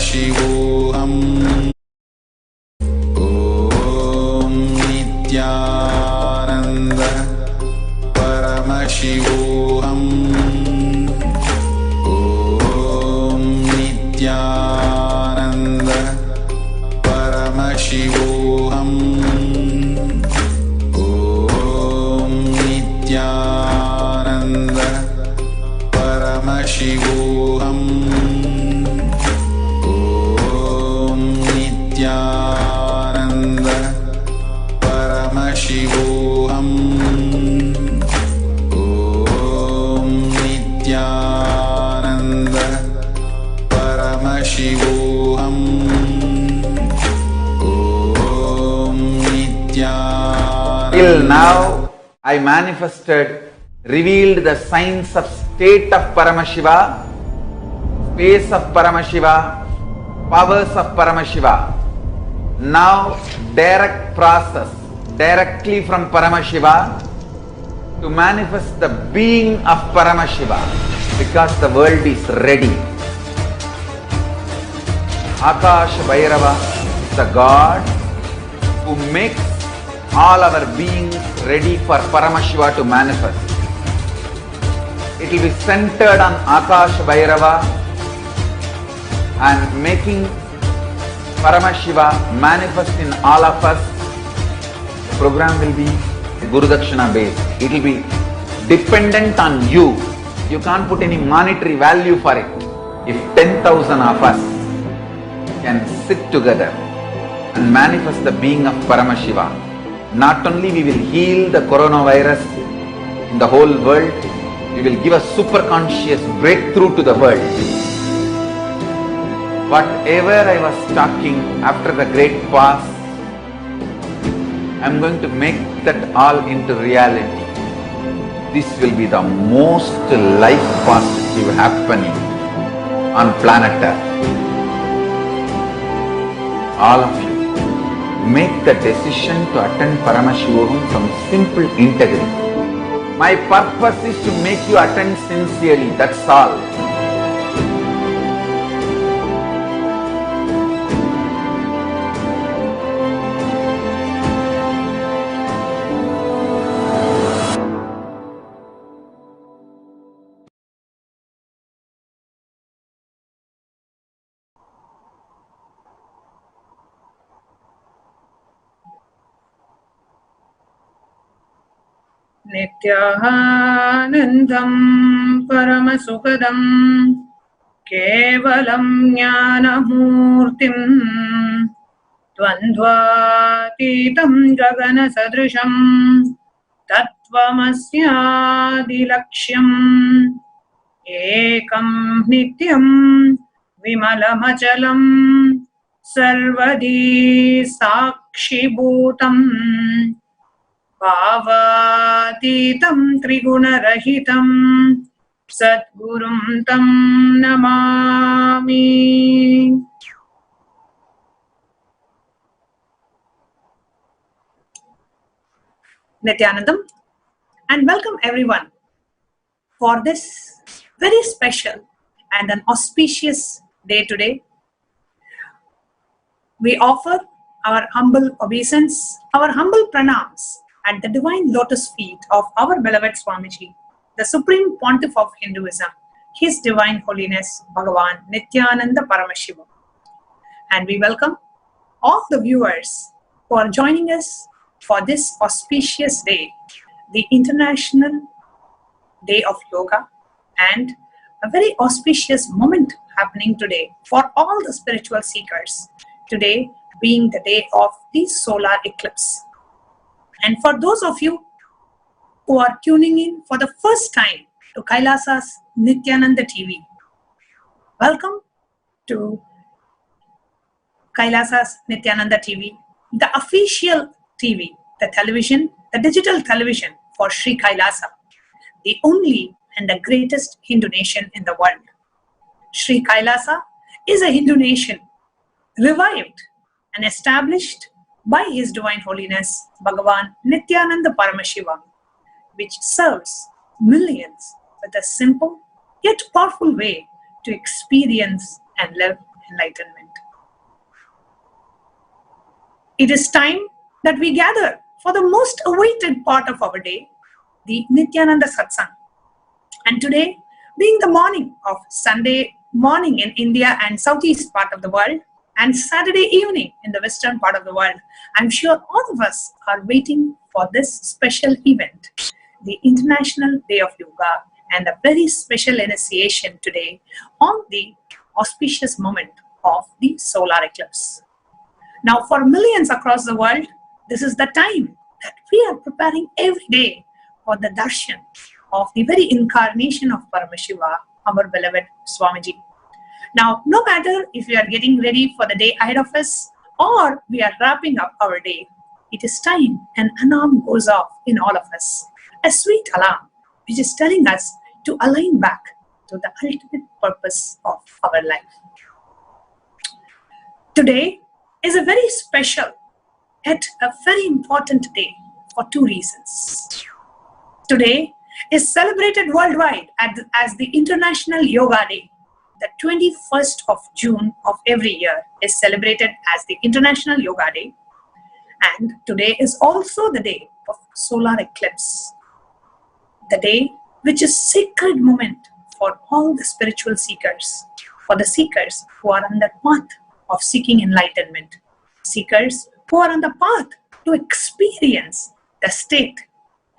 Paramashivam. Om Nithyananda Paramashivam. Om Nithyananda Paramashivam. Om Nithyananda Paramashivam. Om Nithyananda Paramashivam. Om Nithyananda Paramashivam. Om Nithyananda. Till now, I manifested, revealed the signs of state of Paramashiva, space of Paramashiva, powers of Paramashiva. Now, direct process, directly from Paramashiva to manifest the being of Paramashiva, because the world is ready. Akash Bhairava is the God who makes all our beings ready for Paramashiva to manifest. It will be centered on Akash Bhairava and making Paramashiva manifest in all of us. The program will be Guru Dakshina based. It will be dependent on you. You can't put any monetary value for it. If 10,000 of us can sit together and manifest the being of Paramashiva, not only we will heal the coronavirus in the whole world, we will give a super conscious breakthrough to the world. Whatever I was talking after the great past, I am going to make that all into reality. This will be the most life positive happening on planet Earth. All of you, make the decision to attend Paramashivam from simple integrity. My purpose is to make you attend sincerely, that's all. Nithyanandam Paramasukadam Kevalam Jnanamurtim Dvandvatitam Gagana Sadrisham Tattvamasyaadilaksham Ekam Nityam Vimalamachalam Sarvadi Sakshibhutam Bhavatitam Trigunarahitam Satgurum Tam Namami. Nithyanandam, and welcome everyone for this very special and an auspicious day today. We offer our humble obeisance, our humble pranams at the divine lotus feet of our beloved Swamiji, the Supreme Pontiff of Hinduism, His Divine Holiness Bhagavan Nithyananda Paramashivam. And we welcome all the viewers who are joining us for this auspicious day, the International Day of Yoga, and a very auspicious moment happening today for all the spiritual seekers. Today being the day of the solar eclipse. And for those of you who are tuning in for the first time to Kailasa's Nithyananda TV, welcome to Kailasa's Nithyananda TV, the official TV, the television, the digital television for Sri Kailasa, the only and the greatest Hindu nation in the world. Sri Kailasa is a Hindu nation revived and established by His Divine Holiness Bhagavan Nithyananda Paramashivam, which serves millions with a simple yet powerful way to experience and live enlightenment. It is time that we gather for the most awaited part of our day, the Nithyananda Satsang. And today, being the morning of Sunday morning in India and southeast part of the world, and Saturday evening in the western part of the world, I'm sure all of us are waiting for this special event, the International Day of Yoga, and a very special initiation today on the auspicious moment of the solar eclipse. Now, for millions across the world, this is the time that we are preparing every day for the darshan of the very incarnation of Paramashiva, our beloved Swamiji. Now, no matter if we are getting ready for the day ahead of us or we are wrapping up our day, it is time an alarm goes off in all of us, a sweet alarm which is telling us to align back to the ultimate purpose of our life. Today is a very special yet a very important day for two reasons. Today is celebrated worldwide as the International Yoga Day. The 21st of June of every year is celebrated as the International Yoga Day. And today is also the day of solar eclipse. The day which is sacred moment for all the spiritual seekers, for the seekers who are on the path of seeking enlightenment, seekers who are on the path to experience the state,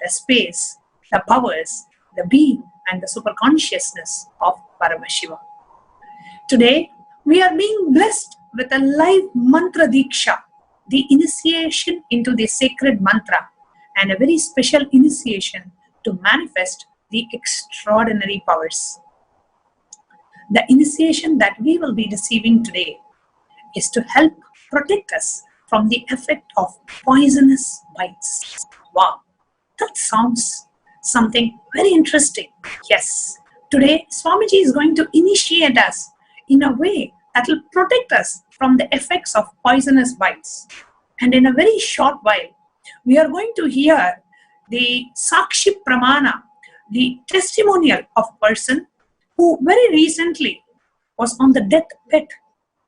the space, the powers, the being and the superconsciousness of Paramashiva. Today, we are being blessed with a live mantra diksha, the initiation into the sacred mantra, and a very special initiation to manifest the extraordinary powers. The initiation that we will be receiving today is to help protect us from the effect of poisonous bites. Wow, that sounds something very interesting. Yes, today Swamiji is going to initiate us in a way that will protect us from the effects of poisonous bites. And in a very short while, we are going to hear the Sakshi Pramana, the testimonial of a person who very recently was on the deathbed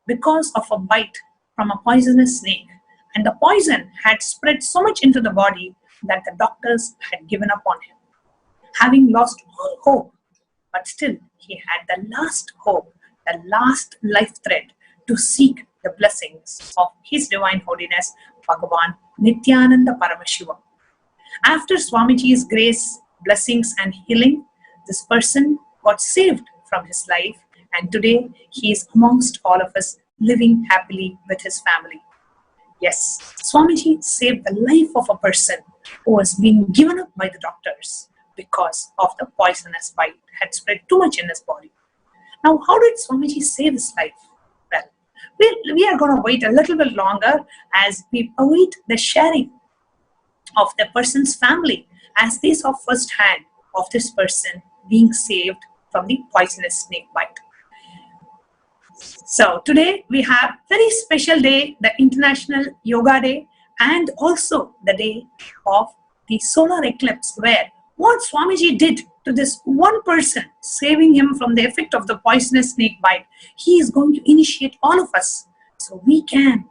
because of a bite from a poisonous snake. And the poison had spread so much into the body that the doctors had given up on him, having lost all hope. But still, he had the last hope, the last life thread to seek the blessings of His Divine Holiness, Bhagavan Nithyananda Paramashivam. After Swamiji's grace, blessings and healing, this person got saved from his life, and today he is amongst all of us living happily with his family. Yes, Swamiji saved the life of a person who was being given up by the doctors because of the poisonous bite had spread too much in his body. Now, how did Swamiji save his life? Well, we are going to wait a little bit longer as we await the sharing of the person's family as they saw firsthand of this person being saved from the poisonous snake bite. So today we have very special day, the International Yoga Day, and also the day of the solar eclipse, where what Swamiji did to this one person, saving him from the effect of the poisonous snake bite, he is going to initiate all of us so we can,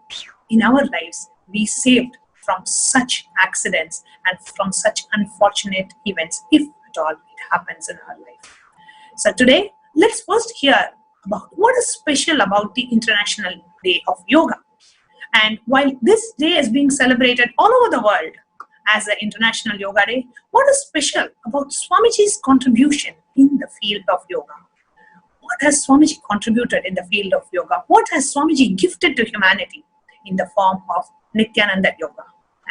in our lives, be saved from such accidents and from such unfortunate events, if at all it happens in our life. So today, let's first hear about what is special about the International Day of Yoga. And while this day is being celebrated all over the world as the International Yoga Day, what is special about Swamiji's contribution in the field of yoga? What has Swamiji contributed in the field of yoga? What has Swamiji gifted to humanity in the form of Nithyananda Yoga?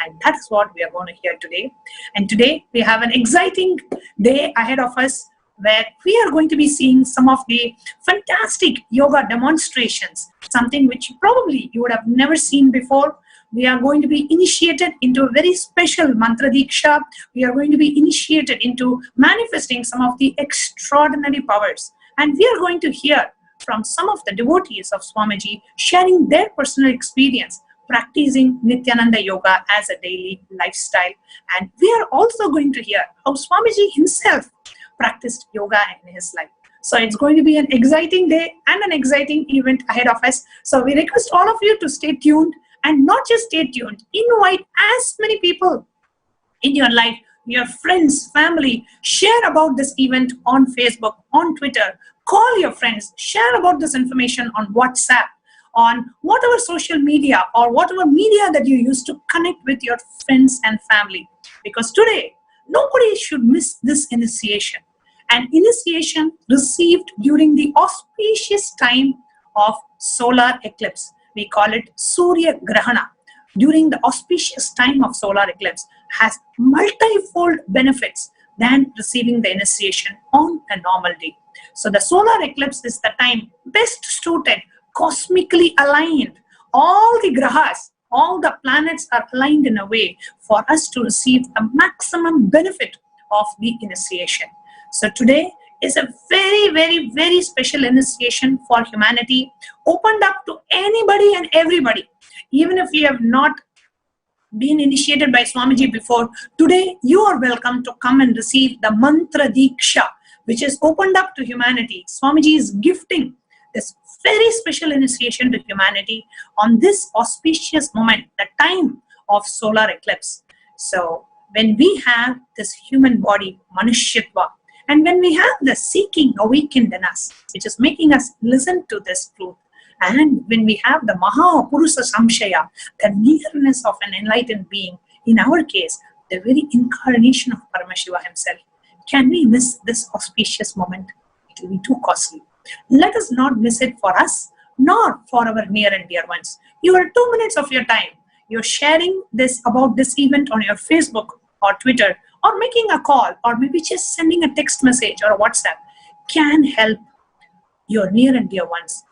And that is what we are going to hear today. And today we have an exciting day ahead of us where we are going to be seeing some of the fantastic yoga demonstrations, something which probably you would have never seen before. We are going to be initiated into a very special mantra diksha. We are going to be initiated into manifesting some of the extraordinary powers. And we are going to hear from some of the devotees of Swamiji sharing their personal experience practicing Nithyananda Yoga as a daily lifestyle. And we are also going to hear how Swamiji himself practiced yoga in his life. So it's going to be an exciting day and an exciting event ahead of us. So we request all of you to stay tuned, and not just stay tuned, invite as many people in your life, your friends, family. Share about this event on Facebook, on Twitter. Call your friends, share about this information on WhatsApp, on whatever social media or whatever media that you use to connect with your friends and family. Because today, nobody should miss this initiation. An initiation received during the auspicious time of solar eclipse. We call it Surya Grahana. During the auspicious time of solar eclipse has multifold benefits than receiving the initiation on a normal day. So the solar eclipse is the time best suited, cosmically aligned. All the grahas, all the planets are aligned in a way for us to receive the maximum benefit of the initiation. So today is a very, very, very special initiation for humanity, opened up to anybody and everybody. Even if you have not been initiated by Swamiji before, today you are welcome to come and receive the Mantra Diksha, which is opened up to humanity. Swamiji is gifting this very special initiation to humanity on this auspicious moment, the time of solar eclipse. So when we have this human body, Manushyattva, and when we have the seeking awakened in us, which is making us listen to this truth, and when we have the Maha Purusa Samshaya, the nearness of an enlightened being, in our case, the very incarnation of Paramashiva himself, can we miss this auspicious moment? It will be too costly. Let us not miss it for us, nor for our near and dear ones. You are 2 minutes of your time. You're sharing this about this event on your Facebook or Twitter, or making a call, or maybe just sending a text message or a WhatsApp, can help your near and dear ones,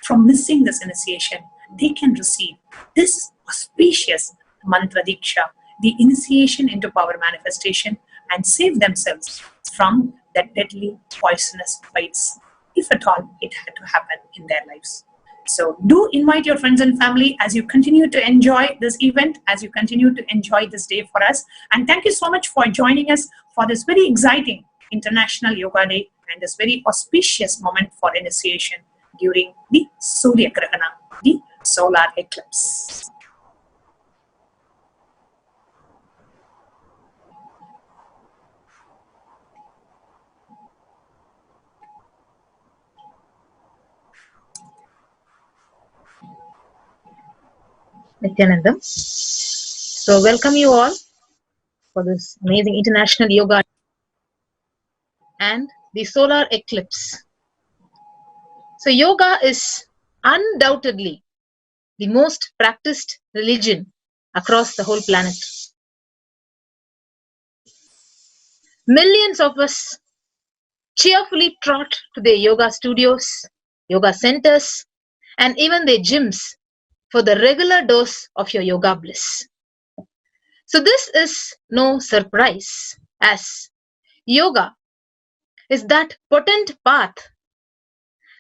from missing this initiation. They can receive this auspicious mantra diksha, the initiation into power manifestation, and save themselves from the deadly poisonous fights, if at all it had to happen in their lives. So do invite your friends and family as you continue to enjoy this event, as you continue to enjoy this day for us. And thank you so much for joining us for this very exciting International Yoga Day and this very auspicious moment for initiation during the Surya Grahana, the solar eclipse. Nithyanandam. So welcome you all for this amazing International Yoga and the solar eclipse. So yoga is undoubtedly the most practiced religion across the whole planet. Millions of us cheerfully trot to their yoga studios, yoga centers, and even their gyms for the regular dose of your yoga bliss. So this is no surprise, as yoga is that potent path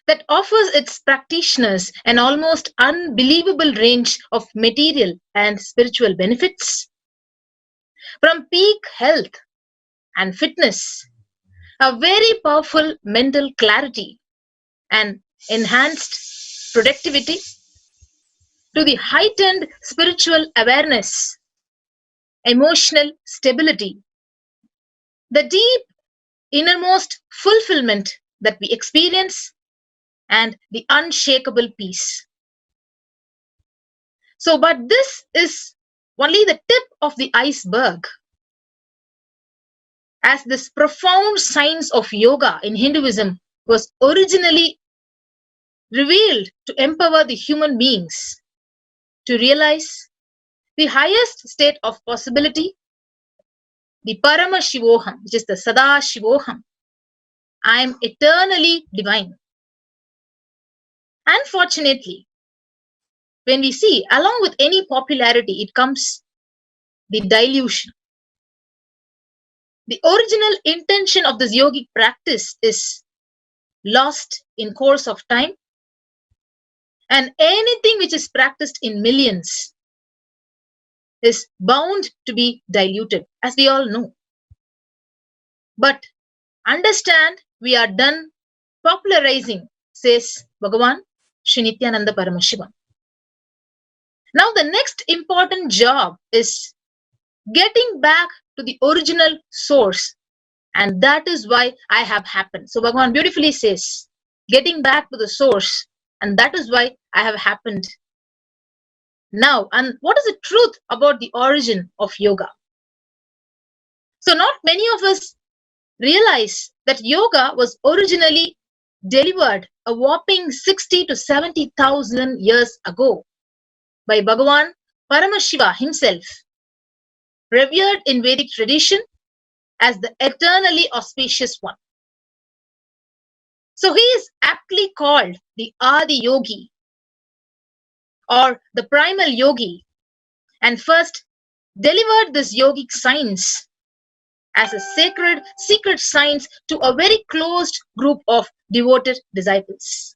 that offers its practitioners an almost unbelievable range of material and spiritual benefits. From peak health and fitness, a very powerful mental clarity and enhanced productivity, to the heightened spiritual awareness, emotional stability, the deep innermost fulfillment that we experience, and the unshakable peace. So, but this is only the tip of the iceberg, as this profound science of yoga in Hinduism was originally revealed to empower the human beings to realize the highest state of possibility, the Paramashivoham, which is the Sada Shivoham. I am eternally divine. Unfortunately, when we see, along with any popularity, it comes the dilution. The original intention of this yogic practice is lost in course of time, and anything which is practiced in millions is bound to be diluted, as we all know. But understand we are done popularizing, says Bhagavan Sri Nithyananda Paramashivam. Now the next important job is getting back to the original source, and that is why I have happened. So Bhagavan beautifully says, getting back to the source, and that is why I have happened. Now, and what is the truth about the origin of yoga? So not many of us realize that yoga was originally delivered a whopping 60 to 70,000 years ago by Bhagavan Paramashiva himself, revered in Vedic tradition as the eternally auspicious one. So he is aptly called the Adi Yogi or the primal yogi, and first delivered this yogic science as a sacred secret science to a very closed group of devoted disciples.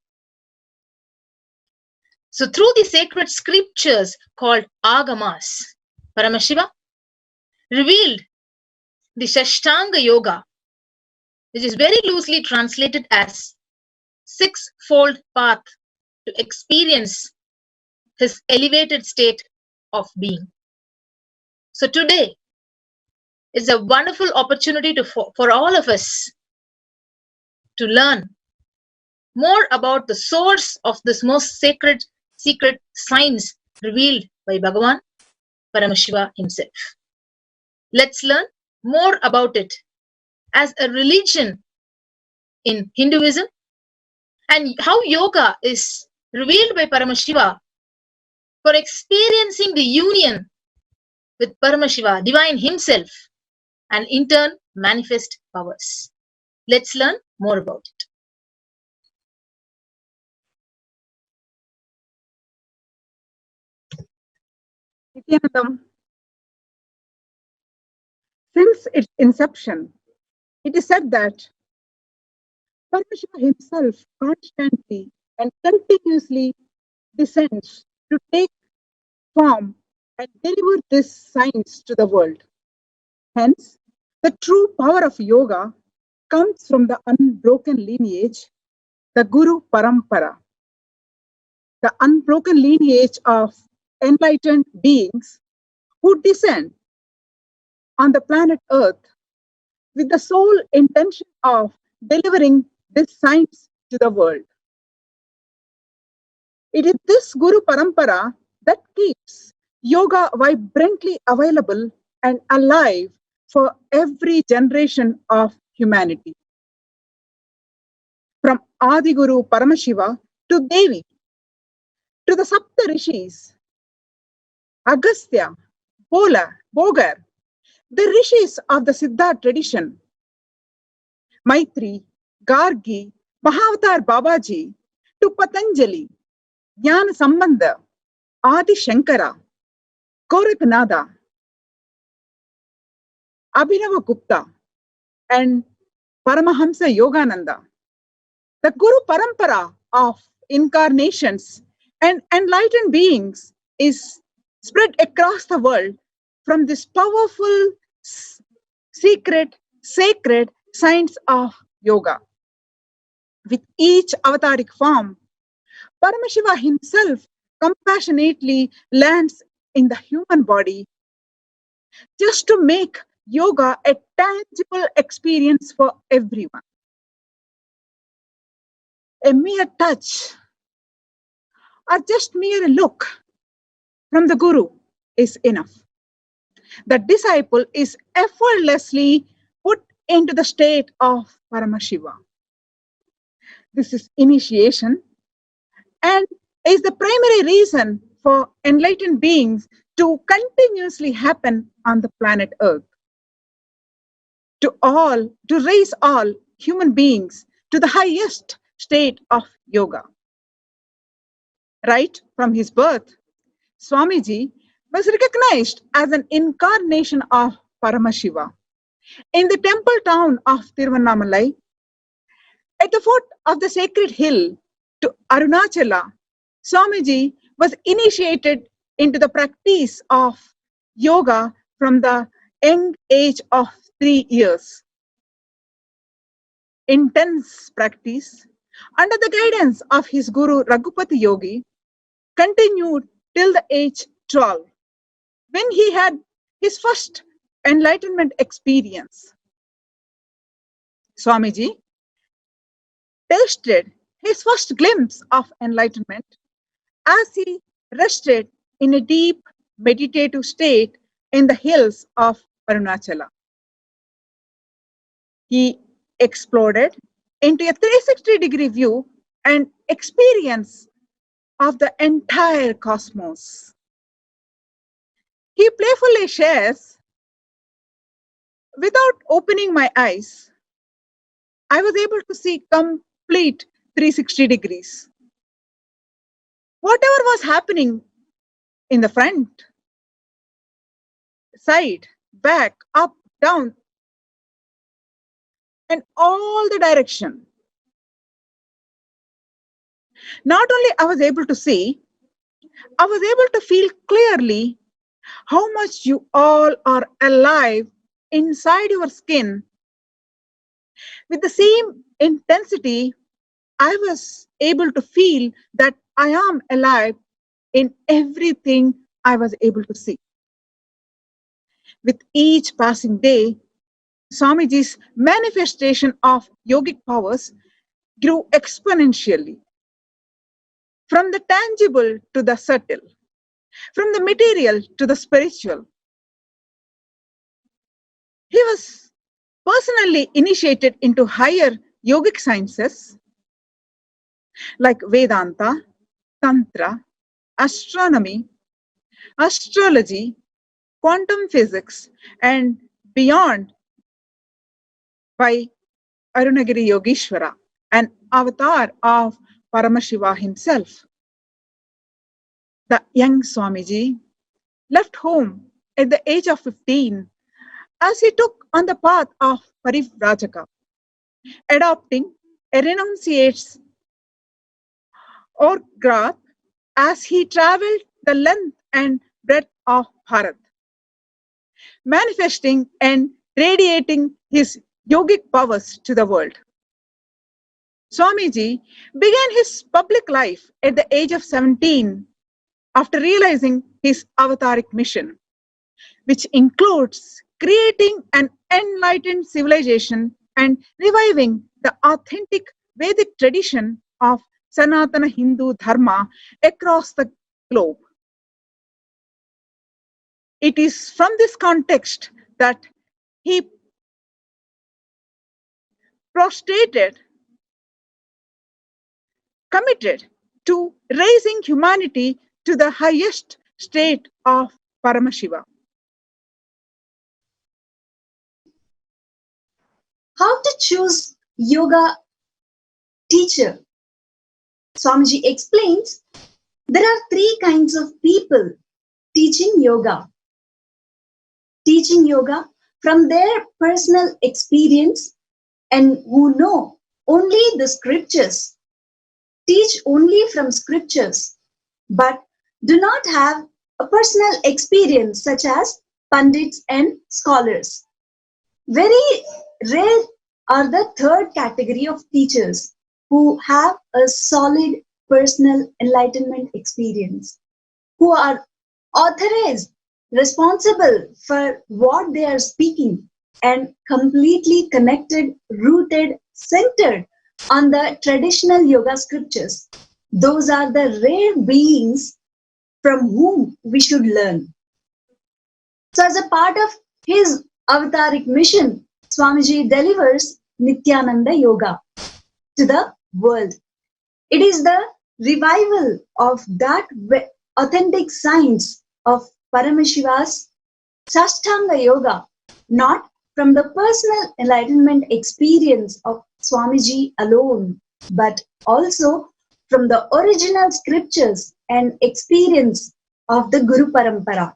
So through the sacred scriptures called Agamas, Paramashiva revealed the Shashtanga Yoga, which is very loosely translated as six-fold path to experience his elevated state of being. So today is a wonderful opportunity for all of us to learn more about the source of this most sacred secret science revealed by Bhagavan Paramashiva himself. Let's learn more about it as a religion in Hinduism and how yoga is revealed by Paramashiva for experiencing the union with Paramashiva, divine himself, and in turn manifest powers. Let's learn more about it. Nithyanandam, since its inception, it is said that Paramashiva himself constantly and continuously descends to take form and deliver this science to the world. Hence, the true power of yoga comes from the unbroken lineage, the Guru Parampara, the unbroken lineage of enlightened beings who descend on the planet Earth with the sole intention of delivering this science to the world. It is this Guru Parampara that keeps yoga vibrantly available and alive for every generation of humanity. From Adi Guru Paramashiva to Devi, to the Sapta Rishis, Agastya, Bogar, the rishis of the Siddha tradition, Maitri, Gargi, Mahavatar Babaji, to Patanjali, Jnana Sambandha, Adi Shankara, Gorakhanada, Abhinava Gupta, and Paramahamsa Yogananda. The Guru Parampara of incarnations and enlightened beings is spread across the world from this powerful, secret, sacred science of yoga. With each avataric form, Paramashiva himself compassionately lands in the human body just to make yoga a tangible experience for everyone. A mere touch or just mere look from the Guru is enough. The disciple is effortlessly put into the state of Paramashiva. This is initiation and is the primary reason for enlightened beings to continuously happen on the planet Earth. To raise all human beings to the highest state of yoga. Right from his birth, Swamiji was recognized as an incarnation of Paramashiva. In the temple town of Tiruvannamalai, at the foot of the sacred hill to Arunachala, Swamiji was initiated into the practice of yoga from the young age of 3 years. intense practice under the guidance of his guru Raghupati Yogi continued till the age 12, when he had his first enlightenment experience. Swamiji tasted his first glimpse of enlightenment as he rested in a deep meditative state in the hills of Arunachala. He exploded into a 360-degree view and experience of the entire cosmos. He playfully shares, without opening my eyes, I was able to see complete 360 degrees. Whatever was happening in the front, side, back, up, down, and all the direction. Not only I was able to see, I was able to feel clearly how much you all are alive inside your skin. With the same intensity, I was able to feel that I am alive in everything I was able to see. With each passing day, Swamiji's manifestation of yogic powers grew exponentially. From the tangible to the subtle, from the material to the spiritual. He was personally initiated into higher yogic sciences like Vedanta, Tantra, astronomy, astrology, quantum physics, and beyond by Arunagiri Yogeshwara, an avatar of Paramashiva himself. The young Swamiji left home at the age of 15 as he took on the path of Parivrajaka, adopting a renunciate's or graph as he traveled the length and breadth of Bharat, manifesting and radiating his yogic powers to the world. Swamiji began his public life at the age of 17 after realizing his avataric mission, which includes creating an enlightened civilization and reviving the authentic Vedic tradition of Sanatana Hindu Dharma across the globe. It is from this context that he prostrated, committed to raising humanity to the highest state of Paramashiva. How to choose yoga teacher? Swamiji explains there are three kinds of people teaching yoga. Teaching yoga from their personal experience and who know only the scriptures, teach only from scriptures, but do not have a personal experience such as pundits and scholars. Very rare are the third category of teachers who have a solid personal enlightenment experience, who are authorized, responsible for what they are speaking, and completely connected, rooted, centered on the traditional yoga scriptures. Those are the rare beings from whom we should learn. So as a part of his avataric mission, Swamiji delivers Nithyananda Yoga to the world. It is the revival of that authentic science of Paramashiva's Sastanga Yoga, not from the personal enlightenment experience of Swamiji alone, but also from the original scriptures and experience of the Guru Parampara.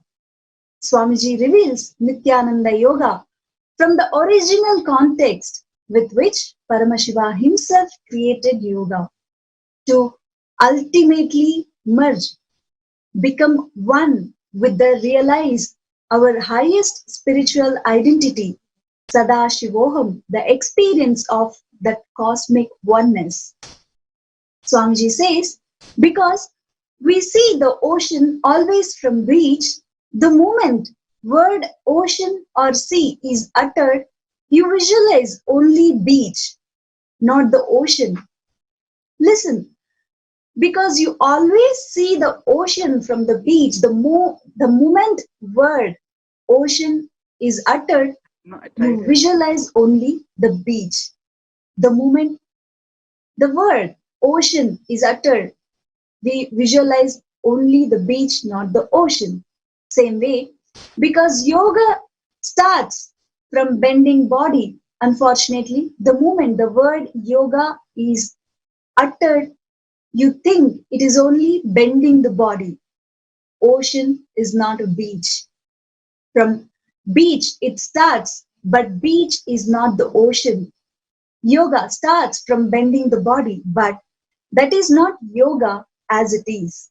Swamiji reveals Nithyananda Yoga from the original context with which Paramashiva himself created yoga, to ultimately merge, become one with the realize our highest spiritual identity, Sada Shivoham, the experience of that cosmic oneness. Swamiji says, because we see the ocean always from beach, the moment word ocean or sea is uttered, you visualize only beach, not the ocean. Listen, because you always see the ocean from the beach, the moment word ocean is uttered, you visualize only the beach. The moment the word ocean is uttered, we visualize only the beach, not the ocean. Same way, because yoga starts from bending body, unfortunately, the moment the word yoga is uttered, you think it is only bending the body. Ocean is not a beach. From beach it starts, but beach is not the ocean. Yoga starts from bending the body, but that is not yoga as it is.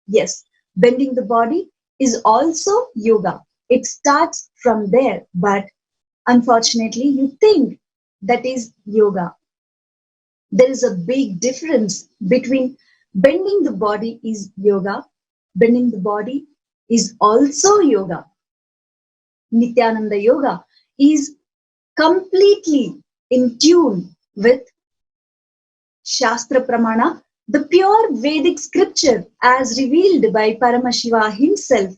Yes, bending the body is also yoga. It starts from there, but unfortunately, you think that is yoga. There is a big difference between bending the body is yoga, bending the body is also yoga. Nithyananda Yoga is completely in tune with Shastra Pramana, the pure Vedic scripture as revealed by Paramashiva himself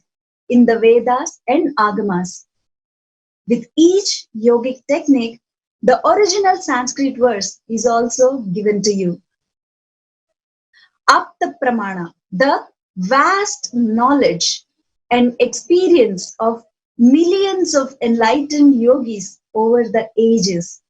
in the Vedas and Agamas. With each yogic technique, the original Sanskrit verse is also given to you. Apta Pramana, the vast knowledge and experience of millions of enlightened yogis over the ages.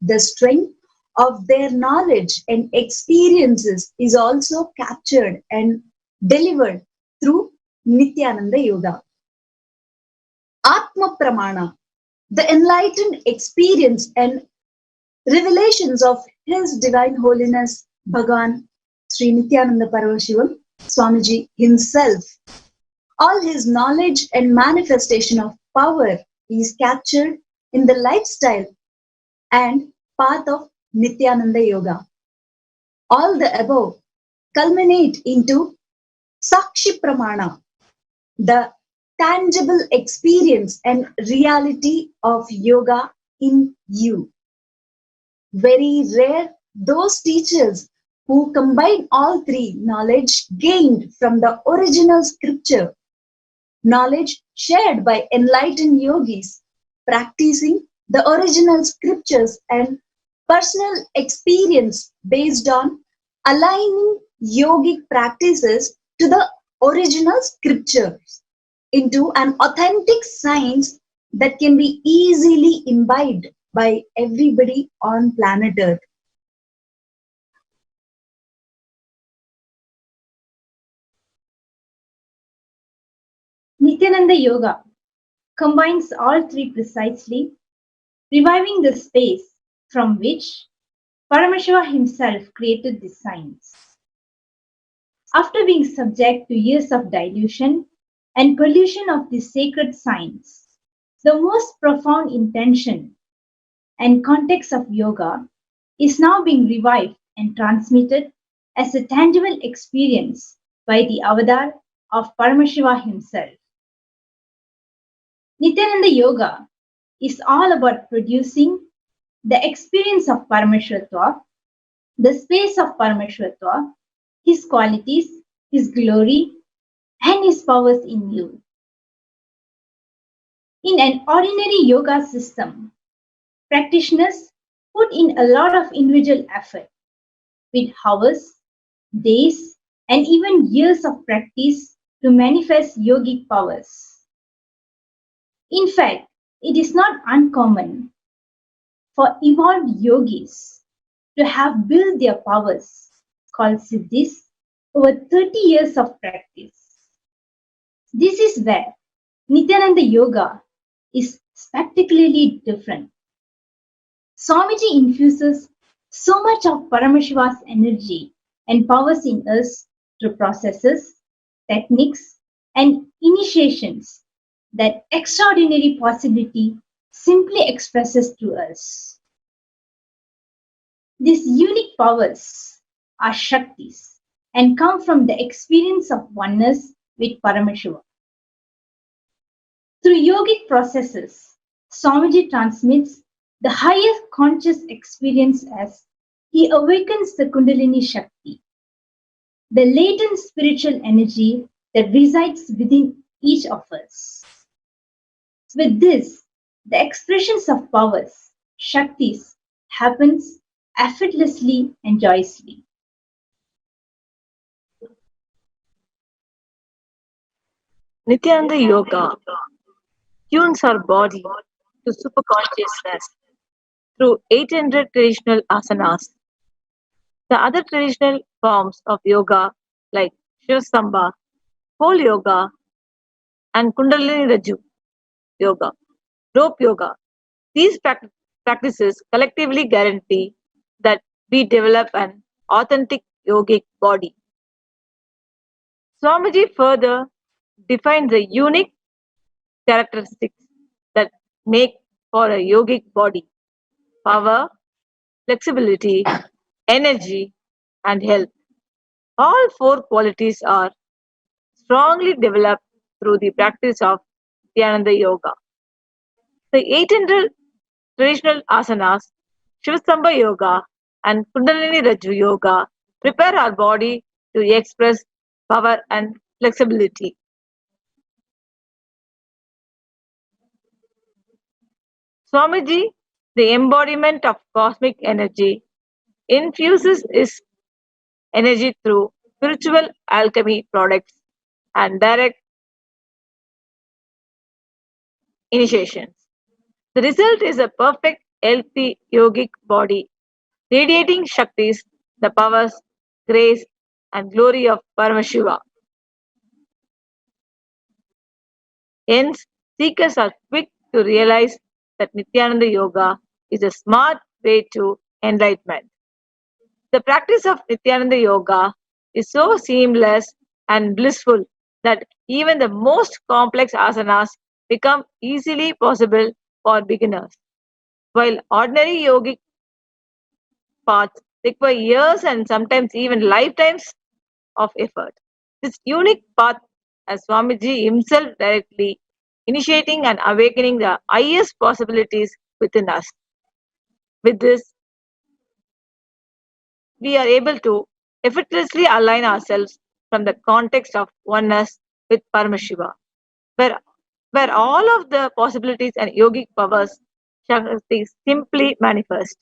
The strength of their knowledge and experiences is also captured and delivered through Nithyananda Yoga. Atma Pramana, the enlightened experience and revelations of His Divine Holiness Bhagavan Sri Nithyananda Paramashivam, Swamiji himself. All his knowledge and manifestation of power is captured in the lifestyle and path of Nithyananda Yoga. All the above culminate into Sakshi Pramana, the tangible experience and reality of yoga in you. Very rare those teachers who combine all three knowledge gained from the original scripture, knowledge shared by enlightened yogis, practicing the original scriptures and personal experience based on aligning yogic practices to the original scriptures into an authentic science that can be easily imbibed by everybody on planet Earth. Nithyananda Yoga combines all three precisely, reviving the space from which Paramashiva himself created the science. After being subject to years of dilution and pollution of the sacred science, the most profound intention and context of yoga is now being revived and transmitted as a tangible experience by the avatar of Paramashiva himself. Nithyananda Yoga is all about producing the experience of Parameshwartva, the space of Parameshwartva, his qualities, his glory, and his powers in you. In an ordinary yoga system, practitioners put in a lot of individual effort with hours, days, and even years of practice to manifest yogic powers. In fact, it is not uncommon for evolved yogis to have built their powers, called siddhis, over 30 years of practice. This is where Nithyananda Yoga is spectacularly different. Swamiji infuses so much of Paramashiva's energy and powers in us through processes, techniques, and initiations that extraordinary possibility simply expresses to us. These unique powers are Shaktis and come from the experience of oneness with Paramashiva. Through yogic processes, Swamiji transmits the highest conscious experience as he awakens the Kundalini Shakti, the latent spiritual energy that resides within each of us. With this, the expressions of powers, Shaktis, happens effortlessly and joyously. Nithyananda Yoga tunes our body to superconsciousness through 800 traditional asanas. The other traditional forms of yoga like Shiva whole yoga, and Kundalini Raju yoga, rope yoga. These practices collectively guarantee that we develop an authentic yogic body. Swamiji further defines the unique characteristics that make for a yogic body: power, flexibility, energy, and health. All four qualities are strongly developed through the practice of Nithyananda Yoga. The 800 traditional asanas, Shiva Yoga, and Kundalini Raju Yoga prepare our body to express power and flexibility. Swamiji, the embodiment of cosmic energy, infuses his energy through spiritual alchemy products and direct initiations. The result is a perfect, healthy yogic body, radiating Shaktis, the powers, grace, and glory of Paramashiva. Hence, seekers are quick to realize that Nithyananda Yoga is a smart way to enlightenment. The practice of Nithyananda Yoga is so seamless and blissful that even the most complex asanas become easily possible for beginners, while ordinary yogic paths require years and sometimes even lifetimes of effort. This unique path as Swamiji himself directly initiating and awakening the highest possibilities within us. With this, we are able to effortlessly align ourselves from the context of oneness with Paramashiva, where, where all of the possibilities and yogic powers Shakti simply manifest.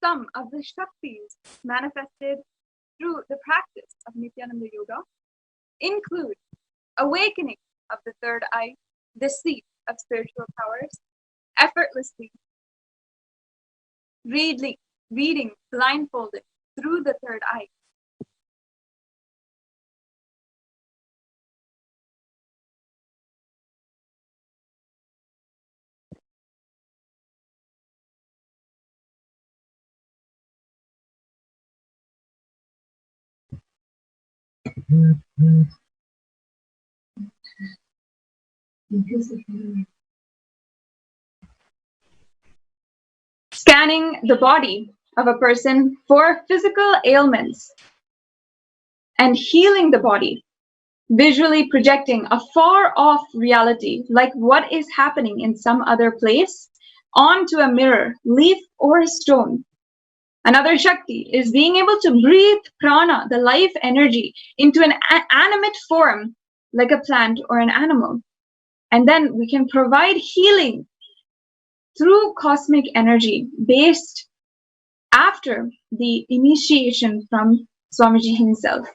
Some of the Shaktis manifested through the practice of Nithyananda Yoga include awakening of the third eye, the seat of spiritual powers, effortlessly reading blindfolded through the third eye. Scanning the body of a person for physical ailments and healing the body, visually projecting a far off reality, like what is happening in some other place, onto a mirror, leaf, or a stone. Another Shakti is being able to breathe prana, the life energy, into an animate form, like a plant or an animal. And then we can provide healing through cosmic energy based after the initiation from Swamiji himself,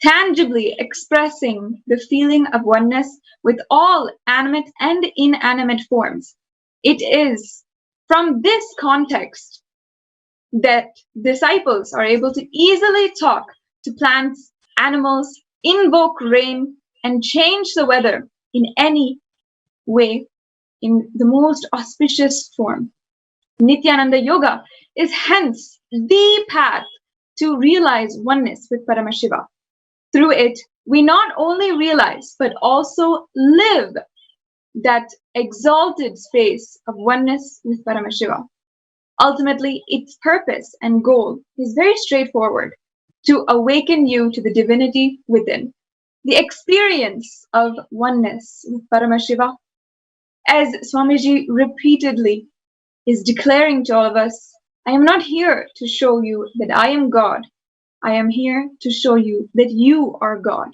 tangibly expressing the feeling of oneness with all animate and inanimate forms. It is from this context that disciples are able to easily talk to plants, animals, invoke rain, and change the weather in any way in the most auspicious form. Nithyananda Yoga is hence the path to realize oneness with Paramashiva. Through it, we not only realize but also live that exalted space of oneness with Paramashiva. Ultimately, its purpose and goal is very straightforward: to awaken you to the divinity within. The experience of oneness with Paramashiva, as Swamiji repeatedly is declaring to all of us, I am not here to show you that I am God. I am here to show you that you are God.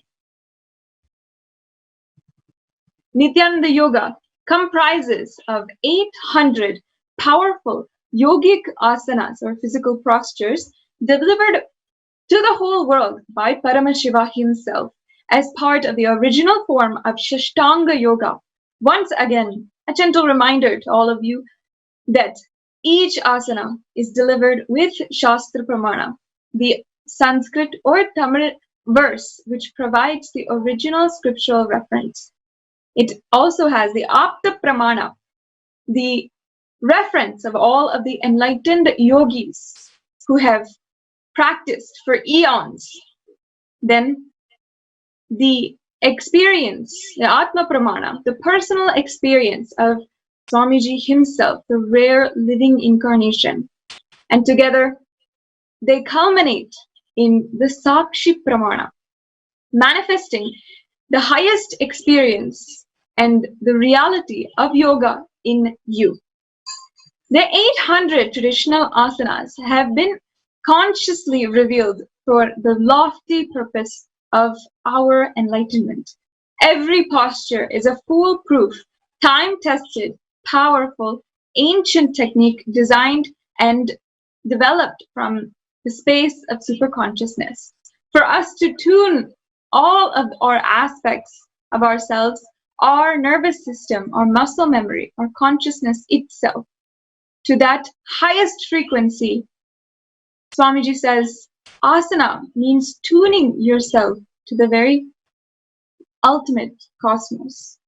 Nithyananda Yoga comprises of 800 powerful yogic asanas or physical postures delivered to the whole world by Paramashiva himself as part of the original form of Shashtanga Yoga. Once again, a gentle reminder to all of you that each asana is delivered with Shastra Pramana, the Sanskrit or Tamil verse which provides the original scriptural reference. It also has the Apta Pramana, the reference of all of the enlightened yogis who have practiced for eons. Then the experience, the Atma Pramana, the personal experience of Swamiji himself, the rare living incarnation. And together they culminate in the Sakshi Pramana, manifesting the highest experience and the reality of yoga in you. The 800 traditional asanas have been consciously revealed for the lofty purpose of our enlightenment. Every posture is a foolproof, time-tested, powerful, ancient technique designed and developed from the space of superconsciousness for us to tune all of our aspects of ourselves, our nervous system, our muscle memory, our consciousness itself, to that highest frequency. Swamiji says, asana means tuning yourself to the very ultimate cosmos.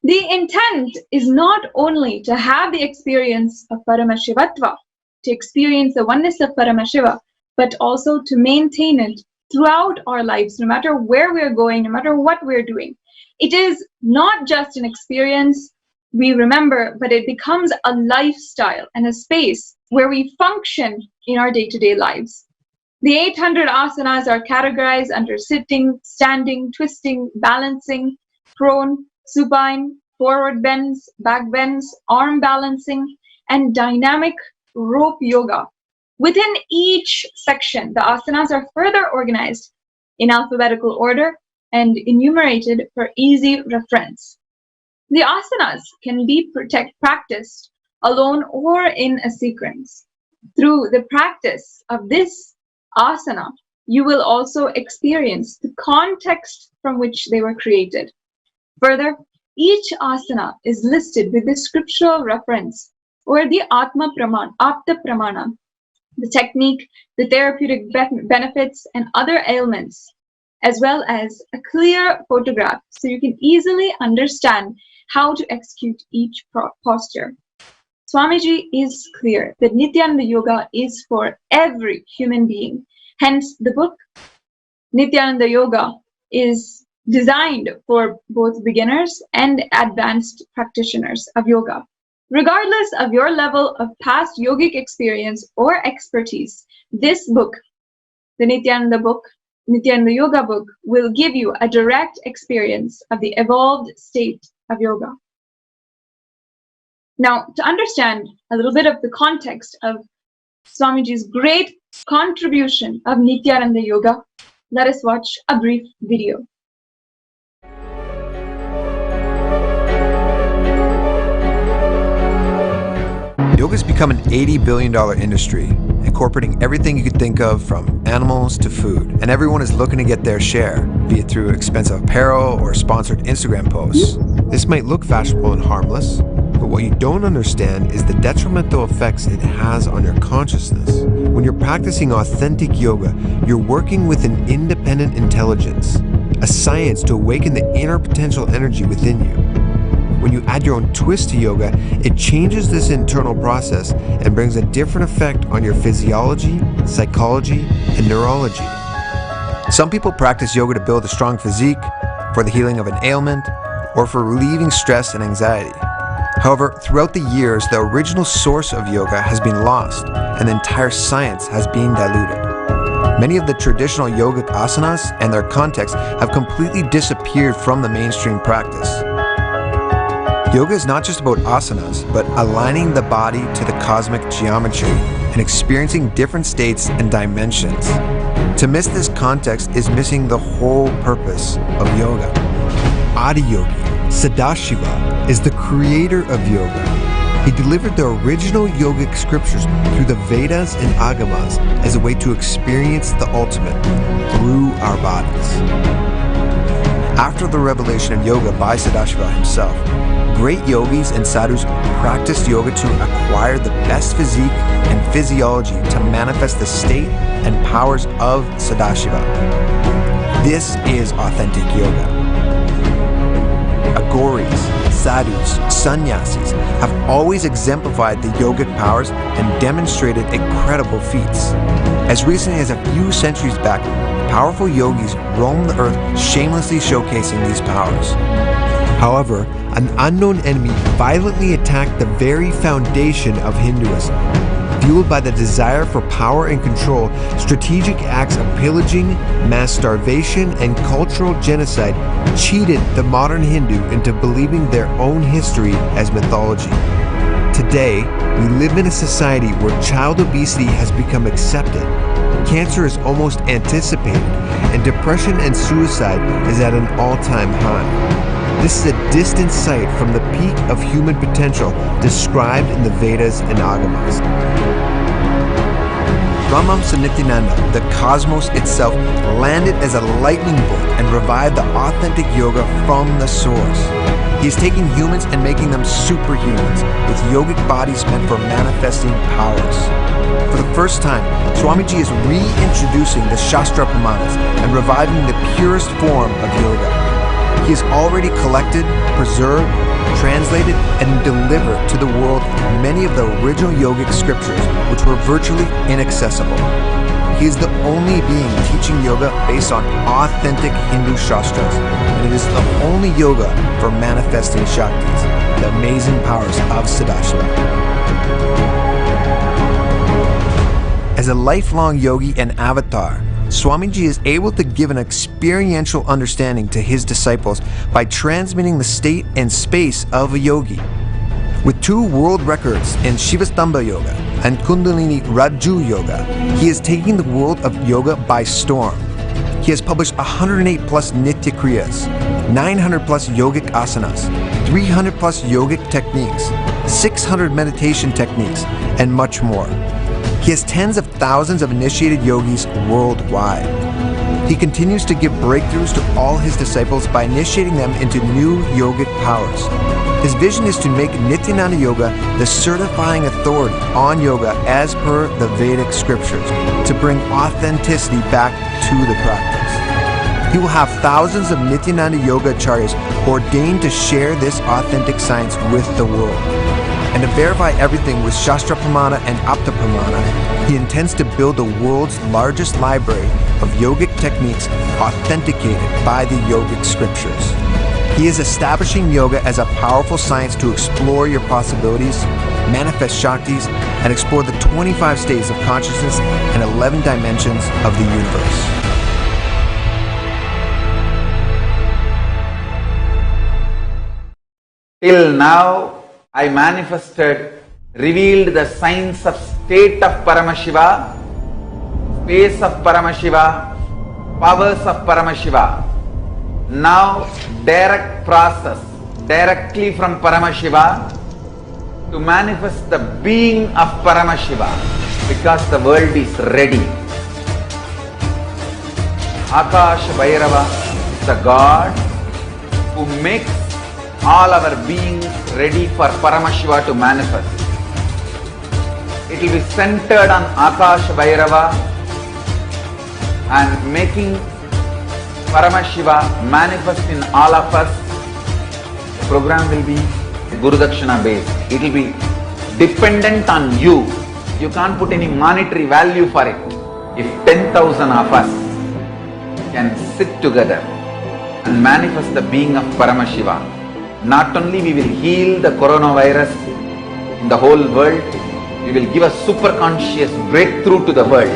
The intent is not only to have the experience of Paramashivatva, to experience the oneness of Paramashiva, but also to maintain it throughout our lives, no matter where we're going, no matter what we're doing. It is not just an experience we remember, but it becomes a lifestyle and a space where we function in our day-to-day lives. The 800 asanas are categorized under sitting, standing, twisting, balancing, prone, supine, forward bends, back bends, arm balancing, and dynamic rope yoga. Within each section, the asanas are further organized in alphabetical order and enumerated for easy reference. The asanas can be practiced alone or in a sequence. Through the practice of this asana, you will also experience the context from which they were created. Further, each asana is listed with the scriptural reference or the Atma Pramana, Apta Pramana, the technique, the therapeutic benefits, and other ailments, as well as a clear photograph so you can easily understand how to execute each posture. Swamiji is clear that Nithyananda Yoga is for every human being. Hence, the book Nithyananda Yoga is designed for both beginners and advanced practitioners of yoga. Regardless of your level of past yogic experience or expertise, this book, the Nithyananda Yoga book, will give you a direct experience of the evolved state of yoga. Now, to understand a little bit of the context of Swamiji's great contribution of Nithyananda Yoga, let us watch a brief video. Yoga's become an $80 billion industry, incorporating everything you could think of from animals to food. And everyone is looking to get their share, be it through expensive apparel or sponsored Instagram posts. This might look fashionable and harmless, but what you don't understand is the detrimental effects it has on your consciousness. When you're practicing authentic yoga, you're working with an independent intelligence, a science to awaken the inner potential energy within you. when you add your own twist to yoga, it changes this internal process and brings a different effect on your physiology, psychology, and neurology. Some people practice yoga to build a strong physique, for the healing of an ailment, or for relieving stress and anxiety. However, throughout the years, the original source of yoga has been lost, and the entire science has been diluted. Many of the traditional yogic asanas and their context have completely disappeared from the mainstream practice. Yoga is not just about asanas, but aligning the body to the cosmic geometry and experiencing different states and dimensions. To miss this context is missing the whole purpose of yoga. Adiyogi, Sadashiva, is the creator of yoga. He delivered the original yogic scriptures through the Vedas and Agamas as a way to experience the ultimate through our bodies. After the revelation of yoga by Sadashiva himself, great yogis and sadhus practiced yoga to acquire the best physique and physiology to manifest the state and powers of Sadashiva. This is authentic yoga. Agoris, sadhus, sannyasis have always exemplified the yogic powers and demonstrated incredible feats. As recently as a few centuries back, powerful yogis roam the earth shamelessly showcasing these powers. However, an unknown enemy violently attacked the very foundation of Hinduism. Fueled by the desire for power and control, strategic acts of pillaging, mass starvation, and cultural genocide cheated the modern Hindu into believing their own history as mythology. Today, we live in a society where child obesity has become accepted, cancer is almost anticipated, and depression and suicide is at an all-time high. This is a distant sight from the peak of human potential described in the Vedas and Agamas. Nithyananda, the cosmos itself, landed as a lightning bolt and revived the authentic yoga from the source. He is taking humans and making them superhumans with yogic bodies meant for manifesting powers. For the first time, Swamiji is reintroducing the Shastra Pramanas and reviving the purest form of yoga. He has already collected, preserved, translated, and delivered to the world many of the original yogic scriptures, which were virtually inaccessible. He is the only being teaching yoga based on authentic Hindu Shastras, and it is the only yoga for manifesting Shaktis, the amazing powers of Sadashiva. As a lifelong yogi and avatar, Swamiji is able to give an experiential understanding to his disciples by transmitting the state and space of a yogi. With 2 world records in Shivastambha Yoga and Kundalini Raju Yoga, he is taking the world of yoga by storm. He has published 108 plus Nitya Kriyas, 900 plus yogic asanas, 300 plus yogic techniques, 600 meditation techniques, and much more. He has tens of thousands of initiated yogis worldwide. He continues to give breakthroughs to all his disciples by initiating them into new yogic powers. His vision is to make Nithyananda Yoga the certifying authority on yoga as per the Vedic scriptures, to bring authenticity back to the practice. He will have thousands of Nithyananda Yoga acharyas ordained to share this authentic science with the world. And to verify everything with Shastra Pramana and Apta Pramana, he intends to build the world's largest library of yogic techniques authenticated by the yogic scriptures. He is establishing yoga as a powerful science to explore your possibilities, manifest Shaktis, and explore the 25 states of consciousness and 11 dimensions of the universe. Till now, I manifested, revealed the signs of state of Paramashiva, space of Paramashiva, powers of Paramashiva. Now, direct process, directly from Paramashiva to manifest the being of Paramashiva, because the world is ready. Akash Bhairava is the God who makes all our beings ready for Paramashiva to manifest. It will be centered on Akash Bhairava and making Paramashiva manifest in all of us program will be Guru Dakshina based. It will be dependent on you. You can't put any monetary value for it. If 10,000 of us can sit together and manifest the being of Paramashiva, not only we will heal the coronavirus in the whole world, we will give a super conscious breakthrough to the world.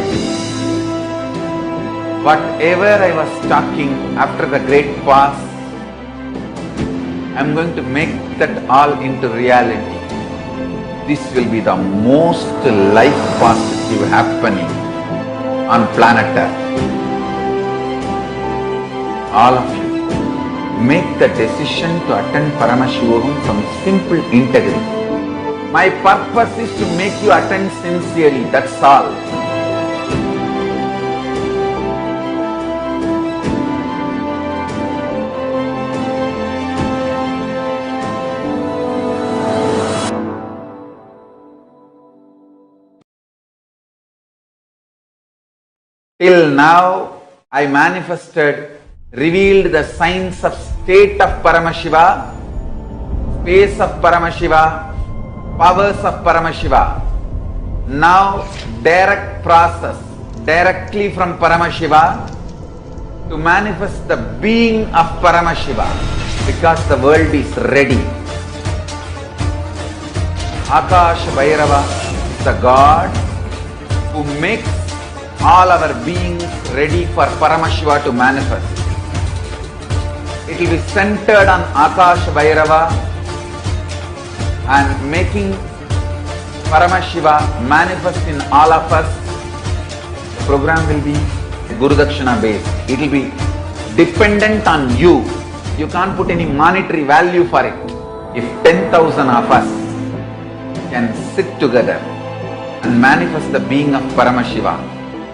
Whatever I was talking after the great past, I am going to make that all into reality. This will be the most life positive happening on planet Earth. All of you, make the decision to attend Paramashivam from simple integrity. My purpose is to make you attend sincerely, that's all. Till now, I manifested, revealed the signs of state of Paramashiva, space of Paramashiva, powers of Paramashiva. Now, direct process, directly from Paramashiva to manifest the being of Paramashiva, because the world is ready. Akash Bhairava is the God who makes all our beings ready for Paramashiva to manifest. It will be centered on Akash Bhairava and making Paramashiva manifest in all of us. The program will be Guru Dakshina based. It will be dependent on you. You can't put any monetary value for it. If 10,000 of us can sit together and manifest the being of Paramashiva,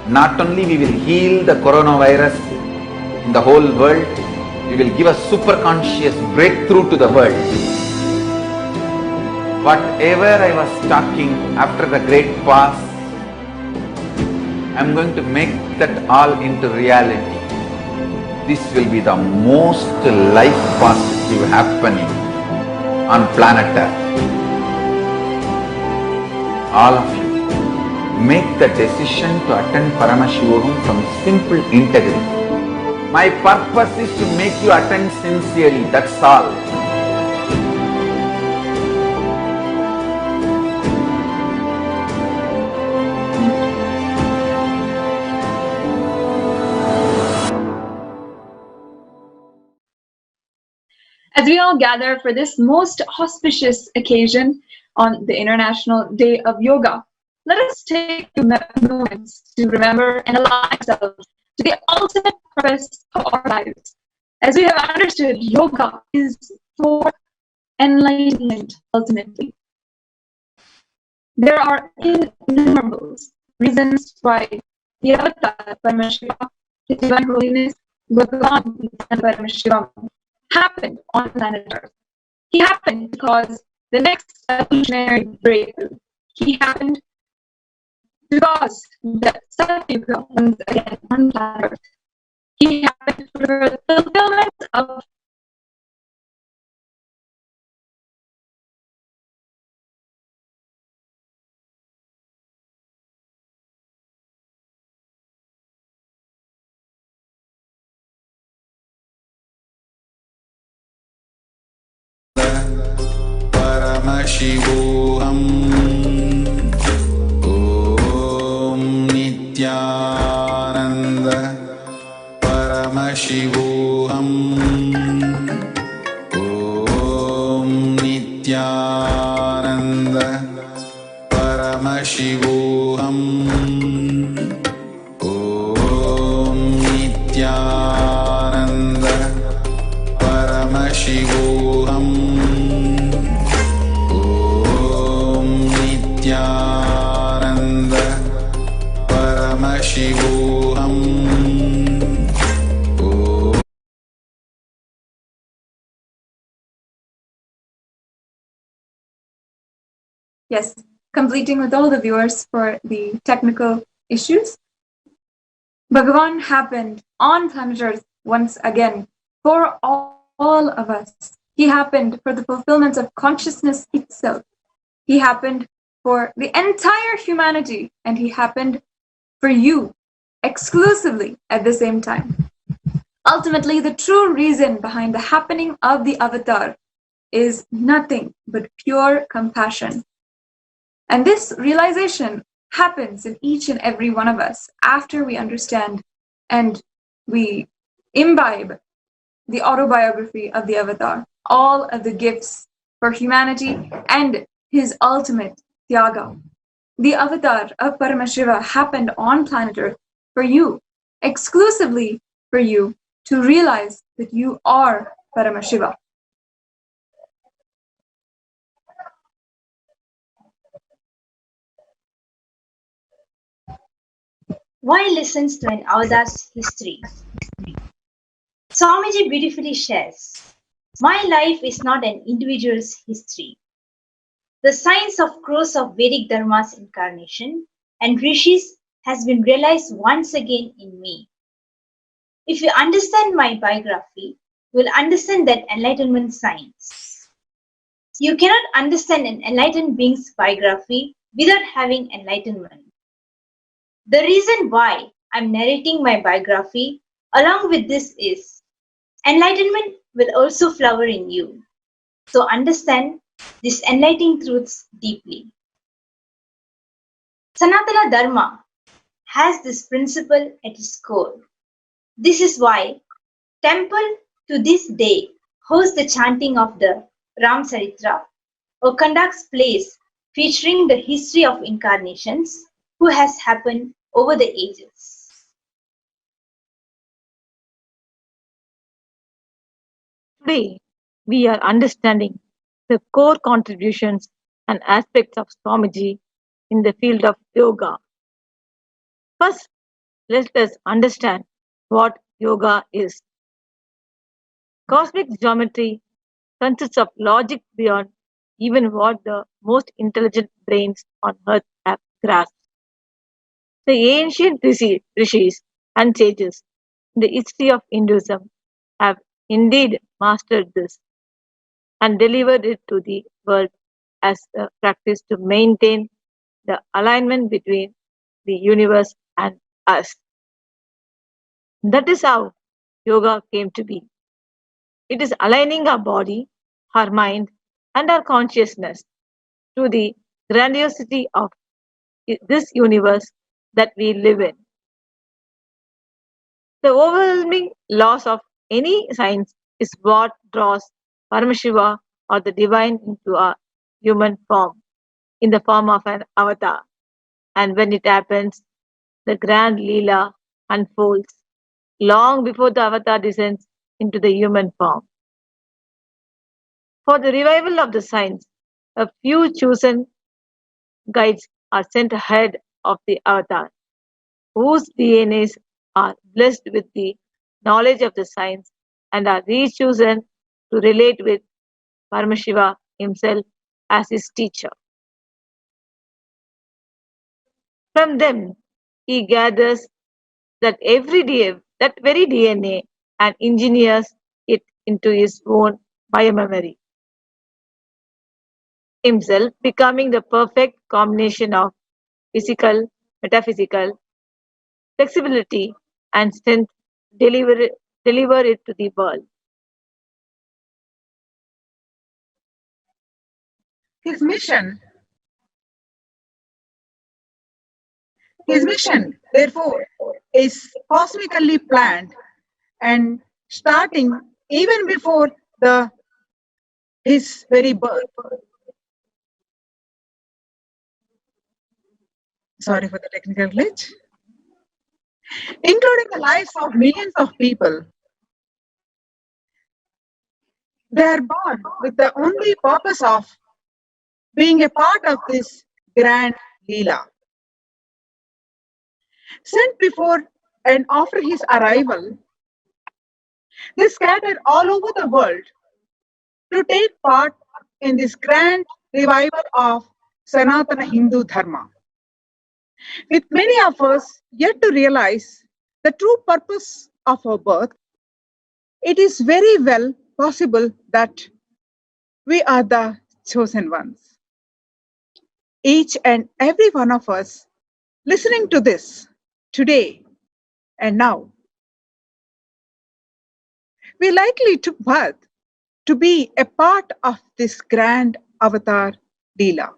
not only we will heal the coronavirus in the whole world, we will give a super conscious breakthrough to the world. Whatever I was talking after the great past, I am going to make that all into reality. This will be the most life positive happening on planet Earth. All of you, make the decision to attend Paramashivam from simple integrity. My purpose is to make you attend sincerely, that's all. As we all gather for this most auspicious occasion on the International Day of Yoga, let us take a moment to remember and align ourselves to the ultimate purpose of our lives. As we have understood, yoga is for enlightenment ultimately. There are innumerable reasons why the avatar Paramashiva, His Divine Holiness, Bhagavan Nithyananda Paramashivam, happened on planet Earth. He happened because the next evolutionary breakthrough. He happened because the Satsang once again on planet Earth. He happened for the fulfillment of Paramashivam. Om Nithyananda Paramashivam. Om Nithyananda Paramashivam. Om Nithyananda Paramashivam. Nithyananda Paramashivam. yes, completing with all the viewers for the technical issues. Bhagavan happened on planet Earth once again for all of us. He happened for the fulfillment of consciousness itself. He happened for the entire humanity, and he happened for you exclusively at the same time. Ultimately, the true reason behind the happening of the avatar is nothing but pure compassion. And this realization happens in each and every one of us after we understand and we imbibe the autobiography of the avatar, all of the gifts for humanity and his ultimate Tyaga. The avatar of Paramashiva happened on planet Earth for you, exclusively for you, to realize that you are Paramashiva. Why listens to an avatar's history? Swamiji beautifully shares, my life is not an individual's history. The science of crores of Vedic Dharma's incarnation and rishis has been realized once again in me. If you understand my biography, you will understand that enlightenment science. You cannot understand an enlightened being's biography without having enlightenment. The reason why I'm narrating my biography along with this is enlightenment will also flower in you. So understand these enlightening truths deeply. Sanatana Dharma has this principle at its core. This is why temple to this day hosts the chanting of the Ram Saritra or conducts plays featuring the history of incarnations who has happened over the ages. Today, we are understanding the core contributions and aspects of Swamiji in the field of yoga. First, let us understand what yoga is. Cosmic geometry consists of logic beyond even what the most intelligent brains on earth have grasped. The ancient rishis and sages in the history of Hinduism have indeed mastered this and delivered it to the world as a practice to maintain the alignment between the universe and us. That is how yoga came to be. It is aligning our body, our mind, and our consciousness to the grandiosity of this universe that we live in. The overwhelming loss of any science is what draws Paramashiva or the divine into a human form, in the form of an avatar. And when it happens, the grand Leela unfolds long before the avatar descends into the human form. For the revival of the science, a few chosen guides are sent ahead of the avatar, whose DNAs are blessed with the knowledge of the science and are re-chosen to relate with Paramashiva himself as his teacher. From them, he gathers that that very DNA and engineers it into his own biomemory, himself becoming the perfect combination of physical, metaphysical, flexibility, and strength deliver it to the world. His mission, therefore, is cosmically planned and starting even before his very birth. Sorry for the technical glitch. Including the lives of millions of people. They are born with the only purpose of being a part of this grand Leela. Sent before and after his arrival, they scattered all over the world to take part in this grand revival of Sanatana Hindu Dharma. With many of us yet to realize the true purpose of our birth, it is very well possible that We are the chosen ones. Each and every one of us listening to this today and now, we likely took birth to be a part of this grand avatar Leela.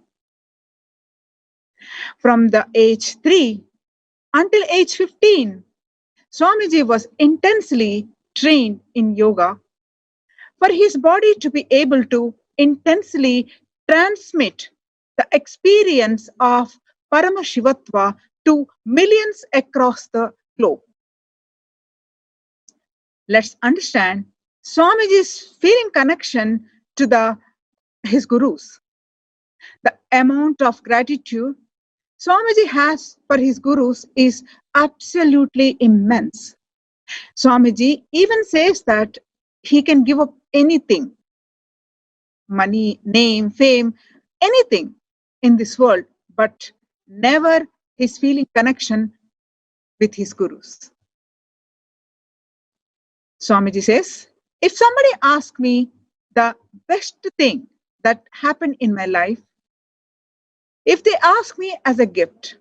From the age 3 until age 15, Swamiji was intensely trained in yoga for his body to be able to intensely transmit the experience of Paramashivatva to millions across the globe. Let's understand Swamiji's feeling connection to his gurus. The amount of gratitude Swamiji has for his gurus is absolutely immense. Swamiji even says that he can give up anything, money, name, fame, anything in this world, but never his feeling connection with his gurus. Swamiji says, if somebody asks me the best thing that happened in my life, if they ask me as a gift,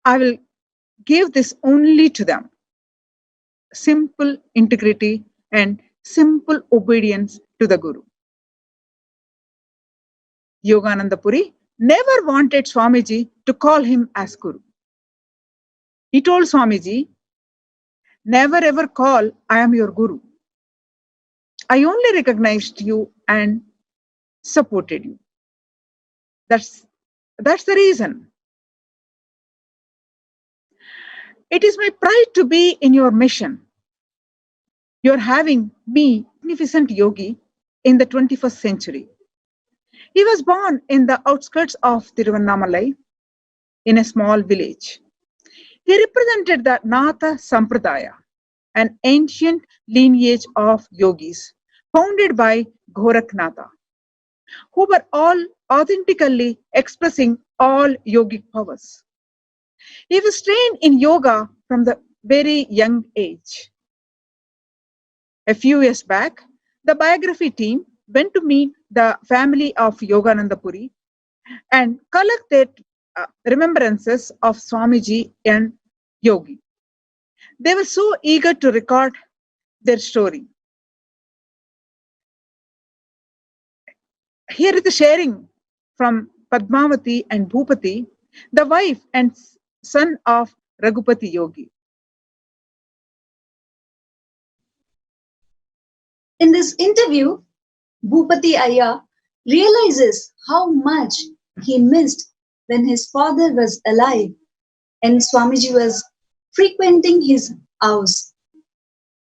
I will give this only to them. Simple integrity and simple obedience to the Guru. Yogananda Puri never wanted Swamiji to call him as Guru. He told Swamiji, never ever call I am your Guru. I only recognized you and supported you. That's the reason. It is my pride to be in your mission. You're having me, magnificent yogi, in the 21st century. He was born in the outskirts of Tiruvannamalai, in a small village. He represented the Natha Sampradaya, an ancient lineage of yogis founded by Gorakhnatha, who were all authentically expressing all yogic powers. He was trained in yoga from the very young age. A few years back, the biography team went to meet the family of Yogananda Puri and collect their remembrances of Swamiji and Yogi. They were so eager to record their story. Here is the sharing from Padmavati and Bhupati, the wife and son of Raghupati Yogi. In this interview, Bhupati Ayya realizes how much he missed when his father was alive and Swamiji was frequenting his house.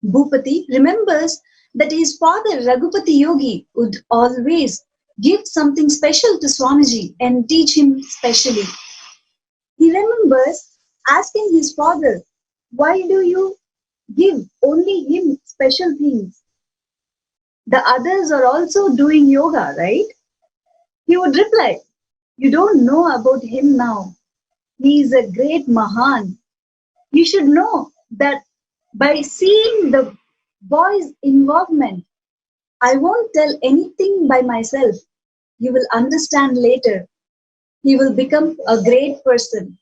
Bhupati remembers that his father Raghupati Yogi would always give something special to Swamiji and teach him specially. He remembers asking his father, why do you give only him special things? The others are also doing yoga, right? He would reply, you don't know about him now. He is a great Mahan. You should know that by seeing the boy's involvement, I won't tell anything by myself. You will understand later. He will become a great person.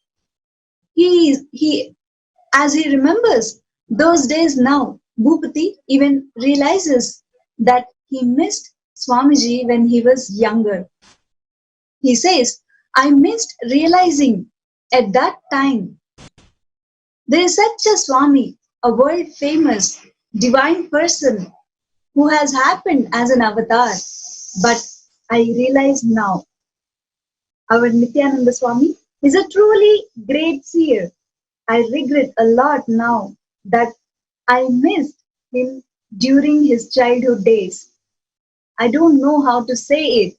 As he remembers those days now, Bhupati even realizes that he missed Swamiji when he was younger. He says, I missed realizing at that time there is such a Swami, a world famous, divine person who has happened as an avatar. But I realize now, our Nithyananda Swami is a truly great seer. I regret a lot now that I missed him during his childhood days. I don't know how to say it.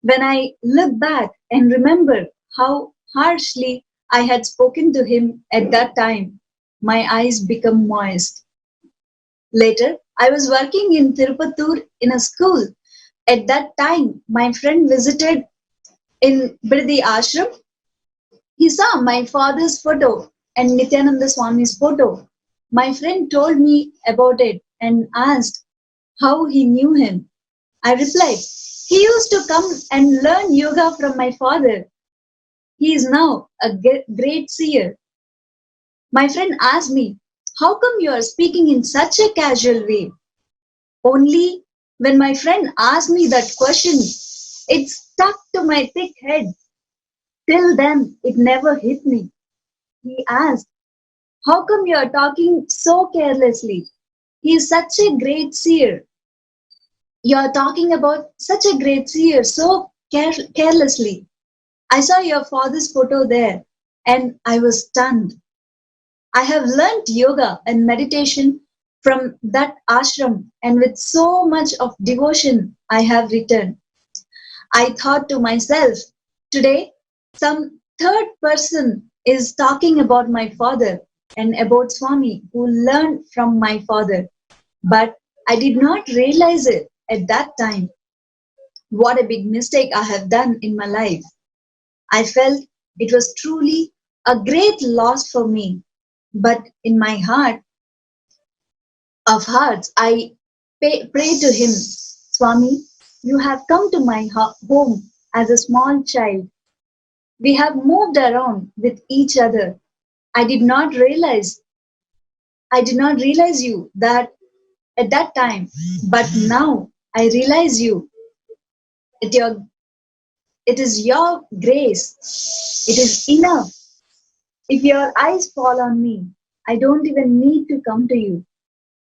When I look back and remember how harshly I had spoken to him at that time, my eyes become moist. Later, I was working in Tirupatur in a school. At that time, my friend visited in Bridi Ashram. He saw my father's photo and Nithyananda Swami's photo. My friend told me about it and asked how he knew him. I replied, he used to come and learn yoga from my father. He is now a great seer. My friend asked me, how come you are speaking in such a casual way? Only when my friend asked me that question, it stuck to my thick head. Till then, it never hit me. He asked, how come you are talking so carelessly? He is such a great seer. You are talking about such a great seer so carelessly. I saw your father's photo there and I was stunned. I have learnt yoga and meditation from that ashram, and with so much of devotion I have returned. I thought to myself, today some third person is talking about my father and about Swami who learned from my father. But I did not realize it at that time. What a big mistake I have done in my life. I felt it was truly a great loss for me. But in my heart of hearts, I pray to him, Swami, you have come to my home as a small child. We have moved around with each other. I did not realize you that at that time, but now I realize you. It is your grace. It is enough. If your eyes fall on me, I don't even need to come to you.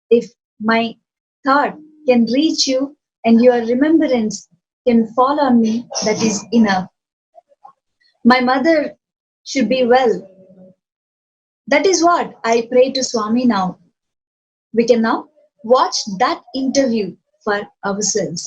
If my thought can reach you and your remembrance can fall on me, that is enough. My mother should be well. That is what I pray to Swami now. We can now watch that interview for ourselves.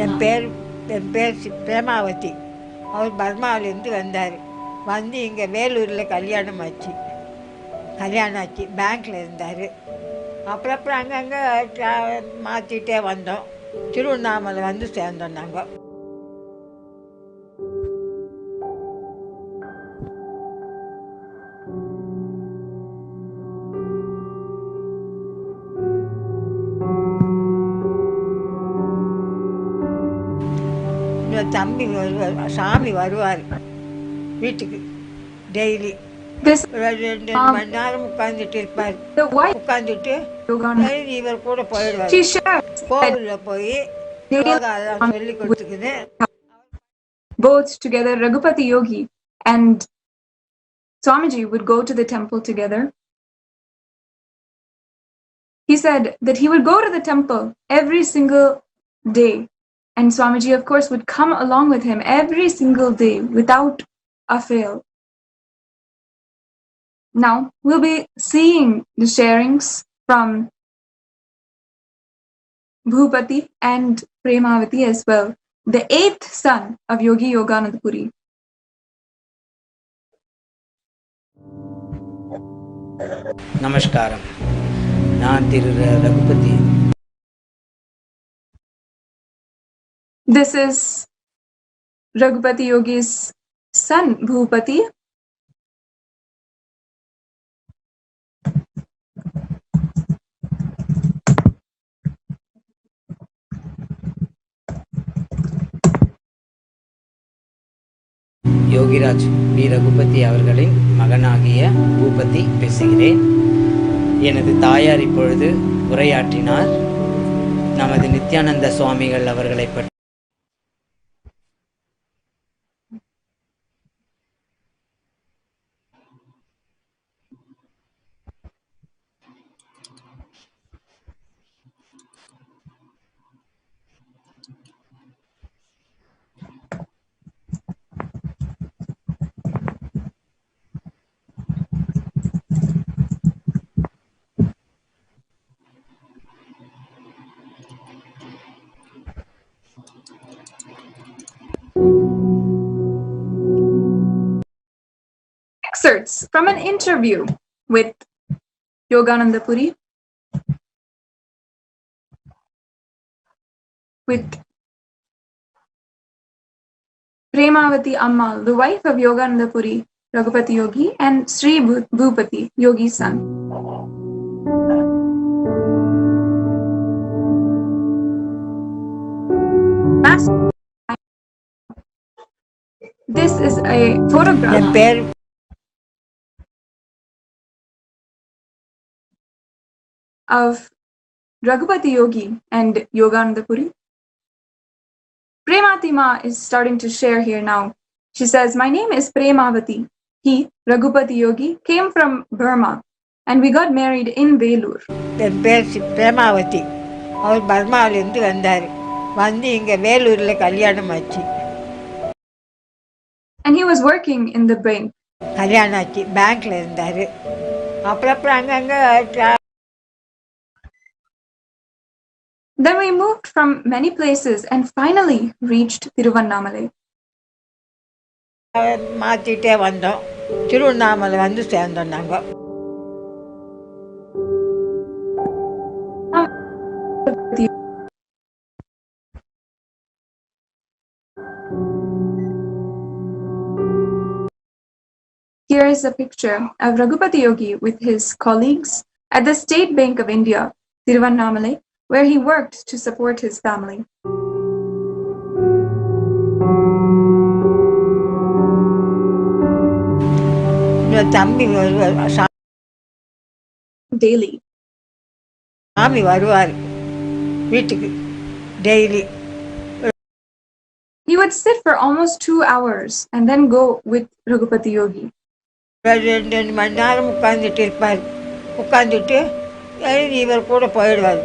என் பேர் பிரேமாவதி. அவர் பர்மாவிலேருந்து வந்தார். வந்து இங்கே வேலூரில் கல்யாணம் ஆச்சு. பேங்க்கில் இருந்தார். அப்புறம் அங்கங்கே மாற்றிட்டே வந்தோம். திருவண்ணாமலை வந்து சேர்ந்தோம் நாங்கள். தம்பி வருவார், சாமி வருவார் வீட்டுக்கு டெய்லி. 2 மணி நேரம் உட்காந்துட்டு இருப்பார். உட்காந்துட்டு இவர் கூட போயிடுவார். கோவிலில் போய் யோகா சொல்லி கொடுத்துக்குது. Both together, Raghupati Yogi and Swamiji would go to the temple together. He said that he would go to the temple every single day. And Swamiji, of course, would come along with him every single day without a fail. Now, we'll be seeing the sharings from Bhupati and Premavati as well, the 8th son of Yogi Yogananda Puri. Namaskaram. Naan Thiru Raghupati. This is Raghupati Yogi's son, Bhupati. Yogiraj P Raghupati அவர்களின் மகனாகிய பூபதி பேசுகிறேன். எனது தாயார் இப்பொழுது உரையாற்றினார். நமது நித்யானந்த சுவாமிகள் அவர்களை பற்றி excerpts from an interview with Yogananda Puri, with Premavati Ammal, the wife of Yogananda Puri, Raghupati Yogi, and Sri Bhupati, Yogi's son. This is a photograph என் பேர் of Raghupati Yogi and Yogananda Puri. Premavati Ma is starting to share here now. She says, "My name is Premavati. He, Raghupati Yogi, came from Burma and we got married in Velur." என் பேர் பிரேமாவதி. அவர் பர்மாவிலேருந்து வந்தார். வந்து இங்கே வேலூரில் கல்யாணம் ஆச்சு. And he was working in the bank. கல்யாணம் ஆச்சு, பேங்க்ல இருந்தார். அப்புறம் அங்கங்கே. Then we moved from many places and finally reached Tiruvannamalai. மாற்றிட்டே வந்தோம். திருவண்ணாமலை வந்து சேர்ந்தோம் நாங்கள். Here is a picture of Raghupati Yogi with his colleagues at the State Bank of India, Tiruvannamalai, where he worked to support his family. தம்பி வருவார் daily. சாமி வருவார் வீட்டுக்கு daily. He would sit for almost 2 hours and then go with Raghupati Yogi. 2 மணி நேரம் உட்காந்துட்டு இருப்பார். உட்காந்துட்டு இவர் கூட போயிடுவார்.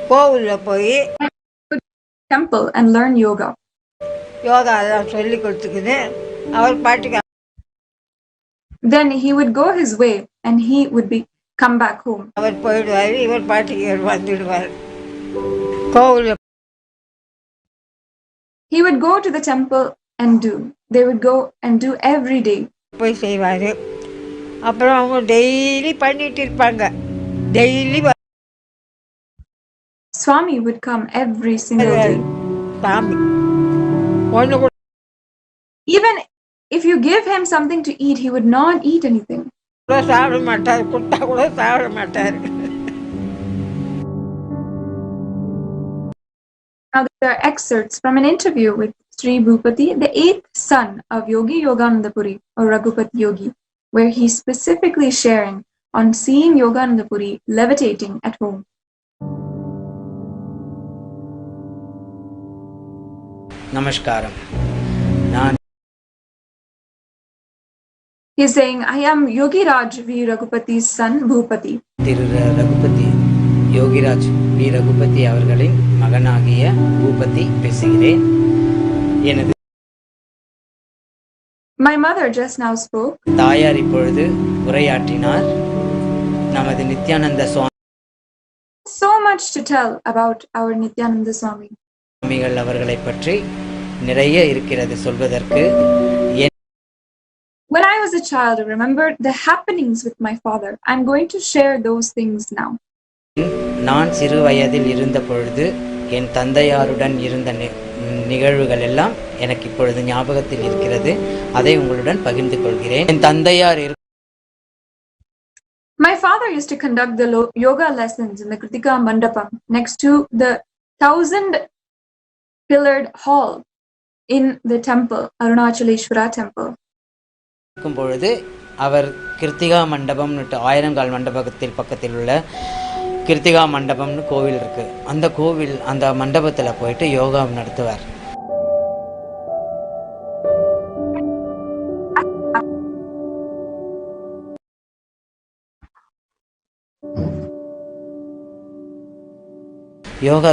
கோவிலில் போய் temple and learn yoga. Yoga எல்லாம் சொல்லி கொடுத்துக்குன்னு அவர் பாட்டுக்கு. Then he would go his way and he would come back home. அவர் போயிடுவார், இவர் பாட்டுக்கு இவர் வந்துடுவார். கோவிலில் he would go to the temple and they would go and do every day. போய் செய்வார். அப்புறம் அவங்க டெய்லி பண்ணிட்டு இருப்பாங்க. Daily Swami would come every single day. சாமி ஒன்று கூட. Even if you give him something to eat, he would not eat anything. கூட சாப்பிட மாட்டார், கொடுத்தா கூட சாப்பிட மாட்டார். Now there are excerpts from an interview with Sri Bhupati, the 8th son of Yogi Yogananda Puri or Raghupati Yogi, where he's specifically sharing on seeing Yogananda Puri levitating at home. நமஸ்காரம். நான் He's saying, "I am Yogi Raj V. Raghupati's son, Bhupati." திரு Raghupati Yogiraj V Raghupati அவர்களின் மகனாகிய பூபதி பேசுகிறேன். எனது My mother just now spoke. தாயார் இப்பொழுது உரையாற்றினார். நமது Nityananda So much to tell about our Nithyananda Swami. சுவாமிகள் அவர்களை பற்றி நிறைய இருக்கிறது சொல்வதற்கு. When I was a child, I remembered the happenings with my father. I'm going to share those things now. நான் சிறு வயதில் இருந்த பொழுது என் தந்தையாருடன் இருந்த நிகழ்வுகள் எல்லாம் எனக்கு இப்பொழுது ஞாபகத்தில் இருக்கிறது. அதை உங்களுடன் பகிர்ந்து கொள்கிறேன். என் தந்தையார் My father used to conduct the yoga lessons in the Kritika Mandapam next to the 1000-pillared hall in the temple, Arunachaleshwara temple. இருக்கும் பொழுது அவர் கிருத்திகா மண்டபம்னு 1000 கால் மண்டபத்தில் பக்கத்தில் உள்ள கிருத்திகா மண்டபம்னு கோவில் இருக்கு. அந்த கோவில் அந்த மண்டபத்தில் போயிட்டு யோகா நடத்துவார். Yoga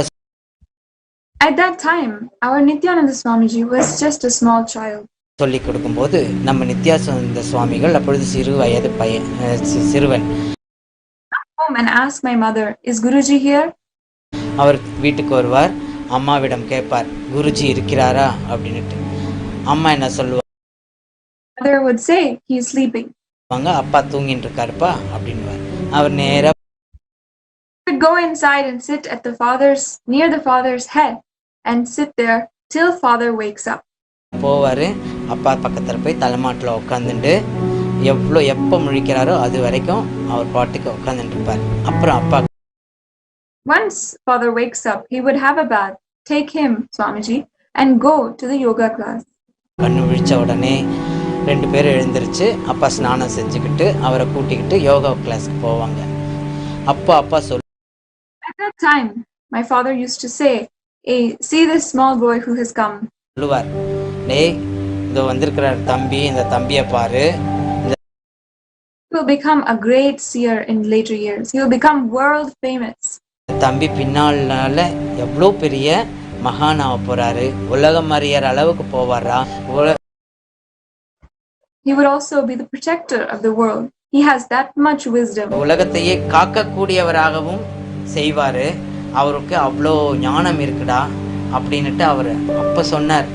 At that time, our Nithyananda Swamiji was just a small child. சொல்லிக் கொடுக்கும்போது நம்ம நித்யானந்த சுவாமிகள் அப்பொழுது சிறுவன். Home and ask my mother, "Is Guruji here?" அவர் வீட்டுக்கு வருவார். அம்மாவிடம் கேட்பார், குருஜி இருக்கிறாரா அப்படின்னுட்டு. அம்மா என்ன சொல்லுவாங்க? Mother would say, "He is sleeping." அப்பா தூங்கிட்டு இருக்காருப்பா அப்படின்னுவார். அவர் நேரா would go inside and sit at near the father's head and sit there till father wakes up. போவார். அப்பா பக்கத்தில் போய் தலைமாட்டில் உட்காந்துட்டு எப்போ முழிக்கிறாரோ அது வரைக்கும் அவர் பாட்டுக்கு உட்காந்துட்டு இருப்பார். அப்புறம் அப்பா Once father wakes up, he would have a bath, take him, Swamiji, and go to the yoga class. கண்ணு விழிச்ச உடனே 2 பேரும் எழுந்திருச்சு அப்பா ஸ்நானம் செஞ்சுக்கிட்டு அவரை கூட்டிக்கிட்டு யோகா கிளாஸ்க்கு போவாங்க. அப்பா At that time, my father used to say, "Hey, see this small boy who has come." சொல்லுவார், டேய் இதோ வந்திருக்கிறார் தம்பி, இந்த தம்பியை பாரு. He will become a great seer in later years. He will become world famous. தம்பி பின்னால எவ்வளோ பெரிய மகானாக போறாரு, உலகம் அறியற அளவுக்கு போவாரா. He would also be the protector of the world. He has that much wisdom. உலகத்தையே காக்கக்கூடியவராகவும் செய்வாரு. அவருக்கு அவ்வளோ ஞானம் இருக்குடா அப்படின்னுட்டு அவர் அப்ப சொன்னார்.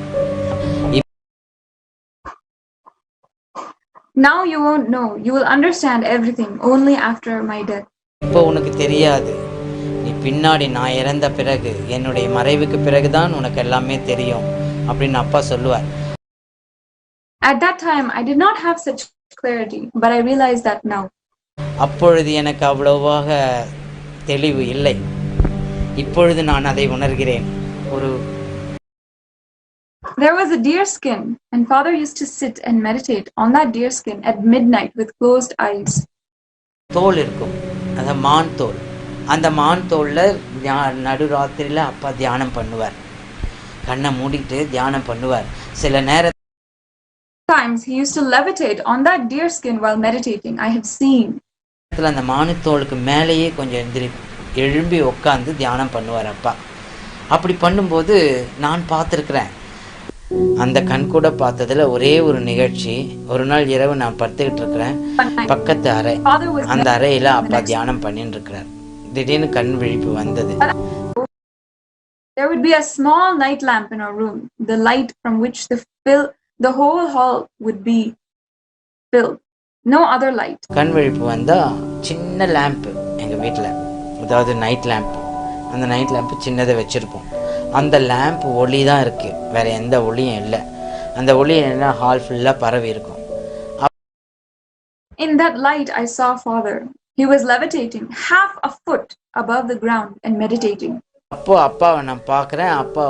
Now you won't know. You will understand everything only after my death. இப்போ உனக்கு தெரியாது, நீ பின்னாடி நான் இறந்த பிறகு என்னுடைய மறைவுக்கு பிறகுதான் உனக்கு எல்லாமே தெரியும் அப்படின்னு அப்பா சொல்லுவார். At that time, I did not have such clarity, but I realize that now. அப்பொழுது எனக்கு அவ்வளவாக தெளிவு இல்லை. இப்பொழுது நான் அதை உணர்கிறேன். There was a deer skin, and father used to sit and meditate on that deer skin at midnight with closed eyes. தோல் இருக்கும், அந்த மான் தோல். அந்த மான் தோல்ல நடுராத்திரியில அப்பா தியானம் பண்ணுவார். கண்ணை மூடிட்டு தியானம் பண்ணுவார். சில Times he used to levitate on that deer skin while meditating. I have seen. அந்த மானுத்தோலுக்கு மேலேயே கொஞ்சம் எழும்பி உட்காந்து தியானம் பண்ணுவார் அப்பா. அப்படி பண்ணும்போது நான் பார்த்துருக்கிறேன். அந்த கண் கூட பார்த்ததுல ஒரே ஒரு நிகழ்ச்சி, ஒரு நாள் இரவு நான் படுத்துக்கிட்டு இருக்கிறேன், பக்கத்து அறை, அந்த அறையில அப்பா தியானம் பண்ணிட்டு இருக்கிறார். திடீர்னு கண் விழிப்பு வந்தது. There would be a small night lamp in our room, the light from which the whole hall would be filled. No other light. கண் விழிப்பு வந்தா சின்ன லேம்ப் எங்க வீட்டில், அதாவது நைட் லேம்ப். அந்த நைட் லேம்ப் சின்னதை வச்சிருப்போம். அந்த லேம்ப் ஒளி தான் இருக்கு, வேற எந்த ஒளியும் இல்லை. அந்த ஒளி என்ன ஹால் ஃபுல்லா பரவி இருக்கும். In that light I saw father. He was levitating half a foot above the ground and meditating. அப்போ அப்பாவை நான் பார்க்குறேன். அப்பா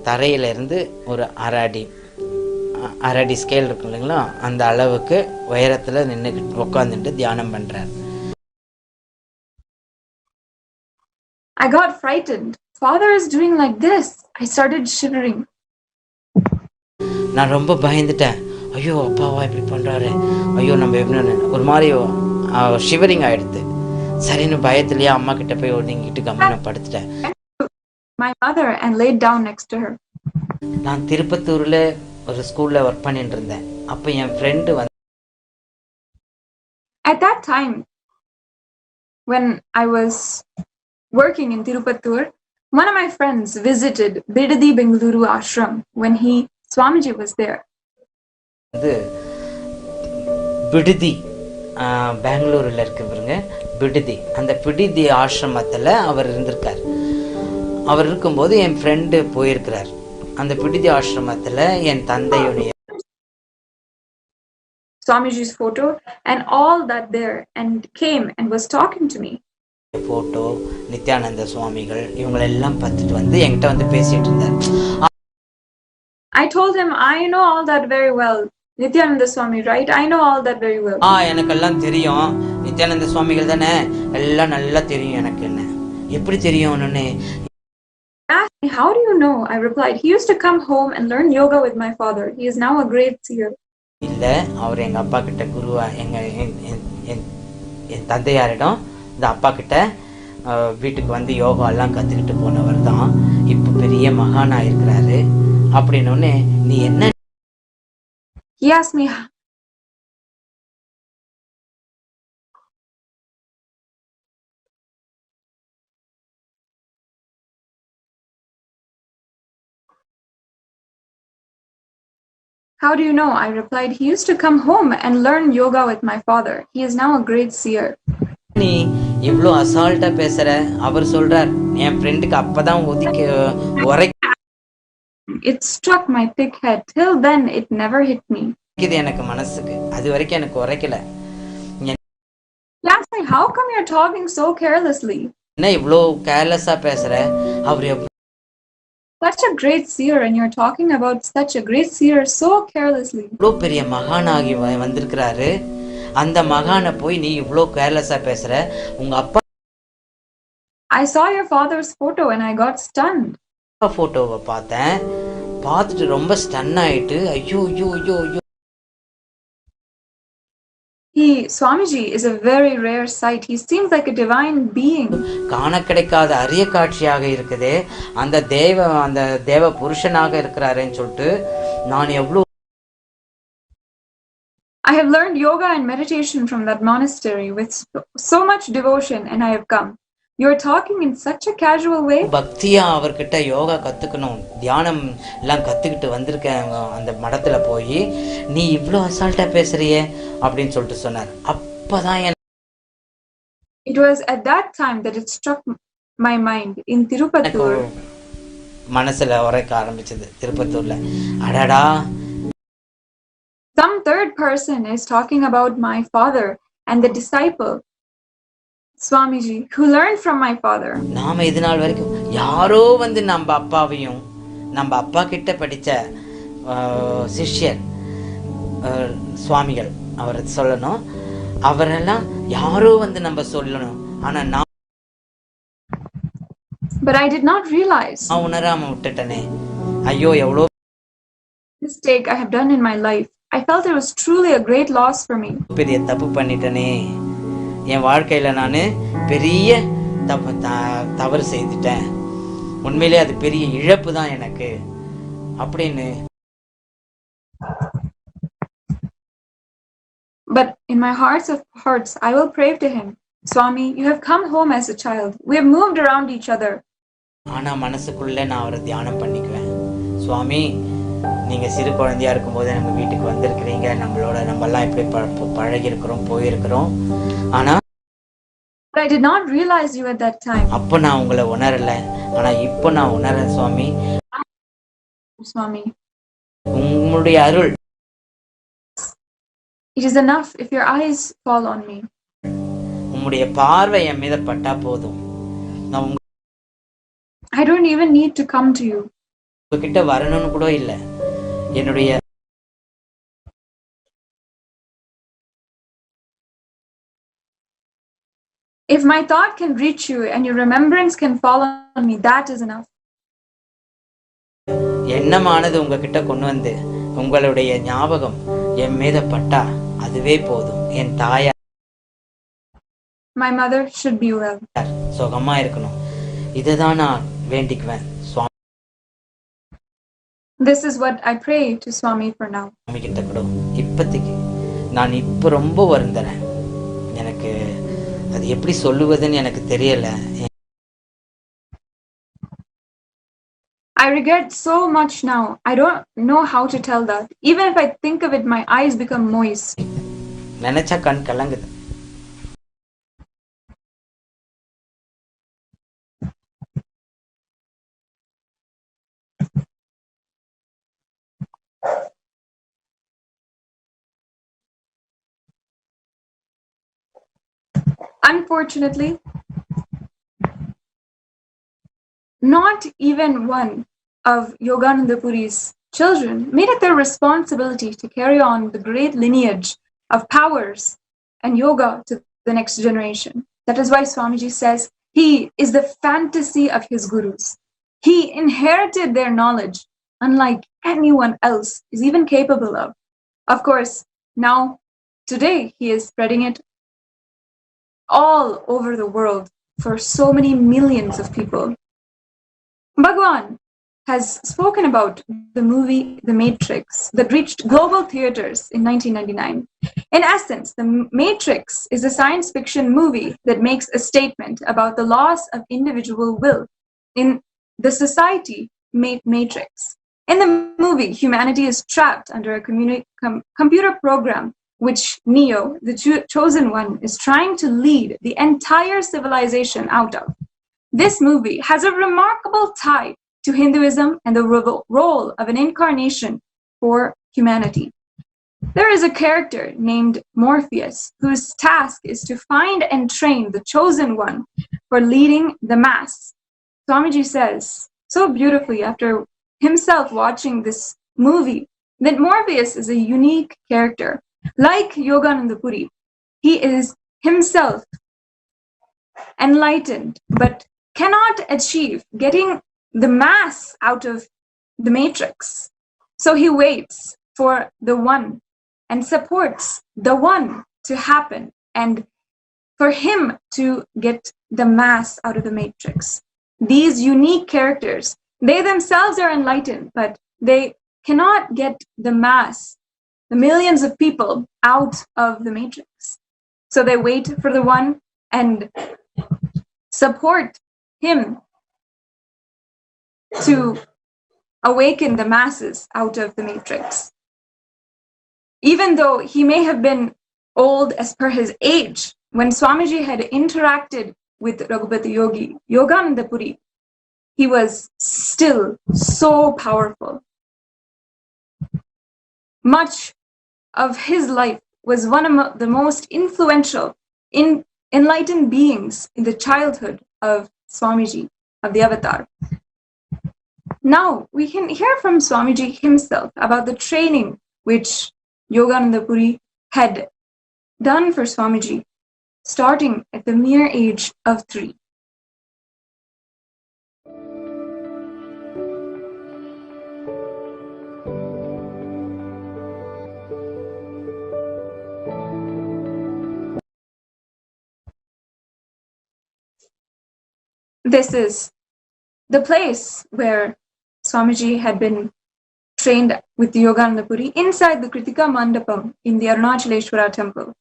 தரையில இருந்து ஒரு அரை அடி ஸ்கேல் இருக்கு இல்லைங்களா, அந்த அளவுக்கு உயரத்துல நின்று உட்காந்துட்டு தியானம் பண்றார். I got frightened. Father is doing like this. I started shivering. நான் ரொம்ப பயந்துட்டேன். ஐயோ அப்பாவா இப்படி பண்றாரு, ஐயோ நம்ம எப்படி, ஒரு மாதிரி ஷிவரிங் ஆயிடுது. சரின்னு பயத்திலேயே அம்மா கிட்ட போய் ஒதுங்கிட்டு கம்முன்னு படுத்துட்டேன். My mother and laid down next to her. நான் திருப்பத்தூர்ல ஒரு ஸ்கூல்ல ஒர்க் பண்ணிட்டு இருந்தேன். அப்ப என் friend At that time, when I was working in Tirupattur, one of my friends visited Bidadi Bengaluru ashram when Swamiji was there. விடுதி பெங்களூர்ல இருக்கு பாருங்க, விடுதி. அந்த விடுதி ஆசிரமத்துல அவர் இருந்திருக்கார். அவர் இருக்கும்போது என் ஃப்ரெண்டு போயிருக்கிறார். அந்த விடுதி ஆசிரமத்துல என் தந்தையுடைய Swamiji's photo and all that there, and came and was talking to me. Photo, Nithyananda சுவாமிகள் இவங்களெல்லாம் பார்த்துட்டு என்கிட்ட பேசிட்டு இருந்தார். I told him, I know all that very well. Nithyananda Swami, right? I know all that very well. எனக்கெல்லாம் தெரியும், நித்யானந்த சுவாமிகள் தானே, எல்லாம் நல்லா தெரியும் எனக்கு. என்ன எப்படி தெரியும்னு asked me, how do you know? I replied, he used to come home and learn yoga with my father. He is now a great seer. இல்ல, அவர் எங்க அப்பா கிட்ட குருவா, என் தந்தையாரிடம் இந்த அப்பா கிட்ட வீட்டுக்கு யோகா எல்லாம் கத்துக்கிட்டு போனவர் தான் இப்ப பெரிய மகானா இருக்கிறாரு அப்படின்னு. நீ என்ன? He asked me, how do you know? I replied, he used to come home and learn yoga with my father. He is now a great seer. நீ இவ்வளோ அசால்ட்டா பேசுற. அவர் சொல்றார், என் ஃப்ரெண்டுக்கு அப்பதான் it struck my thick head. Till then, it never hit me. இது எனக்கு மனசுக்கு அது வரைக்கும் எனக்கு உரைக்கல. He asked me, how come you're talking so carelessly? என்ன இவ்வளோ கேர்லெஸ்ஸா பேசுற? அவர் Such a great seer, and you're talking about such a great seer so carelessly. இவ்வளோ பெரிய மகானாகி வந்திருக்கிறாரு, அந்த மகானை போய் நீ இவ்வளோ கேர்லெஸ்ஸா பேசுற? உங்க அப்பா I saw your father's photo and I got stunned. போட்டோவை பார்த்தேன், பார்த்துட்டு ரொம்ப ஸ்டன் ஆயிட்டு ஐயோ ஐயோ ஐயோ ஐயோ. Swamiji is a very rare sight. He seems like a divine being. காண கிடைக்காத அரிய காட்சியாக இருக்குதே, அந்த தேவ புருஷனாக இருக்கிறாருன்னு சொல்லிட்டு நான் எவ்வளோ. I have learned yoga and meditation from that monastery with so much devotion, and I have come. You are talking in such a casual way. பக்தியா அவர்கிட்ட யோகா கத்துக்கணும், தியானம் எல்லாம் கத்துக்கிட்டு வந்திருக்கேன் அந்த மடத்துல போய், நீ இவ்வளோ அசால்ட்டா பேசுறியே அப்படின்னு சொல்லிட்டு சொன்னார். அப்பதான் It was at that time that it struck my mind in Tirupattur. மனசுல உரைக்க ஆரம்பிச்சது திருப்பத்தூர்ல. அடடா, some third person is talking about my father and the disciple Swamiji who learned from my father. நாம இது நாள் வரைக்கும் யாரோ வந்து நம்ம அப்பாவையும் நம்ம அப்பா கிட்ட படிச்ச சிஷ்யர் சுவாமிகள் அவரை சொல்லணும், அவரெல்லாம் யாரோ வந்து நம்ம சொல்லணும். ஆனா நான் But I did not realize நான் உணராம விட்டுட்டனே. ஐயோ, எவ்வளோ mistake I have done in my life. I felt it was truly a great loss for me. பெரிய தப்பு பண்ணிட்டனே, என் வாழ்க்கையில நான் பெரிய தவறு செய்துட்டேன், உண்மையிலே அது பெரிய இழப்பு தான் எனக்கு அப்படின்னு. But in my hearts of hearts, I will pray to him. Swami, you have come home as a child. We have moved around each other. ஆனா மனசுக்குள்ள நான் அவரை தியானம் பண்ணிக்குவேன். சுவாமி, நீங்க சிறு குழந்தையா இருக்கும்போது நம்ம வீட்டுக்கு வந்திருக்கிறீங்க, நம்மெல்லாம் இப்படி பழகி இருக்கிறோம், போயிருக்கிறோம். ஆனா I did not realize you at that time. அப்ப நான் உங்களை உணரல, ஆனா இப்ப நான் உணரேன் சுவாமி. Swami, உங்களுடைய அருள். it is enough if your eyes fall on me. உங்களுடைய பார்வை என் மீது பட்டா போதும். நான் I don't even need to come to you. உங்ககிட்ட வரணும்னு கூட இல்ல. என்னுடைய if my thought can reach you and your remembrance can fall on me, that is enough. எண்ணமானது உங்ககிட்ட கொண்டு வந்து உங்களுடைய ஞாபகம் என் மீது பட்டா அதுவே போதும். என் தாயார் my mother should be well. சுகமா இருக்கணும், இதுதான் நான் வேண்டிக்குவேன். This is what I pray to Swami for now. சுவாமி கிட்ட கூட இப்போதைக்கு நான் இப்ப ரொம்ப வருந்துறேன். எனக்கு அது எப்படி சொல்லுவதுன்னு எனக்கு தெரியல. I regret so much now. I don't know how to tell that. Even if I think of it, my eyes become moist. நினைச்சா கண் கலங்குது. Unfortunately, not even one of Yogananda Puri's children made it their responsibility to carry on the great lineage of powers and yoga to the next generation. That is why Swamiji says he is the fantasy of his gurus. He inherited their knowledge unlike anyone else is even capable of. Of course, now, today, he is spreading it all over the world for so many millions of people. Bhagwan has spoken about the movie The Matrix that reached global theaters in 1999. In essence, The Matrix is a science fiction movie that makes a statement about the loss of individual will in the society matrix. In the movie, humanity is trapped under a computer program which Neo, the chosen one, is trying to lead the entire civilization out of. This movie has a remarkable tie to Hinduism and the role of an incarnation for humanity. There is a character named Morpheus whose task is to find and train the chosen one for leading the mass. Swamiji says so beautifully after himself watching this movie that Morpheus is a unique character. Like Yogananda Puri, he is himself enlightened but cannot achieve getting the mass out of the matrix. So he waits for the one and supports the one to happen and for him to get the mass out of the matrix. These unique characters, they themselves are enlightened, but they cannot get the mass, the millions of people out of the matrix. So they wait for the one and support him to awaken the masses out of the matrix. Even though he may have been old as per his age, when Swamiji had interacted with Raghupati Yogi, Yogananda Puri, he was still so powerful. Much of his life was one of the most influential, enlightened beings in the childhood of Swamiji, of the Avatar. Now, we can hear from Swamiji himself about the training which Yogananda Puri had done for Swamiji, starting at the mere age of 3. This is the place where Swamiji had been trained with Yogananda Puri inside the Kritika Mandapam in the Arunachaleshwara temple.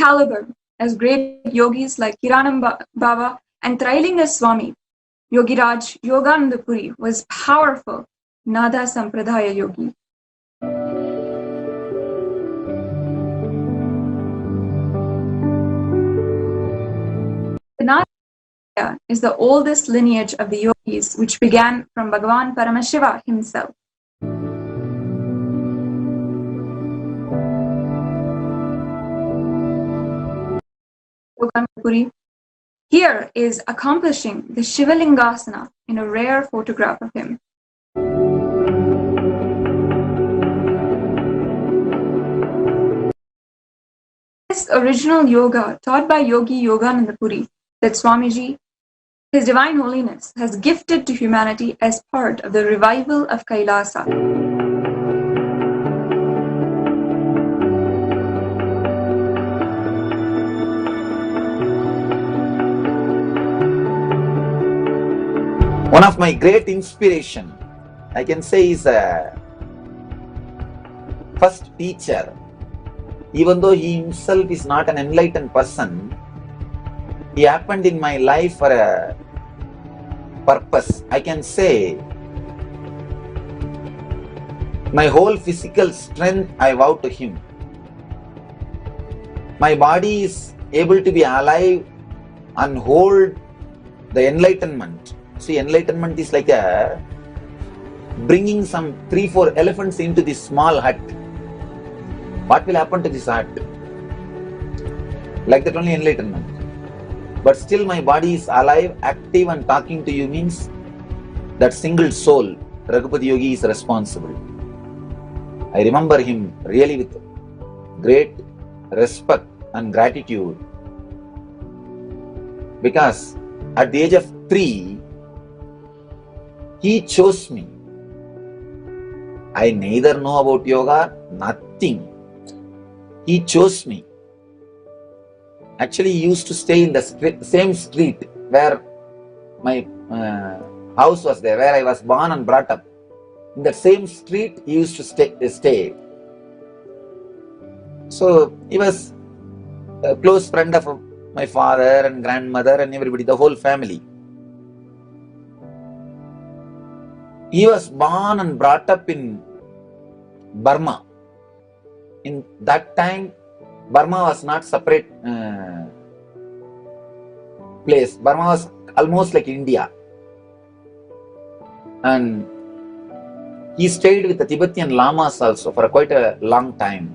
Caliber as great yogis like Kiranam Baba and Trailinga Swami, Yogiraj Yogananda Puri was powerful Nada Sampradaya yogi. The Nada is the oldest lineage of the yogis, which began from Bhagavan Paramashiva himself. Yogananda Puri here is accomplishing the Shivalingasana in a rare photograph of him. This original yoga taught by Yogi Yogananda Puri that Swamiji, His Divine Holiness, has gifted to humanity as part of the revival of Kailasa. One of my great inspiration, I can say, is a first teacher. Even though he himself is not an enlightened person, he happened in my life for a purpose. I can say my whole physical strength I vow to him. My body is able to be alive and hold the enlightenment. See, enlightenment is like a bringing some 3-4 elephants into this small hut. What will happen to this hut? Like that only enlightenment. But still my body is alive, active and talking to you means that single soul, Raghupati Yogi, is responsible. I remember him really with great respect and gratitude, because at the age of 3, he chose me. I neither know about yoga, nothing. He chose me. Actually, he used to stay in the same street where my house was there, where I was born and brought up. In the same street, he used to stay. So, he was a close friend of my father and grandmother and everybody, the whole family. He was born and brought up in Burma. In that time, Burma was not separate place. Burma was almost like India. And he stayed with the Tibetan Lamas also for quite a long time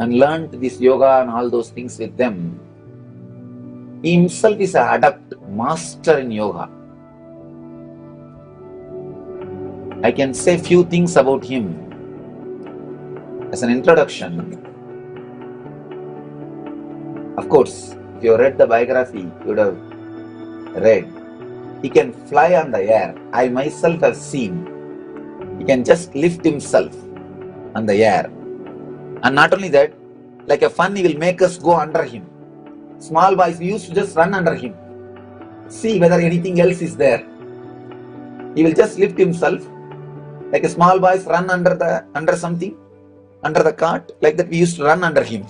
and learned this yoga and all those things with them. He himself is an adept, master in yoga. I can say few things about him as an introduction. Of course, if you read the biography, you would have read. He can fly on the air. I myself have seen. He can just lift himself on the air. And not only that, like a fun, he will make us go under him. Small boys, we used to just run under him. See whether anything else is there. He will just lift himself. Like a small boys run under something, under the cart. Like that we used to run under him.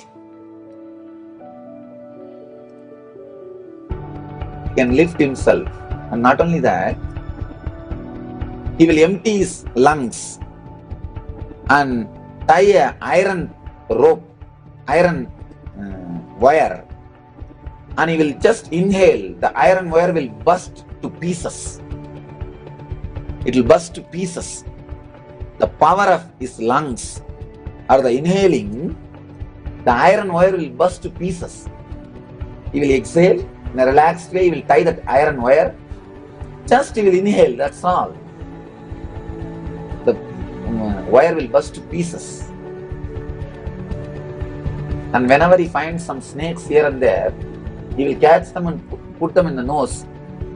He can lift himself. And not only that, he will empty his lungs and tie an iron rope, iron wire, and he will just inhale. The iron wire will burst to pieces. It will burst to pieces. The power of his lungs or the inhaling, the iron wire will burst to pieces. He will exhale in a relaxed way. He will tie that iron wire. Just he will inhale, that's all. The wire will burst to pieces. And whenever he finds some snakes here and there, he will catch them and put them in the nose.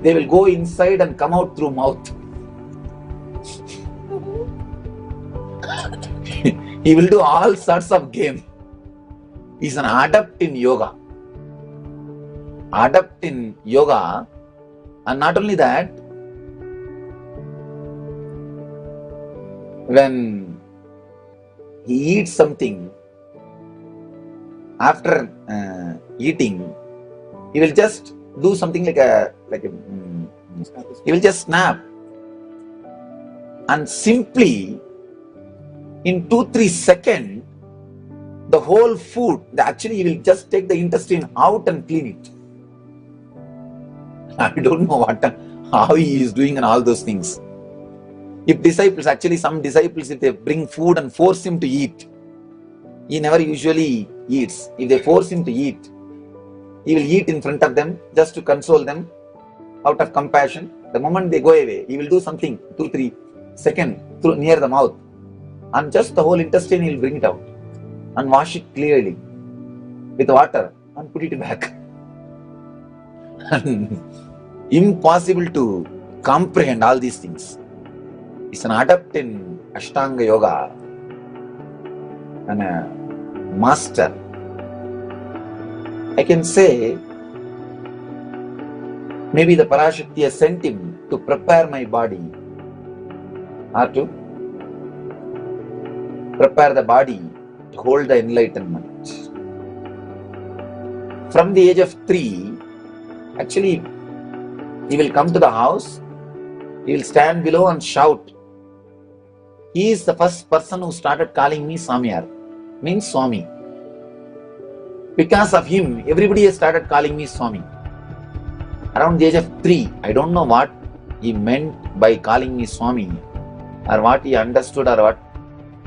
They will go inside and come out through mouth. He will do all sorts of game. He is an adept in yoga. Adept in yoga. And not only that, when he eats something, after eating, he will just do something he will just snap. And simply, in 2-3 seconds, the whole food, actually he will just take the intestine out and clean it. I don't know how he is doing and all those things. If disciples, actually some disciples, if they bring food and force him to eat, he never usually eats. If they force him to eat, he will eat in front of them just to console them out of compassion. The moment they go away, he will do something 2-3 seconds near the mouth, and just the whole intestine he will bring it out and wash it clearly with water and put it back. Impossible to comprehend all these things. He's an adept in Ashtanga Yoga and a master. I can say maybe the Parashakti has sent him to prepare my body or to prepare the body to hold the enlightenment. From the age of 3, actually, he will come to the house, he will stand below and shout. He is the first person who started calling me Samyar, means Swami. Because of him, everybody has started calling me Swami. Around the age of 3, I don't know what he meant by calling me Swami, or what he understood, or what,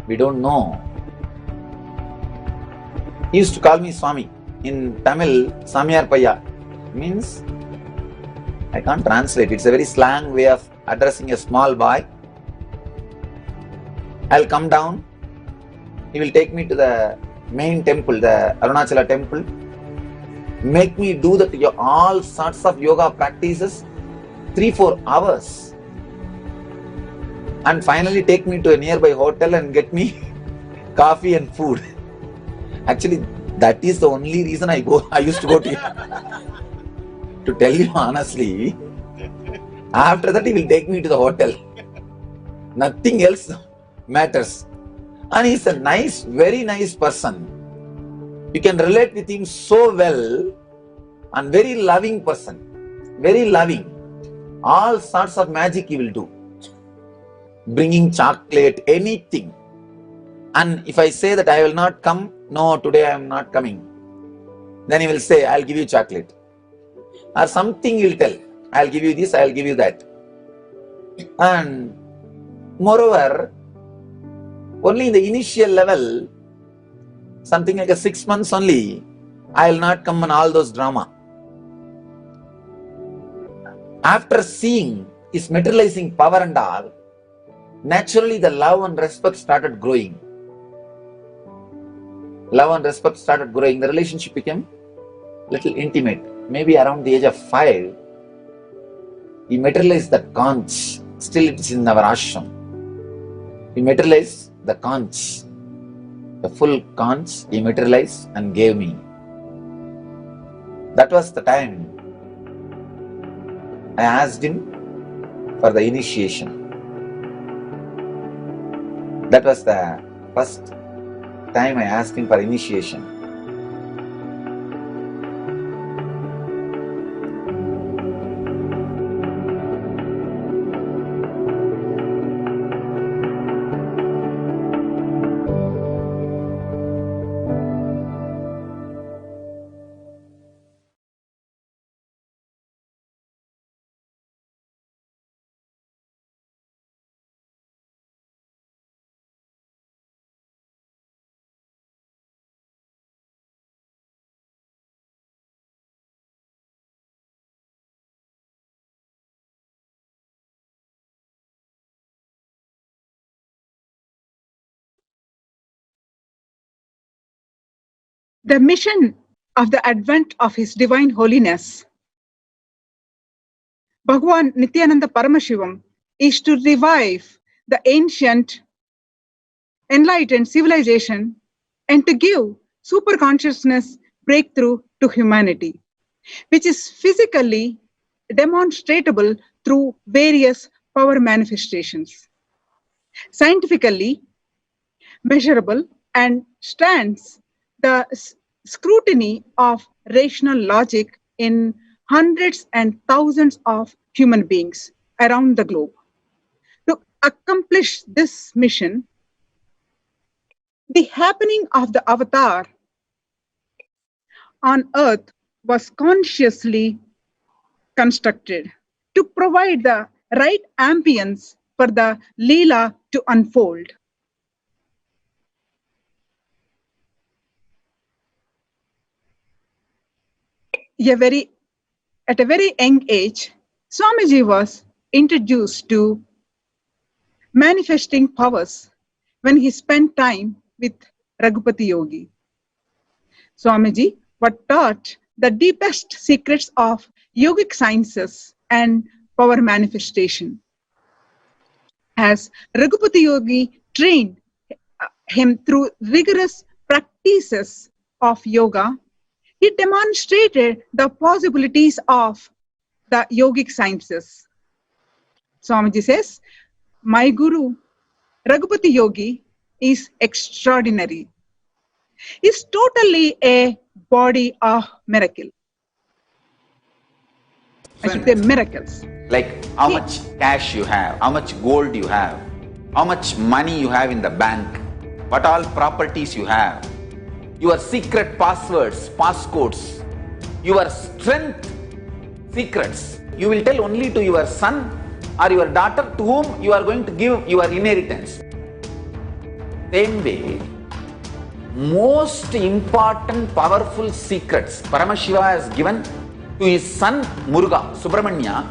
we don't know. He used to call me Swami. In Tamil, Samyar Paya means, I can't translate, it's a very slang way of addressing a small boy. I'll come down, he will take me to the main temple, the Arunachala temple, make me do all sorts of yoga practices, 3-4 hours, and finally take me to a nearby hotel and get me coffee and food. Actually, that is the only reason I used to go to to tell you honestly. After that, he will take me to the hotel. Nothing else matters. And he's a nice, very nice person. You can relate with him so well, and very loving person. Very loving. All sorts of magic he will do. Bringing chocolate, anything. And if I say that I will not come, no, today I am not coming, then he will say, I'll give you chocolate. Or something he will tell, I'll give you this, I'll give you that. And moreover, only in the initial level, something like 6 months only, I'll not come on all those drama. After seeing his materializing power and all, naturally the love and respect started growing. Love and respect started growing. The relationship became little intimate. Maybe around the age of 5, he materialized that conch. Still it is in our ashram. He materialized the conch. The full conch he materialized and gave me. That was the time I asked him for the initiation. That was the first time I asked him for initiation. The mission of the advent of His Divine Holiness, Bhagavan Nithyananda Paramashivam, is to revive the ancient enlightened civilization and to give super consciousness breakthrough to humanity, which is physically demonstrable through various power manifestations, scientifically measurable, and stands the scrutiny of rational logic in hundreds and thousands of human beings around the globe. To accomplish this mission, the happening of the avatar on earth was consciously constructed to provide the right ambience for the Leela to unfold. At a very young age, Swamiji was introduced to manifesting powers when he spent time with Raghupati Yogi. Swamiji was taught the deepest secrets of yogic sciences and power manifestation. As Raghupati Yogi trained him through rigorous practices of yoga, he demonstrated the possibilities of the yogic sciences. Swamiji says, my guru, Raghupati Yogi, is extraordinary. Is totally a body of miracle. I should say miracles. Like how much cash you have, how much gold you have, how much money you have in the bank, what all properties you have, your secret passwords, passcodes, your strength secrets, you will tell only to your son or your daughter to whom you are going to give your inheritance. Same way, most important powerful secrets Paramashiva has given to his son Muruga, Subramanya,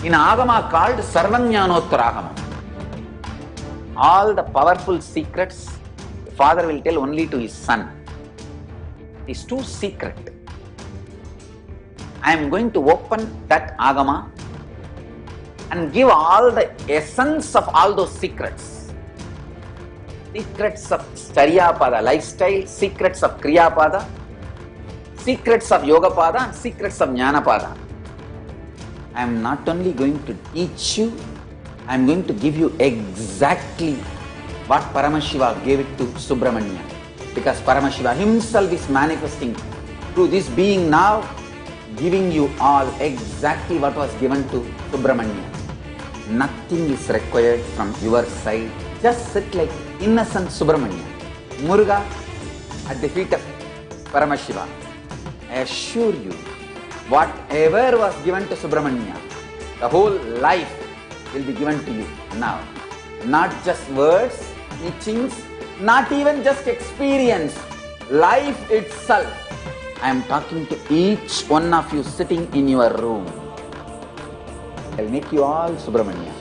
in Agama called Sarvajnanottaragama. All the powerful secrets father will tell only to his son. It's too secret. I am going to open that Agama and give all the essence of all those secrets. Secrets of Charyapada lifestyle, secrets of Kriyapada, secrets of Yogapada, and secrets of Jnanapada. I am not only going to teach you, I am going to give you exactly what Paramashiva gave it to Subramanya. Because Paramashiva himself is manifesting through this being now, giving you all exactly what was given to Subramanya. Nothing is required from your side Just sit like innocent Subramanya, Muruga at the feet of Paramashiva. I assure you, whatever was given to Subramanya, the whole life will be given to you now. Not just words, teachings, not even just experience, life itself. I am talking to each one of you sitting in your room. I will make you all Subramanya.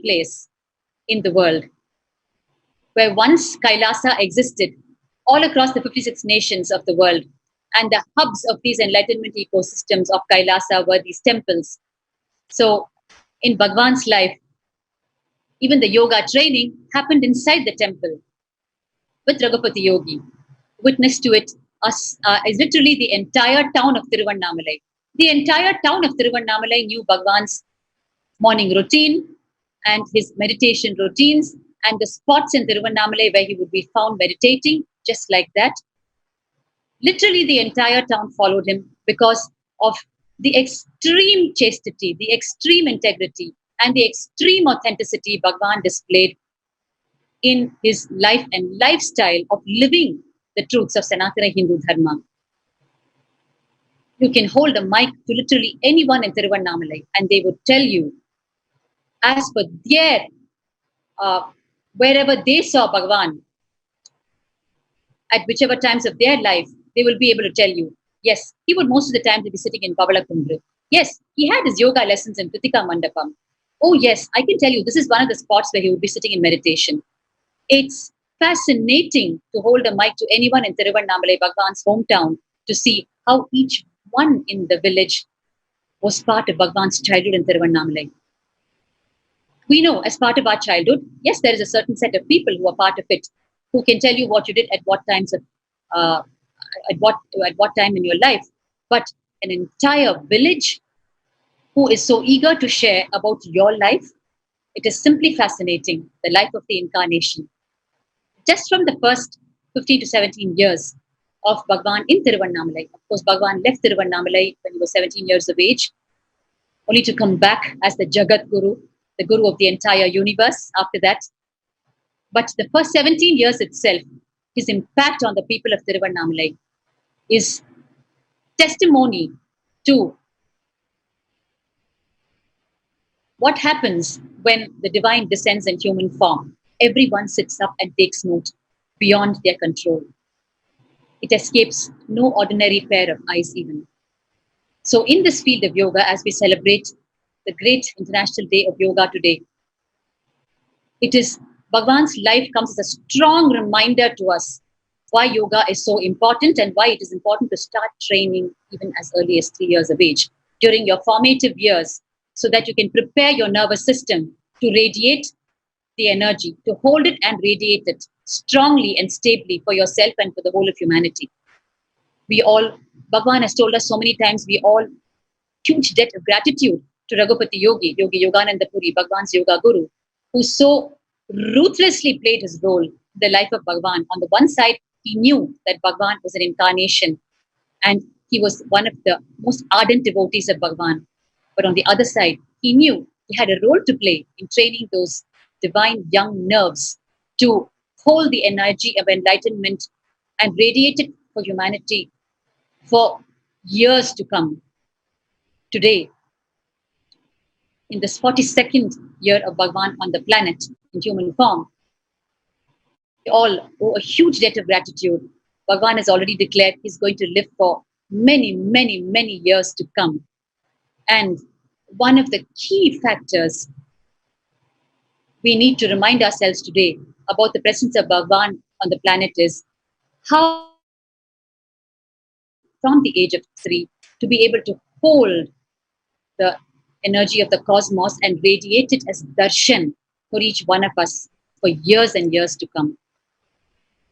Place in the world where once Kailasa existed all across the 56 nations of the world. And the hubs of these enlightenment ecosystems of Kailasa were these temples. So in Bhagwan's life, even the yoga training happened inside the temple with Raghupati Yogi. Witness to it is literally the entire town of Tiruvannamalai. The entire town of Tiruvannamalai knew Bhagwan's morning routine and his meditation routines and the spots in Tiruvannamalai where he would be found meditating, just like that. Literally the entire town followed him because of the extreme chastity, the extreme integrity, and the extreme authenticity Bhagwan displayed in his life and lifestyle of living the truths of Sanatana Hindu Dharma. You can hold a mic to literally anyone in Tiruvannamalai and they would tell you, as per their, wherever they saw Bhagwan, at whichever times of their life, they will be able to tell you, yes, he would most of the time be sitting in Pavalakundru. Yes, he had his yoga lessons in Kritika Mandapam. Oh yes, I can tell you, this is one of the spots where he would be sitting in meditation. It's fascinating to hold a mic to anyone in Tiruvannamalai, Bhagwan's hometown, to see how each one in the village was part of Bhagwan's childhood in Tiruvannamalai. We know as part of our childhood, yes, there is a certain set of people who are part of it, who can tell you what you did at what times of, at what time in your life. But an entire village who is so eager to share about your life, it is simply fascinating, the life of the incarnation. Just from the first 15 to 17 years of Bhagwan in Tiruvannamalai. Of course, Bhagwan left Tiruvannamalai when he was 17 years of age, only to come back as the Jagatguru, the guru of the entire universe after that. But the first 17 years itself, his impact on the people of Tiruvannamalai is testimony to what happens when the divine descends in human form. Everyone sits up and takes note beyond their control. It escapes no ordinary pair of eyes even. So in this field of yoga, as we celebrate the great International Day of Yoga today, it is Bhagwan's life comes as a strong reminder to us why yoga is so important and why it is important to start training even as early as 3 years of age, during your formative years, so that you can prepare your nervous system to radiate the energy, to hold it and radiate it strongly and stably for yourself and for the whole of humanity. We all, Bhagwan has told us so many times, we all huge debt of gratitude to Raghupati Yogi Yogananda Puri, Bhagwan's yoga guru, who so ruthlessly played his role in the life of Bhagwan. On the one side, he knew that Bhagwan was an incarnation and he was one of the most ardent devotees of Bhagwan. But on the other side, he knew he had a role to play in training those divine young nerves to hold the energy of enlightenment and radiate it for humanity for years to come. Today, in this 42nd year of Bhagwan on the planet in human form, we all owe a huge debt of gratitude. Bhagwan has already declared he's going to live for many, many, many years to come. And one of the key factors we need to remind ourselves today about the presence of Bhagwan on the planet is how, from the age of 3, to be able to hold the energy of the cosmos and radiate it as darshan for each one of us for years and years to come.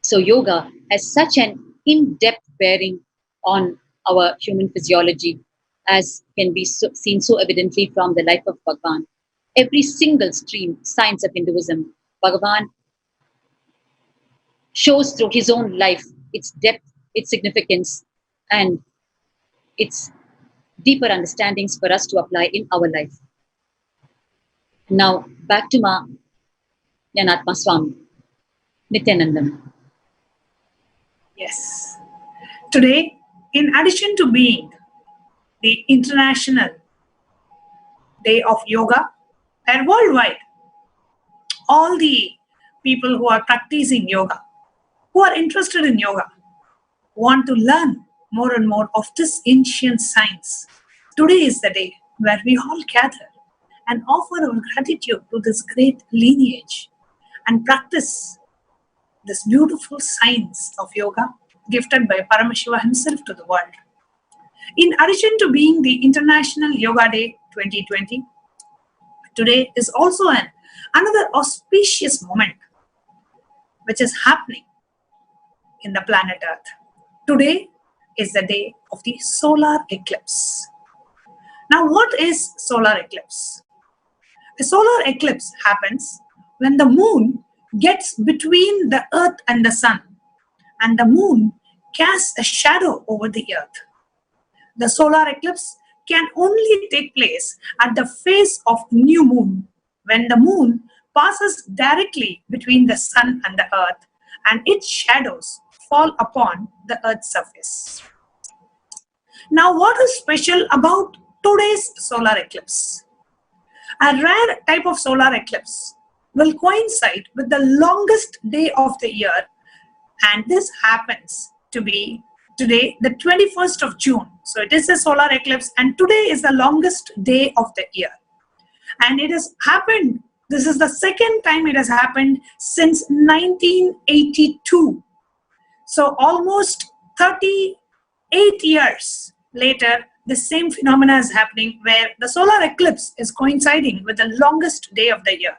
So yoga has such an in-depth bearing on our human physiology, as can be seen so evidently from the life of Bhagwan. Every single stream, science of Hinduism, Bhagwan shows through his own life its depth, its significance, and its deeper understandings for us to apply in our life. Now, back to Ma Nyanatma Swami, Nithyanandam. Yes. Today, in addition to being the International Day of Yoga, and worldwide, all the people who are practicing yoga, who are interested in yoga, want to learn more and more of this ancient science. Today is the day where we all gather and offer our gratitude to this great lineage and practice this beautiful science of yoga gifted by Paramashiva himself to the world. In addition to being the International Yoga Day 2020, today is also another auspicious moment which is happening in the planet Earth. Today is the day of the solar eclipse. Now, what is solar eclipse? A solar eclipse happens when the moon gets between the earth and the sun, and the moon casts a shadow over the earth. The solar eclipse can only take place at the phase of new moon, when the moon passes directly between the sun and the earth, and its shadows fall upon the earth's surface. Now, what is special about today's solar eclipse? A rare type of solar eclipse will coincide with the longest day of the year, and this happens to be today, the 21st of June. So it is a solar eclipse, and today is the longest day of the year. And it has happened This is the second time it has happened since 1982. So almost 38 years later, the same phenomena is happening where the solar eclipse is coinciding with the longest day of the year.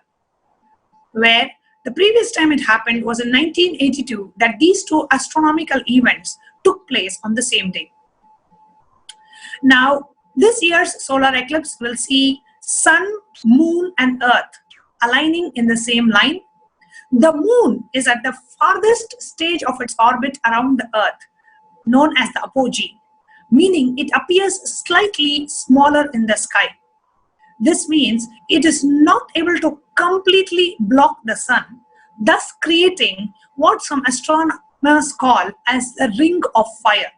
Where the previous time it happened was in 1982 that these two astronomical events took place on the same day. Now, this year's solar eclipse will see Sun, Moon and Earth aligning in the same line. The Moon is at the farthest stage of its orbit around the Earth, known as the apogee, meaning it appears slightly smaller in the sky. This means it is not able to completely block the Sun, thus creating what some astronomers call as a ring of fire.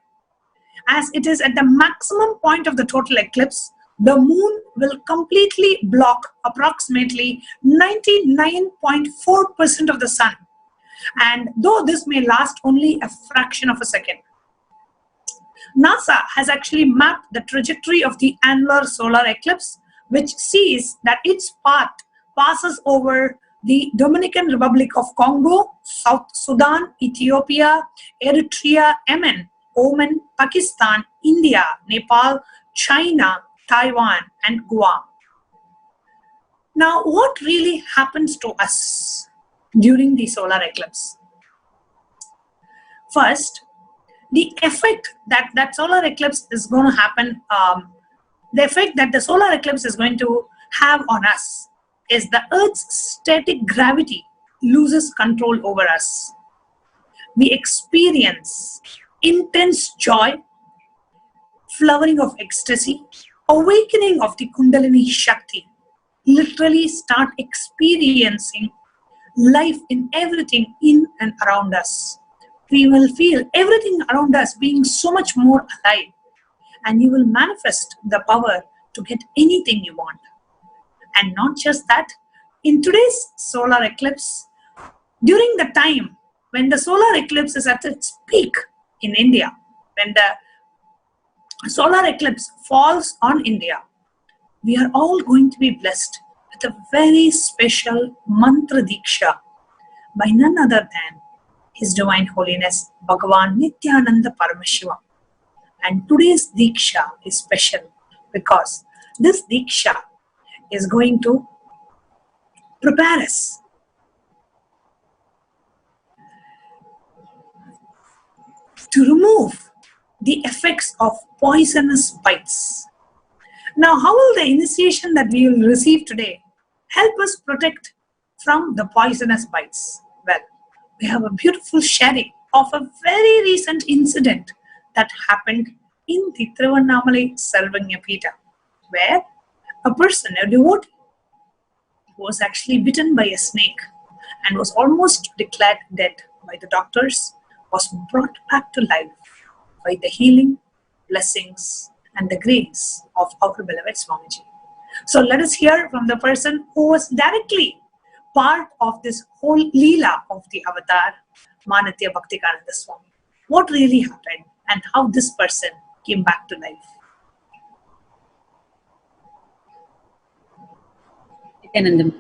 As it is at the maximum point of the total eclipse, the Moon will completely block approximately 99.4% of the Sun, and though this may last only a fraction of a second. NASA has actually mapped the trajectory of the annular solar eclipse, which sees that its path passes over the Dominican Republic of Congo, South Sudan, Ethiopia, Eritrea, Yemen, Oman, Pakistan, India, Nepal, China, Taiwan, and Guam. Now, what really happens to us during the solar eclipse? First, the effect that solar eclipse is going to happen, the effect that the solar eclipse is going to have on us is the Earth's static gravity loses control over us. We experience intense joy, flowering of ecstasy, awakening of the Kundalini Shakti, literally start experiencing life in everything in and around us. We will feel everything around us being so much more alive, and you will manifest the power to get anything you want. And not just that, in today's solar eclipse, during the time when the solar eclipse is at its peak in India, when the solar eclipse falls on India, we are all going to be blessed with a very special mantra diksha by none other than His Divine Holiness Bhagavan Nithyananda Paramashivam. And today's diksha is special because this diksha is going to prepare us to remove the effects of poisonous bites. Now, how will the initiation that we will receive today help us protect from the poisonous bites? Well, we have a beautiful sharing of a very recent incident that happened in the Tiruvannamalai Sarvanya Peeta, where a person, a devotee, was actually bitten by a snake and was almost declared dead by the doctors, was brought back to life by the healing, blessings, and the grace of our beloved Swamiji. So let us hear from the person who was directly part of this whole Leela of the Avatar, Manatya Bhaktikananda Swami. What really happened and how this person came back to life. Nithyanandam.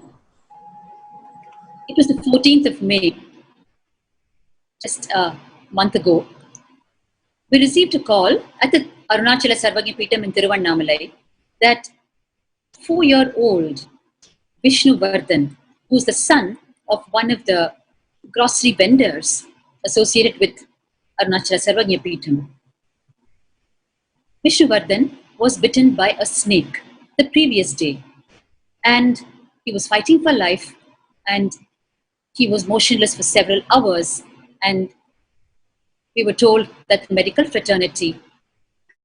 It was the 14th of May, just a month ago. We received a call at the Arunachala Sarvanya Peetam in Tiruvannamalai that 4-year-old Vishnu Vardhan, who's the son of one of the grocery vendors associated with Arunachala Sarvanya Peetam. Vishnu Vardhan was bitten by a snake the previous day, and he was fighting for life, and he was motionless for several hours, and we were told that the medical fraternity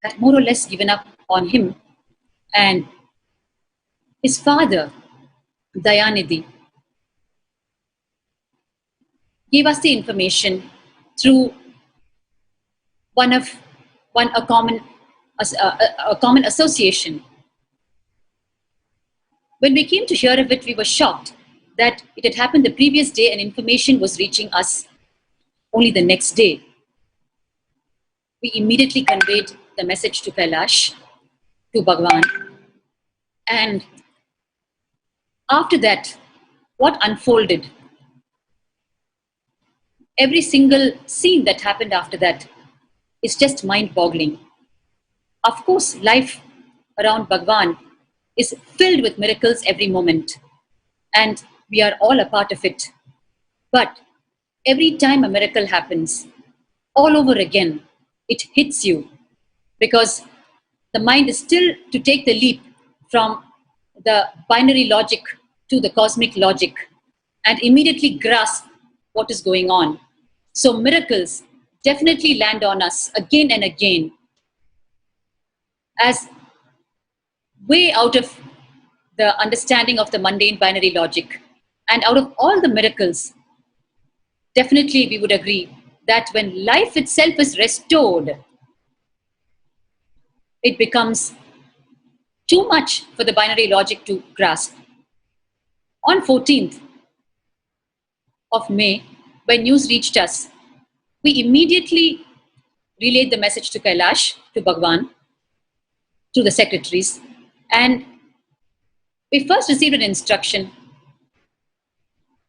had more or less given up on him, and his father, Dayanidhi, gave us the information through a common association. When we came to hear of it, we were shocked that it had happened the previous day and information was reaching us only the next day. We immediately conveyed the message to Kailash, to Bhagavan, and after that, what unfolded, every single scene that happened after that is just mind-boggling. Of course, life around Bhagwan is filled with miracles every moment, and we are all a part of it. But every time a miracle happens, all over again, it hits you, because the mind is still to take the leap from the binary logic to the cosmic logic and immediately grasp what is going on. So miracles definitely land on us again and again as way out of the understanding of the mundane binary logic. And out of all the miracles, definitely we would agree that when life itself is restored, it becomes too much for the binary logic to grasp. On 14th of May, when news reached us, we immediately relayed the message to Kailash, to Bhagwan, to the secretaries, and we first received an instruction.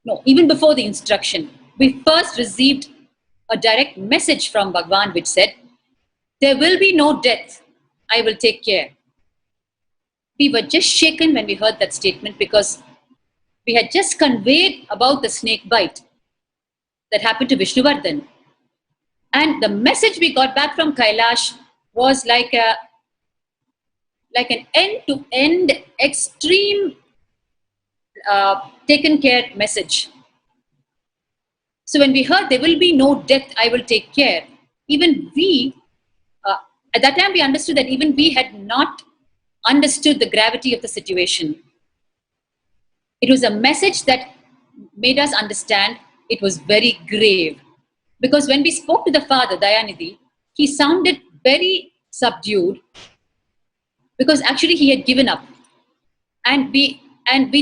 No, even before the instruction, we first received a direct message from Bhagwan which said, "There will be no death, I will take care." We were just shaken when we heard that statement, because we had just conveyed about the snake bite that happened to Vishnuvardhan. And the message we got back from Kailash was like an end-to-end extreme taken care message. So when we heard there will be no death, I will take care, even we, at that time we understood that even we had not understood the gravity of the situation. It was a message that made us understand it was very grave. Because when we spoke to the father, Dayanidhi, he sounded very subdued, because actually he had given up. And we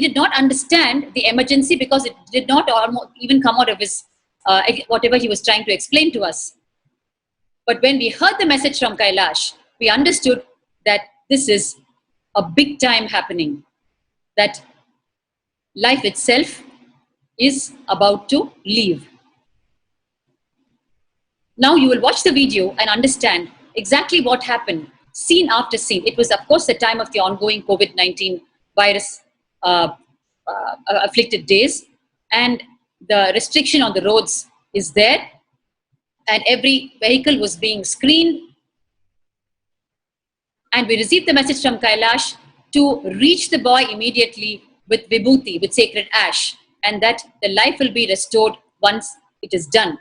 did not understand the emergency, because it did not even come out of his, whatever he was trying to explain to us. But when we heard the message from Kailash, we understood that this is a big time happening, that life itself is about to leave. Now you will watch the video and understand exactly what happened, scene after scene. It was, of course, the time of the ongoing COVID-19 virus afflicted days, and the restriction on the roads is there, and every vehicle was being screened. And we received the message from Kailash to reach the boy immediately with vibhuti, with sacred ash, and that the life will be restored once it is done.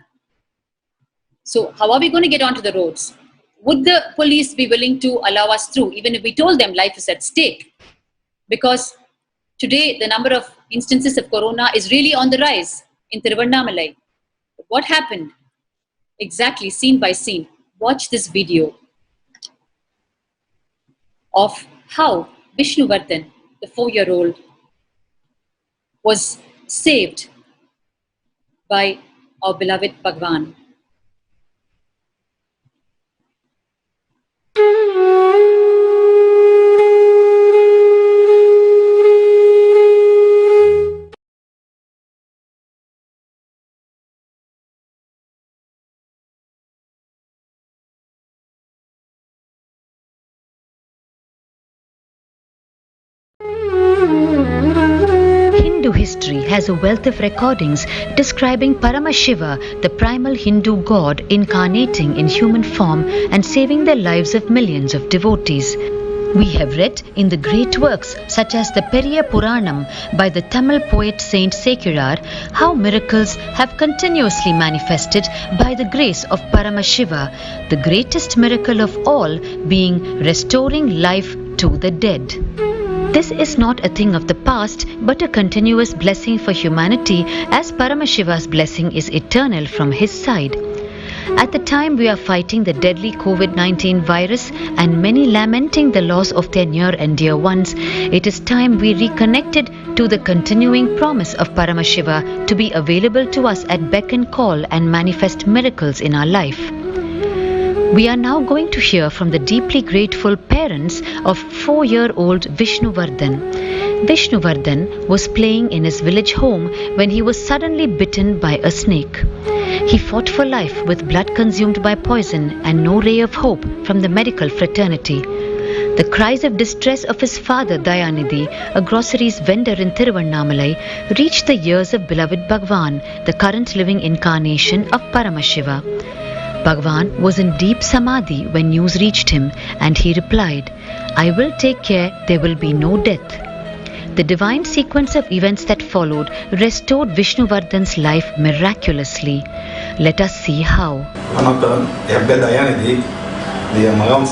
So how are we going to get onto the roads? Would the police be willing to allow us through, even if we told them life is at stake? Because today the number of instances of corona is really on the rise in Tiruvannamalai. What happened? Exactly, scene by scene. Watch this video of how Vishnuvardhan, the 4-year-old, was saved by our beloved Bhagwan. Hindu history has a wealth of recordings describing Paramashiva, the primal Hindu god incarnating in human form and saving the lives of millions of devotees. We have read in the great works such as the Periya Puranam by the Tamil poet Saint Sekular how miracles have continuously manifested by the grace of Paramashiva, the greatest miracle of all being restoring life to the dead. This is not a thing of the past, but a continuous blessing for humanity, as Paramashiva's blessing is eternal from his side. At the time we are fighting the deadly COVID-19 virus and many lamenting the loss of their near and dear ones, it is time we reconnected to the continuing promise of Paramashiva to be available to us at beck and call and manifest miracles in our life. We are now going to hear from the deeply grateful parents of 4-year-old Vishnuvardhan. Vishnuvardhan was playing in his village home when he was suddenly bitten by a snake. He fought for life with blood consumed by poison and no ray of hope from the medical fraternity. The cries of distress of his father Dayanidhi, a groceries vendor in Thiruvannamalai, reached the ears of beloved Bhagwan, the current living incarnation of Paramashiva. Bhagwan was in deep samadhi when news reached him, and he replied, "I will take care, there will be no death." The divine sequence of events that followed restored Vishnuvardhan's life miraculously. Let us see how. வணக்கம், என் பேர் தயாநிதி. இது என் மகன்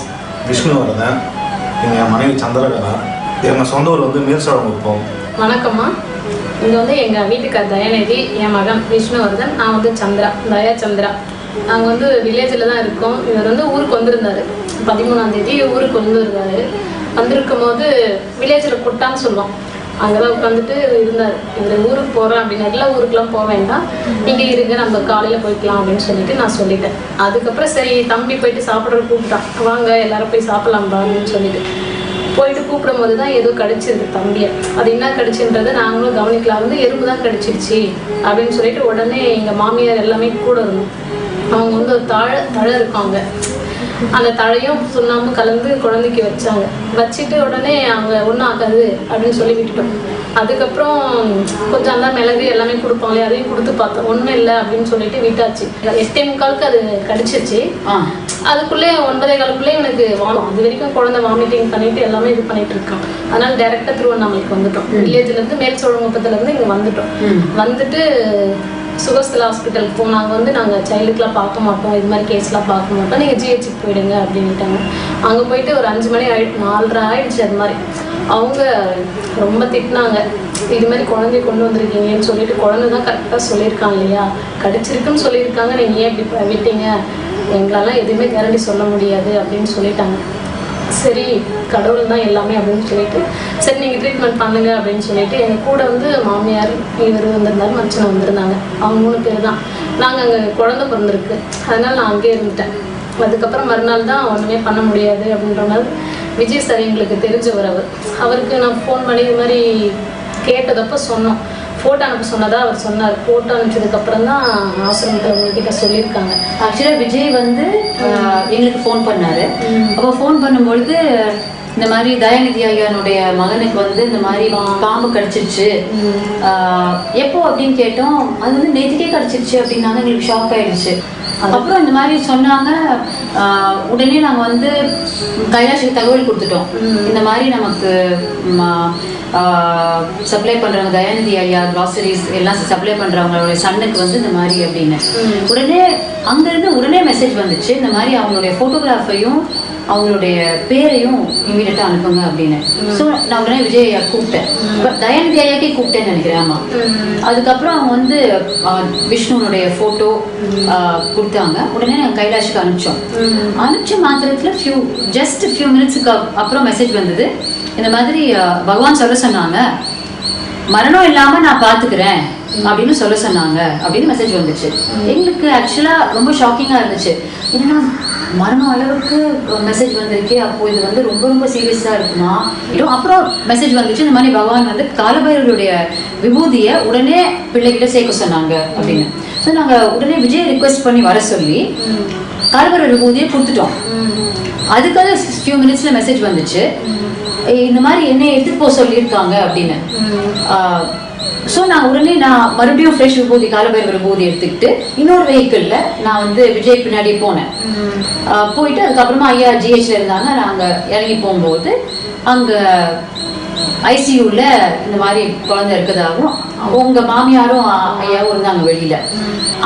விஷ்ணுவர்தன். என் மனைவி சந்திரகலா. எங்கள் சொந்த ஊர் வந்து மீர்சோழம் இருப்போம். வணக்கம்மா, இங்கே வந்து எங்கள் வீட்டுக்கார் தயாநிதி, என் மகன் விஷ்ணுவர்தன், நான் வந்து சந்திரா, தயா சந்திரா. நாங்கள் வந்து வில்லேஜில் தான் இருக்கோம். இவர் வந்து ஊருக்கு வந்திருந்தார், 13ஆம் தேதி ஊருக்கு வந்திருந்தார். வந்திருக்கும் போது வில்லேஜில் குட்டான்னு சொல்லுவோம், அங்கே தான் உட்காந்துட்டு இருந்தார். இவர் ஊருக்கு போகிறேன் அப்படின்னு, எல்லா ஊருக்குலாம் போக வேண்டாம், இங்கே இருங்க, நம்ம காலையில் போய்க்கலாம் அப்படின்னு சொல்லிட்டு நான் சொல்லிட்டேன். அதுக்கப்புறம் சரி தம்பி போயிட்டு சாப்பிட்ற கூப்பிட்டான், வாங்க எல்லாரும் போய் சாப்பிட்லாம்பா அப்படின்னு சொல்லிட்டு போயிட்டு கூப்பிடும் போது தான் ஏதோ கடிச்சிருக்கு தம்பியை. அது என்ன கடிச்சுன்றதை நாங்களும் கவனிக்கலாம். வந்து எறும்பு தான் கடிச்சிருச்சு அப்படின்னு சொல்லிட்டு உடனே எங்கள் மாமியார் எல்லாமே கூட இருந்தோம். அவங்க வந்து ஒரு தழை இருக்காங்க, அந்த தழையும் சுண்ணாம்பு கலந்து குழந்தைக்கு வச்சாங்க. வச்சுட்டு உடனே அவங்க ஒன்றும் ஆகாது அப்படின்னு சொல்லி விட்டுட்டோம். அதுக்கப்புறம் கொஞ்சம் அந்த மிளகு எல்லாமே கொடுப்பாங்களே, அதையும் கொடுத்து பார்த்தோம், ஒன்றும் இல்லை அப்படின்னு சொல்லிட்டு விட்டாச்சு. 8:45 அது கடிச்சிருச்சு. அதுக்குள்ளே 9:15 எனக்கு வாழும். அது வரைக்கும் குழந்தை வாமிட்டிங் பண்ணிட்டு எல்லாமே இது பண்ணிட்டு இருக்கோம். அதனால டைரெக்டாக திருவண்ணாமலைக்கு வந்துட்டோம். வில்லேஜ்லேருந்து மேல் சோழங்குப்பத்துலேருந்து இங்கே வந்துட்டோம். வந்துட்டு சுகஸ்தல ஹாஸ்பிட்டலுக்கு போனாங்க. வந்து நாங்கள் சைல்டுக்கெலாம் பார்க்க மாட்டோம், இது மாதிரி கேஸ்லாம் பார்க்க மாட்டோம், நீங்கள் ஜிஹெச்சுக்கு போயிடுங்க அப்படின்ட்டாங்க. அங்கே போயிட்டு ஒரு 5 மணி 4:30 ஆயிடுச்சு. அது மாதிரி அவங்க ரொம்ப திட்டினாங்க, இது மாதிரி குழந்தைய கொண்டு வந்திருக்கீங்கன்னு சொல்லிட்டு. குழந்தை தான் கரெக்டாக சொல்லியிருக்காங்க இல்லையா, கடிச்சிருக்குன்னு சொல்லியிருக்காங்க, நீங்கள் ஏன் இப்படி விட்டீங்க, எங்களாலாம் எதுவுமே கேரண்டி சொல்ல முடியாது அப்படின்னு சொல்லிட்டாங்க. சரி கடவுள் தான் எல்லாமே அப்படின்னு சொல்லிட்டு, சரி நீங்கள் ட்ரீட்மெண்ட் பண்ணுங்க அப்படின்னு சொல்லிட்டு எங்கள் கூட வந்து மாமியார் இவர் வந்திருந்தாரு, மச்சனை வந்திருந்தாங்க. அவங்க 3 பேர் தான். நாங்கள் அங்கே குழந்தை பிறந்திருக்கு, அதனால நான் அங்கேயே இருந்துட்டேன். அதுக்கப்புறம் மறுநாள் தான் ஒன்றுமே பண்ண முடியாது அப்படின்ற மாதிரி விஜய் சார் எங்களுக்கு தெரிஞ்சவர். அவருக்கு நான் ஃபோன் பண்ணி இது மாதிரி கேட்டதப்போ சொன்னோம். ஃபோட்டோ அனுப்ப சொன்னதா அவர் சொன்னார். ஃபோட்டோ அனுப்பிச்சதுக்கப்புறம் தான் ஆசிரமத்தில் உங்ககிட்ட சொல்லியிருக்காங்க. ஆக்சுவலாக விஜய் வந்து எங்களுக்கு ஃபோன் பண்ணார். அப்போ ஃபோன் பண்ணும்பொழுது இந்த மாதிரி தயாநிதி ஐயானுடைய மகனுக்கு வந்து இந்த மாதிரி பாம்பு கடிச்சிருச்சு, எப்போ அப்படின்னு கேட்டோம். அது வந்து நேற்றுக்கே கடிச்சிருச்சு அப்படின்னாங்க. எங்களுக்கு ஷாக் ஆயிடுச்சு. அப்புறம் இந்த மாதிரி சொன்னாங்க. உடனே நாங்கள் வந்து கைலாஷுக்கு தகவல் கொடுத்துட்டோம், இந்த மாதிரி நமக்கு சப்ளை பண்ணுறவங்க தயாநிதி ஐயா கிராசரிஸ் எல்லாம் சப்ளை பண்ணுறவங்களோட சன்னுக்கு வந்து இந்த மாதிரி அப்படின்னு. உடனே அங்கேருந்து உடனே மெசேஜ் வந்துச்சு, இந்த மாதிரி அவங்களுடைய ஃபோட்டோகிராஃபையும் அவங்களுடைய பேரையும் இமீடியட்டாக அனுப்புங்க அப்படின்னு. ஸோ நான் உடனே விஜய் ஐயா கூப்பிட்டேன், தயாநிதி ஐயாக்கே கூப்பிட்டேன்னு நினைக்கிறேன். ஆமாம். அதுக்கப்புறம் அவங்க வந்து விஷ்ணுனுடைய ஃபோட்டோ கொடுத்தாங்க. உடனே நாங்கள் கைலாஷுக்கு அனுப்பிச்சோம். அனுப்பிச்ச மாத்திரத்தில் ஜஸ்ட் ஃபியூ மினிட்ஸுக்கு அப்புறம் மெசேஜ் வந்தது, இந்த மாதிரி பகவான் சொல்ல சொன்னாங்க, மரணம் இல்லாமல் நான் பார்த்துக்கிறேன் அப்படின்னு சொல்ல சொன்னாங்க அப்படின்னு மெசேஜ் வந்துச்சு. எங்களுக்கு ஆக்சுவலாக ரொம்ப ஷாக்கிங்காக இருந்துச்சு. என்னன்னா மரணம் அளவுக்கு மெசேஜ் வந்திருக்கே, அப்போ இது வந்து ரொம்ப ரொம்ப சீரியஸாக இருக்குமா. அப்புறம் மெசேஜ் வந்துச்சு, இந்த மாதிரி பகவான் வந்து காலபைரவருடைய விபூதியை உடனே பிள்ளைகிட்ட சேர்க்க சொன்னாங்க அப்படின்னு. ஸோ நாங்கள் உடனே விஜய் ரிக்வெஸ்ட் பண்ணி வர சொல்லி காலபைரவர் விபூதியை கொடுத்துட்டோம். அதுக்காக ஃபியூ மினிட்ஸில் மெசேஜ் வந்துச்சு, இந்த மாதிரி என்ன எடுத்துகிட்டு போக சொல்லியிருக்காங்க அப்படின்னு. ஸோ நான் உடனே மறுபடியும் ஃப்ரெஷ் விபூதி காலபைரவர் விபூதி எடுத்துக்கிட்டு இன்னொரு வெஹிக்கிளில் நான் வந்து விஜய் பின்னாடி போனேன். போயிட்டு அதுக்கப்புறமா ஐயா ஜிஹெச்ல இருந்தாங்க. நாங்கள் இறங்கி போகும்போது அங்கே ஐசியூவில் இந்த மாதிரி குழந்தை இருக்கிறதாகவும் உங்கள் மாமியாரும் ஐயாவும் இருந்தாங்க வெளியில்.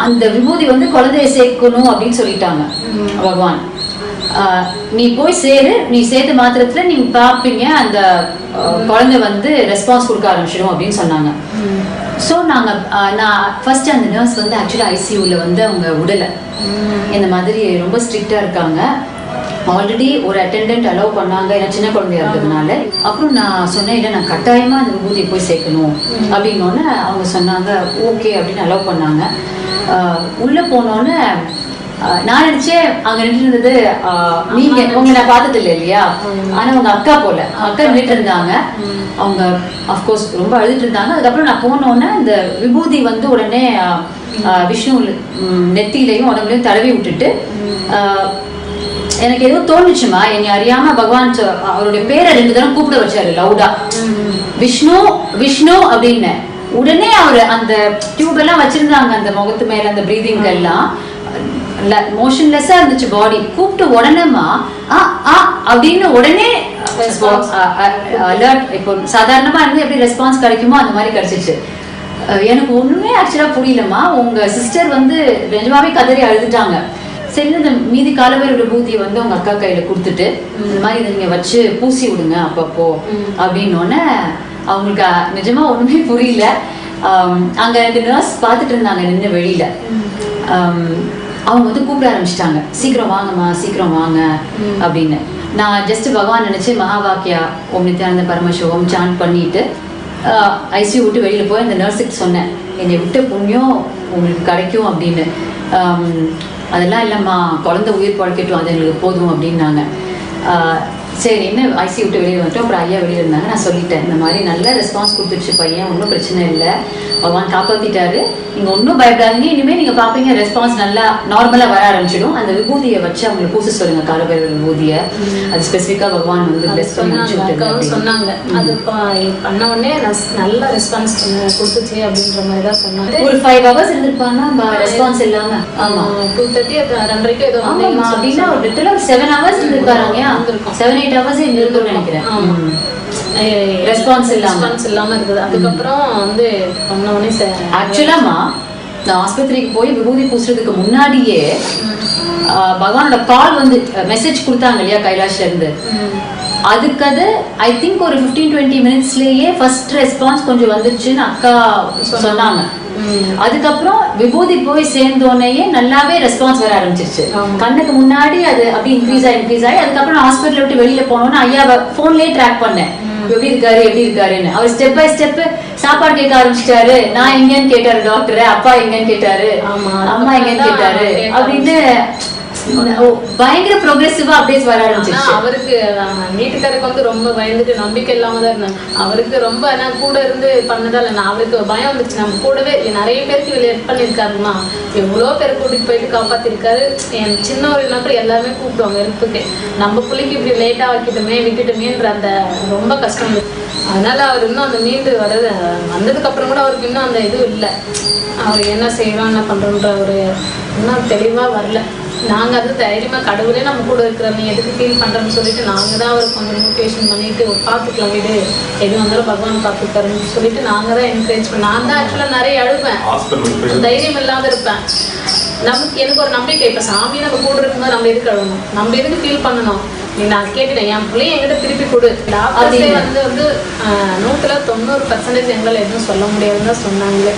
அந்த விபூதி வந்து குழந்தைய சேர்க்கணும் அப்படின்னு சொல்லிட்டாங்க பகவான். நீ போய் சேரு, நீ சேர்த்த மாத்திரத்துல நீங்க பார்ப்பீங்க அந்த குழந்தை வந்து ரெஸ்பான்ஸ் கொடுக்க ஆரம்பிச்சிடும் அப்படின்னு சொன்னாங்க. ஸோ நான் ஃபர்ஸ்ட் அந்த நர்ஸ் வந்து ஆக்சுவலாக ஐசியூவில் வந்து அவங்க விடலை, இந்த மாதிரி ரொம்ப ஸ்ட்ரிக்டாக இருக்காங்க. ஆல்ரெடி ஒரு அட்டெண்டன்ட் அலோவ் பண்ணாங்க, ஏன்னா சின்ன குழந்தையா இருந்ததுனால. அப்புறம் நான் சொன்னேன், இல்லை நான் கட்டாயமாக அந்த விபூதியை போய் சேர்க்கணும் அப்படின்னோடனே அவங்க சொன்னாங்க ஓகே அப்படின்னு அலோவ் பண்ணாங்க. உள்ளே போனோன்னே நான் நினைச்சேன் அங்க நின்று இருந்தது நீங்க உங்களை நான் பார்த்தது இல்லை இல்லையா, ஆனா உங்க அக்கா போல அக்கா நின்றுட்டு இருந்தாங்க. அவங்க அப்கோர்ஸ் ரொம்ப அழுதுட்டு இருந்தாங்க. அதுக்கப்புறம் நான் போனோன்னே இந்த விபூதி வந்து உடனே விஷ்ணு நெத்தியிலையும் உடம்புலையும் தடவி விட்டுட்டு எனக்கு ஏதோ தோணுச்சுமா, என்னை அறியாம பகவான் அவருடைய பேரை 2 தடவை கூப்பிட வச்சாரு லவுடா, விஷ்ணு விஷ்ணு அப்படின்னு. உடனே அவரு அந்த டியூப் எல்லாம் வச்சிருந்தாங்க அந்த முகத்து மேல, அந்த பிரீதிங் எல்லாம் மோஷன்லெஸ்ஸா இருந்துச்சு பாடி. கூப்பிட்டு உடனேமா அப்படின்னு உடனே அலர்ட். இப்போ சாதாரணமா இருந்து எப்படி ரெஸ்பான்ஸ் கிடைக்குமோ அந்த மாதிரி கிடைச்சிச்சு. எனக்கு ஒண்ணுமே ஆக்சுவலா புரியலமா. உங்க சிஸ்டர் வந்து நிஜமாவே கதறி அழுதுட்டாங்க. சரி, இந்த மீதி காலவேர் விபூதியை வந்து உங்க அக்கா கையில கொடுத்துட்டு இந்த மாதிரி இதை நீங்க வச்சு பூசி விடுங்க அப்பப்போ அப்படின்னோடனே அவங்களுக்கு நிஜமா ஒண்ணுமே புரியல. அங்க 2 நர்ஸ் பார்த்துட்டு இருந்தாங்க நின்று வெளியில. அவங்க வந்து கூப்பிட ஆரம்பிச்சிட்டாங்க, சீக்கிரம் வாங்கம்மா சீக்கிரம் வாங்க அப்படின்னு. நான் ஜஸ்ட் பகவான் நினைச்சு மகாவாக்கியா ஓம் நித்யானந்த பரமசிவம் சாண்ட் பண்ணிட்டு ஐசியூ விட்டு வெளியில போய் அந்த நர்ஸுக்கு சொன்னேன், என்னை விட்ட புண்ணியம் உங்களுக்கு கிடைக்கும் அப்படின்னு. அதெல்லாம் இல்லைம்மா, குழந்தை உயிர் பழக்கட்டும், அது எங்களுக்கு போதும் அப்படின்னாங்க. சரி என்ன ஐசியூ விட்டு வெளியே வந்துட்டோம். அப்புறம் ஐயா வெளியே இருந்தாங்க. நான் சொல்லிட்டேன், இந்த மாதிரி நல்ல ரெஸ்பான்ஸ் கொடுத்துருச்சு பையன், ஒன்றும் பிரச்சனை இல்லை, பகவான் காப்பாற்றிட்டாரு, நீங்கள் ஒன்றும் பயப்படாதீங்க, இனிமேல் நீங்கள் பார்ப்பீங்க ரெஸ்பான்ஸ் நல்லா நார்மலாக வர ஆரம்பிச்சிடும். அந்த விபூதியை வச்சு அவங்களுக்கு பூச சொல்லுங்க, காலபைரவ விபூதியை. அது ஸ்பெசிஃபிக்காக பகவான் வந்து பிளஸ் பண்ணி சொன்னாங்க. அது பண்ண உடனே நல்ல ரெஸ்பான்ஸ் கொடுத்துச்சு அப்படின்ற மாதிரி தான் சொன்னாங்க. ஒரு 5 hours இருந்திருப்பாங்க ரெஸ்பான்ஸ் இல்லாமல். ஆமாம், 2:30 2:30 ஏதோ அப்படின்னா ஒரு லிட்டலாக 7 hours இருந்திருக்காங்க. 7-8 hours இருந்திருக்கும்னு நினைக்கிறேன். ரெஸ்பான்ஸ் இல்லாம இருக்குது. அதுக்கப்புறம் வந்து பண்ணவனே ஆக்சுவலாமா நான் ஆஸ்பத்திரிக்கு போய் விபூதி பூசுறதுக்கு முன்னாடியே பகவானோட கால் வந்து மெசேஜ் கொடுத்தாங்க இல்லையா கைலாஷ்ல இருந்து. அதுக்கு அது ஐ திங்க் ஒரு 15-20 minutesலயே ஃபர்ஸ்ட் ரெஸ்பான்ஸ் கொஞ்சம் வந்துருச்சுன்னு அக்கா சொன்னாங்க. அதுக்கப்புறம் விபூதி போய் சேர்ந்தோடனேயே நல்லாவே ரெஸ்பான்ஸ் வர ஆரம்பிச்சிருச்சு. கண்ணுக்கு முன்னாடி அது அப்படி இன்க்ரீஸ் ஆகி அதுக்கப்புறம் ஹாஸ்பிட்டல் விட்டு வெளியில போனோம்னா ஐயாவை போன்லயே ட்ராக் பண்ணேன், எப்படி இருக்காருன்னு. அவர் ஸ்டெப் பை ஸ்டெப் சாப்பாடு கேட்க ஆரம்பிச்சிட்டாரு. நான் எங்கன்னு கேட்டாரு டாக்டர், அப்பா எங்கன்னு கேட்டாரு, அம்மா எங்கன்னு கேட்டாரு அப்படின்னு பயங்கர ப்ரோக்ரெசிவா அப்டேட்ஸ் வர ஆரம்பிச்சிருச்சு. அவருக்கு வீட்டுக்காருக்கு வந்து ரொம்ப பயந்துட்டு நம்பிக்கை இல்லாம தான் இருந்தாங்க. அவருக்கு ரொம்ப நான் கூட இருந்து பண்ணதால அவருக்கு பயம் வந்துச்சு. நம்ம கூடவே நிறைய பேருக்கு இதில் ஹெல்ப் பண்ணியிருக்காருமா, எவ்வளோ பேர் கூட்டிட்டு போயிட்டு காப்பாத்திருக்காரு. என் சின்ன ஒரு நாட்கள் எல்லாருமே கூப்பிடுவாங்க ஹெல்ப்புக்கு. நம்ம பிள்ளைக்கு இப்படி லேட்டா விட்டுட்டுமேன்ற அந்த ரொம்ப கஷ்டம். அதனால அவர் இன்னும் அந்த மீண்டு வந்ததுக்கு அப்புறம் கூட அவருக்கு இன்னும் அந்த இது இல்லை. அவர் என்ன செய்யறோம் என்ன பண்றோன்ற ஒரு இன்னும் தெளிவா வரல. நாங்கள் அது தைரியமாக கடவுளே நம்ம கூட இருக்கிறோம், நீ எதுக்கு ஃபீல் பண்ணுறோன்னு சொல்லிட்டு நாங்கள் தான் அவருக்கு கொஞ்சம் மோட்டிவேஷன் பண்ணிட்டு பார்த்துக்கலாம் வீடு எது வந்தாலும் பகவான் பார்த்துக்காருன்னு சொல்லிட்டு நாங்கள் தான் என்கரேஜ் பண்ணோம். நான் தான் ஆக்சுவலாக நிறைய அழுவேன், தைரியம் இல்லாத இருப்பேன். எனக்கு ஒரு நம்பிக்கை, இப்போ சாமி நம்ம கூட இருக்கும்போது நம்ம எதுக்கு அழுகணும், நம்ம எதுக்கு ஃபீல் பண்ணணும். நான் கேட்டுட்டேன், என் பிள்ளைய என்கிட்ட திருப்பி கொடு. டாக்டர்ஸே வந்து 190% எங்களால் எதுவும் சொல்ல முடியாதுன்னு தான் சொன்னாங்களே.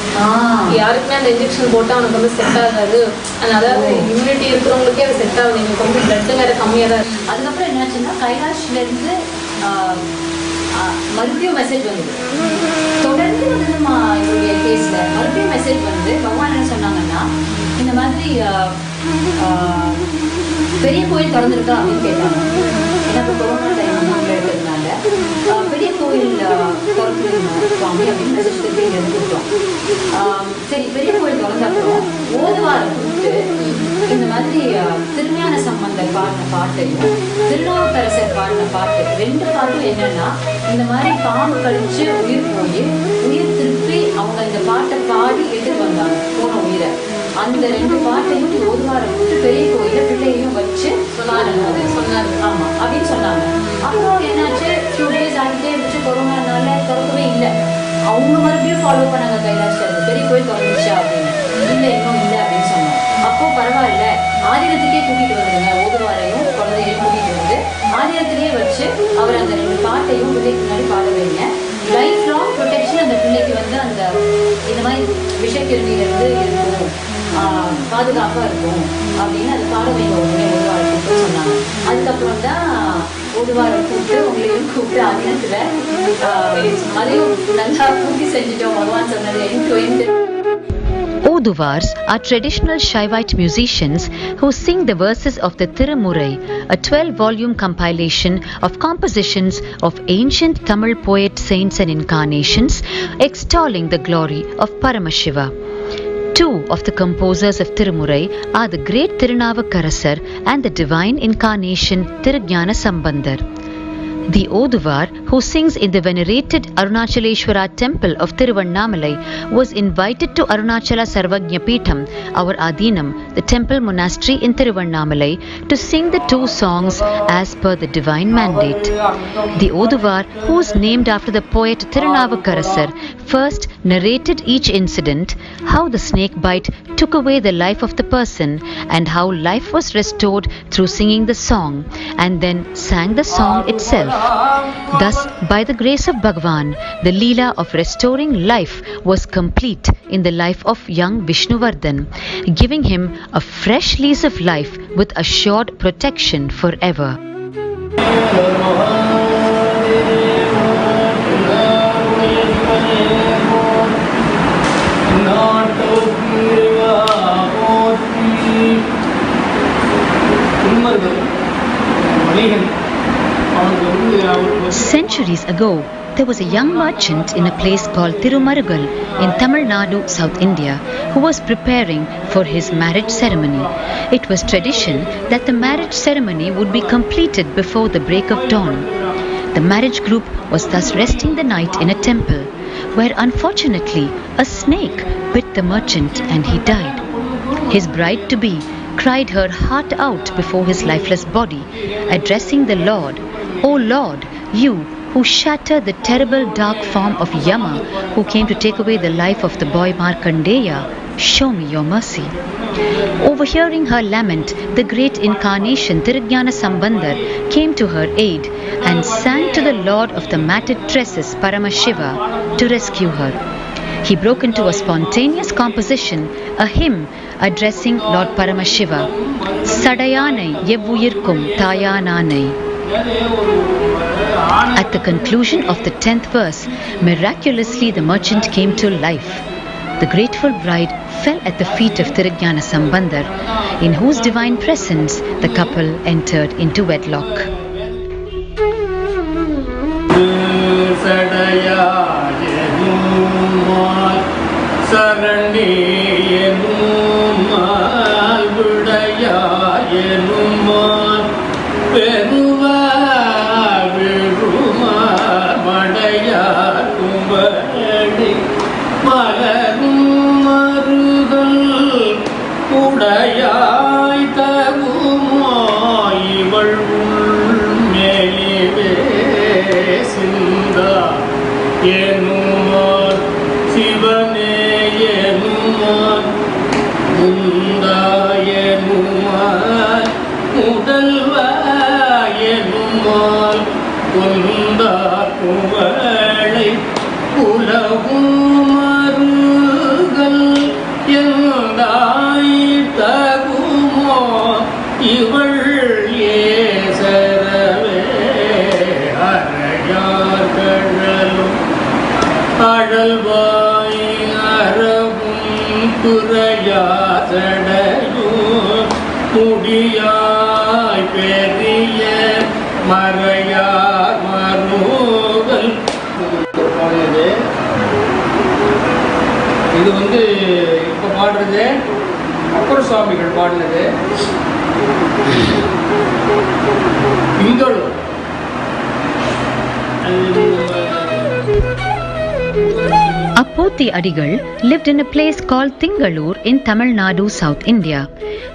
யாருக்குமே அந்த இன்ஜெக்ஷன் போட்டு அவனுக்கு வந்து செட் ஆகாது. அதாவது இம்யூனிட்டி இருக்கிறவங்களுக்கே அது செட் ஆகுது. எங்களுக்கு வந்து பிளட்டு வேற கம்மியாக தான் இருக்குது. அதுக்கப்புறம் என்னாச்சுன்னா கைலாஷ்ல இருந்து மறுபடியும் மெசேஜ் வந்தது. தொடர்ந்து வந்துமா இவருடைய கேஸ்ல மறுபடியும் மெசேஜ் வந்து பகவான் என்ன சொன்னாங்கன்னா, இந்த மாதிரி பெரிய கோயில் திறந்துருக்கா அப்படின்னு கேட்டாங்க. ஏன்னா இப்போ கொரோனா டைம் எடுத்ததுனால பெரிய கோயில் திறக்கணும் சுவாமி அப்படின்னு மெசேஜ் திருப்பி எடுத்துக்கிட்டோம். சரி, பெரிய கோயில் திறந்தப்பறம் ஓதுவாரம் கொடுத்து இந்த மாதிரி திருஞான சம்பந்தர் பாடின பாட்டையும் திருநாவுக்கரசர் பாடின பாட்டு 2 பாட்டும் என்னன்னா, இந்த மாதிரி பாம்பு கழிச்சு உயிர் போய் உயிர் திருப்பி அவங்க இந்த பாட்டை பாடி எடுத்துட்டு வந்தாங்க போன உயிரை. அந்த 2 பாட்டையும் ஓதுவாரம் விட்டு பெரிய கோயில பிள்ளையும் வச்சு சொன்னாங்க. ஆமா அப்படின்னு சொன்னாங்க. அப்புறம் என்னாச்சு, 2 days ஆகிட்டே இருந்துச்சு. கொரோனானால திறக்கவே இல்லை. அவங்க மறுபடியும் ஃபாலோ பண்ணாங்க கைலாஷ்ல பெரிய கோயில் திறந்துச்சா அப்படின்னு. இல்லை இன்னும் இல்லை அப்படின்னு சொன்னாங்க. அப்போ பரவாயில்ல, ஆதீனத்துக்கே கூட்டிட்டு வந்துருங்க, ஓதுவாரையும் குழந்தையும் கூட்டிட்டு வந்து ஆதீனத்திலேயே வச்சு அவர் அந்த 2 பாட்டையும் பிள்ளைக்கு முன்னாடி பாட வைங்க. லைஃப் லாங் ப்ரொடெக்ஷன் அந்த பிள்ளைக்கு வந்து அந்த இந்த மாதிரி விஷக்கிருமியிலிருந்து இருக்கும், பாதுகாப்பாக இருக்கும் அப்படின்னு அது பாட வைங்க உடனே ஓதுவாரை கூப்பிட்டு சொன்னாங்க. அதுக்கப்புறம் தான் ஓதுவாரை கூப்பிட்டு உங்களையும் கூப்பிட்டு ஆதீனத்தில் அதையும் நல்லா பூர்த்தி செஞ்சுட்டோம். பகவான் சொன்னது end to end. Oh, Oduvars are traditional Shaivite musicians who sing the verses of the Tirumurai, a 12-volume compilation of compositions of ancient Tamil poet saints and incarnations, extolling the glory of Paramashiva. Two of the composers of Tirumurai are the great Tirunavukarasar and the divine incarnation Thirugnana Sambandar. The Oduvar, who sings in the venerated Arunachaleshwara temple of Tiruvannamalai, was invited to Arunachala Sarvagnya Peetham, our Adinam, the temple monastery in Tiruvannamalai, to sing the two songs as per the divine mandate. The Oduvar, who is named after the poet Tirunavukarasar, first narrated each incident, how the snake bite took away the life of the person and how life was restored through singing the song, and then sang the song itself. Thus, by the grace of Bhagavan, the Leela of restoring life was complete in the life of young Vishnuvardhan, giving him a fresh lease of life with assured protection forever. Centuries ago, there was a young merchant in a place called Tirumarugal in Tamil Nadu, South India, who was preparing for his marriage ceremony. It was tradition that the marriage ceremony would be completed before the break of dawn. The marriage group was thus resting the night in a temple, where unfortunately a snake bit the merchant and he died. His bride-to-be cried her heart out before his lifeless body, addressing the Lord, "O Lord, you who shattered the terrible dark form of Yama, who came to take away the life of the boy Markandeya, show me your mercy." Overhearing her lament, the great incarnation Thirugnana Sambandar came to her aid and sang to the Lord of the matted tresses, Paramashiva, to rescue her. He broke into a spontaneous composition, a hymn addressing Lord Paramashiva, "Sadayanai Yevvuyirkum Tayananai." At the conclusion of the 10th verse, miraculously the merchant came to life. The grateful bride fell at the feet of Thirugnana Sambandar, in whose divine presence the couple entered into wedlock. இது வந்து இப்போ பாடுறது அப்பர் சுவாமிகள் பாடினது. Thingalur Appoti Adigal lived in a place called Tingalur in Tamil Nadu, South India.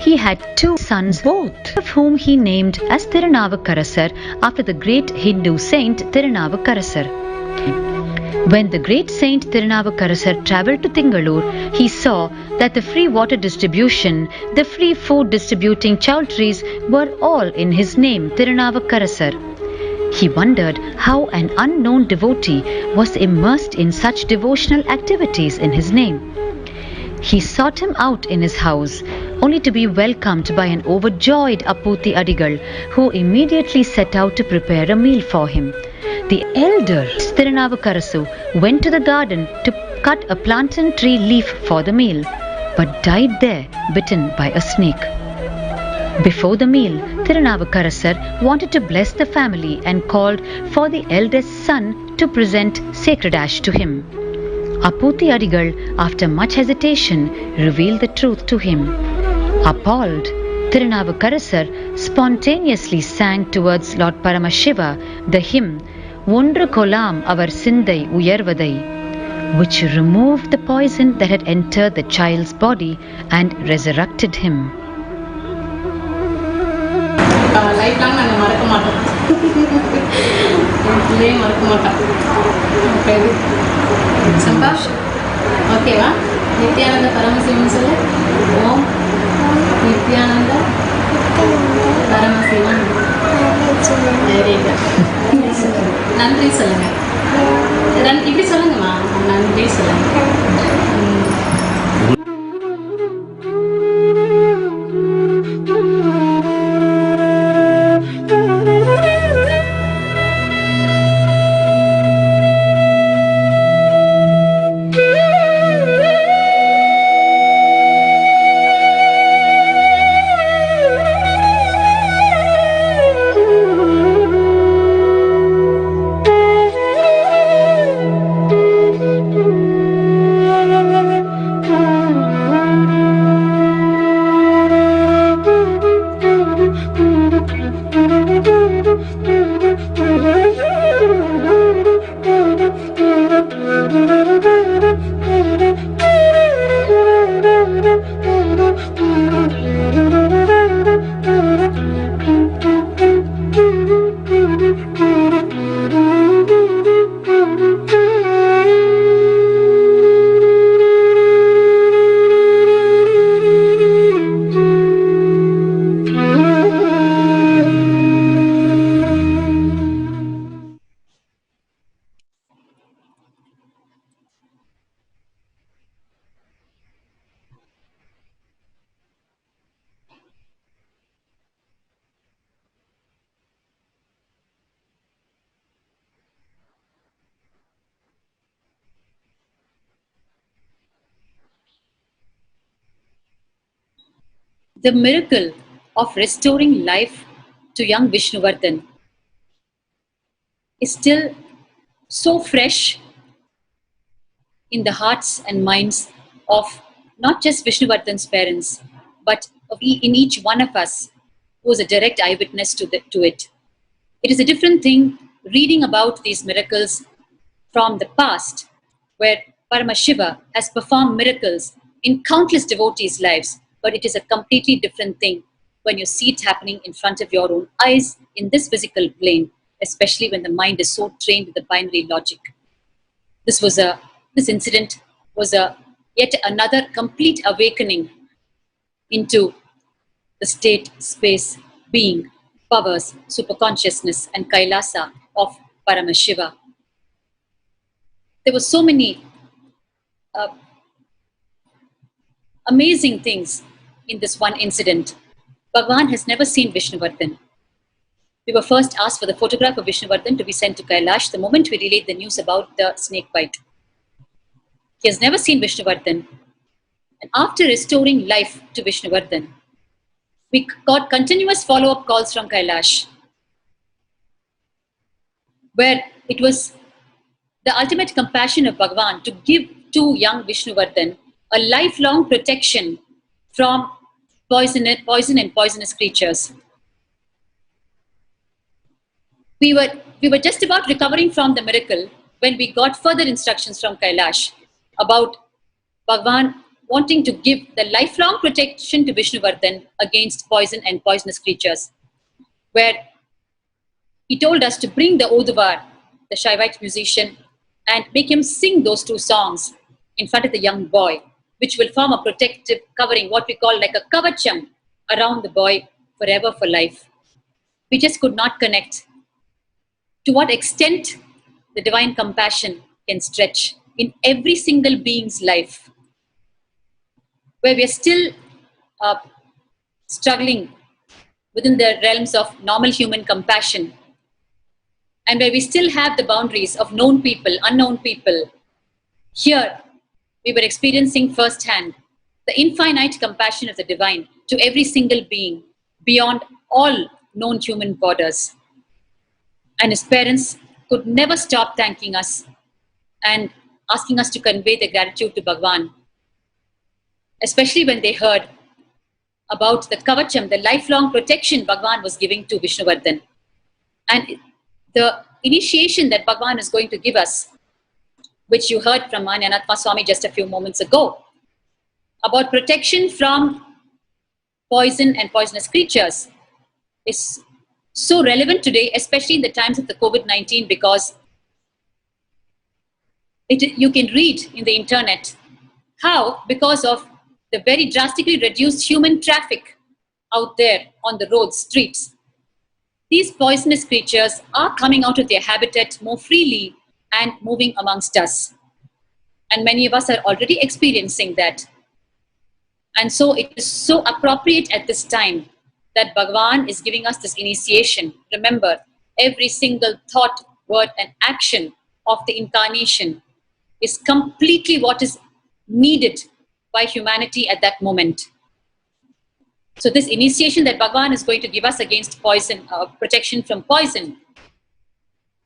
He had two sons, both of whom he named as Tirunavukarasar after the great Hindu saint Tirunavukarasar. When the great saint Tirunavukarasar travelled to Tingalur, he saw that the free water distribution, the free food distributing chowdhuries were all in his name, Tirunavukarasar. He wondered how an unknown devotee was immersed in such devotional activities in his name. He sought him out in his house, only to be welcomed by an overjoyed Appoti Adigal, who immediately set out to prepare a meal for him. The elder Tirunavukarasu went to the garden to cut a plantain tree leaf for the meal. but died there, bitten by a snake. Before the meal, Thirunavukarasar wanted to bless the family and called for the eldest son to present sacred ash to him. Aputi Adigal, after much hesitation, revealed the truth to him. Appalled, Thirunavukarasar spontaneously sang towards Lord Paramashiva the hymn Ondru Kolam Avar Sindai Uyarvadai, which removed the poison that had entered the child's body and resurrected him. Life long நாங்கள் மறக்க மாட்டோம். என் பிள்ளையும் மறக்க மாட்டோம். சந்தோஷ் ஓகேவா? நித்யானந்த பரமசிவம் சொல்லு. ஓம் Nithyananda Paramasivam. Very good. நன்றி சொல்லுங்க. இப்படி சொல்லுங்கம்மா. நன்றி சொல்லுங்க. The miracle of restoring life to young Vishnuvardhan is still so fresh in the hearts and minds of not just Vishnuvardhan's parents, but in each one of us who was a direct eyewitness to it. It is a different thing reading about these miracles from the past, where Paramashiva has performed miracles in countless devotees' lives, but it is a completely different thing when you see it happening in front of your own eyes in this physical plane, especially when the mind is so trained with the binary logic. This incident was yet another complete awakening into the state, space, being, powers, superconsciousness, and Kailasa of Paramashiva. There were so many amazing things in this one incident. Bhagavan has never seen Vishnuvardhan. We were first asked for the photograph of Vishnuvardhan to be sent to Kailash the moment we relayed the news about the snake bite. He has never seen Vishnuvardhan. And after restoring life to Vishnuvardhan, we got continuous follow-up calls from Kailash, where it was the ultimate compassion of Bhagavan to give to young Vishnuvardhan a lifelong protection from poison and poisonous creatures. We were just about recovering from the miracle when we got further instructions from Kailash about Bhagavan wanting to give the lifelong protection to Vishnuvardhan against poison and poisonous creatures, where he told us to bring the Oduvar, the Shaivite musician, and make him sing those two songs in front of the young boy, which will form a protective covering, what we call like a kavacham, around the boy forever for life. We just could not connect to what extent the divine compassion can stretch in every single being's life, where we are still struggling within the realms of normal human compassion, and where we still have the boundaries of known people, unknown people. Here, we were experiencing firsthand the infinite compassion of the divine to every single being beyond all known human borders. And his parents could never stop thanking us and asking us to convey their gratitude to Bhagwan, especially when they heard about the kavacham, the lifelong protection Bhagwan was giving to Vishnuvardhan. And the initiation that Bhagwan is going to give us, which you heard from Mahasannidhanam Swami just a few moments ago, about protection from poison and poisonous creatures, is so relevant today, especially in the times of the COVID-19, because you can read in the internet how, because of the very drastically reduced human traffic out there on the roads, streets, these poisonous creatures are coming out of their habitat more freely and moving amongst us. And many of us are already experiencing that. And so it is so appropriate at this time that Bhagavan is giving us this initiation. Remember, every single thought, word, and action of the incarnation is completely what is needed by humanity at that moment. So this initiation that Bhagavan is going to give us against poison, protection from poison,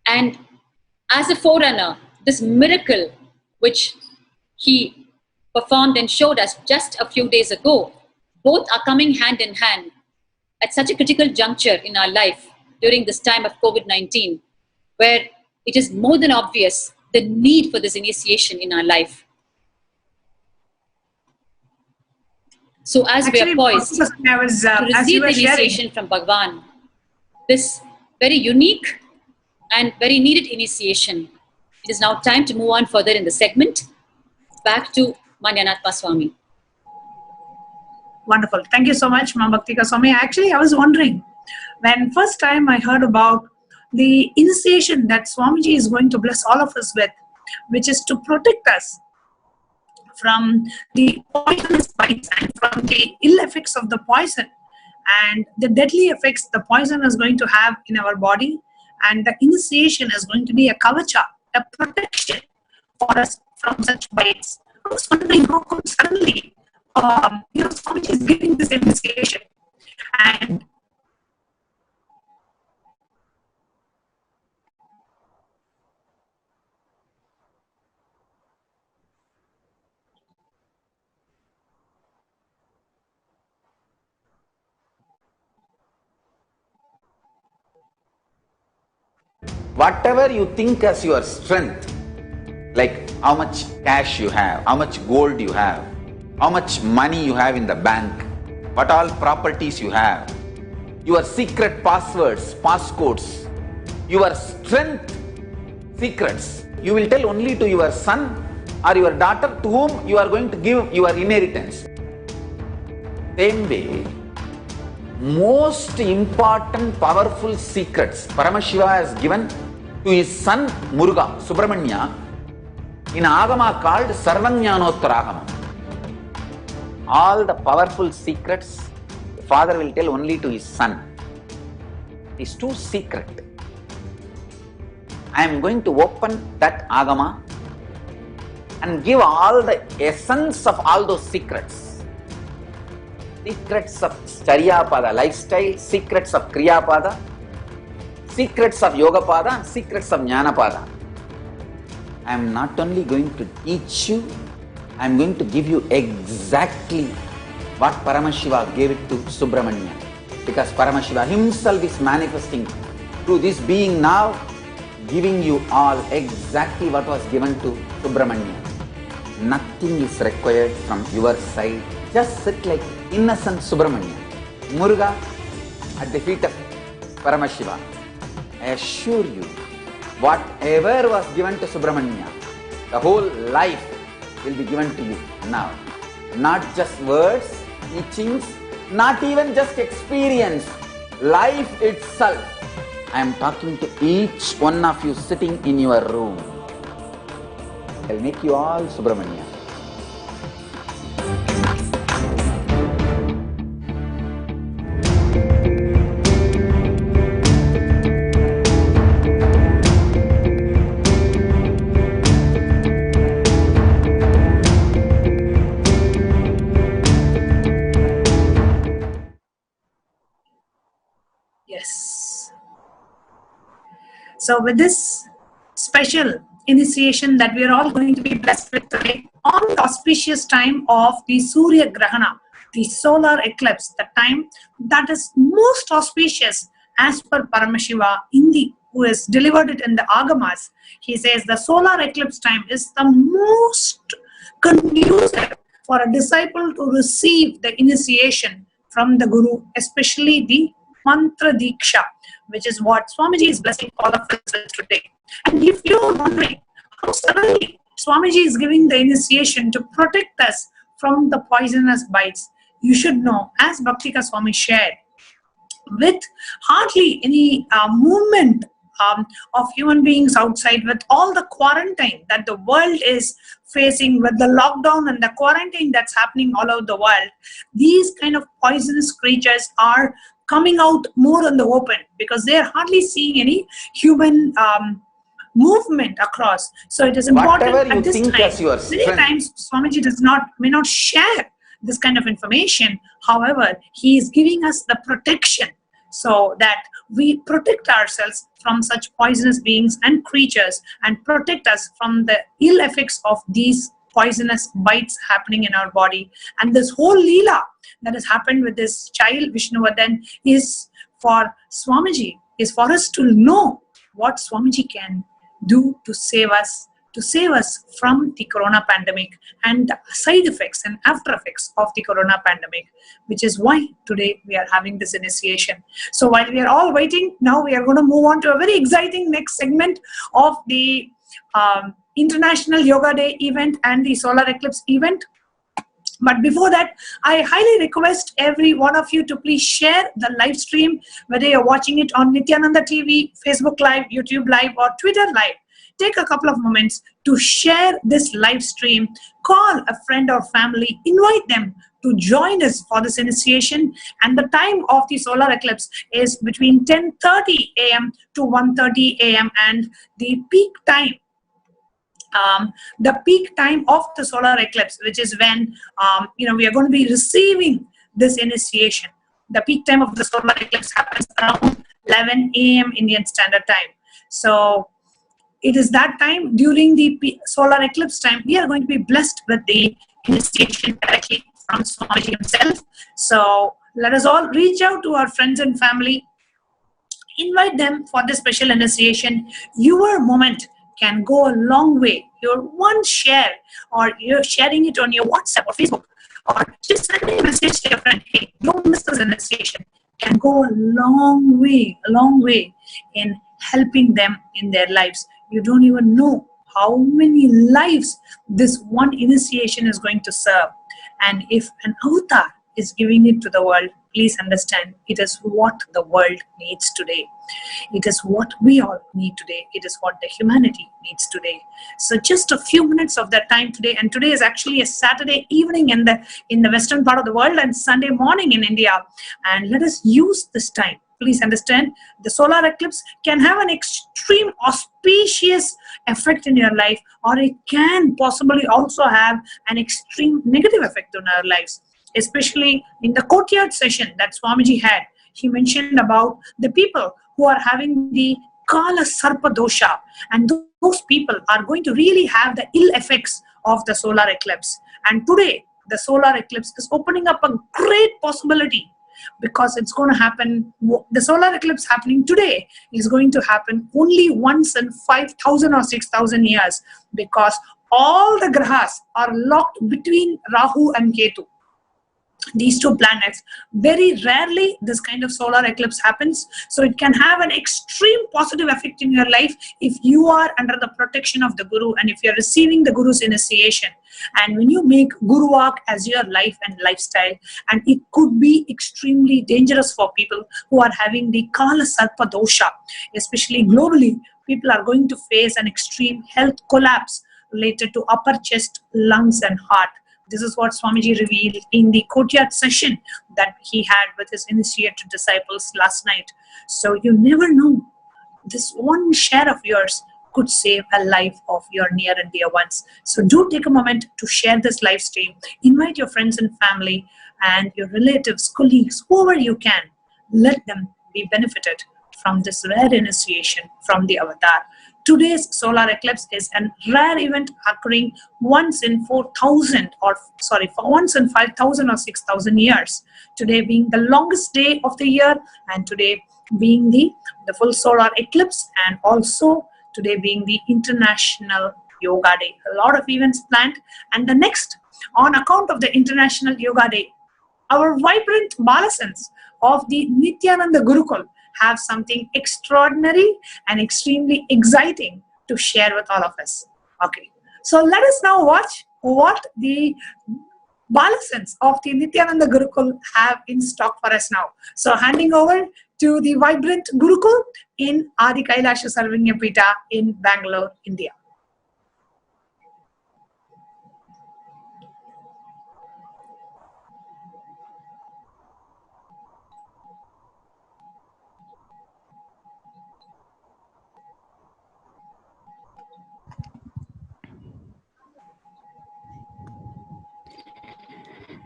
and as a forerunner, this miracle which he performed and showed us just a few days ago, both are coming hand in hand at such a critical juncture in our life during this time of COVID-19, where it is more than obvious the need for this initiation in our life. So as we are poised to receive the initiation from Bhagavan, this very unique and very needed initiation, it is now time to move on further in the segment. Back to Mahasannidhanam Swami. Wonderful. Thank you so much, Mama Bhaktika Swami. Actually, I was wondering, when first time I heard about the initiation that Swamiji is going to bless all of us with, which is to protect us from the poisonous bites and from the ill effects of the poison and the deadly effects the poison is going to have in our body, and the initiation is going to be a kavacha, a protection for us from such bites. I was wondering how come suddenly Swamiji is giving this initiation. And whatever you think as your strength, like how much cash you have, how much gold you have, how much money you have in the bank, what all properties you have, your secret passwords, passcodes, your strength secrets, you will tell only to your son or your daughter to whom you are going to give your inheritance. Same way, most important powerful secrets Paramashiva has given to his son Muruga, Subramanya, in Agama called Sarvajnanottara. All the powerful secrets the father will tell only to his son. It is too secret. I am going to open that Agama and give all the essence of all those secrets. Secrets of Charyapada lifestyle, secrets of Kriyapada, secrets of Yogapada, and secrets of Jnanapada. I am not only going to teach you, I am going to give you exactly what Paramashiva gave it to Subramanya. Because Paramashiva himself is manifesting through this being now, giving you all exactly what was given to Subramanya. Nothing is required from your side. Just sit like innocent Subramanya, Muruga at the feet of Paramashiva. I assure you, whatever was given to Subramanya, the whole life will be given to you now. Not just words, teachings, not even just experience, life itself. I am talking to each one of you sitting in your room. I will make you all Subramanya. So with this special initiation that we are all going to be blessed with today, on the auspicious time of the Surya Grahana, the solar eclipse, the time that is most auspicious as per Paramashiva who has delivered it in the Agamas. He says the solar eclipse time is the most conducive for a disciple to receive the initiation from the Guru, especially the Mantra Diksha, which is what Swamiji is blessing all of us with today. And if you are wondering how suddenly Swamiji is giving the initiation to protect us from the poisonous bites, you should know, as Bhaktika Swami shared, with hardly any movement of human beings outside, with all the quarantine that the world is facing, with the lockdown and the quarantine that's happening all over the world, these kind of poisonous creatures are coming out more in the open because they are hardly seeing any human movement across. So it is important Whatever you at this think time. as your Many strength. times Swamiji may not share this kind of information. However, he is giving us the protection so that we protect ourselves from such poisonous beings and creatures and protect us from the ill effects of these poisonous bites happening in our body. And this whole Leela that has happened with this child Vishnuvardhan is for Swamiji, is for us to know what Swamiji can do to save us from the corona pandemic and the side effects and after effects of the corona pandemic, which is why today we are having this initiation. So while we are all waiting, now we are going to move on to a very exciting next segment of the International Yoga Day event and the Solar Eclipse event. But before that, I highly request every one of you to please share the live stream, whether you're watching it on Nithyananda TV, Facebook Live, YouTube Live, or Twitter Live. Take a couple of moments to share this live stream, call a friend or family, invite them to join us for this initiation. And the time of the solar eclipse is between 10:30 a.m. to 1:30 a.m. and the peak time of the solar eclipse, which is when we are going to be receiving this initiation. The peak time of the solar eclipse happens around 11 a.m. Indian Standard Time. So it is that time, during the solar eclipse time, we are going to be blessed with the initiation directly from Swamiji himself. So let us all reach out to our friends and family, invite them for this special initiation. Your moment can go a long way. Your one share, or you're sharing it on your WhatsApp or Facebook, or just sending a message to your friend, hey, don't miss this initiation, can go a long way in helping them in their lives. You don't even know how many lives this one initiation is going to serve. And if an avatar is giving it to the world, please understand, it is what the world needs today. It is what we all need today. It is what the humanity needs today. So just a few minutes of that time today, and today is actually a Saturday evening in the western part of the world and Sunday morning in India. And let us use this time. Please understand, the solar eclipse can have an extreme auspicious effect in your life, or it can possibly also have an extreme negative effect on our lives. Especially in the courtyard session that Swamiji had, he mentioned about the people who are having the Kala Sarpa dosha, and those people are going to really have the ill effects of the solar eclipse. And today, the solar eclipse is opening up a great possibility, because it's going to happen. The solar eclipse happening today is going to happen only once in 5,000 or 6,000 years, because all the grahas are locked between Rahu and Ketu. These two planets, very rarely this kind of solar eclipse happens. So it can have an extreme positive effect in your life if you are under the protection of the Guru and if you're receiving the Guru's initiation. And when you make Guru walk as your life and lifestyle, and it could be extremely dangerous for people who are having the Kala Sarpa dosha, especially globally, people are going to face an extreme health collapse related to upper chest, lungs, and heart. This is what Swamiji revealed in the courtyard session that he had with his initiated disciples last night. So you never know, this one share of yours could save a life of your near and dear ones. So do take a moment to share this live stream. Invite your friends and family and your relatives, colleagues, whoever you can. Let them be benefited from this rare initiation from the avatar. Today's solar eclipse is a rare event occurring once in 4,000 or once in 5,000 or 6,000 years. Today being the longest day of the year, and today being the full solar eclipse, and also today being the International Yoga Day. A lot of events planned, and the next, on account of the International Yoga Day, our vibrant balasans of the Nithyananda Gurukul have something extraordinary and extremely exciting to share with all of us. Okay, so let us now watch what the balasans of the Nithyananda Gurukul have in stock for us now. So handing over to the vibrant Gurukul in Adi Kailasa Sarvanya Pita in Bangalore, India.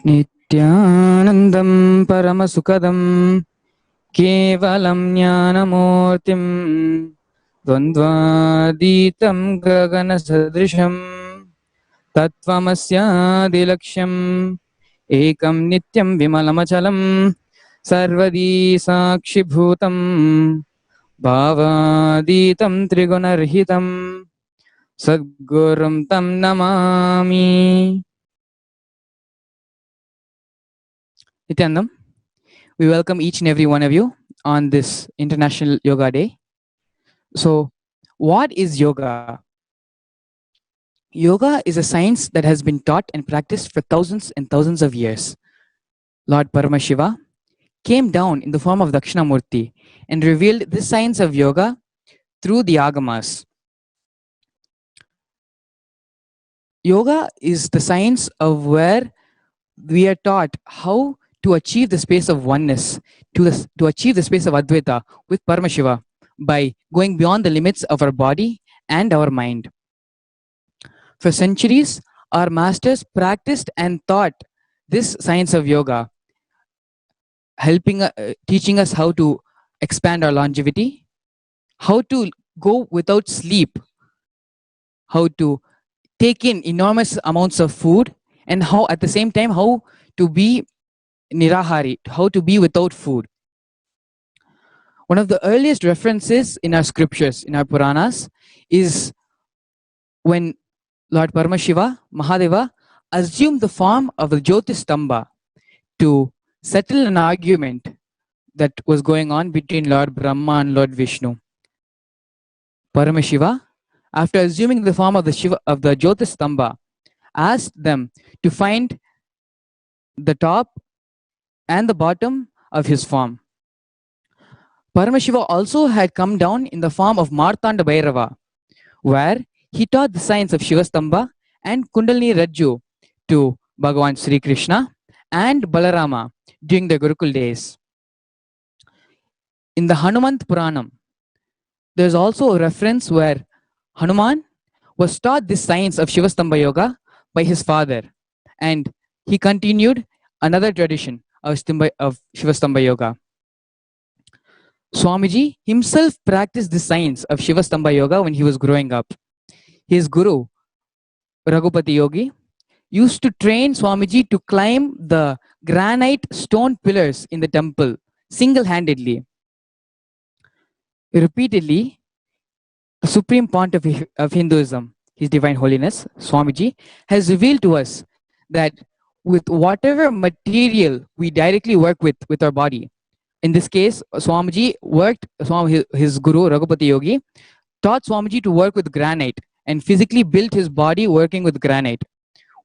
नित्यानन्दं परमसुखदं केवलं ज्ञानमूर्तिं द्वन्द्वातीतं गगनसदृशं तत्त्वमस्यादिलक्ष्यम् एकं नित्यं विमलमचलं सर्वदी साक्षिभूतं भावातीतं त्रिगुणरहितं सद्गुरुं तं Namami. Nithyanandam, we welcome each and every one of you on this International Yoga Day. So, what is yoga? Yoga is a science that has been taught and practiced for thousands and thousands of years. Lord Paramashiva came down in the form of Dakshinamurti and revealed this science of yoga through the Agamas. Yoga is the science of where we are taught how to achieve the space of oneness, to achieve the space of Advaita with Paramashiva by going beyond the limits of our body and our mind. For centuries, our masters practiced and taught this science of yoga, teaching us how to expand our longevity, how to go without sleep, how to take in enormous amounts of food, and how at the same time how to be nirahari, how to be without food. One of the earliest references in our scriptures, in our Puranas, is when Lord Paramashiva, Mahadeva, assumed the form of a Jyotistamba to settle an argument that was going on between Lord Brahma and Lord Vishnu. Paramashiva, after assuming the form of the Jyotistamba, asked them to find the top and the bottom of his form. Paramashiva also had come down in the form of Martanda Bhairava, where he taught the science of Shivastamba and Kundalini Rajju to Bhagavan Sri Krishna and Balarama during the Gurukul days. In the Hanumant Puranam, there's also a reference where Hanuman was taught this science of Shivastamba Yoga by his father, and he continued another tradition of Shivastamba Yoga. Swamiji himself practiced the science of Shivastamba Yoga when he was growing up. His guru, Raghupati Yogi, used to train Swamiji to climb the granite stone pillars in the temple single-handedly. Repeatedly, the Supreme Pontiff of Hinduism, His Divine Holiness, Swamiji, has revealed to us that with whatever material we directly work with our body, in this case, Swamiji his guru, Raghupati Yogi, taught Swamiji to work with granite and physically built his body working with granite.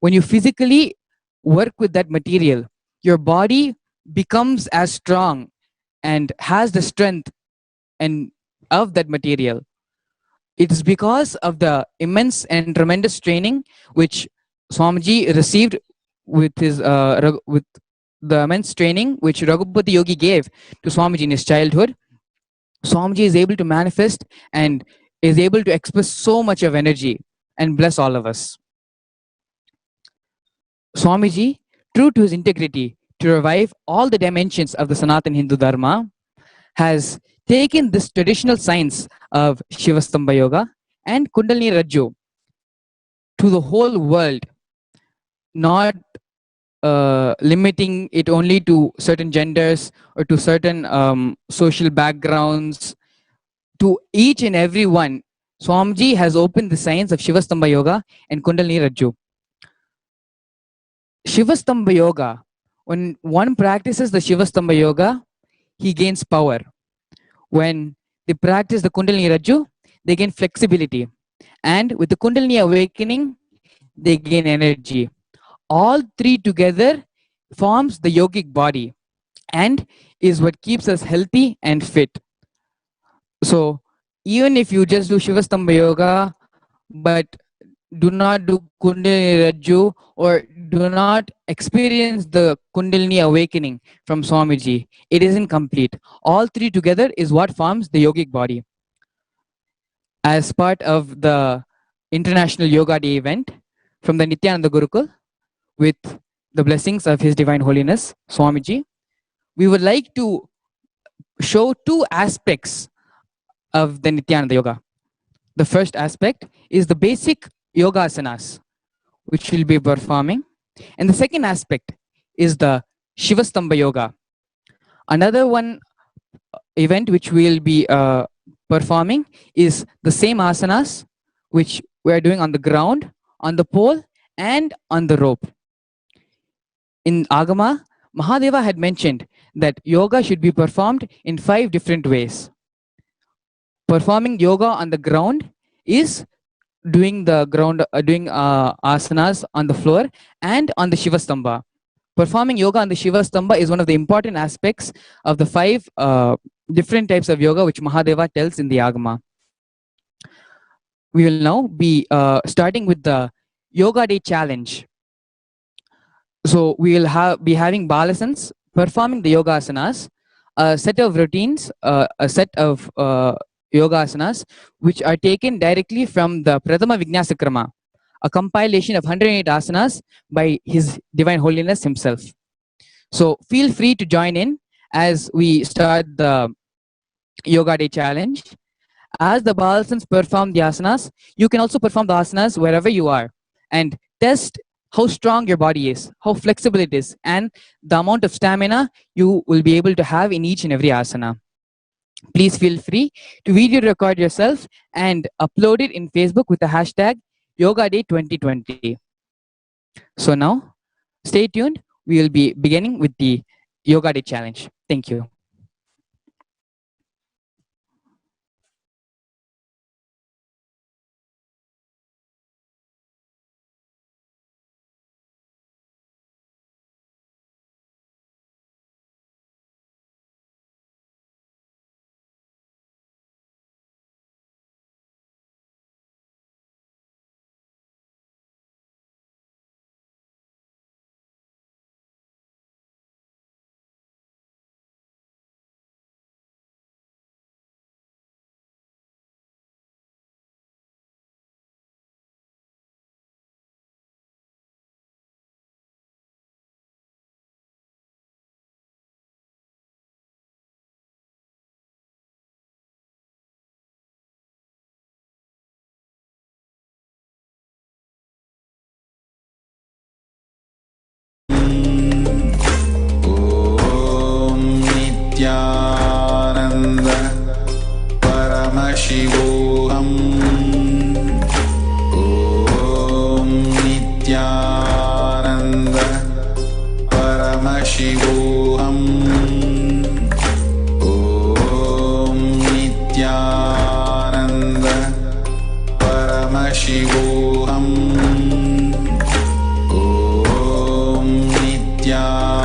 When you physically work with that material, your body becomes as strong and has the strength and of that material. It is because of the immense and tremendous training which Swamiji received with the immense training which Raghupati Yogi gave to Swamiji in his childhood. Swamiji is able to manifest and is able to express so much of energy and bless all of us. Swamiji, true to his integrity to revive all the dimensions of the Sanatana Hindu Dharma, has taken this traditional science of Shivastambha Yoga and Kundalini Rajyo to the whole world, not limiting it only to certain genders or to certain social backgrounds. To each and every one, Swamiji has opened the science of Shivastambha Yoga and Kundalini Rajyo. Shivastambha Yoga, when one practices the Shivastambha Yoga, he gains power. When they practice the Kundalini Rajyo, they gain flexibility. And with the Kundalini awakening, they gain energy. All three together forms the yogic body and is what keeps us healthy and fit. So even if you just do Shivastambha Yoga, but do not do Kundalini Rajyo or do not experience the Kundalini awakening from Swamiji, it isn't complete. All three together is what forms the yogic body. As part of the International Yoga Day event from the Nithyananda Gurukul, with the blessings of His Divine Holiness, Swamiji, we would like to show two aspects of the Nithyananda Yoga. The first aspect is the basic yoga asanas, which we'll be performing. And the second aspect is the Shivastambha Yoga. Another one event which we'll be performing is the same asanas which we are doing on the ground, on the pole, and on the rope. In Agama, Mahadeva had mentioned that yoga should be performed in 5 different ways. Performing yoga on the ground is doing the ground, asanas on the floor and on the Shivastambha. Performing yoga on the Shivastambha is one of the important aspects of the 5 different types of yoga which Mahadeva tells in the Agama. We will now be starting with the Yoga Day challenge. So we will be having balasans performing the yoga asanas, a set of routines, a set of yoga asanas which are taken directly from the Prathama Vijnasakrama, a compilation of 108 asanas by His Divine Holiness himself. So feel free to join in as we start the Yoga Day challenge. As the balasans perform the asanas, you can also perform the asanas wherever you are and test how strong your body is, how flexible it is, and the amount of stamina you will be able to have in each and every asana. Please feel free to video record yourself and upload it in Facebook with the hashtag Yoga Day 2020. So now, stay tuned. We will be beginning with the Yoga Day challenge. Thank you. Nithyananda Paramashivam. Om Nithyananda Paramashivam. Om Nithyananda Paramashivam. Om Nithyananda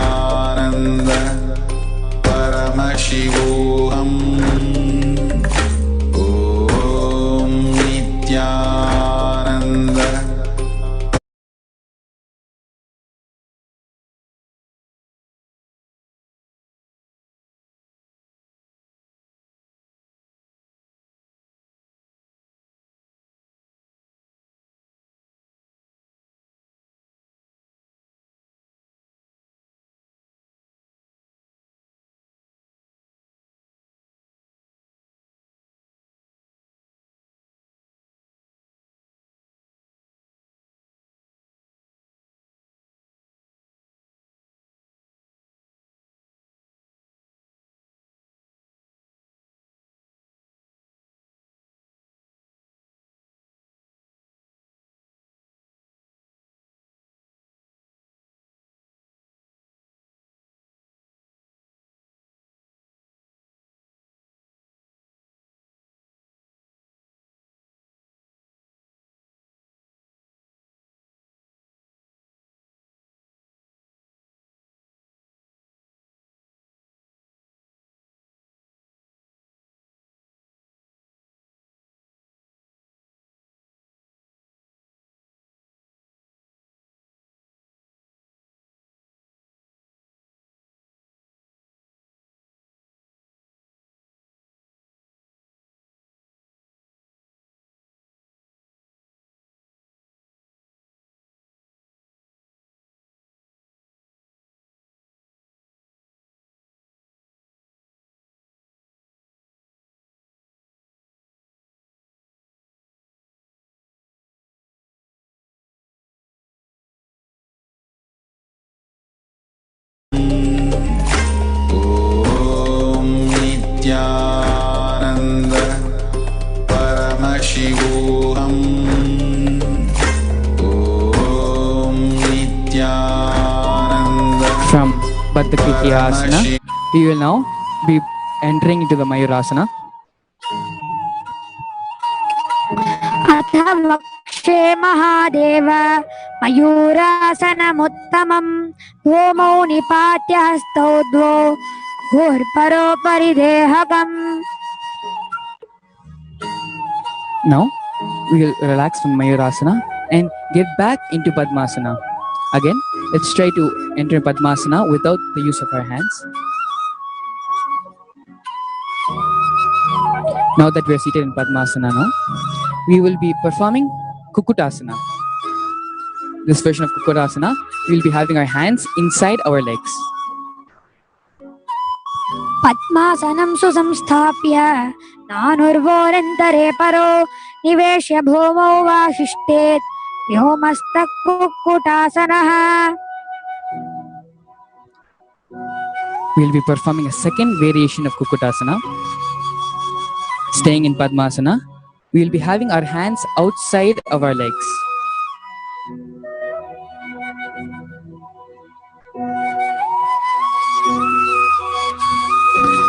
Paramashivam. Om Nithyananda. Ardhakrityasana. We will now be entering into the Mayurasana. अथ वक्षे महादेव मयूरासनमुत्तमम् भूमौ निपात्य हस्तौ द्वौ भूर्परोपरि देहकम्. Now we will relax from Mayurasana and get back into Padmasana. Again, let's try to enter Padmasana without the use of our hands. Now that we are seated in Padmasana now, we will be performing Kukutasana. This version of Kukutasana, we will be having our hands inside our legs. पद्मासनं सुसंस्थाप्य नानुर्वोरन्तरे परो निवेश्य भूमौ वासिष्ठेत् व्योमस्तः कुक्कुटासनः. We will be performing a second variation of Kukutasana. Staying in Padmasana, we will be having our hands outside of our legs.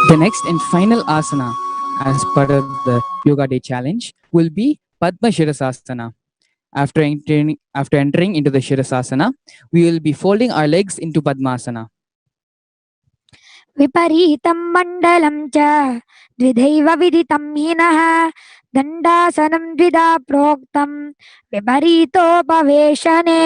The next and final asana as part of the Yoga Day Challenge will be Padma Shirasasana. After entering into the Shirasasana, we will be folding our legs into Padmasana. विपरीतं मण्डलं च द्विधैव विदितं हिनः दण्डासनं द्विधा प्रोक्तं विपरीतोपवेशने.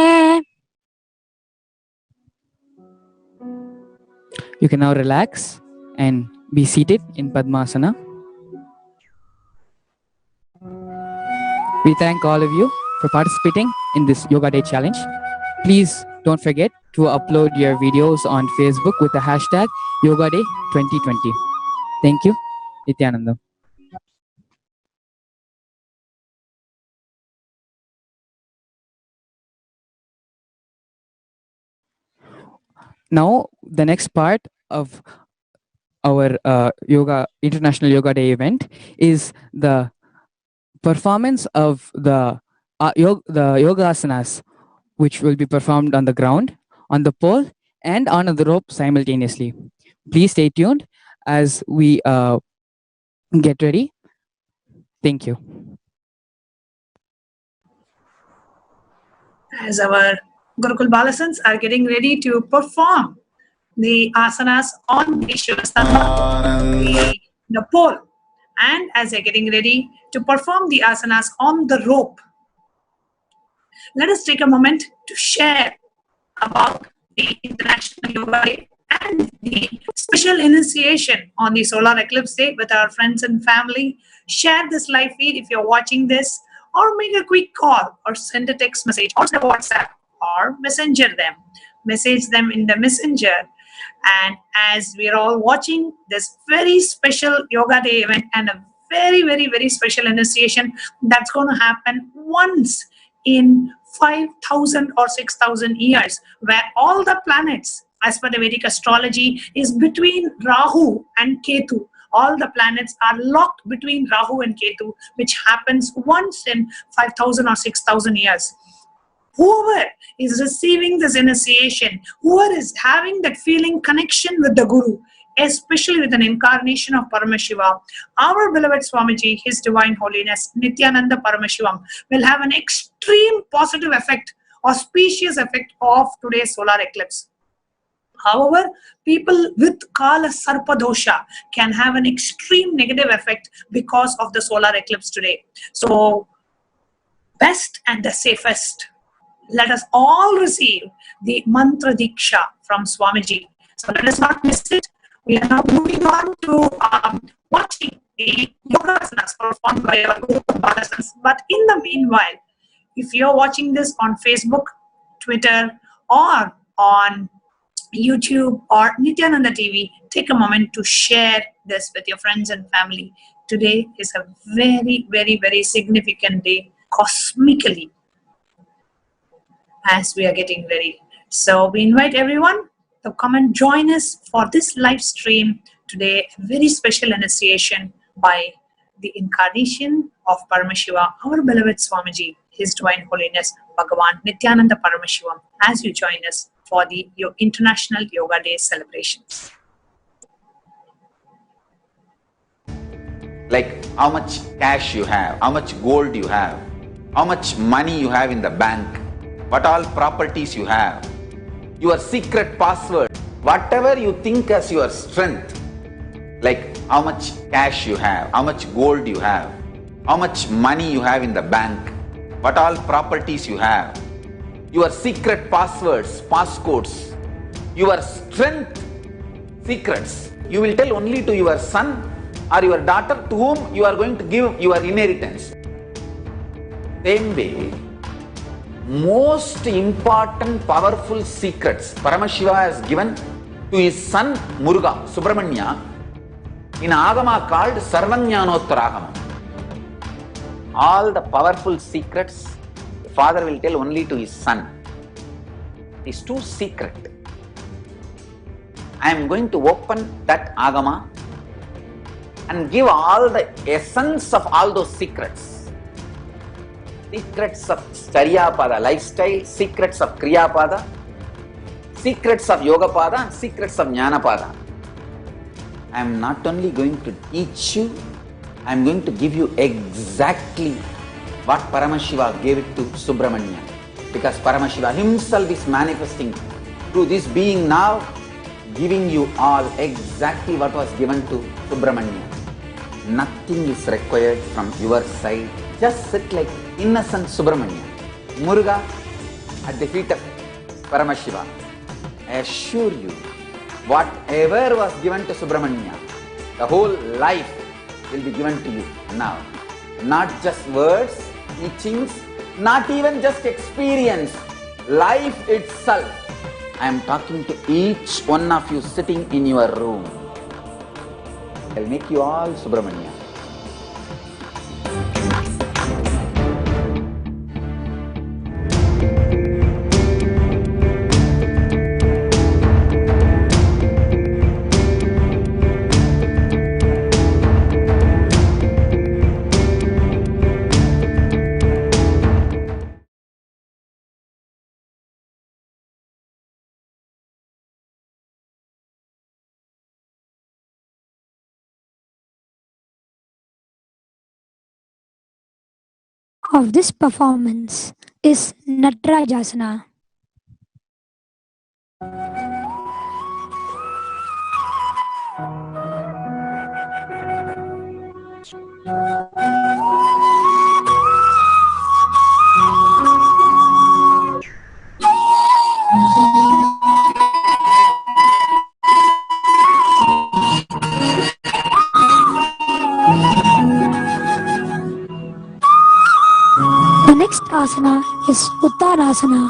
You can now relax and be seated in Padmasana. We thank all of you for participating in this Yoga Day Challenge. Please don't forget to upload your videos on Facebook with the hashtag Yoga Day 2020. Thank you. Nithyananda. Now, the next part of our International Yoga Day event is the performance of the yoga asanas, which will be performed on the ground, on the pole, and on the rope simultaneously. Please stay tuned as we get ready. Thank you. As our Gurukul Balasans are getting ready to perform the asanas on the Shivastambha, the pole, and as they're getting ready to perform the asanas on the rope, let us take a moment to share about the International Yoga Day and the special initiation on the Solar Eclipse Day with our friends and family. Share this live feed if you're watching this, or make a quick call, or send a text message, or send a WhatsApp, or message them in the messenger. And as we're all watching this very special Yoga Day event and a very, very, very special initiation that's going to happen once in 5,000 or 6,000 years, where all the planets, as per the Vedic astrology, is between Rahu and Ketu. All the planets are locked between Rahu and Ketu, which happens once in 5,000 or 6,000 years. Whoever is receiving this initiation, whoever is having that feeling connection with the Guru, especially with an incarnation of Paramashiva, our beloved Swamiji, His Divine Holiness, Nithyananda Paramashivam, will have an extreme positive effect, auspicious effect of today's solar eclipse. However, people with Kala Sarpa dosha can have an extreme negative effect because of the solar eclipse today. So, best and the safest. Let us all receive the mantra diksha from Swamiji. So let us not miss it. We are now moving on to watching the yoga asanas performed by our Guru Balasans. But in the meanwhile, if you're watching this on Facebook, Twitter, or on YouTube or Nithyananda TV, take a moment to share this with your friends and family. Today is a very, very, very significant day cosmically, as we are getting ready. So we invite everyone to come and join us for this live stream today. A very special initiation by the incarnation of Paramashiva, our beloved Swamiji, His Divine Holiness, Bhagavan Nithyananda Paramashivam, as you join us for the International Yoga Day celebrations. Like how much cash you have, how much gold you have, how much money you have in the bank, what all properties you have, your secret password, whatever you think as your strength, like how much cash you have, how much gold you have, how much money you have in the bank, what all properties you have, your secret passwords, passcodes, your strength secrets, you will tell only to your son or your daughter to whom you are going to give your inheritance. Same way, most important powerful secrets Paramashiva has given to his son Muruga, Subramanya, in Agama called Sarvanyanottara. All the powerful secrets the father will tell only to his son. It is too secret. I am going to open that Agama and give all the essence of all those secrets. Secrets of Charyapada lifestyle, secrets of Kriyapada, secrets of Yogapada, and secrets of Jnanapada. I am not only going to teach you, I am going to give you exactly what Paramashiva gave it to Subramanya. Because Paramashiva himself is manifesting through this being now, giving you all exactly what was given to Subramanya. Nothing is required from your side. Just sit like innocent Subramanya, Muruga at the feet of Paramashiva. I assure you, whatever was given to Subramanya, the whole life will be given to you now. Not just words, teachings, not even just experience, life itself. I am talking to each one of you sitting in your room. I will make you all Subramanya. Of this performance is Natarajasana. The next asana is Uttanasana.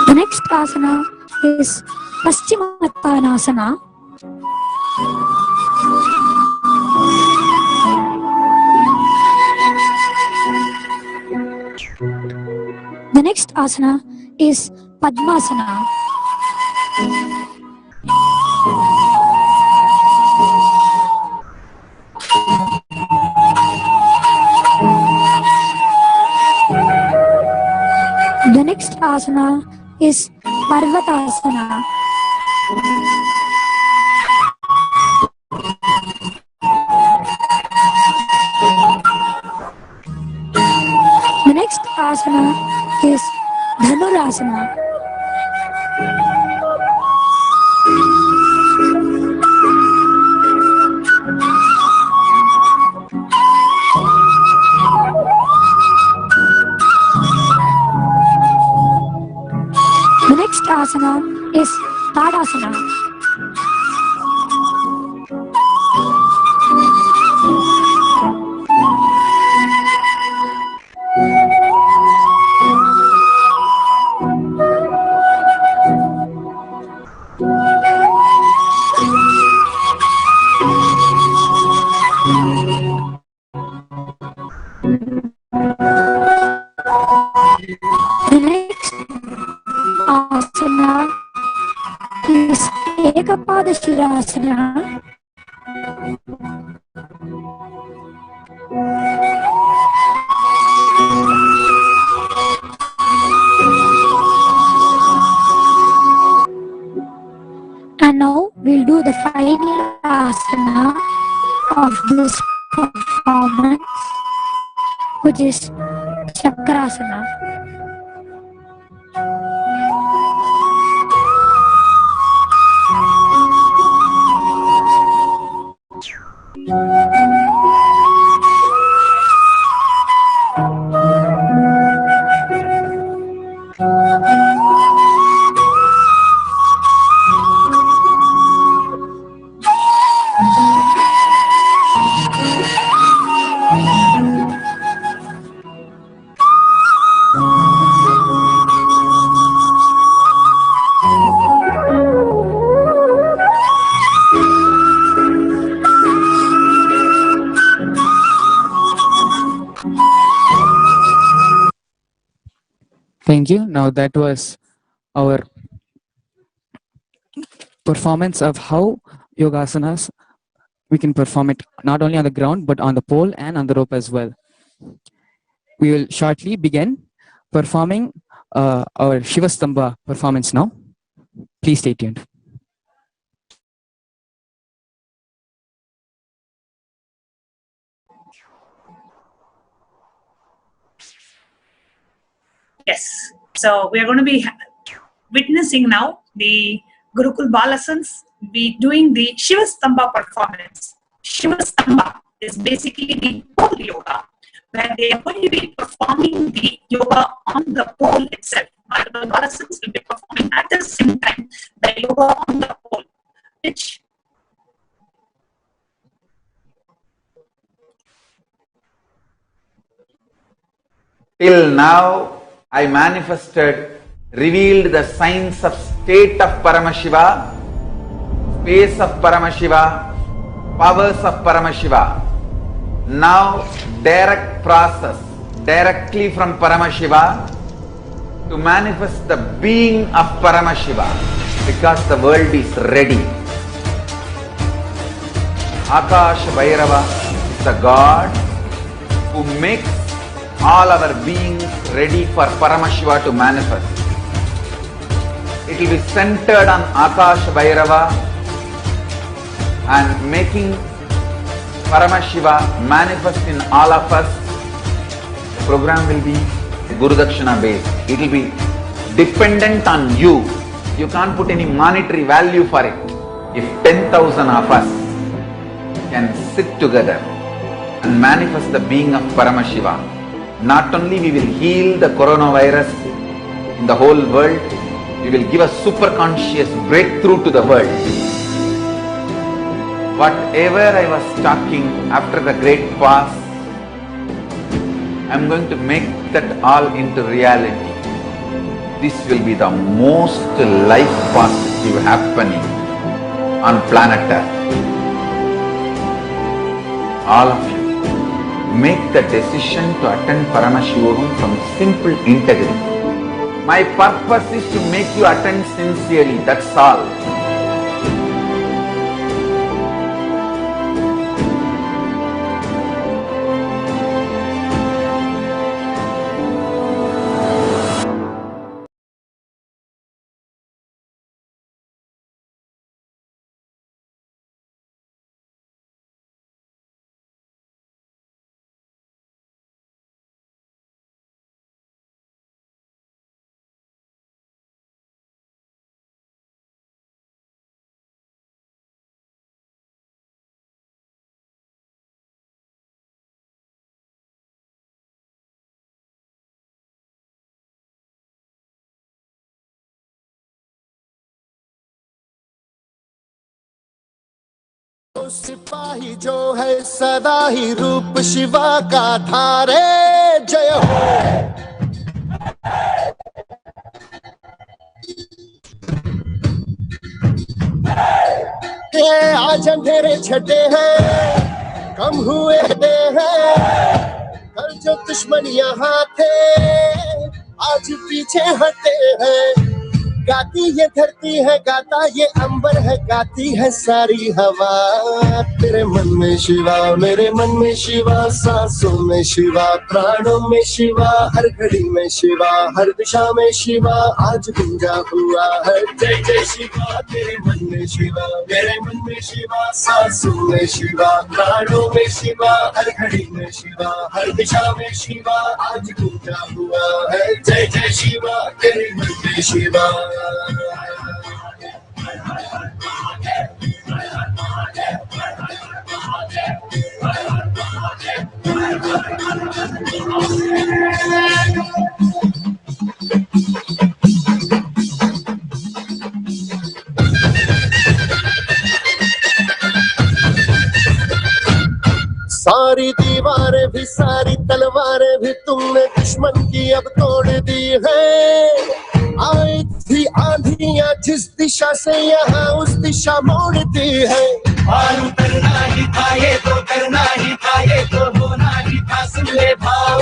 The next asana is Paschimottanasana. The next asana is Padmasana. The next asana is Parvatasana. The next asana is Dhanurasana. The next asana is Tadasana. The next asana is Ekapada Shirasana. And now we'll do the final asana of this performance, which is Chakrasana. Thank you. Now that was our performance of how yogasanas, we can perform it not only on the ground, but on the pole and on the rope as well. We will shortly begin performing our Shivastambha performance now. Please stay tuned. Yes. So we are going to be witnessing now the Gurukul Balasans be doing the Shivastambha performance. Shivastambha is basically the pole yoga, where they are going to be performing the yoga on the pole itself. Multiple Balasans will be performing at the same time the yoga on the pole, which till now I manifested, revealed the signs of state of Paramashiva, space of Paramashiva, powers of Paramashiva. Now direct process, directly from Paramashiva to manifest the being of Paramashiva, because the world is ready. Akash Bhairava is the God who makes all our beings ready for Paramashiva to manifest. It will be centered on Akash Bhairava and making Paramashiva manifest in all of us. The program will be Guru Dakshina based. It will be dependent on you. You can't put any monetary value for it. If 10,000 of us can sit together and manifest the being of Paramashiva, not only we will heal the coronavirus in the whole world, we will give a super conscious breakthrough to the world. Whatever I was talking after the great past, I am going to make that all into reality. This will be the most life positive happening on planet Earth. All of you, make the decision to attend Paramashivam from simple integrity. My purpose is to make you attend sincerely, that's all. सिपाही जो है सदा ही रूप शिवा का धारे, जय हो। आज अंधेरे छटे हैं, कम हुए दे हैं, कल जो दुश्मन यहाँ थे आज पीछे हटे हैं। गाती ये धरती है, गाता ये अंबर है, गाती है सारी हवा। तेरे मन में शिवा, मेरे मन में शिवा, सांसों में शिवा, प्राणों में शिवा, हर घड़ी में शिवा, हर दिशा में शिवा, आज गूंजा हुआ है जय जय शिवा। तेरे मन में शिवा, मेरे मन में शिवा, सांसों में शिवा, प्राणों में शिवा, हर घड़ी में शिवा, हर दिशा में शिवा, आज गूंजा हुआ है जय जय शिवा। तेरे मन में शिवा। सारी दीवारें भी, सारी तलवारें भी तुमने दुश्मन की अब तोड़ दी है। आई थी आंधियां जिस दिशा से यहाँ उस दिशा मोड़ दी है। पार उतरना ही था ये तो करना ही था, ये तो होना ही था, सुन ले भाऊ।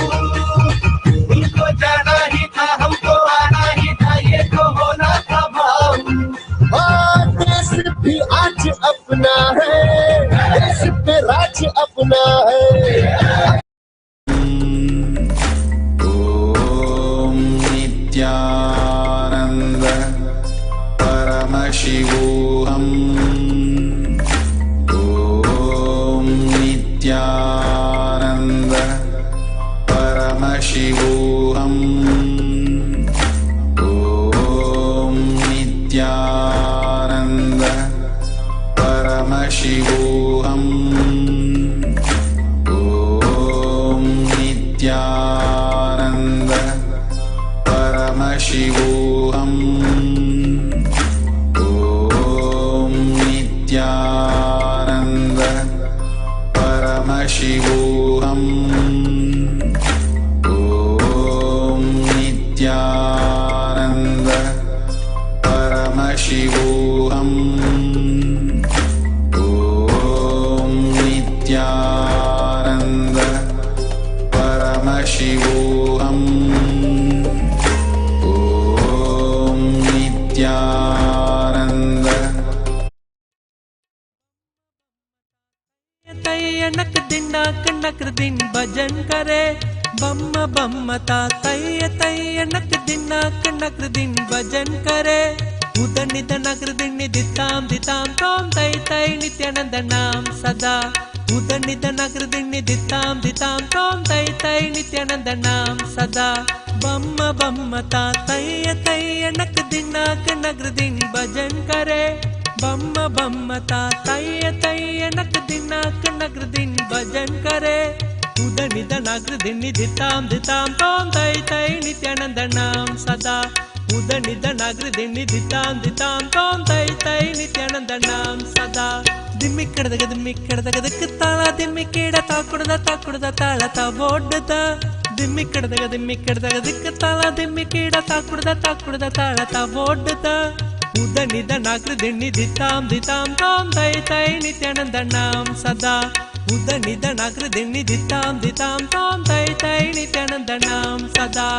उनको जाना ही था, हमको आना ही था, ये तो होना था भाऊ। देश भी आज अपना है, देश पे राज अपना है। ओम नित्यानंद परमशिवोऽहम्। ओम नित्यानंद परमशिवोऽहम्। ओम नित्यानंद परमशिवोऽहम्। ओम नित्यानंद परमशिवोऽहम्। ओम नित्यानंद परमशिवोऽहम्। ओम नित्यानंद परमशिवोऽहम्। ओम नित्यानंद परमशिवोऽहम्। ओम नित्यानंद। तैयनक दिनक नकर दिन भजन करे, बम्म बम्म ता तैयनक दिनक नकर दिन भजन करे। उदन निधन नगर दिन दिताम दिताम तोम तै नित्यानंद नाम सदा। उदन निधन नगर दिन दिताम दिताम तोम तै नित्यानंद नाम सदा। बम्म बम्म ता तैयनक दिनक नगर दिन भजन करे, बम्म बम्म ता तैयनक दिनक नगर दिन भजन करे। उदन निधन नगर दिन दिताम दिताम तोम तै नित्यानंद नाम सदा। उदन निधन नगर दिन दिताम दिताम तोम तै नित्यानंद नाम सदा। दिम्मिक्कड़दगदिक ताಳ दिम्मिकेಡ ತಾಕುಡದ ತಾಳ ತಬೋಡ್ಡದ ದಿಮ್ಮಿಕ್ಕಡದಗದಿಕ್ ತಾಳ ದಿಮ್ಮಿಕೇಡ ತಾಕುಡದ ತಾಳ ತಬೋಡ್ಡದ. ಉದನ್ ನಿಧನ ನಗರ ದಿಣ್ಣಿ ದಿತಾಂ ದಿತಾಂ ತೋಂ ತೈ ನಿತ್ಯಾನಂದ ನಾಮ ಸದಾ. ಉದನ್ ನಿಧನ ನಗರ ದಿಣ್ಣಿ ದಿತಾಂ ದಿತಾಂ ತೋಂ ತೈ ನಿತ್ಯಾನಂದ ನಾಮ ಸದಾ.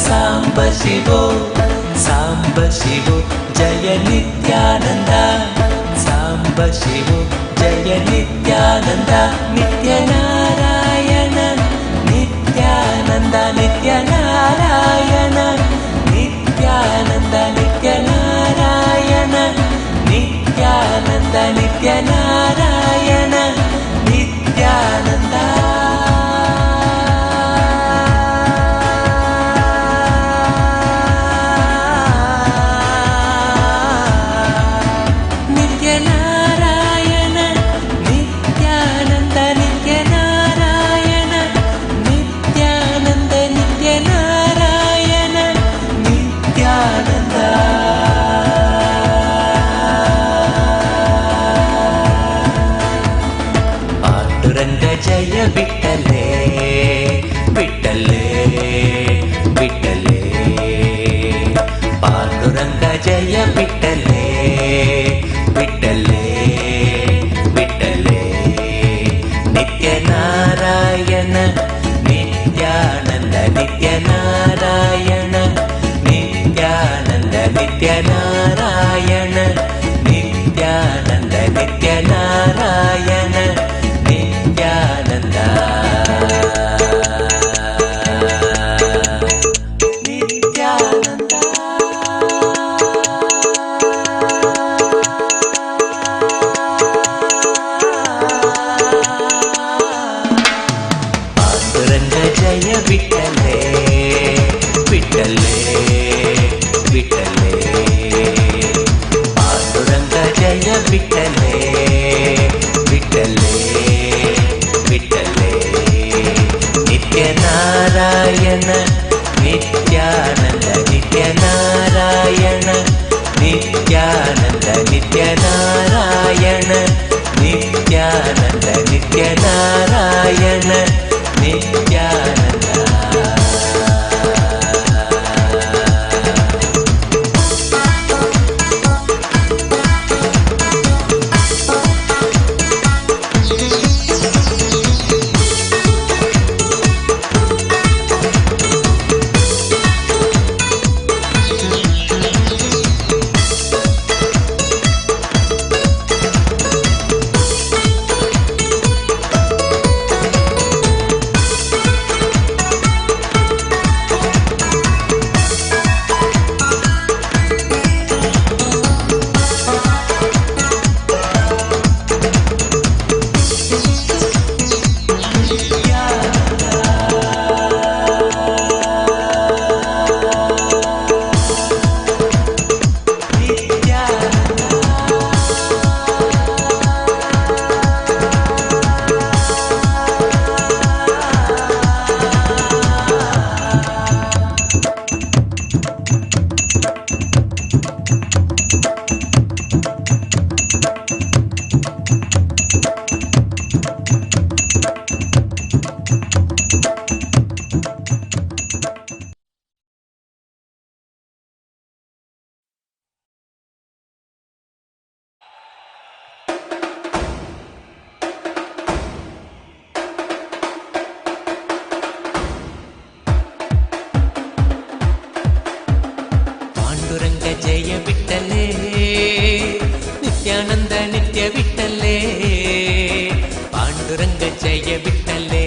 सांब शिवो जय नित्यानंद, सांब शिवो जय नित्यानंद, नित्य नारायण नित्यानंद, नित्य नारायण नित्यानंद. ನಿತ್ಯನಾರಾಯಣ ನಿತ್ಯಾನಂದ ನಿತ್ಯನಾರಾಯಣ ನಿತ್ಯಾನಂದ ನಿತ್ಯನಾರಾಯಣ ನಿತ್ಯಾನಂದ ನಿತ್ಯನಾರಾಯಣ ನಿತ್ಯಾನಂದ ಪಾಂಡುರಂಗ ಜಯ ಬಿಟ್ಟಲೇ ಬಿಟ್ಟಲೇ ಬಿಟ್ಟಲೇ ಪಾಂಡುರಂಗ ಜಯ ಬಿಟ್ಟಲೇ ಬಿಟ್ಟಲೇ ಬಿಟ್ಟಲೇ ನಿತ್ಯನಾರಾಯಣ ನಿತ್ಯಾನಂದ ನಿತ್ಯನಾರಾಯಣ ನಿತ್ಯಾನಂದ ನಿತ್ಯನಾರಾಯಣ ನಿತ್ಯಾನಂದ ನಿತ್ಯನಾರಾಯಣ ನಿತ್ಯಾನಂದ ನಿತ್ಯಾನಂದ ಪಾಂಡುರಂಗ ಜಯ ಬಿಟ್ಟಲೇ ಬಿಟ್ಟಲೇ ಬಿಟ್ಟಲೇ ಪಾಂಡುರಂಗ ಜಯ ಬಿಟ್ಟಲೇ ಬಿಟ್ಟಲೇ ಬಿಟ್ಟಲೇ ನಿತ್ಯನಾರಾಯಣ ನಿತ್ಯಾನಂದ ನಿತ್ಯನಾರಾಯಣ ನಿತ್ಯಾನಂದ ನಿತ್ಯನಾರಾಯಣ ನಿತ್ಯಾನಂದ ನಿತ್ಯನಾರಾಯಣ ನಿತ್ಯಾನಂದ ಪಾಂಡುರಂಗ ಜಯ ಬಿಟ್ಟಲೇ ನಿತ್ಯಾನಂದ ನಿತ್ಯ ಬಿಟ್ಟಲೇ ಪಾಂಡುರಂಗ ಜಯ ಬಿಟ್ಟಲೇ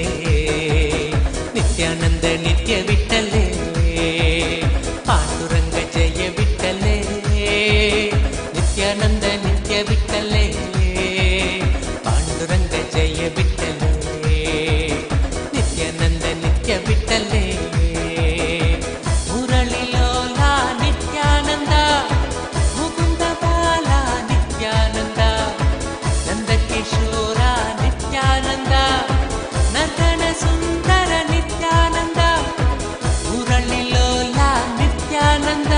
ನಿತ್ಯಾನಂದ ನಿತ್ಯ ಬಿಟ್ಟಲೇ ಪಾಂಡುರಂಗ ಜಯ ಬಿಟ್ಟಲೇ ನಿತ್ಯಾನಂದ ನಿತ್ಯ ಬಿಟ್ಟಲೇ ಪಾಂಡುರಂಗ ಜಯ ಬಿಟ್ಟಲೇ ನಿತ್ಯಾನಂದ ನಿತ್ಯ ಬಿಟ್ಟಲೇ ಮುರಳಿಲೋಲ ನಿತ್ಯಾನಂದ ಮುಕುಂದ ಬಾಲ ನಿತ್ಯಾನಂದ ನಂದಕಿಶೋರ ನಿತ್ಯಾನಂದ ನಟನ ಸುಂದರ ನಿತ್ಯಾನಂದ ಮುರಳಿಲೋಲ ನಿತ್ಯಾನಂದ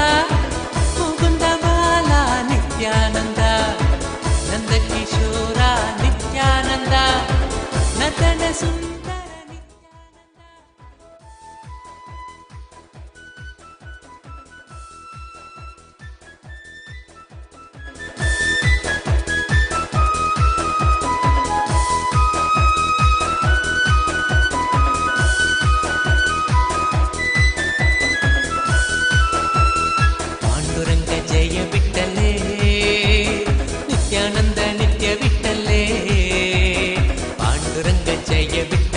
ಮುಕುಂದ ಬಾಲ ನಿತ್ಯಾನಂದ ನಂದಕಿಶೋರ ನಿತ್ಯಾನಂದ ನಟನ ಸುಂದರ ಪಾಂಡುರಂಗ ಜಯ ಬಿಟ್ಟಲೇ ನಿತ್ಯಾನಂದ ನಿತ್ಯ ಬಿಟ್ಟಲೇ ಪಾಂಡುರಂಗ ಜಯ ಬಿಟ್ಟ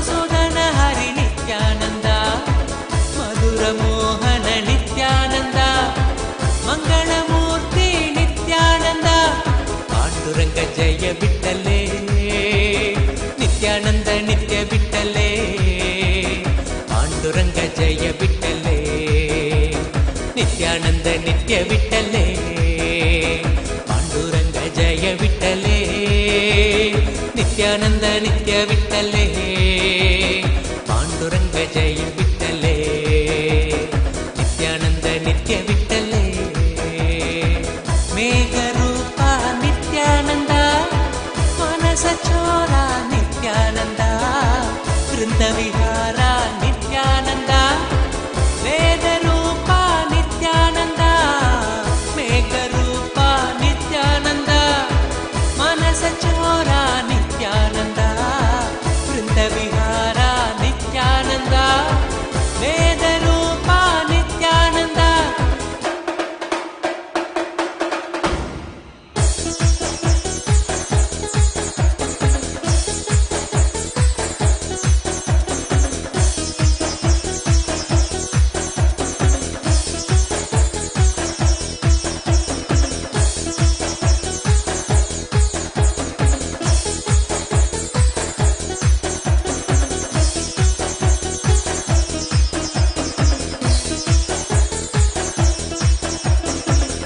మధుసూదన హరి నిత్యానంద మధుర మోహన నిత్యానంద మంగళమూర్తి నిత్యానంద పాండురంగ జయ విఠలే నిత్యానంద నిత్య విఠలే పాండురంగ జయ విఠలే నిత్యానంద నిత్య విఠలే పాండురంగ జయ విఠలే నిత్యానంద నిత్య విఠలే పాండురంగ జయ విఠలే నిత్యానంద నిత్య విఠలే మేఘరూప నిత్యానంద మనస చోర నిత్యానంద వృంద విహార నిత్యానంద వేదరూప నిత్యానంద మేఘరూప నిత్యానంద మనస చోర నిత్యానంద వృంద విహార నిత్యానంద వేదరూప నిత్యానంద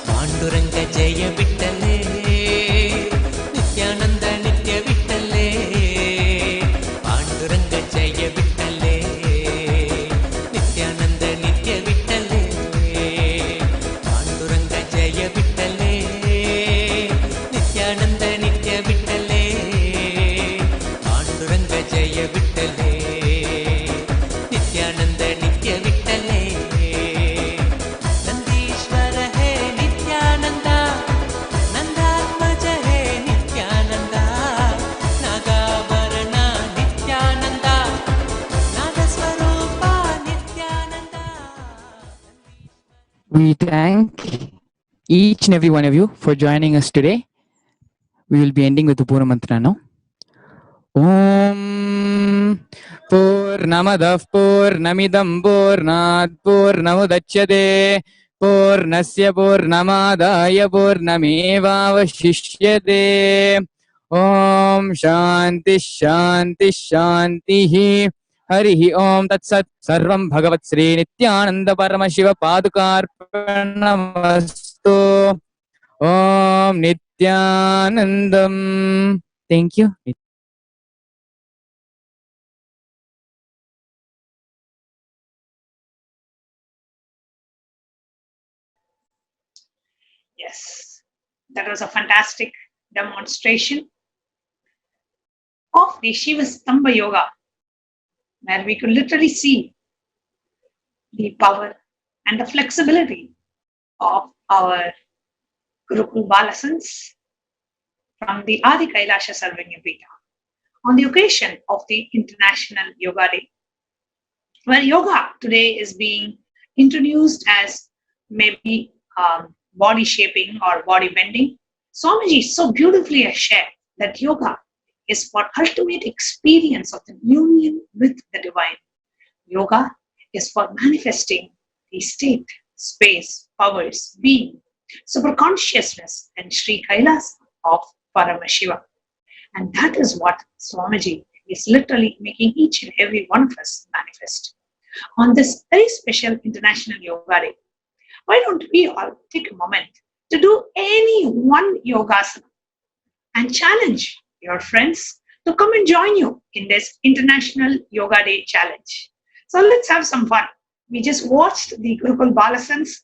పాండురంగ జయ విఠలే నిత్యానంద నిత్య విఠలే పాండురంగ జయ విఠలే నిత్యానంద నిత్య విఠలే పాండురంగ జయ విఠలే నిత్యానంద నిత్య విఠలే పాండురంగ జయ విఠలే నిత్యానంద నిత్య విఠలే నందీశ్వర హే నిత్యానంద నందాత్మజ హే Nityananda నాగాభరణ Nityananda నాదస్వరూప Nityananda. We thank each and every one of you for joining us today. We will be ending with the Pura Mantra now. Om Purnamadah Purnamidam Purnat Purnamudachyate Purnasya Purnamadaya Purnamevavashishyate. Om Shanti Shanti Shantihi. Harihi Om Tat Sat Sarvam Bhagavat Sri Nithyananda Paramashiva Padukarpanamastu. Om Nithyanandam. Thank you. Yes, that was a fantastic demonstration of the Shiva Stamba Yoga, where we could literally see the power and the flexibility of our Gurukul Balasans from the Adi Kailasa Sarvanya Pita on the occasion of the International Yoga Day, where yoga today is being introduced as maybe body shaping or body bending. Swamiji so beautifully has shared that yoga is for ultimate experience of the union with the divine. Yoga is for manifesting the state, space, powers, being, super consciousness and Sri Kailasa of Paramashiva. And that is what Swamiji is literally making each and every one of us manifest. On this very special International Yoga Day, why don't we all take a moment to do any one yogasana and challenge your friends to come and join you in this International Yoga Day challenge. So let's have some fun. We just watched the Gurukul Balasans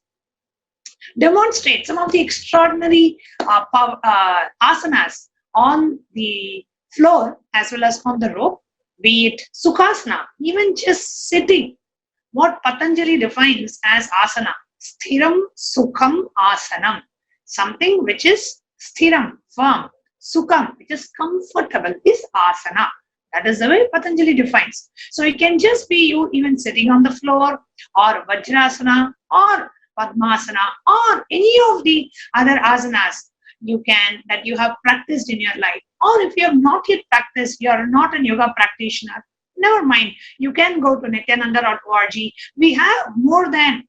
demonstrate some of the extraordinary asanas on the floor as well as on the rope, be it Sukhasana, even just sitting, what Patanjali defines as asana, sthiram sukham asanam, something which is sthiram, firm, sukham, which is comfortable, is asana. That is the way Patanjali defines. So it can just be you even sitting on the floor, or Vajrasana, or Padmasana, or any of the other asanas that you have practiced in your life. Or if you have not yet practiced, you are not a yoga practitioner, never mind. You can go to nithyananda.org. We have more than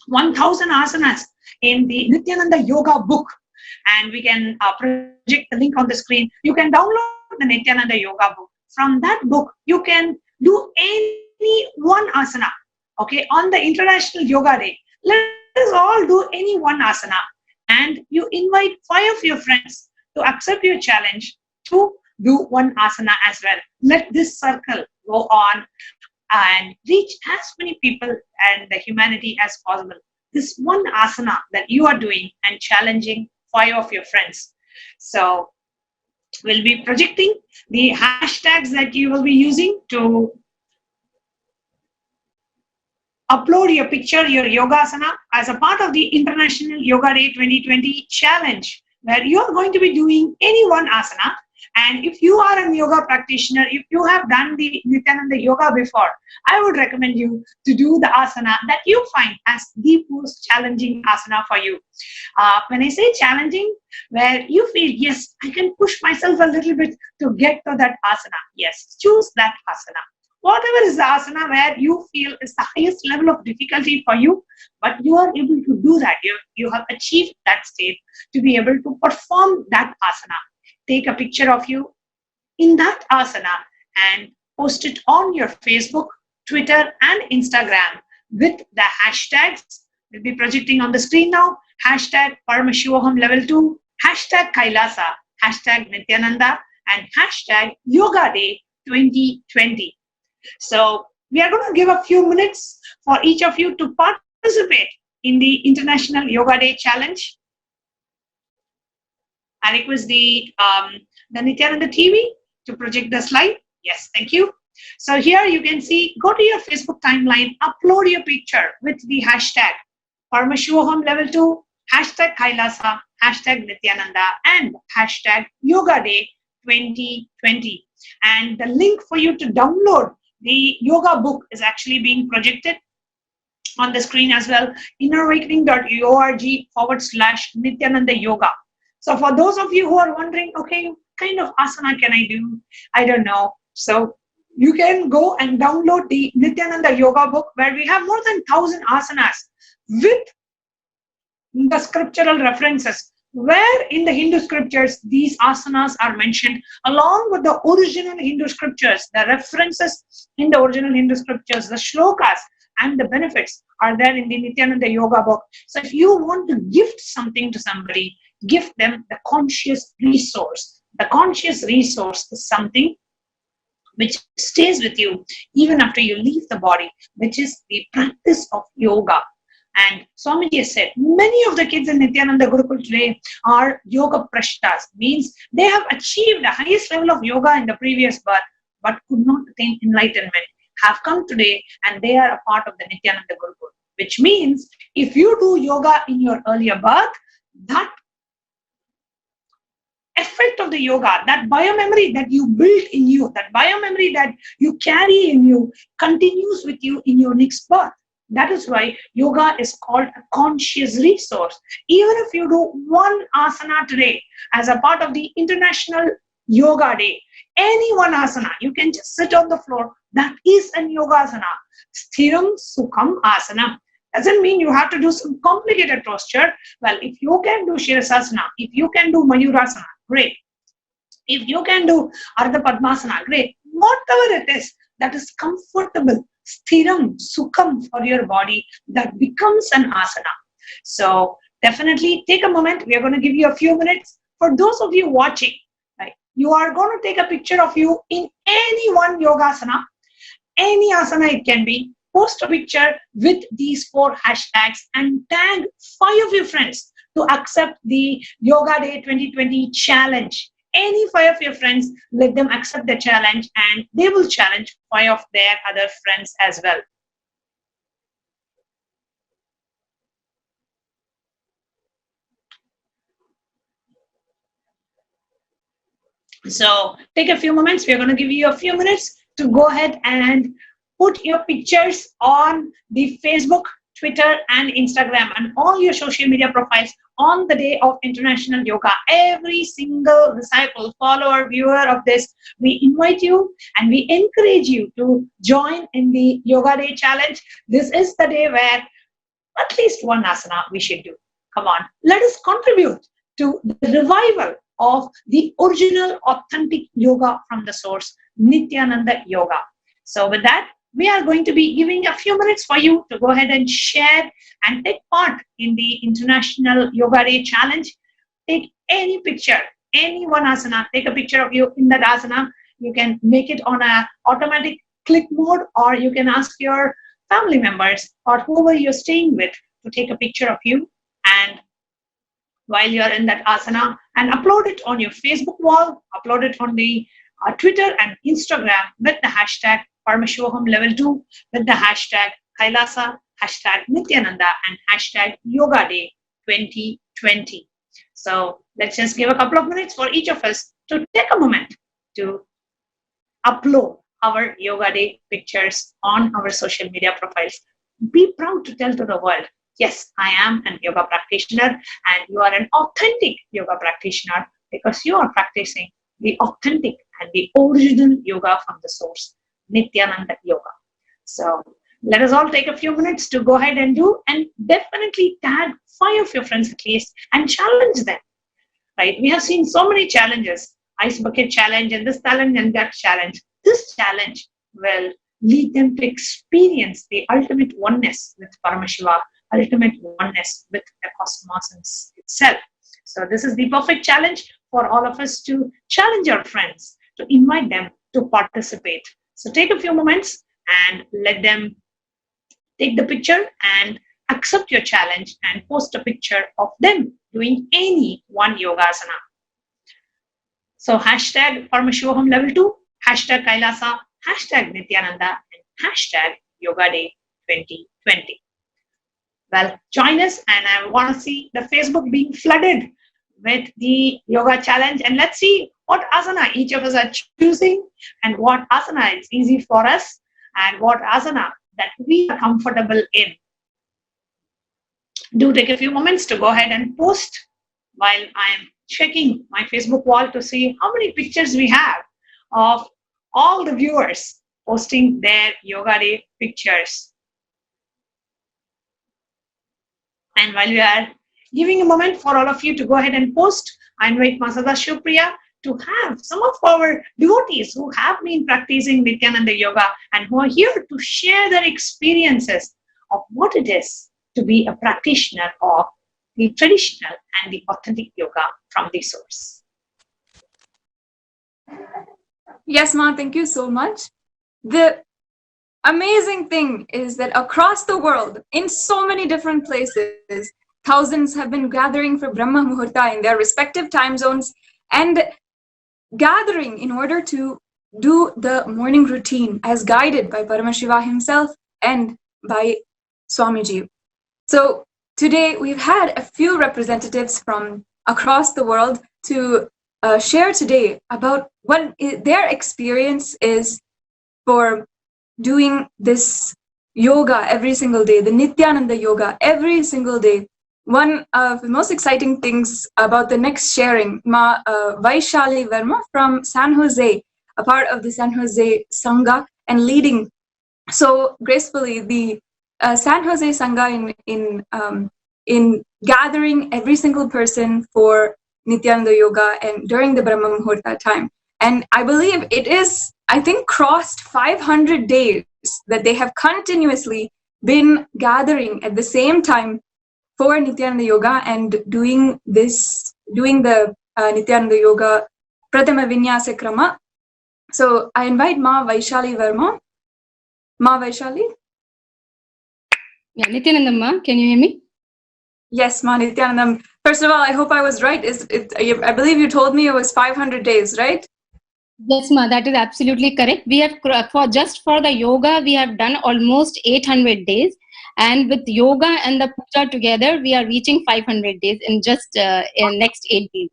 1000 asanas in the Nithyananda Yoga book, and we can project the link on the screen. You can download the Nithyananda Yoga book. From that book, you can do any one asana. Okay, on the International Yoga Day, let us all do any one asana, and you invite 5 of your friends to accept your challenge to do one asana as well. Let this circle go on and reach as many people and the humanity as possible. This one asana that you are doing and challenging 5 of your friends. So we'll be projecting the hashtags that you will be using to upload your picture, your yogasana, as a part of the International Yoga Day 2020 challenge, where you are going to be doing any one asana. And if you are a yoga practitioner, if you have done the Nithyananda Yoga before, I would recommend you to do the asana that you find as the most challenging asana for you. When I say challenging, where you feel, yes, I can push myself a little bit to get to that asana. Yes, choose that asana. Whatever is the asana where you feel is the highest level of difficulty for you, but you are able to do that. You have achieved that state to be able to perform that asana. Take a picture of you in that asana and post it on your Facebook, Twitter, and Instagram with the hashtags. We'll be projecting on the screen now. Hashtag Paramashivam level 2, hashtag Kailasa, hashtag Nithyananda, and hashtag Yoga Day 2020. So we are going to give a few minutes for each of you to participate in the International Yoga Day Challenge. I request the Nithyananda TV to project the slide. Yes, thank you. So here you can see, go to your Facebook timeline, upload your picture with the hashtag Paramashivam level 2, hashtag Kailasa, hashtag Nithyananda, and hashtag Yoga Day 2020. And the link for you to download the yoga book is actually being projected on the screen as well. innerawakening.org/Nithyananda Yoga. So for those of you who are wondering, okay, what kind of asana can I do? I don't know. So you can go and download the Nithyananda Yoga book, where we have more than 1000 asanas with the scriptural references, where in the Hindu scriptures these asanas are mentioned, along with the original Hindu scriptures, the references in the original Hindu scriptures, the shlokas and the benefits are there in the Nithyananda Yoga book. So if you want to gift something to somebody, give them the conscious resource. The conscious resource is something which stays with you even after you leave the body, which is the practice of yoga. And Swamiji has said, many of the kids in Nithyananda Gurukul today are yoga prashtas, means they have achieved the highest level of yoga in the previous birth, but could not attain enlightenment, have come today and they are a part of the Nithyananda Gurukul. Which means, if you do yoga in your earlier birth, that effect of the yoga, that biomemory that you built in you, that biomemory that you carry in you, continues with you in your next birth. That is why yoga is called a conscious resource. Even if you do one asana today as a part of the International Yoga Day, any one asana, you can just sit on the floor. That is an yogasana. Sthiram Sukham Asana. Doesn't mean you have to do some complicated posture. Well, if you can do Shirasasana, if you can do Mayurasana, great. If you can do Ardha Padmasana, great. Whatever it is that is comfortable, Sthiram, Sukham for your body, that becomes an asana. So definitely take a moment. We are going to give you a few minutes. For those of you watching, right, you are going to take a picture of you in any one yogasana, any asana it can be. Post a picture with these 4 hashtags and tag 5 of your friends to accept the Yoga Day 2020 challenge. Any 5 of your friends, let them accept the challenge and they will challenge 5 of their other friends as well. So take a few moments. We're going to give you a few minutes to go ahead and put your pictures on the Facebook, Twitter and Instagram and all your social media profiles on the day of International Yoga. Every single disciple, follower, viewer of this, we invite you and we encourage you to join in the Yoga Day Challenge. This is the day where at least one asana we should do. Come on, let us contribute to the revival of the original authentic yoga from the source, Nithyananda Yoga. So with that, we are going to be giving a few minutes for you to go ahead and share and take part in the International Yoga Day Challenge. Take any picture, any one asana, take a picture of you in that asana. You can make it on a automatic click mode, or you can ask your family members or whoever you're staying with to take a picture of you and while you're in that asana, and upload it on your Facebook wall, upload it on the Twitter and Instagram with the hashtag Paramashivam level 2, with the hashtag Kailasa, hashtag Nithyananda, and hashtag Yoga Day 2020. So let's just give a couple of minutes for each of us to take a moment to upload our Yoga Day pictures on our social media profiles. Be proud to tell to the world, yes, I am a yoga practitioner, and you are an authentic yoga practitioner because you are practicing the authentic and the original yoga from the source, Nithyananda Yoga. So let us all take a few minutes to go ahead and do, and definitely tag 5 of your friends at least and challenge them. Right? We have seen so many challenges, ice bucket challenge and this challenge and that challenge. This challenge will lead them to experience the ultimate oneness with Paramashiva, ultimate oneness with the cosmos itself. So this is the perfect challenge for all of us to challenge our friends, to invite them to participate. So take a few moments and let them take the picture and accept your challenge and post a picture of them doing any one yogasana. So hashtag Paramashivam level 2, hashtag Kailasa, hashtag Nithyananda, and hashtag Yoga Day 2020. Well, join us, and I want to see the Facebook being flooded with the yoga challenge, and let's see what asana each of us are choosing and what asana is easy for us and what asana that we are comfortable in. Do take a few moments to go ahead and post while I'm checking my Facebook wall to see how many pictures we have of all the viewers posting their Yoga Day pictures. And while we are giving a moment for all of you to go ahead and post, I invite Masada Shupriya to have some of our devotees who have been practicing Nithyananda Yoga and who are here to share their experiences of what it is to be a practitioner of the traditional and the authentic yoga from the source. Yes, Ma, thank you so much. The amazing thing is that across the world, in so many different places, thousands have been gathering for Brahma Muhurta in their respective time zones and gathering in order to do the morning routine as guided by Paramashiva himself and by Swamiji. So today we've had a few representatives from across the world to share today about what their experience is for doing this yoga every single day, the Nithyananda Yoga every single day. One of the most exciting things about the next sharing, Ma Vaishali Verma from San Jose, a part of the San Jose Sangha and leading so gracefully the San Jose Sangha in gathering every single person for Nithyananda Yoga and during the Brahma Muhurta time. And I believe it is, I think, crossed 500 days that they have continuously been gathering at the same time for Nithyananda Yoga and doing the Nithyananda Yoga Prathama Vinyasa Krama. So I invite Ma Vaishali Verma. Ma Vaishali? Yeah, Nithyanandam Ma, can you hear me? Yes, Ma Nithyanandam. First of all, I hope I was right. I believe you told me it was 500 days, right? Yes, Ma, that is absolutely correct. We have, for the yoga, we have done almost 800 days. And with yoga and the puja together, we are reaching 500 days in just in next 8 days.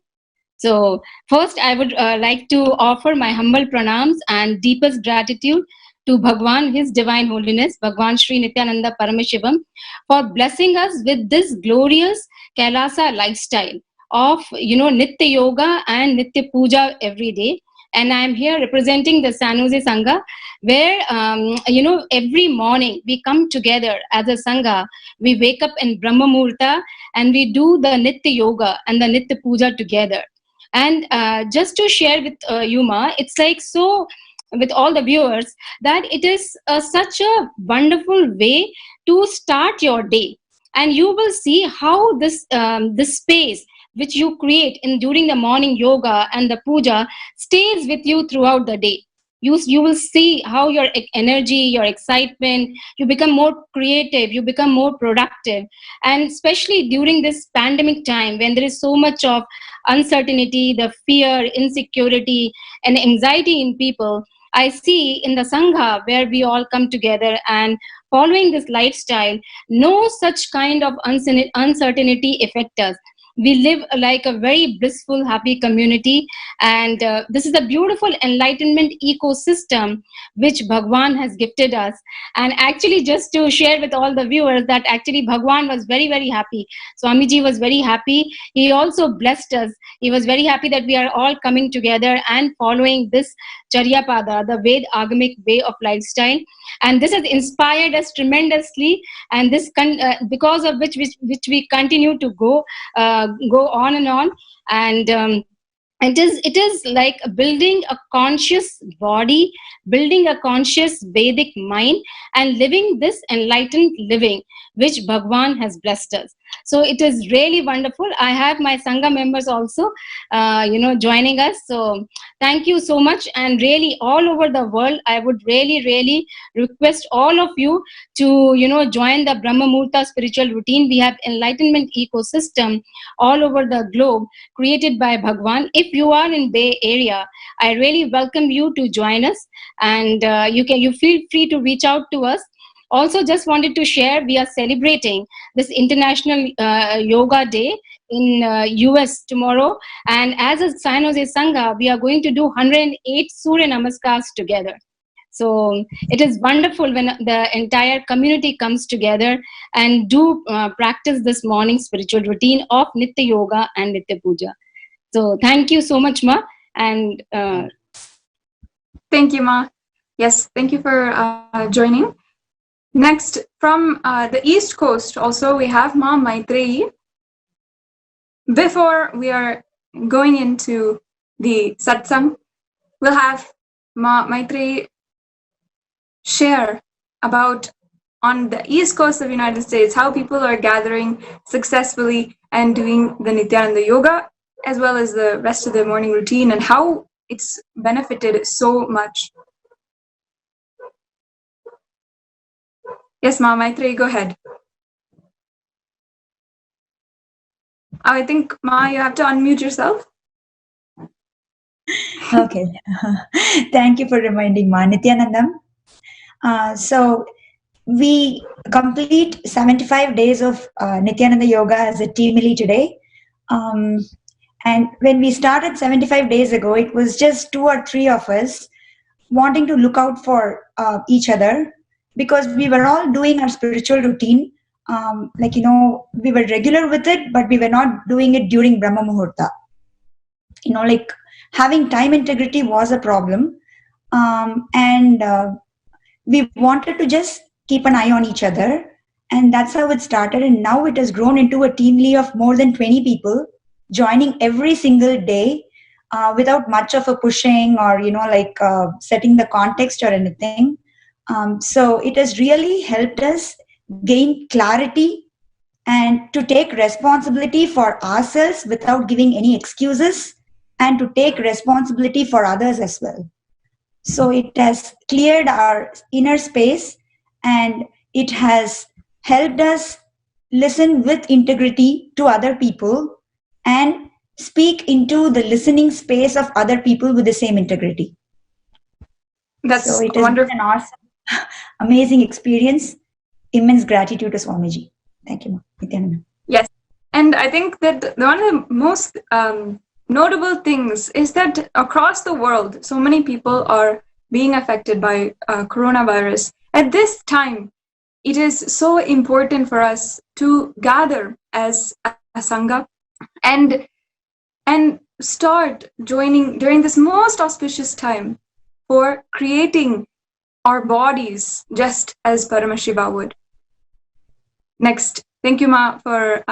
So first, I would like to offer my humble pranams and deepest gratitude to Bhagwan, His Divine Holiness, Bhagwan Sri Nithyananda Paramashivam, for blessing us with this glorious Kailasa lifestyle of, Nitya Yoga and Nitya Puja every day. And I'm here representing the San Jose Sangha, where, every morning we come together as a Sangha. We wake up in Brahma Muhurta and we do the Nitya Yoga and the Nitya Puja together. And just to share with you, Ma, it's like so with all the viewers that it is such a wonderful way to start your day. And you will see how this space which you create in during the morning yoga and the puja stays with you throughout the day. You will see how your energy, your excitement, you become more creative, you become more productive. And especially during this pandemic time, when there is so much of uncertainty, the fear, insecurity, and anxiety in people, I see in the Sangha where we all come together and following this lifestyle, no such kind of uncertainty affect us. We live like a very blissful, happy community. And this is a beautiful enlightenment ecosystem which Bhagwan has gifted us. And actually, just to share with all the viewers that actually Bhagwan was very, very happy. Swamiji was very happy. He also blessed us. He was very happy that we are all coming together and following this Charyapada, the Ved Agamic way of lifestyle. And this has inspired us tremendously. And this because of which we continue to go on and on. And it is like building a conscious body, building a conscious Vedic mind, and living this enlightened living which Bhagwan has blessed us. So it is really wonderful. I have my Sangha members also, joining us. So thank you so much. And really all over the world, I would really, really request all of you to, join the Brahma Muhurta spiritual routine. We have enlightenment ecosystem all over the globe created by Bhagwan. If you are in Bay Area, I really welcome you to join us. And you feel free to reach out to us. Also, just wanted to share, we are celebrating this International Yoga Day in US tomorrow. And as a San Jose Sangha, we are going to do 108 Surya Namaskars together. So it is wonderful when the entire community comes together and do practice this morning spiritual routine of Nitya Yoga and Nitya Puja. So thank you so much, Ma. And thank you, Ma. Yes, thank you for joining. Next, from the East Coast, also we have Ma Maitreyi. Before we are going into the Satsang, we'll have Ma Maitreyi share about on the East Coast of the United States how people are gathering successfully and doing the Nithyananda Yoga as well as the rest of the morning routine and how it's benefited so much. Yes, Ma Maitreyi, go ahead. I think, Ma, you have to unmute yourself. Okay. Thank you for reminding, Ma. Nithyanandam. So we complete 75 days of Nithyananda Yoga as a teamily today. And when we started 75 days ago, it was just 2 or 3 of us wanting to look out for each other, because we were all doing our spiritual routine. We were regular with it, but we were not doing it during Brahma Muhurta. Having time integrity was a problem. We wanted to just keep an eye on each other. And that's how it started. And now it has grown into a teamly of more than 20 people joining every single day without much of a pushing or, setting the context or anything. So it has really helped us gain clarity and to take responsibility for ourselves without giving any excuses, and to take responsibility for others as well. So it has cleared our inner space, and it has helped us listen with integrity to other people and speak into the listening space of other people with the same integrity. That's so it has wonderful. been an awesome, amazing experience. Immense gratitude to Swamiji. Thank you, Nithyananda. Yes, and I think that one of the most notable things is that across the world, so many people are being affected by coronavirus. At this time, it is so important for us to gather as a Sangha and start joining during this most auspicious time for creating our bodies just as Paramashiva would. Next, thank you, Ma, for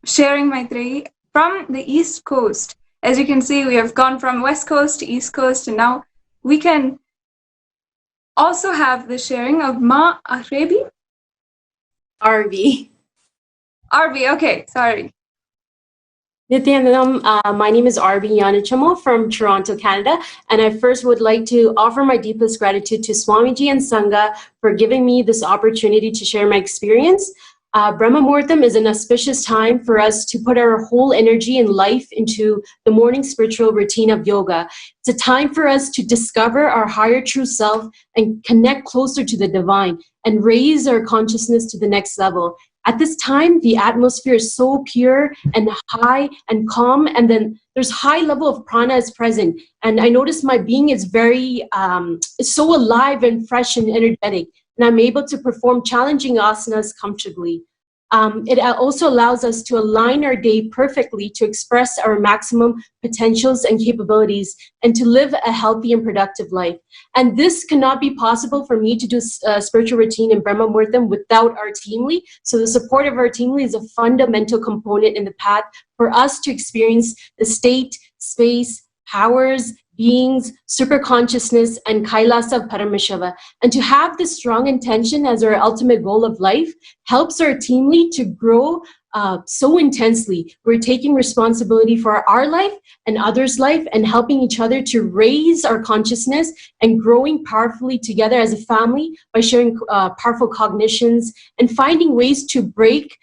sharing Maitreyi from the East Coast. As you can see, we have gone from West Coast to East Coast, and now we can also have the sharing of Ma Arebi? RV. RV, okay, sorry. Nithyanandam, my name is RB Yanichamo from Toronto, Canada, and I first would like to offer my deepest gratitude to Swamiji and Sangha for giving me this opportunity to share my experience. Brahma Muhurtam is an auspicious time for us to put our whole energy and life into the morning spiritual routine of yoga. It's a time for us to discover our higher true self and connect closer to the divine and raise our consciousness to the next level. At this time, the atmosphere is so pure and high and calm, and then there's high level of prana is present. And I notice my being is very, is so alive and fresh and energetic, and I'm able to perform challenging asanas comfortably. It also allows us to align our day perfectly to express our maximum potentials and capabilities and to live a healthy and productive life. And this cannot be possible for me to do spiritual routine in Brahma Muhurtam without our teamly. So the support of our teamly is a fundamental component in the path for us to experience the state, space, powers, beings, superconsciousness, and Kailasa of Paramashiva. And to have this strong intention as our ultimate goal of life helps our teamly to grow so intensely. We're taking responsibility for our life and others' life and helping each other to raise our consciousness and growing powerfully together as a family by sharing powerful cognitions and finding ways to break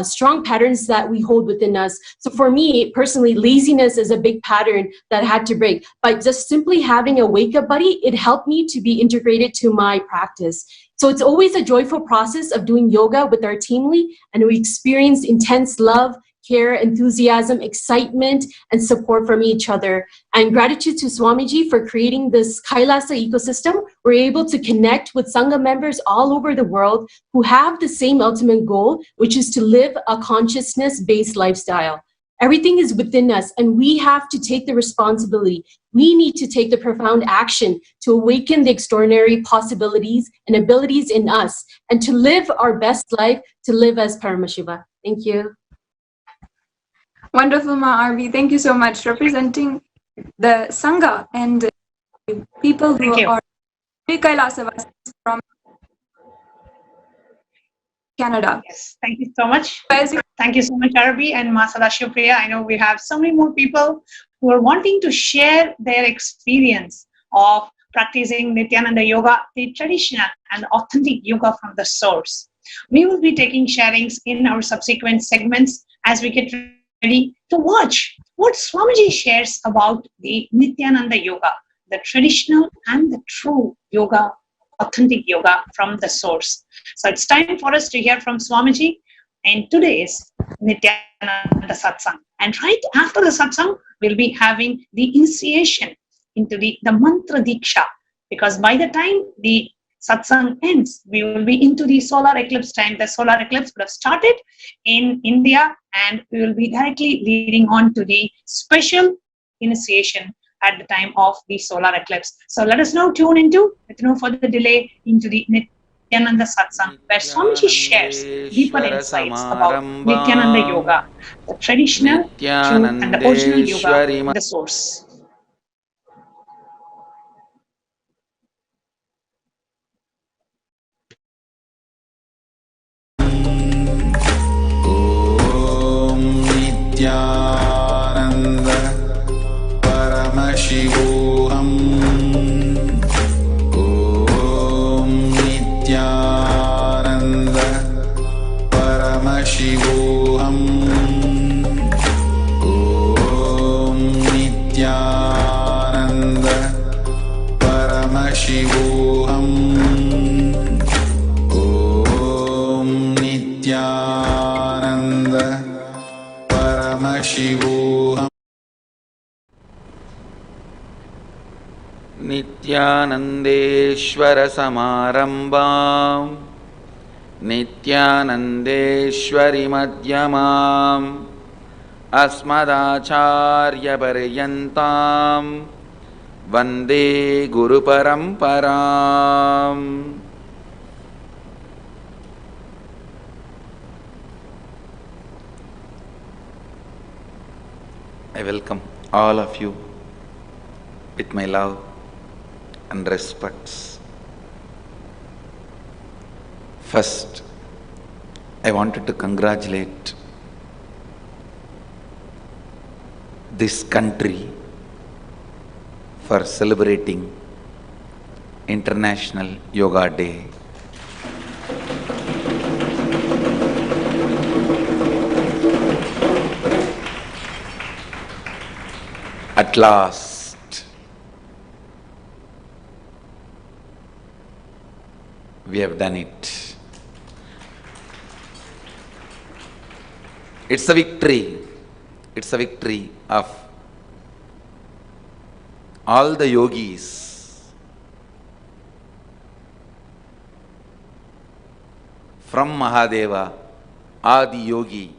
strong patterns that we hold within us. So for me, personally, laziness is a big pattern that I had to break. By just simply having a wake-up buddy, it helped me to be integrated to my practice. So it's always a joyful process of doing yoga with our teamly, and we experience intense love, care, enthusiasm, excitement, and support from each other. And gratitude to Swamiji for creating this Kailasa ecosystem. We're able to connect with Sangha members all over the world who have the same ultimate goal, which is to live a consciousness-based lifestyle. Everything is within us, and we have to take the responsibility. We need to take the profound action to awaken the extraordinary possibilities and abilities in us, and to live our best life, to live as Paramashiva. Thank you. Wonderful, Ma Arvi. Thank you so much, representing the Sangha and people who are Kailasavasis from Canada. Yes, thank you so much. Thank you so much, Arvi and Ma Sadashiva. I know we have so many more people who are wanting to share their experience of practicing Nithyananda Yoga, the traditional and authentic yoga from the source. We will be taking sharings in our subsequent segments as we get ready to watch what Swamiji shares about the Nithyananda Yoga, the traditional and the true yoga, authentic yoga from the source. So it's time for us to hear from Swamiji in today's Nithyananda Satsang. And right after the Satsang, we'll be having the initiation into the mantra diksha, because by the time the Satsang ends, we will be into the solar eclipse time. The solar eclipse would have started in India, and we will be directly leading on to the special initiation at the time of the solar eclipse. So let us now tune into, with no further delay, into the Nithyananda Satsang, where Swamiji shares deeper insights about Nithyananda Yoga, the traditional, true, and the original yoga, the source. Nithyananda Paramashivam. Om Nithyananda Paramashivam. Om Nithyananda Paramashivam. Om Nithyananda Paramashivam. नित्यानन्देश्वरसमारम्भां नित्यानन्देश्वरिमध्यमाम् अस्मदाचार्यपर्यन्तां वन्दे गुरुपरम्पराम्. I welcome all of you with my love and respects. First, I wanted to congratulate this country for celebrating International Yoga Day. At last, we have done it. It's a victory. It's a victory of all the yogis from Mahadeva, Adi Yogi,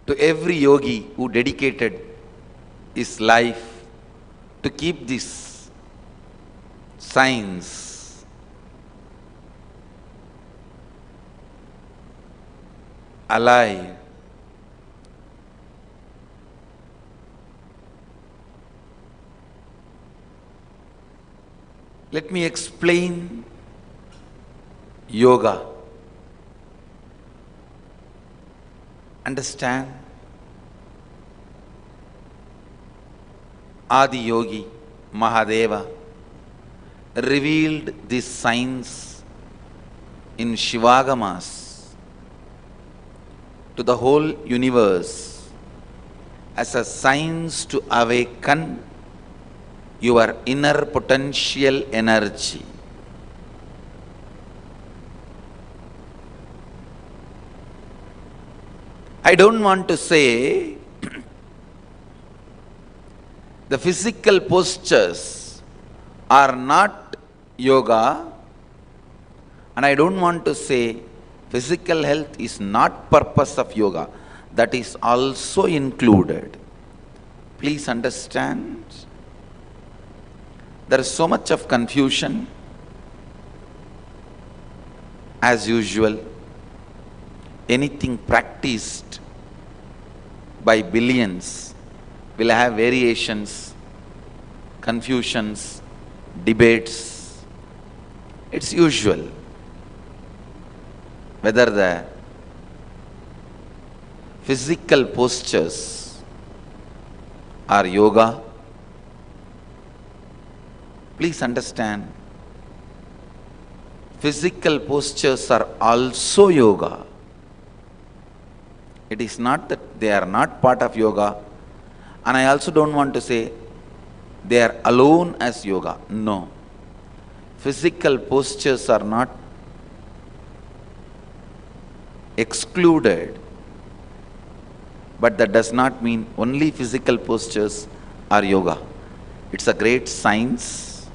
to every yogi who dedicated his life to keep this science alive. Let me explain yoga. Understand? Adi Yogi Mahadeva revealed this science in Shivagamas to the whole universe as a science to awaken your inner potential energy. I don't want to say the physical postures are not yoga, and I don't want to say physical health is not purpose of yoga. That is also included. Please understand. There is so much of confusion. As usual, anything practiced by billions will have variations, confusions, debates. It's usual. Whether the physical postures are yoga, please understand, physical postures are also yoga. It is not that they are not part of yoga, and I also don't want to say they are alone as yoga. No. Physical postures are not excluded, but that does not mean only physical postures are yoga. It's a great science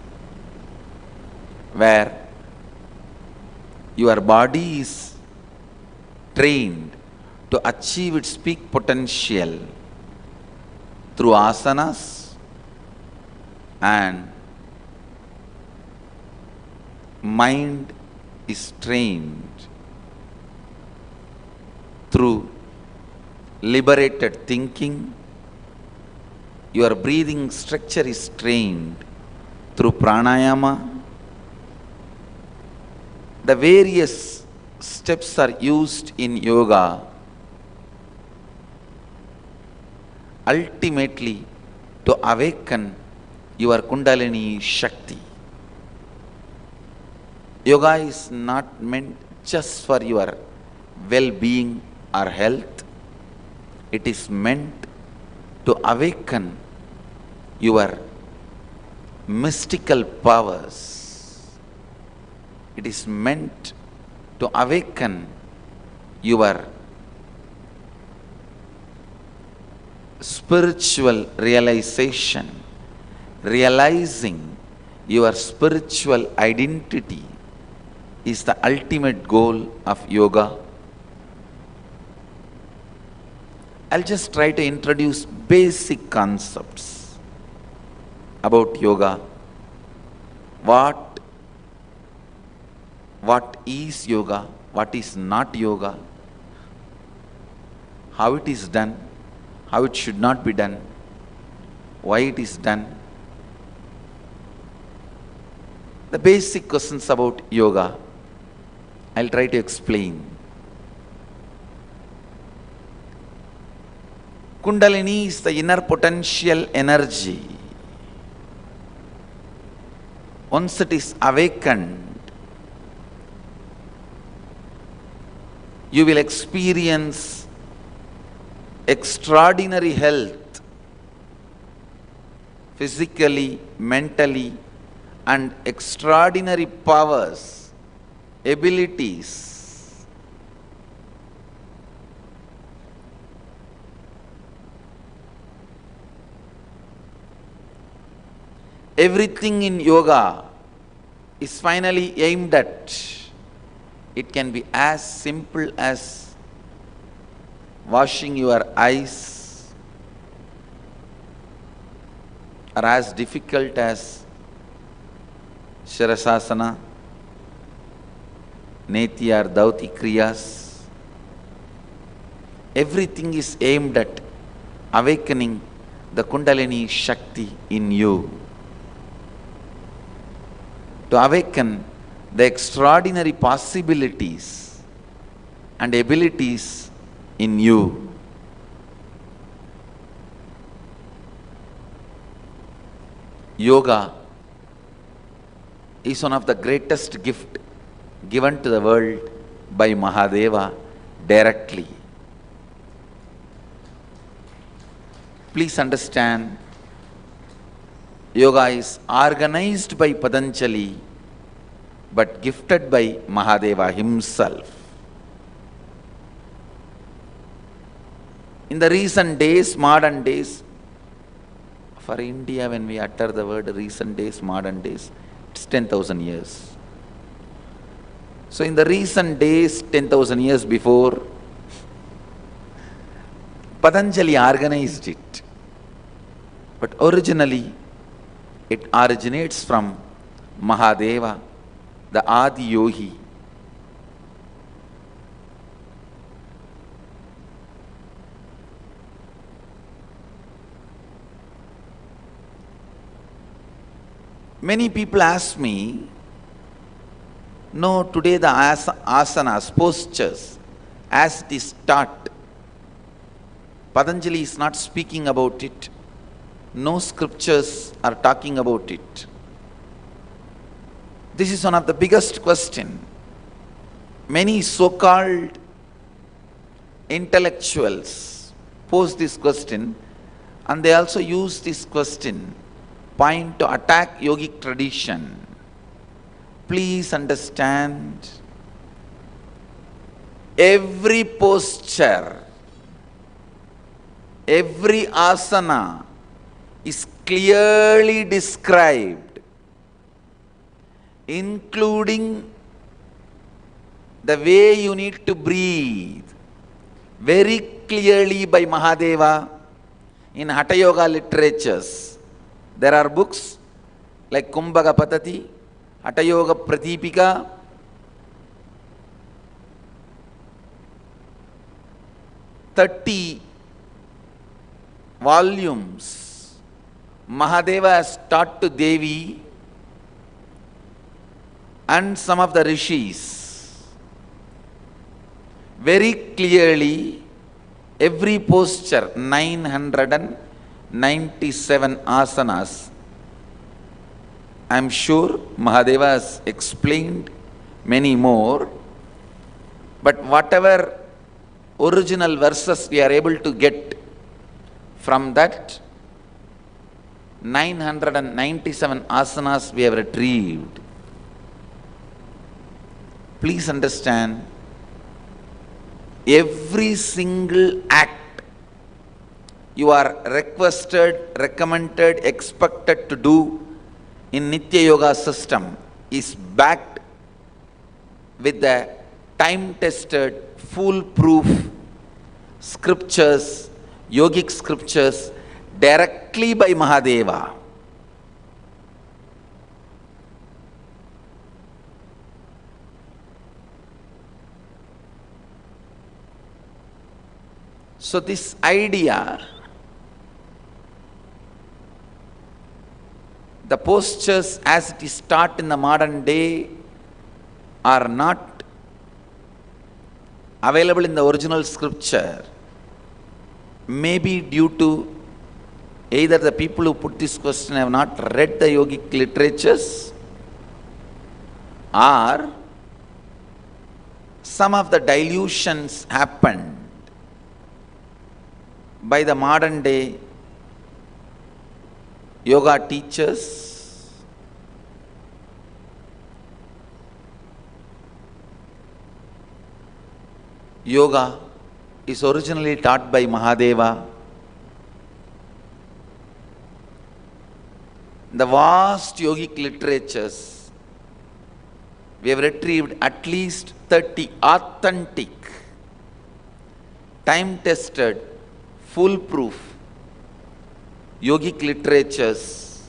where your body is trained to achieve its peak potential through asanas and mind is trained through liberated thinking. Your breathing structure is trained through pranayama. The various steps are used in yoga ultimately to awaken your Kundalini Shakti. Yoga is not meant just for your well-being or health. It is meant to awaken your mystical powers. It is meant to awaken your spiritual realization, realizing your spiritual identity is the ultimate goal of yoga. I'll just try to introduce basic concepts about yoga. What is yoga? What is not yoga? How it is done? How it should not be done? Why it is done? The basic questions about yoga, I'll try to explain. Kundalini is the inner potential energy. Once it is awakened, you will experience extraordinary health, physically, mentally, and extraordinary powers, abilities. Everything in yoga is finally aimed at. It can be as simple as washing your eyes, or as difficult as Shirasasana, Neti or Dauti Kriyas. Everything is aimed at awakening the Kundalini Shakti in you. To awaken the extraordinary possibilities and abilities in you. Yoga is one of the greatest gifts given to the world by Mahadeva directly. Please understand, yoga is organized by Patanjali but gifted by Mahadeva himself. In the recent days, modern days, for India, when we utter the word recent days, modern days, it's 10,000 years. So in the recent days, 10,000 years before, Patanjali organized it. But originally, it originates from Mahadeva, the Adi Yogi. Many people ask me, no, today the asanas, postures, as it is taught, Patanjali is not speaking about it. No scriptures are talking about it. This is one of the biggest questions. Many so-called intellectuals pose this question, and they also use this question point to attack yogic tradition. Please understand, every posture, every asana is clearly described, including the way you need to breathe, very clearly by Mahadeva in Hatha Yoga literatures. There are books like Kumbhaga Patati, Hatha Yoga Pratipika, "30 volumes Mahadeva has taught to Devi and some of the rishis. Very clearly, every posture, 997 asanas. I am sure Mahadeva has explained many more, but whatever original verses we are able to get from that 997 asanas we have retrieved. Please understand, every single act you are requested, recommended, expected to do in Nitya Yoga system is backed with the time-tested, foolproof scriptures, yogic scriptures directly by Mahadeva. So this idea, the postures as it is taught in the modern day are not available in the original scripture, maybe due to either the people who put this question have not read the yogic literatures, or some of the dilutions happened by the modern day yoga teachers. Yoga is originally taught by Mahadeva. The vast yogic literatures, we have retrieved at least 30 authentic, time-tested, foolproof yogic literatures,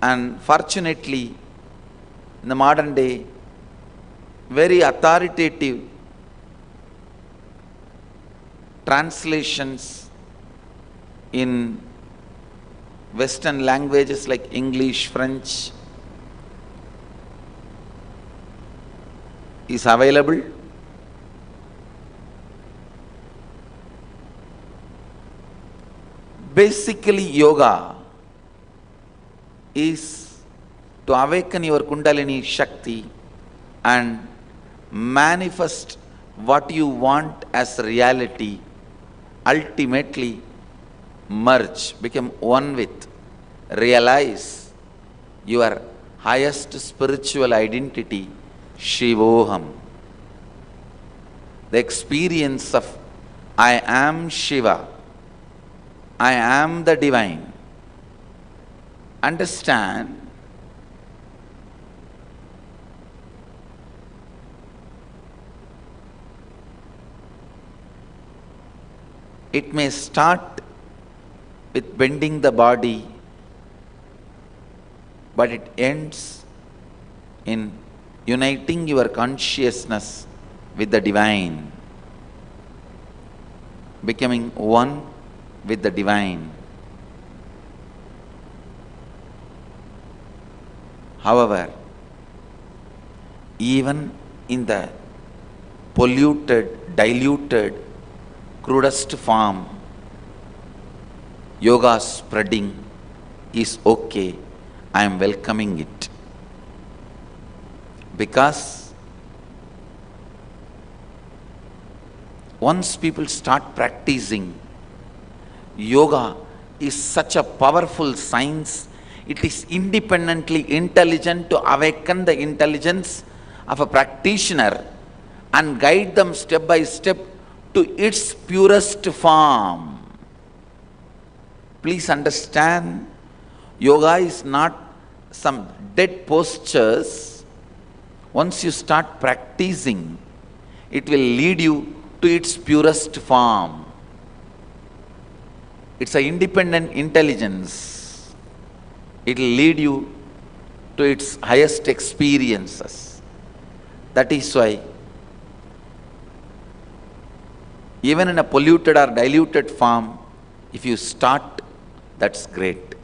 and fortunately in the modern day very authoritative translations in Western languages like English, French is available. Basically, yoga is to awaken your Kundalini Shakti and manifest what you want as reality, ultimately merge, become one with, realize your highest spiritual identity, Shivoham. The experience of I am Shiva, I am the divine. Understand, it may start with bending the body, but it ends in uniting your consciousness with the divine, becoming one with the divine. However, even in the polluted, diluted, crudest form, yoga spreading is okay. I am welcoming it. Because once people start practicing, yoga is such a powerful science. It is independently intelligent to awaken the intelligence of a practitioner and guide them step by step to its purest form. Please understand, yoga is not some dead postures. Once you start practicing, it will lead you to its purest form. It's an independent intelligence. It will lead you to its highest experiences. That is why even in a polluted or diluted form, if you start, that's great.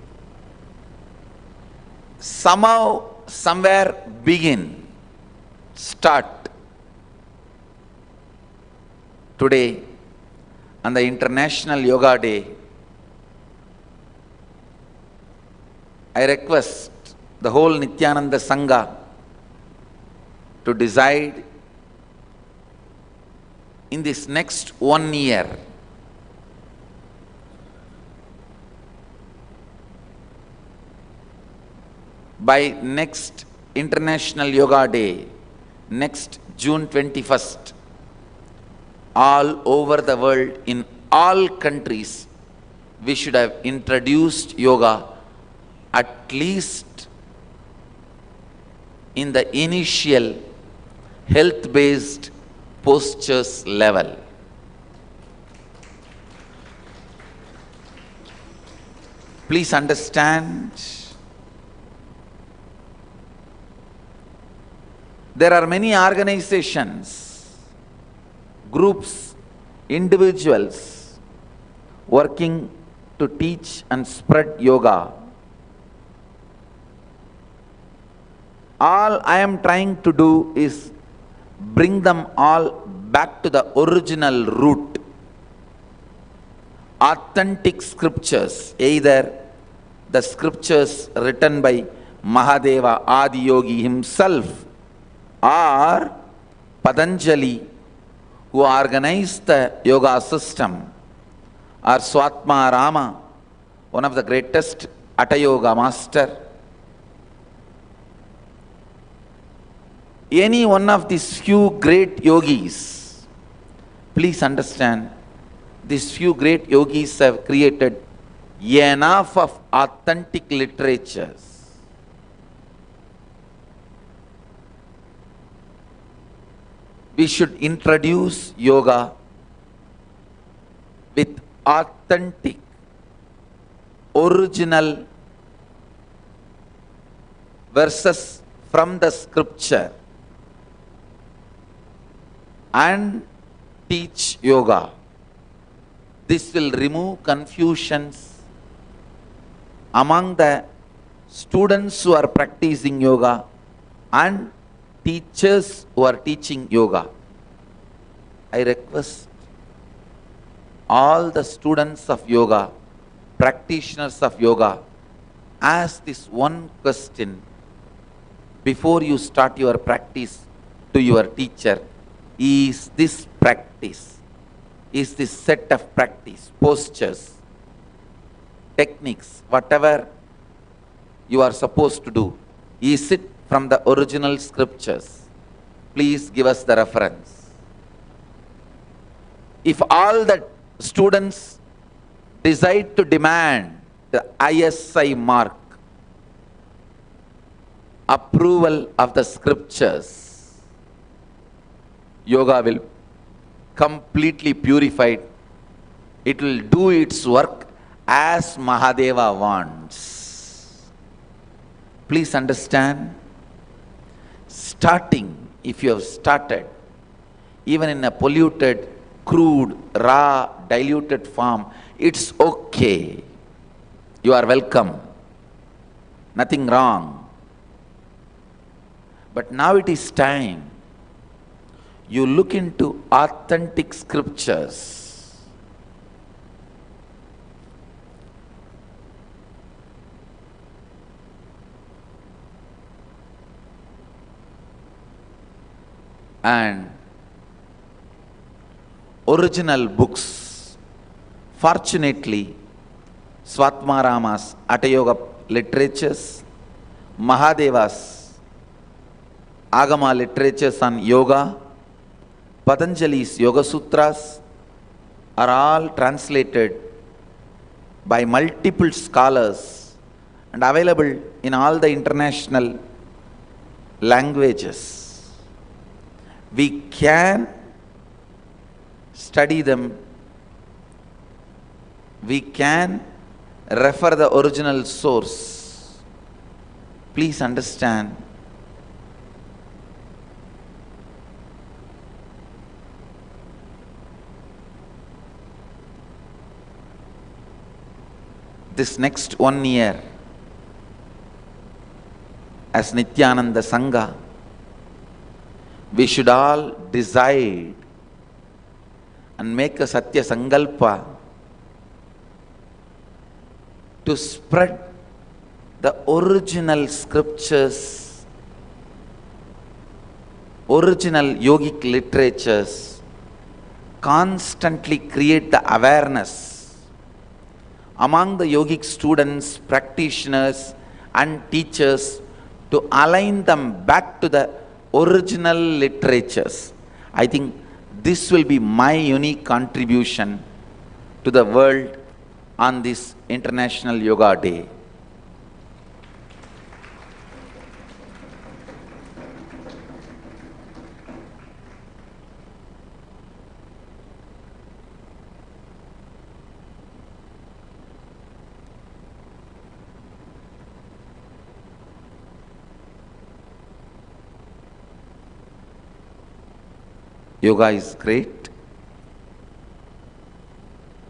Somehow, somewhere begin, start. Today, on the International Yoga Day, I request the whole Nithyananda Sangha to decide in this next 1 year by next International Yoga Day, next June 21st, all over the world, in all countries, we should have introduced yoga at least in the initial health-based postures level. Please understand, there are many organizations, groups, individuals working to teach and spread yoga. All I am trying to do is bring them all back to the original root. Authentic scriptures, either the scriptures written by Mahadeva Adiyogi himself or Patanjali, who organized the yoga system, or Swatma Rama, one of the greatest Hatha Yoga master. Any one of these few great yogis, please understand, these few great yogis have created enough of authentic literatures. We should introduce yoga with authentic, original verses from the scripture and teach yoga. This will remove confusions among the students who are practicing yoga and teachers who are teaching yoga. I request all the students of yoga, practitioners of yoga, ask this one question before you start your practice to your teacher. Is this practice, is this set of practice, postures, techniques, whatever you are supposed to do, is it from the original scriptures? Please give us the reference. If all the students decide to demand the ISI mark, approval of the scriptures, yoga will completely purified. It will do its work as Mahadeva wants. Please understand, starting, if you have started, even in a polluted, crude, raw, diluted form, it's okay. You are welcome. Nothing wrong. But now it is time you look into authentic scriptures. And original books. Fortunately, Swatmarama's Hatha Yoga literatures, Mahadeva's Agama literatures on yoga, Patanjali's Yoga Sutras are all translated by multiple scholars and available in all the international languages. We can study them, we can refer the original source. Please understand, this next 1 year, as Nithyananda Sangha, we should all decide and make a Satya Sankalpa to spread the original scriptures, original yogic literatures, constantly create the awareness among the yogic students, practitioners and teachers to align them back to the original literatures. I think this will be my unique contribution to the world on this International Yoga Day. Yoga is great.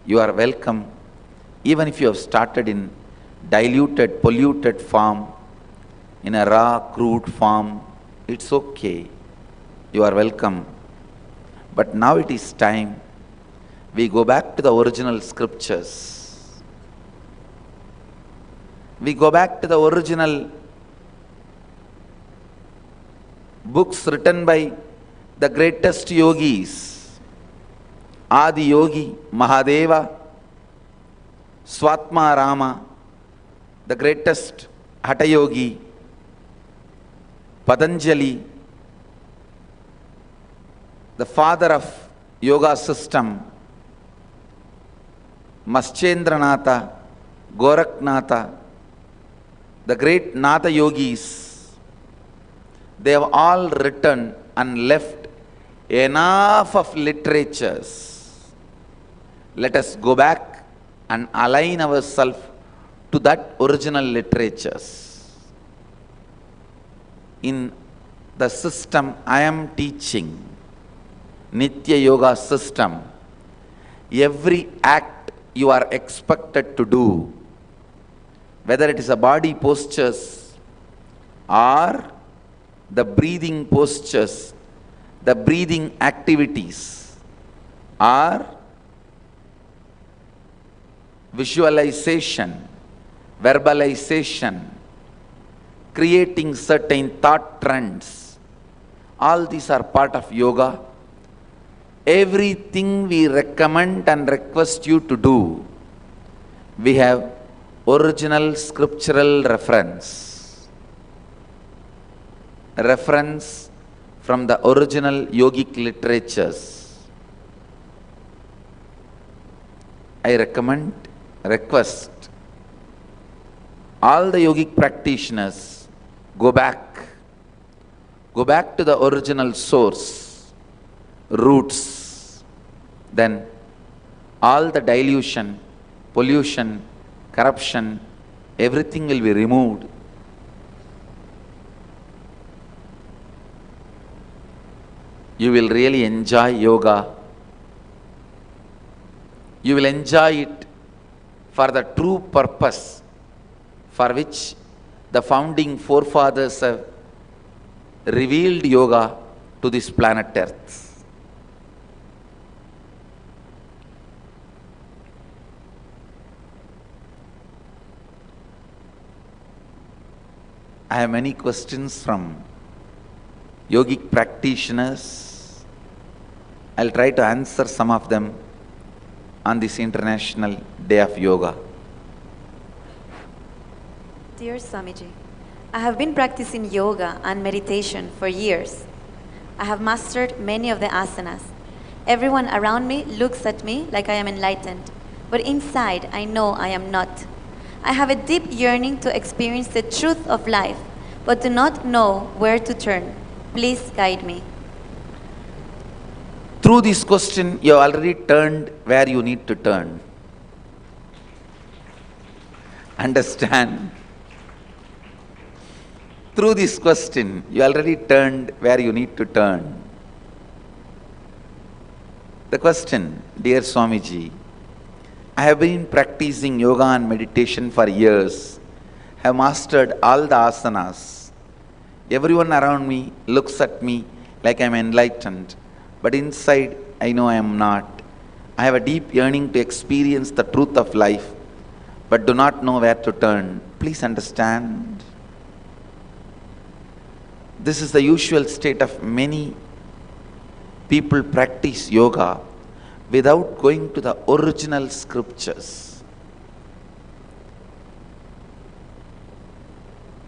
You are welcome. Even if you have started in diluted, polluted form, in a raw, crude form, it's okay. You are welcome. But now it is time we go back to the original scriptures. We go back to the original books written by the greatest yogis, Adi Yogi, Mahadeva, Swatma Rama, the greatest Hatha Yogi, Patanjali, the father of yoga system, Maschendranatha, Goraknatha, the great Natha yogis, they have all written and left enough of literatures. Let us go back and align ourselves to that original literatures. In the system I am teaching, Nitya Yoga system, every act you are expected to do, whether it is a body postures or the breathing postures, the breathing activities, or visualization, verbalization, creating certain thought trends, all these are part of yoga. Everything we recommend and request you to do, we have original scriptural reference from the original yogic literatures. I request all the yogic practitioners, go back to the original source, roots. Then all the dilution, pollution, corruption, everything will be removed. You will really enjoy yoga. You will enjoy it for the true purpose for which the founding forefathers have revealed yoga to this planet Earth. I have many questions from yogic practitioners. I'll try to answer some of them on this International Day of Yoga. Dear Swamiji, I have been practicing yoga and meditation for years. I have mastered many of the asanas. Everyone around me looks at me like I am enlightened, but inside I know I am not. I have a deep yearning to experience the truth of life, but do not know where to turn. Please guide me. Through this question, you have already turned where you need to turn. Understand? Through this question, you already turned where you need to turn. The question, dear Swamiji, I have been practicing yoga and meditation for years, have mastered all the asanas. Everyone around me looks at me like I am enlightened, but inside I know I am not. I have a deep yearning to experience the truth of life, but do not know where to turn. Please understand. This is the usual state of many people practice yoga without going to the original scriptures.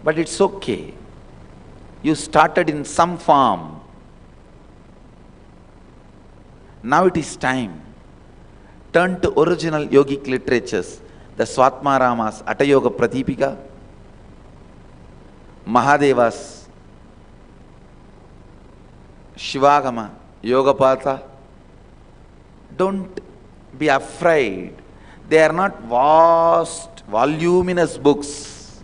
But it's okay. You started in some form. Now it is time turn to original yogic literatures, the Swatmaramas, Atayoga Pratipika, Mahadeva's Shivagama, Yogapatha. Don't be afraid. They are not vast, voluminous books.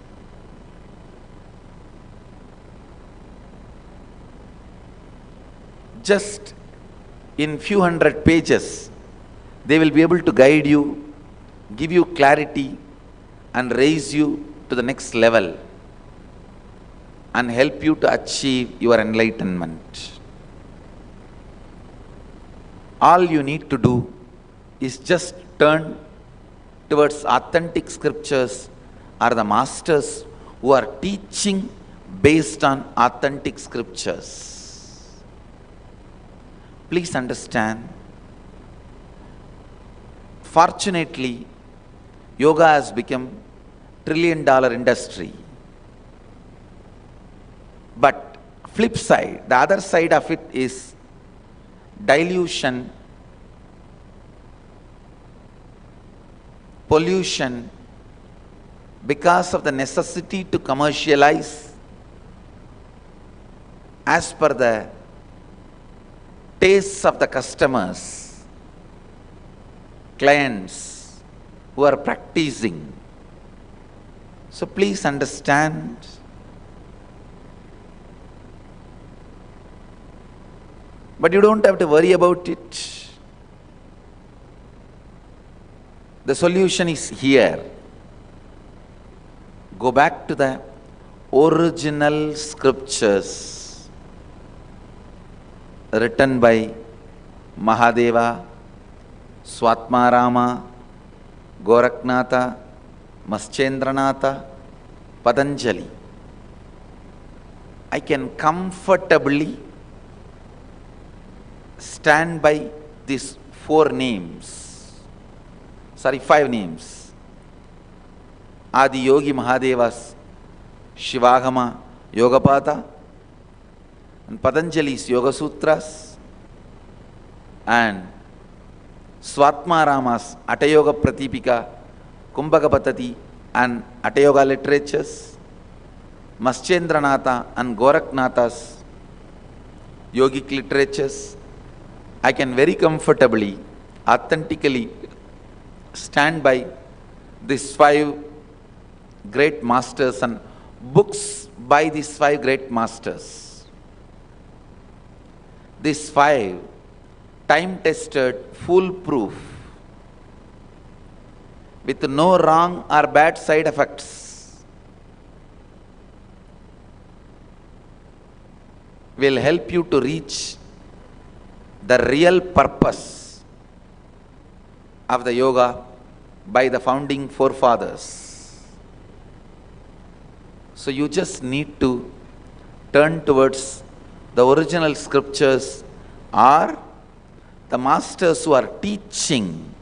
Just in few hundred pages, they will be able to guide you, give you clarity, and raise you to the next level and help you to achieve your enlightenment. All you need to do is just turn towards authentic scriptures or the masters who are teaching based on authentic scriptures. Please understand, fortunately, yoga has become $1 trillion industry. But flip side, the other side of it is dilution, pollution, because of the necessity to commercialize as per the tastes of the customers, clients who are practicing. So please understand, but you don't have to worry about it. The solution is here. Go back to the original scriptures written by Mahadeva, Swatmarama, Goraknatha, Maschendranatha, Patanjali. I can comfortably stand by these 5 names. Adi Yogi Mahadeva's Shivagama Yogapatha, and Patanjali's Yoga Sutras, and Swatmarama's Atayoga Pratipika, Kumbhaka and Atayoga literatures, Maschendranatha and Goraknatha's yogic literatures. I can very comfortably, authentically stand by these 5 great masters and books by these 5 great masters. These 5 time-tested, foolproof, with no wrong or bad side effects, will help you to reach the real purpose of the yoga by the founding forefathers. So you just need to turn towards the original scriptures or the masters who are teaching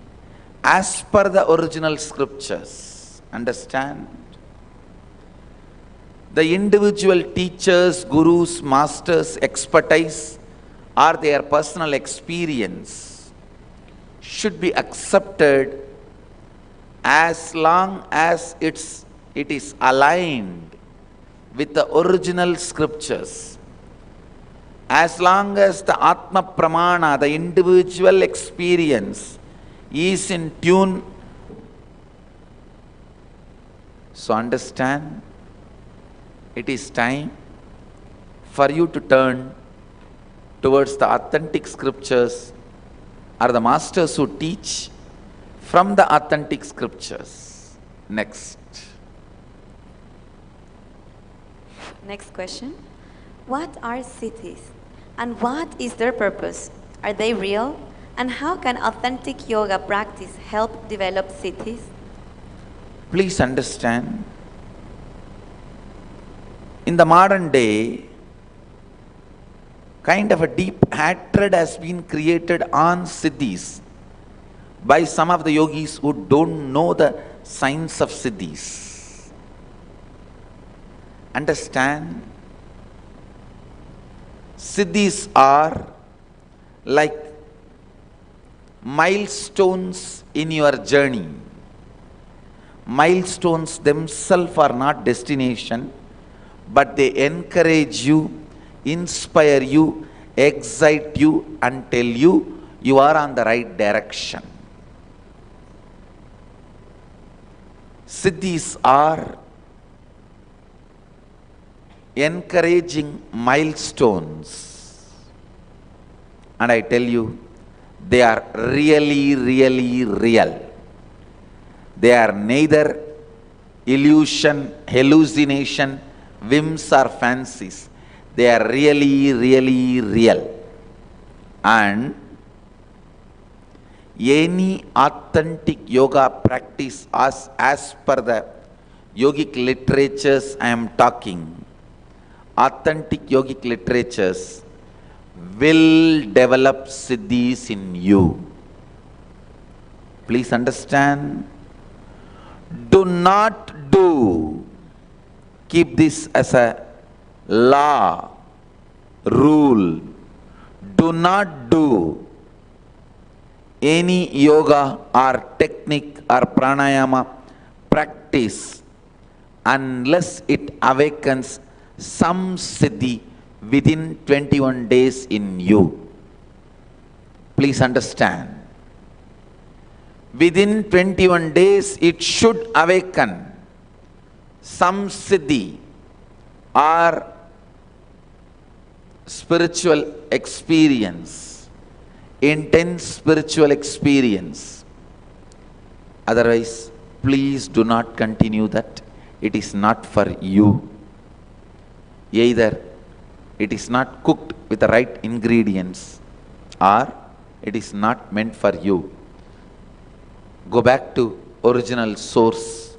as per the original scriptures. Understand? The individual teachers, gurus, masters' expertise or their personal experience should be accepted as long as it is aligned with the original scriptures. As long as the Atma Pramana, the individual experience, is in tune. So understand, it is time for you to turn towards the authentic scriptures or the masters who teach from the authentic scriptures. Next. Next question. What are siddhis and what is their purpose? Are they real? And how can authentic yoga practice help develop siddhis? Please understand, in the modern day, kind of a deep hatred has been created on siddhis by some of the yogis who don't know the science of siddhis. Understand, siddhis are like milestones in your journey. Milestones themselves are not destination, but they encourage you, inspire you, excite you, and tell you you are on the right direction. Siddhis are encouraging milestones, and I tell you, they are really, really real. They are neither illusion, hallucination, whims or fancies. They are really, really real. And any authentic yoga practice as per the yogic literatures I am talking, authentic yogic literatures will develop siddhis in you. Please understand. Do not do. Keep this as a law, rule. Do not do any yoga or technique or pranayama practice unless it awakens some siddhi within 21 days in you. Please understand. Within 21 days it should awaken some siddhi or spiritual experience, intense spiritual experience. Otherwise, please do not continue that. It is not for you. Either it is not cooked with the right ingredients or it is not meant for you. Go back to original source,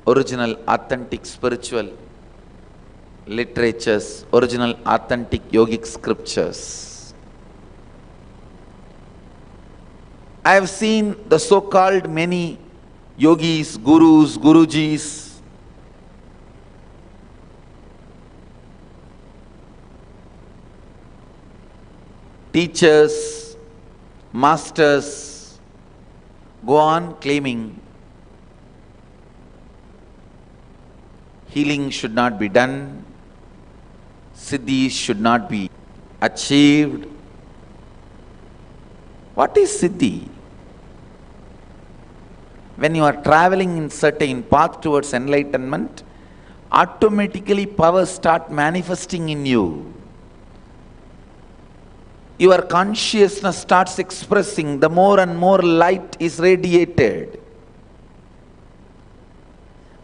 original authentic spiritual literatures, original authentic yogic scriptures. I have seen the so-called many yogis, gurus, gurujis, teachers, masters, go on claiming healing should not be done, siddhis should not be achieved. What is siddhi? When you are traveling in certain path towards enlightenment, automatically powers start manifesting in you. Your consciousness starts expressing, the more and more light is radiated.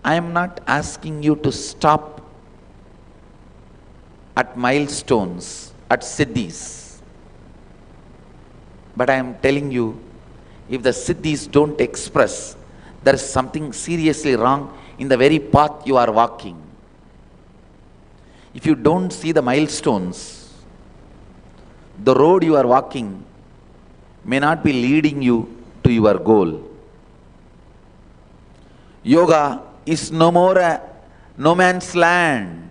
I am not asking you to stop at milestones, at siddhis. But I am telling you, if the siddhis don't express, there is something seriously wrong in the very path you are walking. If you don't see the milestones, the road you are walking may not be leading you to your goal. Yoga is no more a no man's land.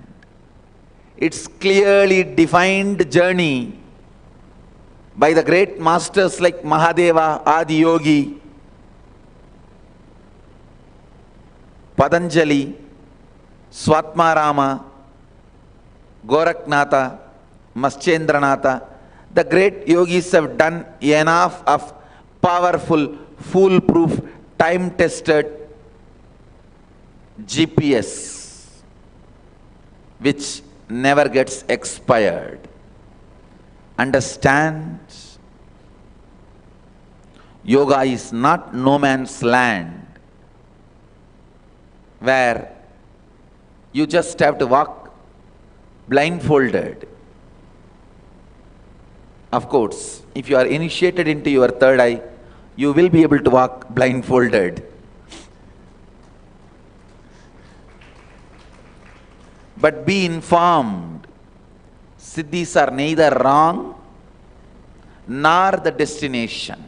It's clearly defined journey by the great masters like Mahadeva, Adi Yogi, Patanjali, Swatmarama, Goraknatha, Maschendranatha. The great yogis have done enough of powerful, foolproof, time-tested GPS, which never gets expired. Understand? Yoga is not no man's land where you just have to walk blindfolded. Of course, if you are initiated into your third eye, you will be able to walk blindfolded. But be informed, siddhis are neither wrong nor the destination.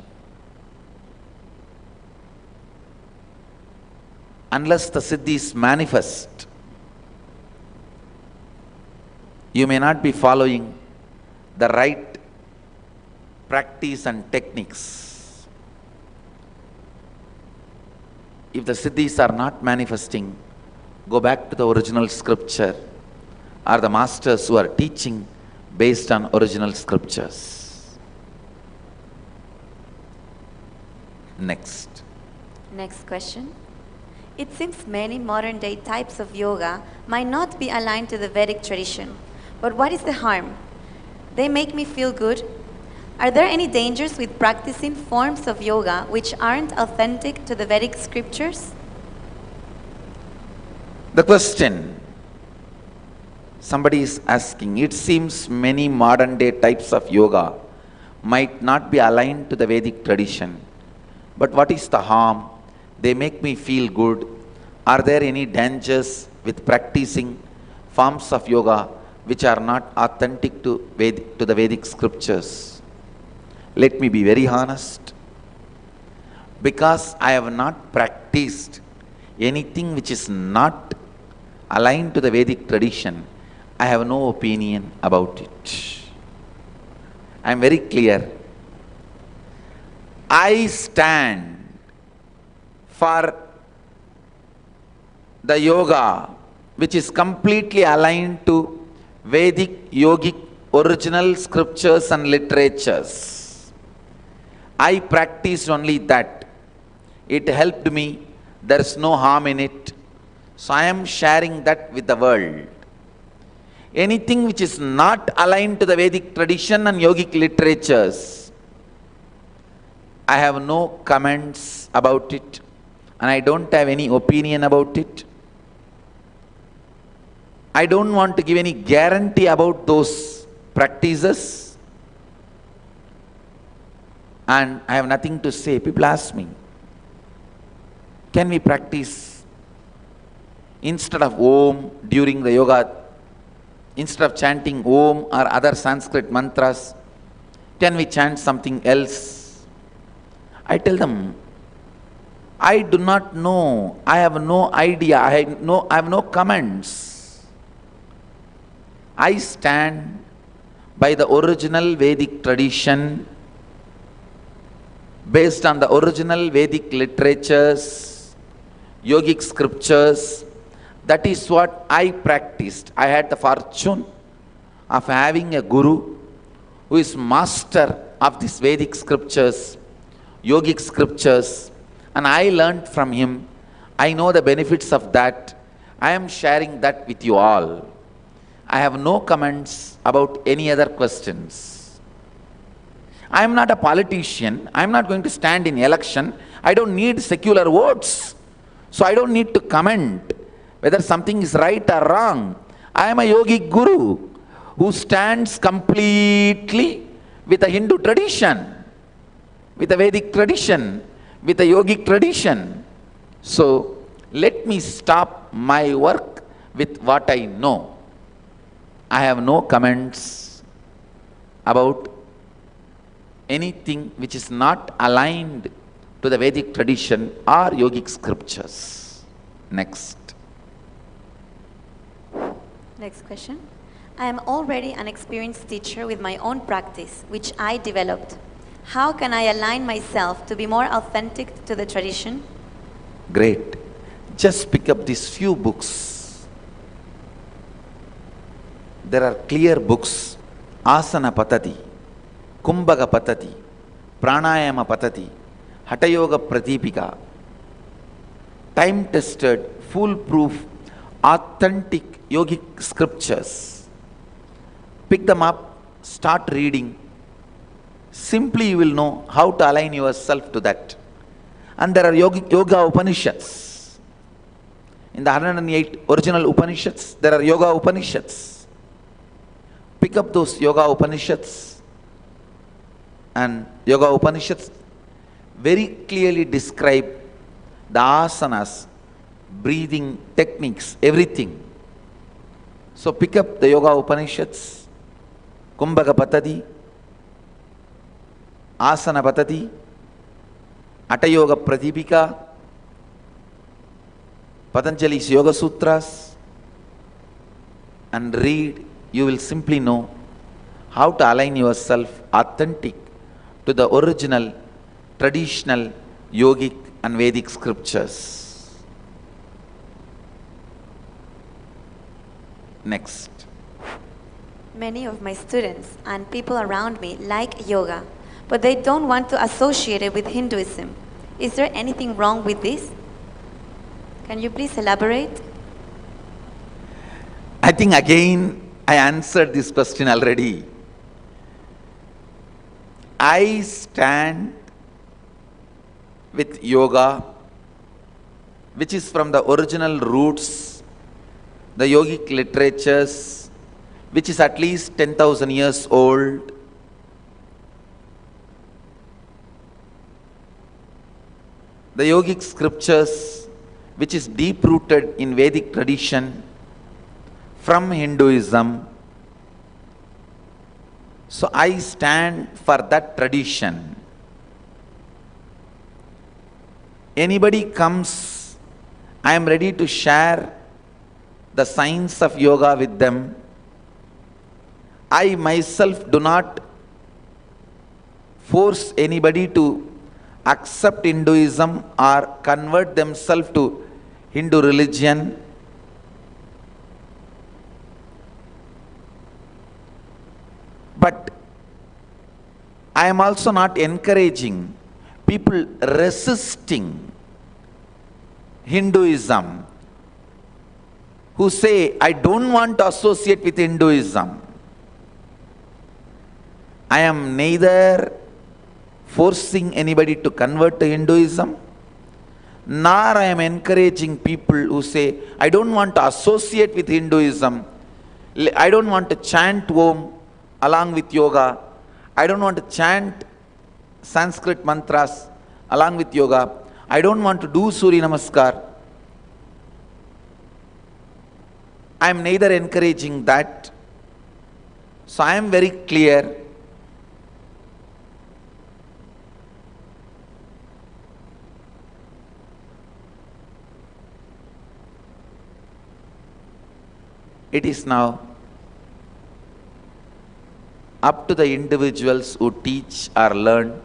Unless the siddhis manifest, you may not be following the right practice and techniques. If the siddhis are not manifesting, go back to the original scripture or the masters who are teaching based on original scriptures. Next. Next question. It seems many modern day types of yoga might not be aligned to the Vedic tradition. But what is the harm? They make me feel good. Are there any dangers with practicing forms of yoga which aren't authentic to the Vedic scriptures? The question somebody is asking, it seems many modern day types of yoga might not be aligned to the Vedic tradition. But what is the harm? They make me feel good. Are there any dangers with practicing forms of yoga which are not authentic to the Vedic scriptures? Let me be very honest. Because I have not practiced anything which is not aligned to the Vedic tradition, I have no opinion about it. I am very clear. I stand for the yoga which is completely aligned to Vedic yogic original scriptures and literatures. I practiced only that. It helped me. There is no harm in it. So I am sharing that with the world. Anything which is not aligned to the Vedic tradition and yogic literatures, I have no comments about it, and I don't have any opinion about it. I don't want to give any guarantee about those practices, and I have nothing to say. People ask me, can we practice instead of Om during the yoga, instead of chanting Om or other Sanskrit mantras, can we chant something else? I tell them, I do not know, I have no idea, I have no comments. I stand by the original Vedic tradition, based on the original Vedic literatures, yogic scriptures. That is what I practiced. I had the fortune of having a guru who is master of these Vedic scriptures, yogic scriptures, and I learned from him. I know the benefits of that. I am sharing that with you all. I have no comments about any other questions. I am not a politician. I am not going to stand in election. I don't need secular votes. So I don't need to comment whether something is right or wrong. I am a yogic guru who stands completely with the Hindu tradition, with the Vedic tradition, with the yogic tradition. So let me stop my work with what I know. I have no comments about anything which is not aligned to the Vedic tradition or yogic scriptures. Next. Next question. I am already an experienced teacher with my own practice, which I developed. How can I align myself to be more authentic to the tradition? Great. Just pick up these few books. There are clear books. Asana Patati, Kumbhaga Patati, Pranayama Patati, Hatha Yoga Pratipika. Time-tested, foolproof, authentic yogic scriptures. Pick them up, start reading. Simply you will know how to align yourself to that. And there are yoga Upanishads. In the 108 original Upanishads, there are yoga Upanishads. Pick up those yoga Upanishads, and yoga Upanishads very clearly describe the asanas, breathing techniques, everything. So pick up the yoga Upanishads, Kumbhaga Patati, Asana Patati, Hatha Yoga Pratipika, Patanjali's Yoga Sutras, and read. You will simply know how to align yourself authentic to the original, traditional, yogic and Vedic scriptures. Next. Many of my students and people around me like yoga, but they don't want to associate it with Hinduism. Is there anything wrong with this? Can you please elaborate? I think again I answered this question already. I stand with yoga, which is from the original roots, the yogic literatures, which is at least 10,000 years old. The yogic scriptures, which is deep-rooted in Vedic tradition from Hinduism. So I stand for that tradition. Anybody comes, I am ready to share the science of yoga with them. I myself do not force anybody to accept Hinduism or convert themselves to Hindu religion. But I am also not encouraging people resisting Hinduism who say, I don't want to associate with Hinduism. I am neither forcing anybody to convert to Hinduism, nor I am encouraging people who say, I don't want to associate with Hinduism, I don't want to chant Om along with yoga, I don't want to chant Sanskrit mantras along with yoga, I don't want to do Surya Namaskar. I am neither encouraging that. So I am very clear. It is now up to the individuals who teach or learn.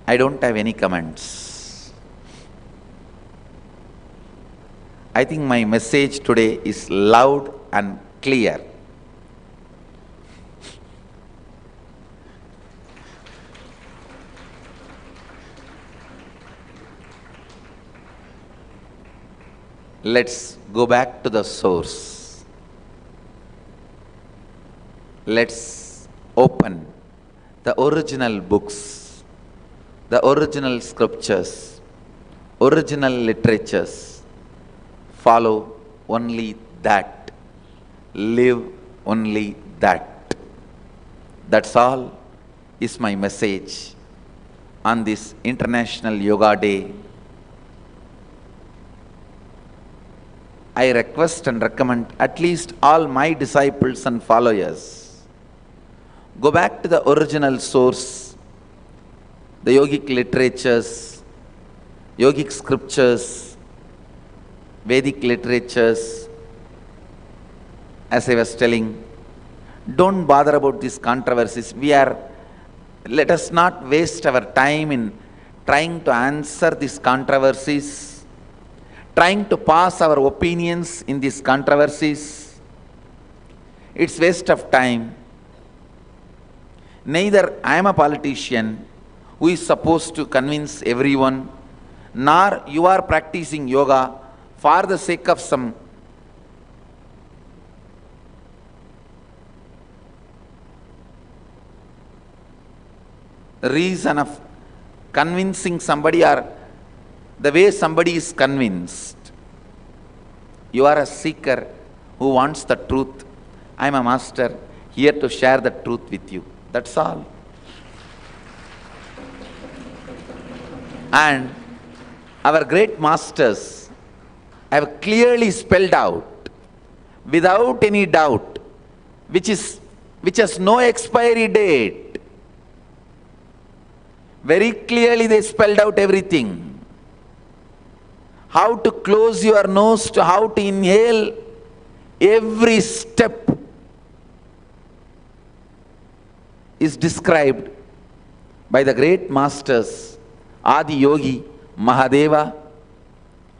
I don't have any comments. I think my message today is loud and clear. Let's go back to the source. Let's open the original books, the original scriptures, original literatures. Follow only that. Live only that. That's all is my message on this International Yoga Day. I request and recommend at least all my disciples and followers, go back to the original source, the yogic literatures, yogic scriptures, Vedic literatures. As I was telling, don't bother about these controversies. Let us not waste our time in trying to answer these controversies, trying to pass our opinions in these controversies. It's waste of time. Neither I am a politician who is supposed to convince everyone, nor you are practicing yoga for the sake of some reason of convincing somebody or the way somebody is convinced. You are a seeker who wants the truth. I am a master here to share the truth with you. That's all. And our great masters have clearly spelled out, without any doubt, which has no expiry date. Very clearly they spelled out everything. How to close your nose to how to inhale, every step is described by the great masters Adi Yogi, Mahadeva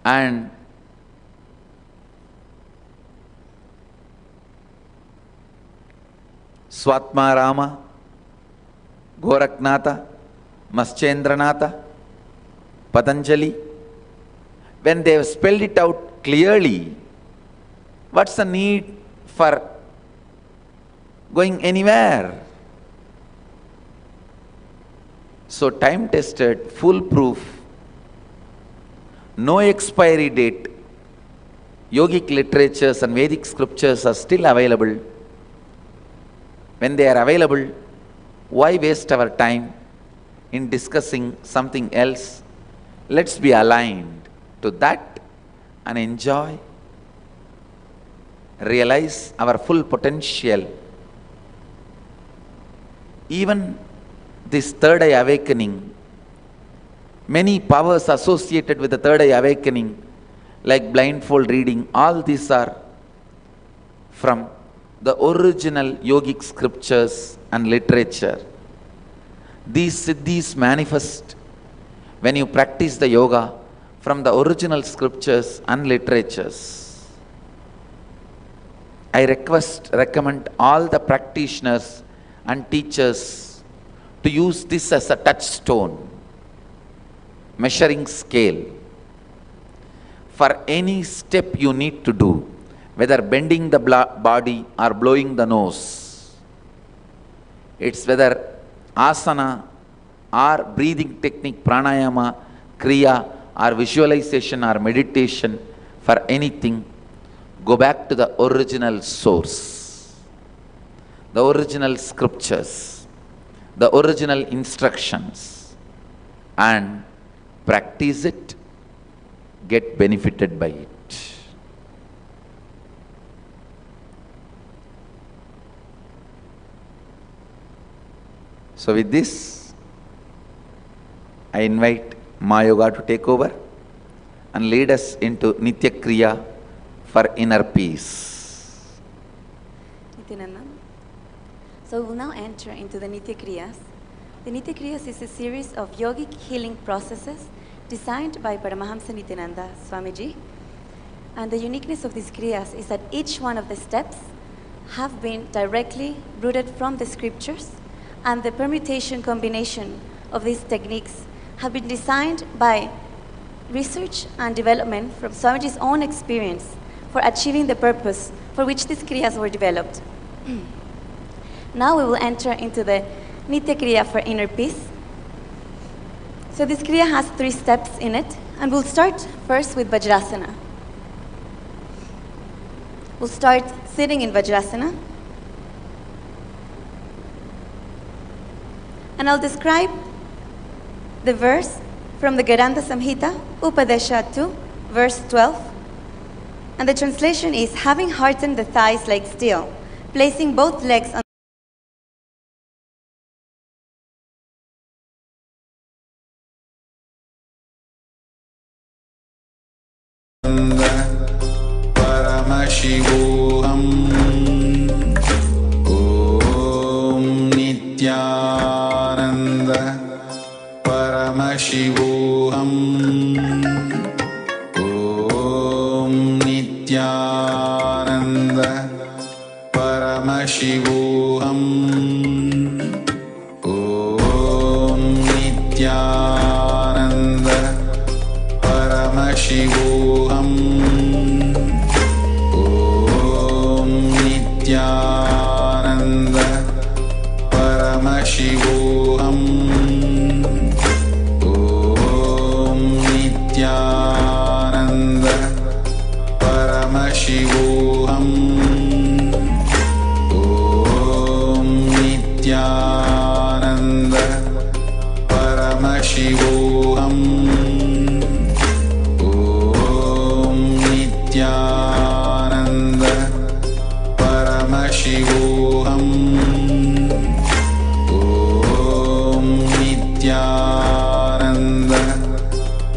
and Swatmarama, Goraknatha, Maschendranatha, Patanjali, when they have spelled it out clearly, what's the need for going anywhere? So time-tested, foolproof, no expiry date, yogic literatures and Vedic scriptures are still available. When they are available, why waste our time in discussing something else? Let's be aligned to that and enjoy, realize our full potential. Even this third eye awakening, many powers associated with the third eye awakening, like blindfold reading, all these are from the original yogic scriptures and literature. These siddhis manifest when you practice the yoga from the original scriptures and literatures. I recommend all the practitioners and teachers to use this as a touchstone, measuring scale for any step you need to do, whether bending the body or blowing the nose. It's whether asana or breathing technique, pranayama, kriya or visualization or meditation, for anything, go back to the original source, the original scriptures, the original instructions, and practice it, get benefited by it. So with this, I invite Mayoga to take over and lead us into Nitya Kriya for inner peace. Nithyananda. So we'll now enter into the Nitya Kriyas. The Nitya Kriyas is a series of yogic healing processes designed by Paramahamsa Nithyananda Swamiji. And the uniqueness of these Kriyas is that each one of the steps have been directly rooted from the scriptures, and the permutation combination of these techniques have been designed by research and development from Swamiji's own experience for achieving the purpose for which these Kriyas were developed. Now we will enter into the Nitya Kriya for inner peace. So this Kriya has 3 steps in it, and we'll start first with Vajrasana. We'll start sitting in Vajrasana. And I'll describe the verse from the Garanda Samhita, Upadesha 2, verse 12. And the translation is, having hardened the thighs like steel, placing both legs on Paramashivam. Om Nithyananda Paramashivam. Om Nithyananda Paramashivam. Om Nithyananda Paramashivam. Om Nithyananda Paramashivam. Om Nithyananda Paramashivam. Om Nithyananda Paramashivam. Om Nithyananda Paramashivam. Om Nithyananda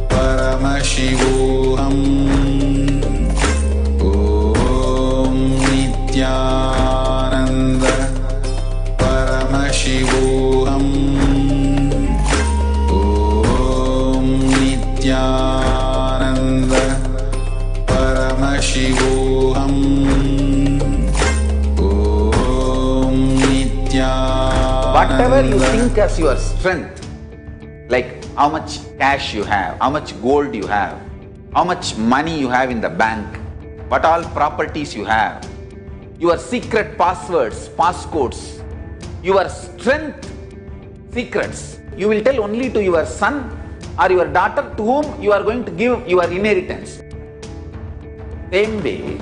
Paramashivam. Om Nithyananda Paramashivam. Shivoham. Om Nithyananda. Whatever you think as your strength, like how much cash you have, how much gold you have, how much money you have in the bank, what all properties you have, your secret passwords, passcodes, your strength secrets, you will tell only to your son or your daughter to whom you are going to give your inheritance. Same way,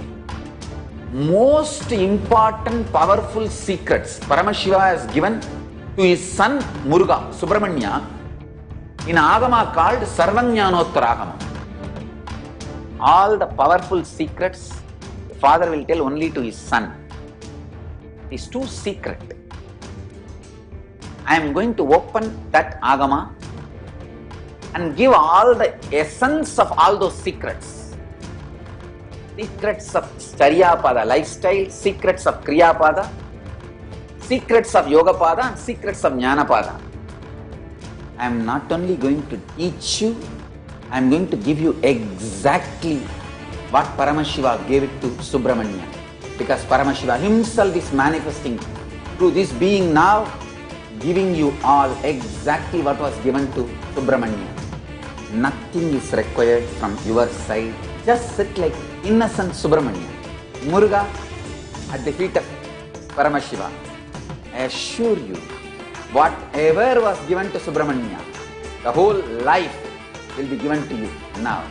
most important, powerful secrets Paramashiva has given to his son Muruga, Subramanya, in Agama called Sarvajnanottara. All the powerful secrets, the father will tell only to his son. It is too secret. I am going to open that Agama and give all the essence of all those secrets. Secrets of Charyapada lifestyle, secrets of Kriyapada, secrets of Yogapada, and secrets of Jnanapada. I am not only going to teach you, I am going to give you exactly what Paramashiva gave it to Subramanya. Because Paramashiva himself is manifesting through this being now, giving you all exactly what was given to Subramanya. Nothing is required from your side. Just sit like innocent Subramanya, Muruga at the feet of Paramashiva. I assure you, whatever was given to Subramanya, the whole life will be given to you now.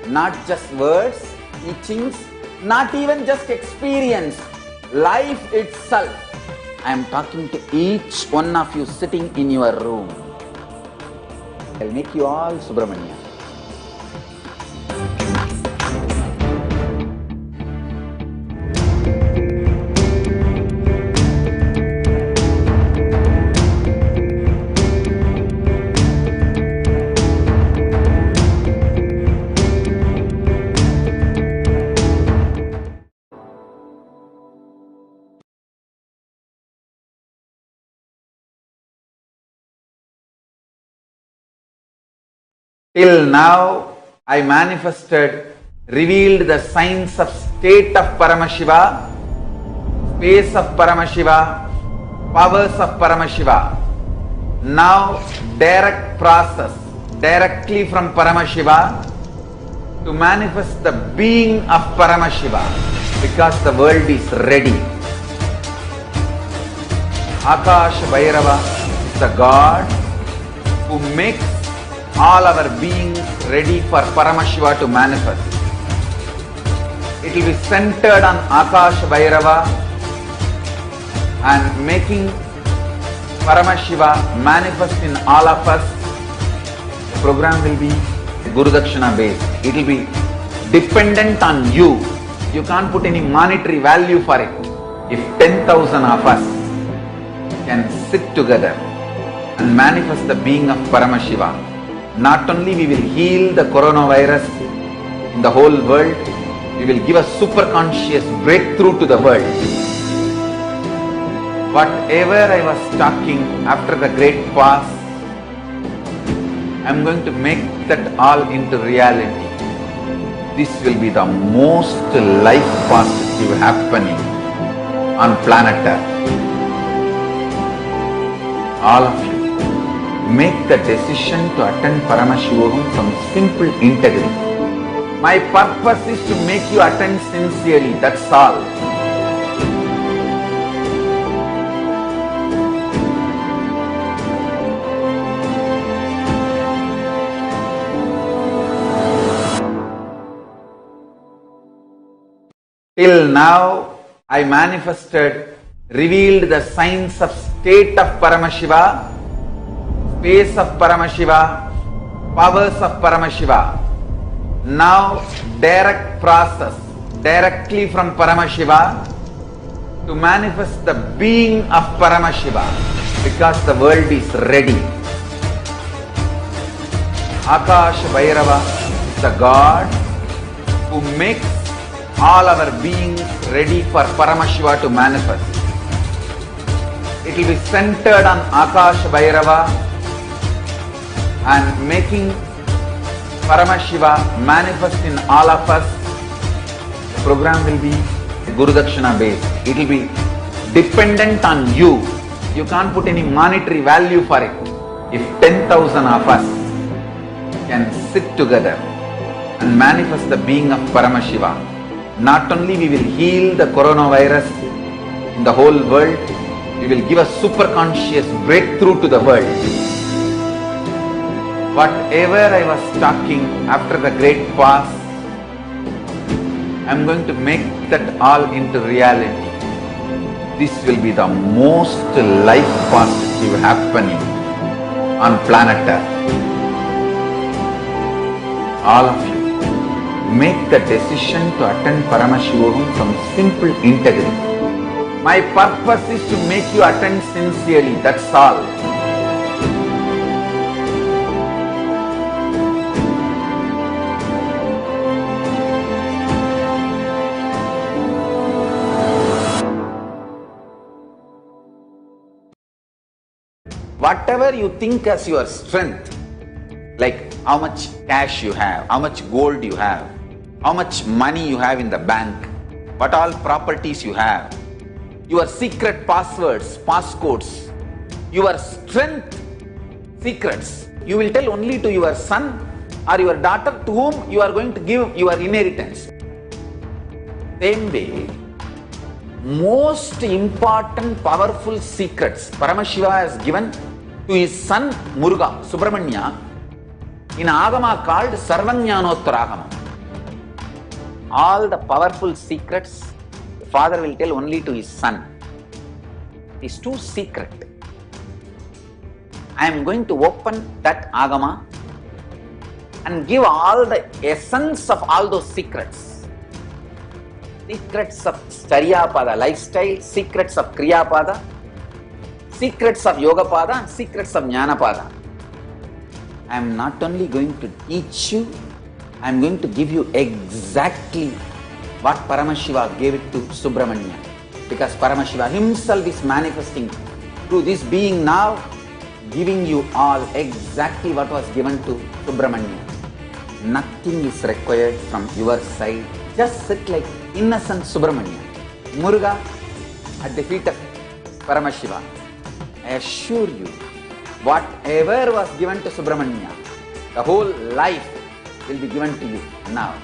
Not just words, teachings, not even just experience, life itself. I am talking to each one of you sitting in your room. I will make you all Subramanya. Till now, I manifested, revealed the signs of state of Paramashiva, space of Paramashiva, powers of Paramashiva. Now, direct process, directly from Paramashiva to manifest the being of Paramashiva, because the world is ready. Akash Bhairava is the God who makes all our beings ready for Paramashiva to manifest. It will be centered on Akash Bhairava and making Paramashiva manifest in all of us. The program will be Guru Dakshina based. It will be dependent on you. You can't put any monetary value for it. If 10,000 of us can sit together and manifest the being of Paramashiva, not only we will heal the coronavirus in the whole world, we will give a super conscious breakthrough to the world. Whatever I was talking after the great fast, I am going to make that all into reality. This will be the most life positive happening on planet Earth. All of you, make the decision to attend Paramashivam from simple integrity. My purpose is to make you attend sincerely, that's all. Till now, I manifested, revealed the signs of state of Paramashiva, space of Paramashiva, powers of Paramashiva. Now, direct process, directly from Paramashiva to manifest the being of Paramashiva, because the world is ready. Akash Bhairava is the God who makes all our beings ready for Paramashiva to manifest. It will be centered on Akash Bhairava and making Paramashiva manifest in all of us. program will be Guru Dakshina based. It will be dependent on you. You can't put any monetary value for it. If 10,000 of us can sit together and manifest the being of Paramashiva, not only we will heal the coronavirus in the whole world, we will give a super conscious breakthrough to the world. Whatever I was talking after the great fast, I am going to make that all into reality. This will be the most life positive happening on planet Earth. All of you, make the decision to attend Paramashivam from simple integrity. My purpose is to make you attend sincerely, that's all. Whatever you think as your strength, like how much cash you have, how much gold you have, how much money you have in the bank, what all properties you have, your secret passwords, passcodes, your strength secrets, you will tell only to your son or your daughter to whom you are going to give your inheritance. Same way, most important powerful secrets Paramashiva has given to his son Muruga, Subramanya, in Agama called Sarvajnanottaragama. All the powerful secrets the father will tell only to his son. It is too secret. I am going to open that Agama and give all the essence of all those secrets. Secrets of Charyapada lifestyle, secrets of Kriyapada, secrets of Yogapada, secrets of Jnanapada. I am not only going to teach you, I am going to give you exactly what Paramashiva gave it to Subramanya. Because Paramashiva himself is manifesting through this being now, giving you all exactly what was given to Subramanya. Nothing is required from your side. Just sit like innocent Subramanya, Muruga at the feet of Paramashiva. I assure you, whatever was given to Subramanya, the whole life will be given to you now.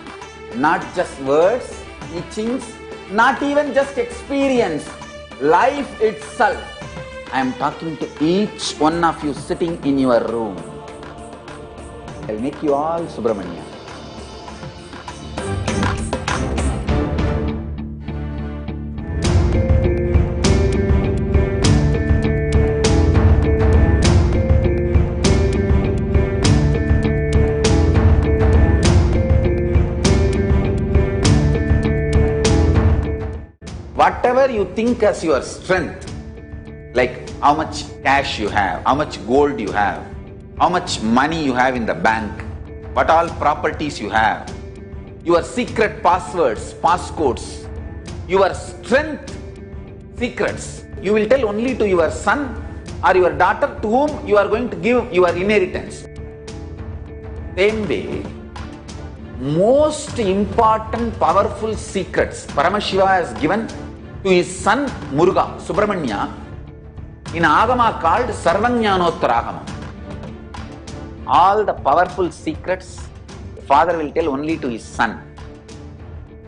Not just words, teachings, not even just experience, life itself. I am talking to each one of you sitting in your room. I will make you all Subramanya. Whatever you think as your strength, like how much cash you have, how much gold you have, how much money you have in the bank, what all properties you have, your secret passwords, passcodes, your strength secrets, you will tell only to your son or your daughter to whom you are going to give your inheritance. Same way, most important powerful secrets Paramashiva has given to his son Muruga, Subramanya, in Agama called Sarvajnanottaragama. All the powerful secrets the father will tell only to his son.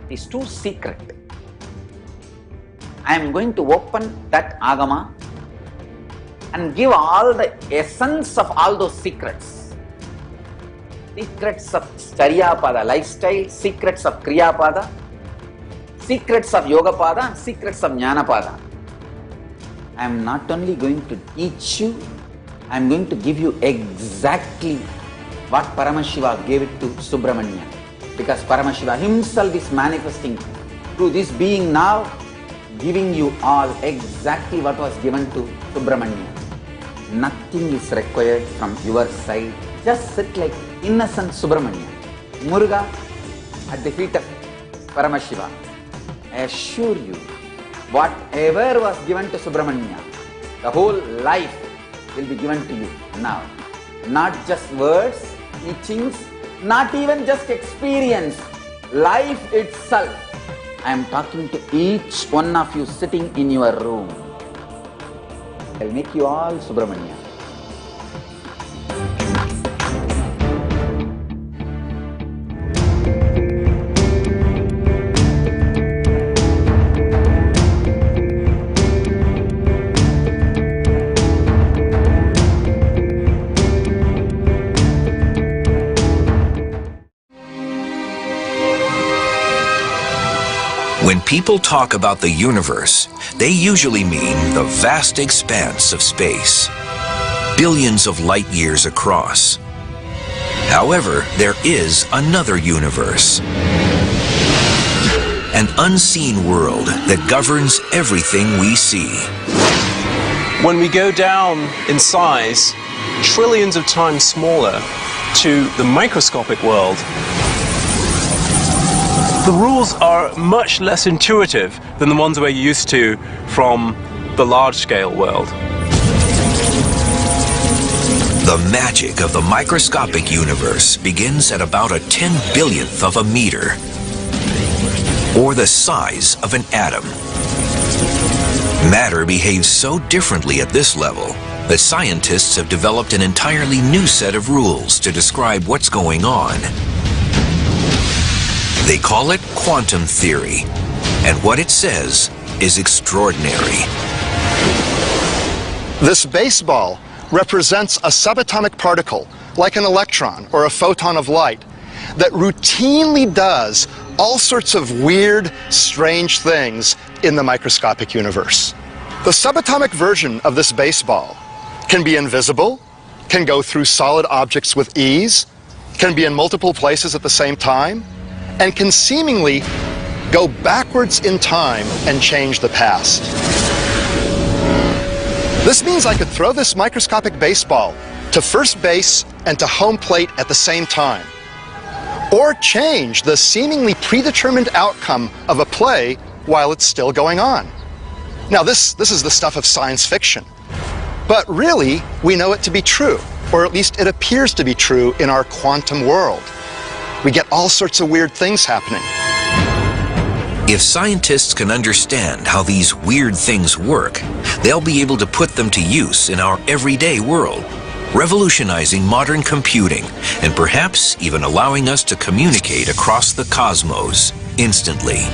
It is too secret. I am going to open that Agama and give all the essence of all those secrets. Secrets of Charyapada lifestyle, secrets of Kriyapada, secrets of Yogapada, secrets of Jnanapada. I am not only going to teach you, I am going to give you exactly what Paramashiva gave it to Subramanya. Because Paramashiva himself is manifesting through this being now, giving you all exactly what was given to Subramanya. Nothing is required from your side. Just sit like innocent Subramanya, Muruga at the feet of Paramashiva. I assure you, whatever was given to Subramanya, the whole life will be given to you now. Not just words, teachings, not even just experience, life itself. I am talking to each one of you sitting in your room. I'll make you all Subramanya. When people talk about the universe, they usually mean the vast expanse of space, billions of light years across. However, there is another universe, an unseen world that governs everything we see. When we go down in size, trillions of times smaller, to the microscopic world, the rules are much less intuitive than the ones we're used to from the large-scale world. The magic of the microscopic universe begins at about a 10/1000th of a meter, or the size of an atom. Matter behaves so differently at this level that scientists have developed an entirely new set of rules to describe what's going on. They call it quantum theory, and what it says is extraordinary. This baseball represents a subatomic particle, like an electron or a photon of light, that routinely does all sorts of weird, strange things in the microscopic universe. The subatomic version of this baseball can be invisible, can go through solid objects with ease, can be in multiple places at the same time, and can seemingly go backwards in time and change the past. This means I could throw this microscopic baseball to first base and to home plate at the same time, or change the seemingly predetermined outcome of a play while it's still going on. Now this is the stuff of science fiction, but really we know it to be true, or at least it appears to be true in our quantum world. We get all sorts of weird things happening. If scientists can understand how these weird things work, they'll be able to put them to use in our everyday world, revolutionizing modern computing and perhaps even allowing us to communicate across the cosmos instantly.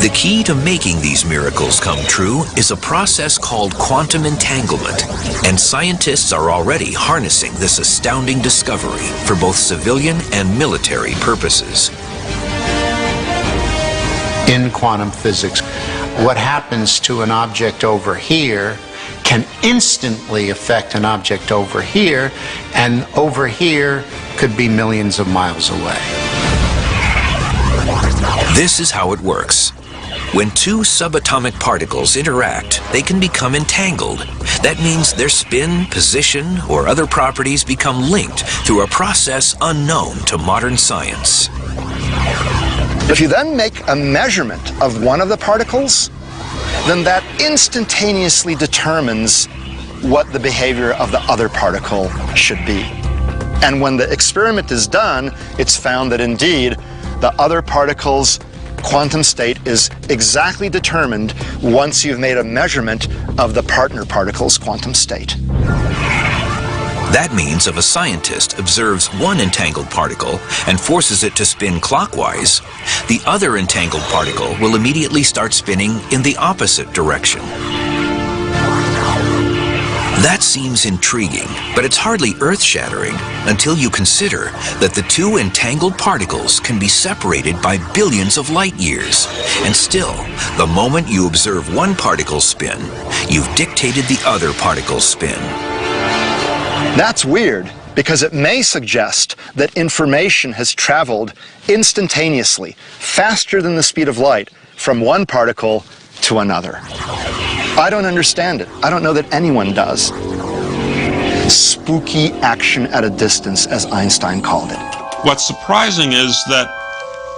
The key to making these miracles come true is a process called quantum entanglement, and scientists are already harnessing this astounding discovery for both civilian and military purposes. In quantum physics, what happens to an object over here can instantly affect an object over here, and over here could be millions of miles away. This is how it works. When two subatomic particles interact, they can become entangled. That means their spin, position, or other properties become linked through a process unknown to modern science. If you then make a measurement of one of the particles, then that instantaneously determines what the behavior of the other particle should be. And when the experiment is done, it's found that indeed the other particle's quantum state is exactly determined once you've made a measurement of the partner particle's quantum state. That means if a scientist observes one entangled particle and forces it to spin clockwise, the other entangled particle will immediately start spinning in the opposite direction. That seems intriguing, but it's hardly earth-shattering until you consider that the two entangled particles can be separated by billions of light years. And still, the moment you observe one particle's spin, you've dictated the other particle's spin. That's weird, because it may suggest that information has traveled instantaneously, faster than the speed of light, from one particle to another. I don't understand it. I don't know that anyone does. Spooky action at a distance, as Einstein called it. What's surprising is that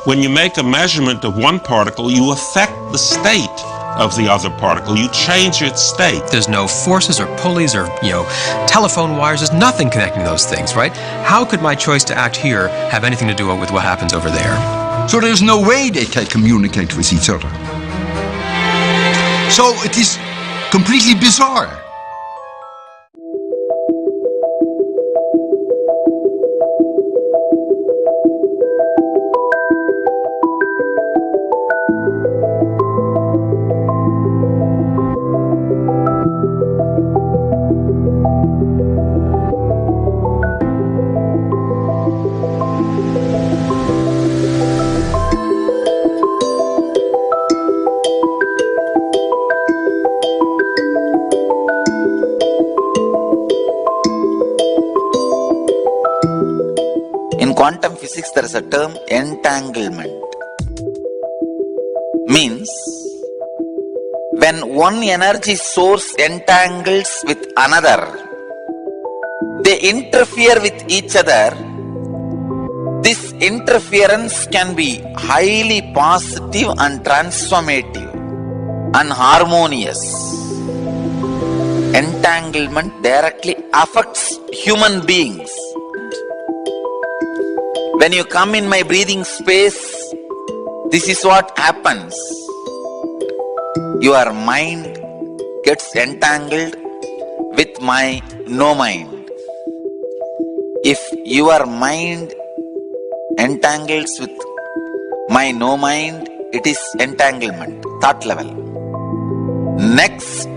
when you make a measurement of one particle, you affect the state of the other particle. You change its state. There's no forces or pulleys or, telephone wires. There's nothing connecting those things, right? How could my choice to act here have anything to do with what happens over there? So there's no way they can communicate with each other. So it is completely bizarre. In quantum physics, there is a term entanglement. Means, when one energy source entangles with another, they interfere with each other. This interference can be highly positive and transformative and harmonious. Entanglement directly affects human beings. When you come in my breathing space, this is what happens. Your mind gets entangled with my no mind. If your mind entangles with my no mind, it is entanglement, thought level. Next,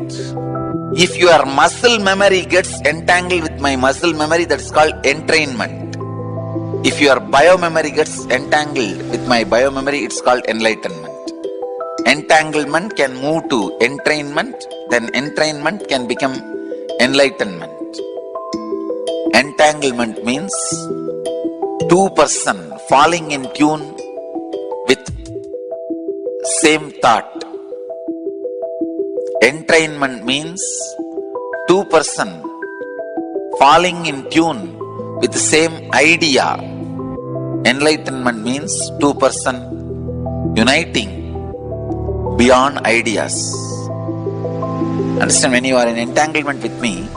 if your muscle memory gets entangled with my muscle memory, that is called entrainment. If your biomemory gets entangled with my biomemory, it's called enlightenment. Entanglement can move to entrainment, then entrainment can become enlightenment. Entanglement means two persons falling in tune with same thought. Entrainment means two persons falling in tune with the same idea. Enlightenment means two persons uniting beyond ideas. Understand, when you are in entanglement with me,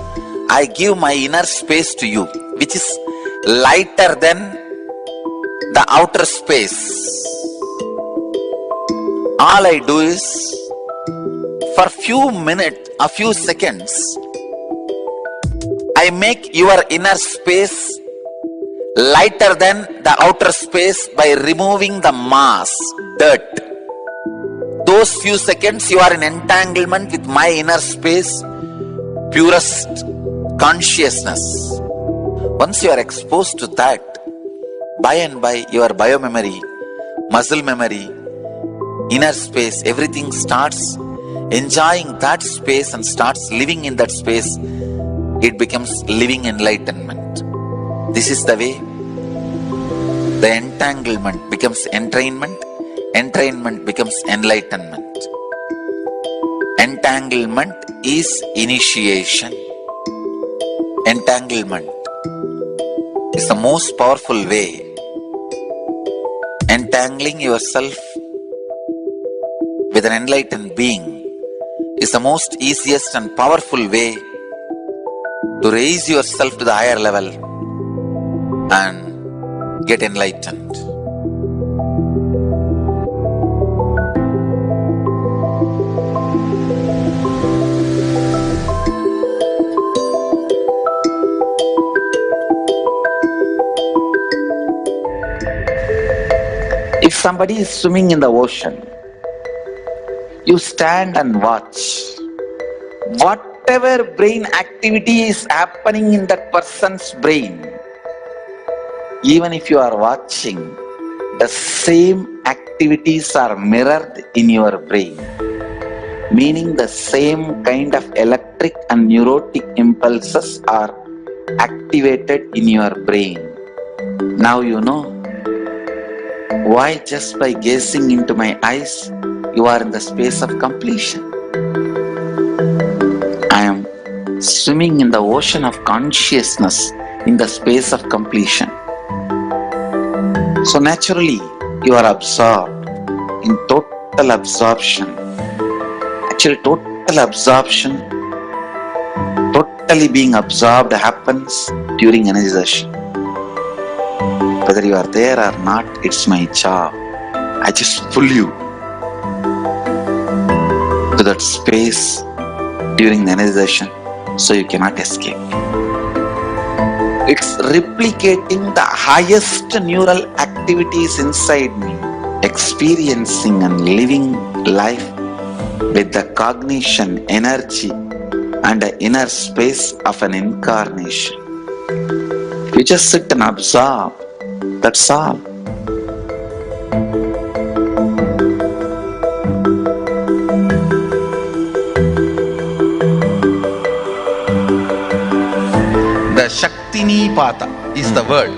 I give my inner space to you, which is lighter than the outer space. All I do is, for few minutes, a few seconds, I make your inner space lighter than the outer space by removing the mass, dirt. Those few seconds you are in entanglement with my inner space, purest consciousness. Once you are exposed to that, by and by your biomemory, muscle memory, inner space, everything starts enjoying that space and starts living in that space. It becomes living enlightenment. This is the way the entanglement becomes entrainment, entrainment becomes enlightenment. Entanglement is initiation. Entanglement is the most powerful way. Entangling yourself with an enlightened being is the most easiest and powerful way to raise yourself to the higher level and get enlightened. If somebody is swimming in the ocean, you stand and watch. Whatever brain activity is happening in that person's brain, even if you are watching, the same activities are mirrored in your brain. Meaning the same kind of electric and neurotic impulses are activated in your brain. Now you know why just by gazing into my eyes, you are in the space of completion. I am swimming in the ocean of consciousness in the space of completion. So naturally, you are absorbed in total absorption. Actually, total absorption, totally being absorbed happens during energization. Whether you are there or not, it's my job I just pull you to that space during the energization, so you cannot escape. It's replicating the highest neural activities inside me, experiencing and living life with the cognition, energy, and the inner space of an incarnation. You just sit and absorb. That's all. The Shaktini Pata is the word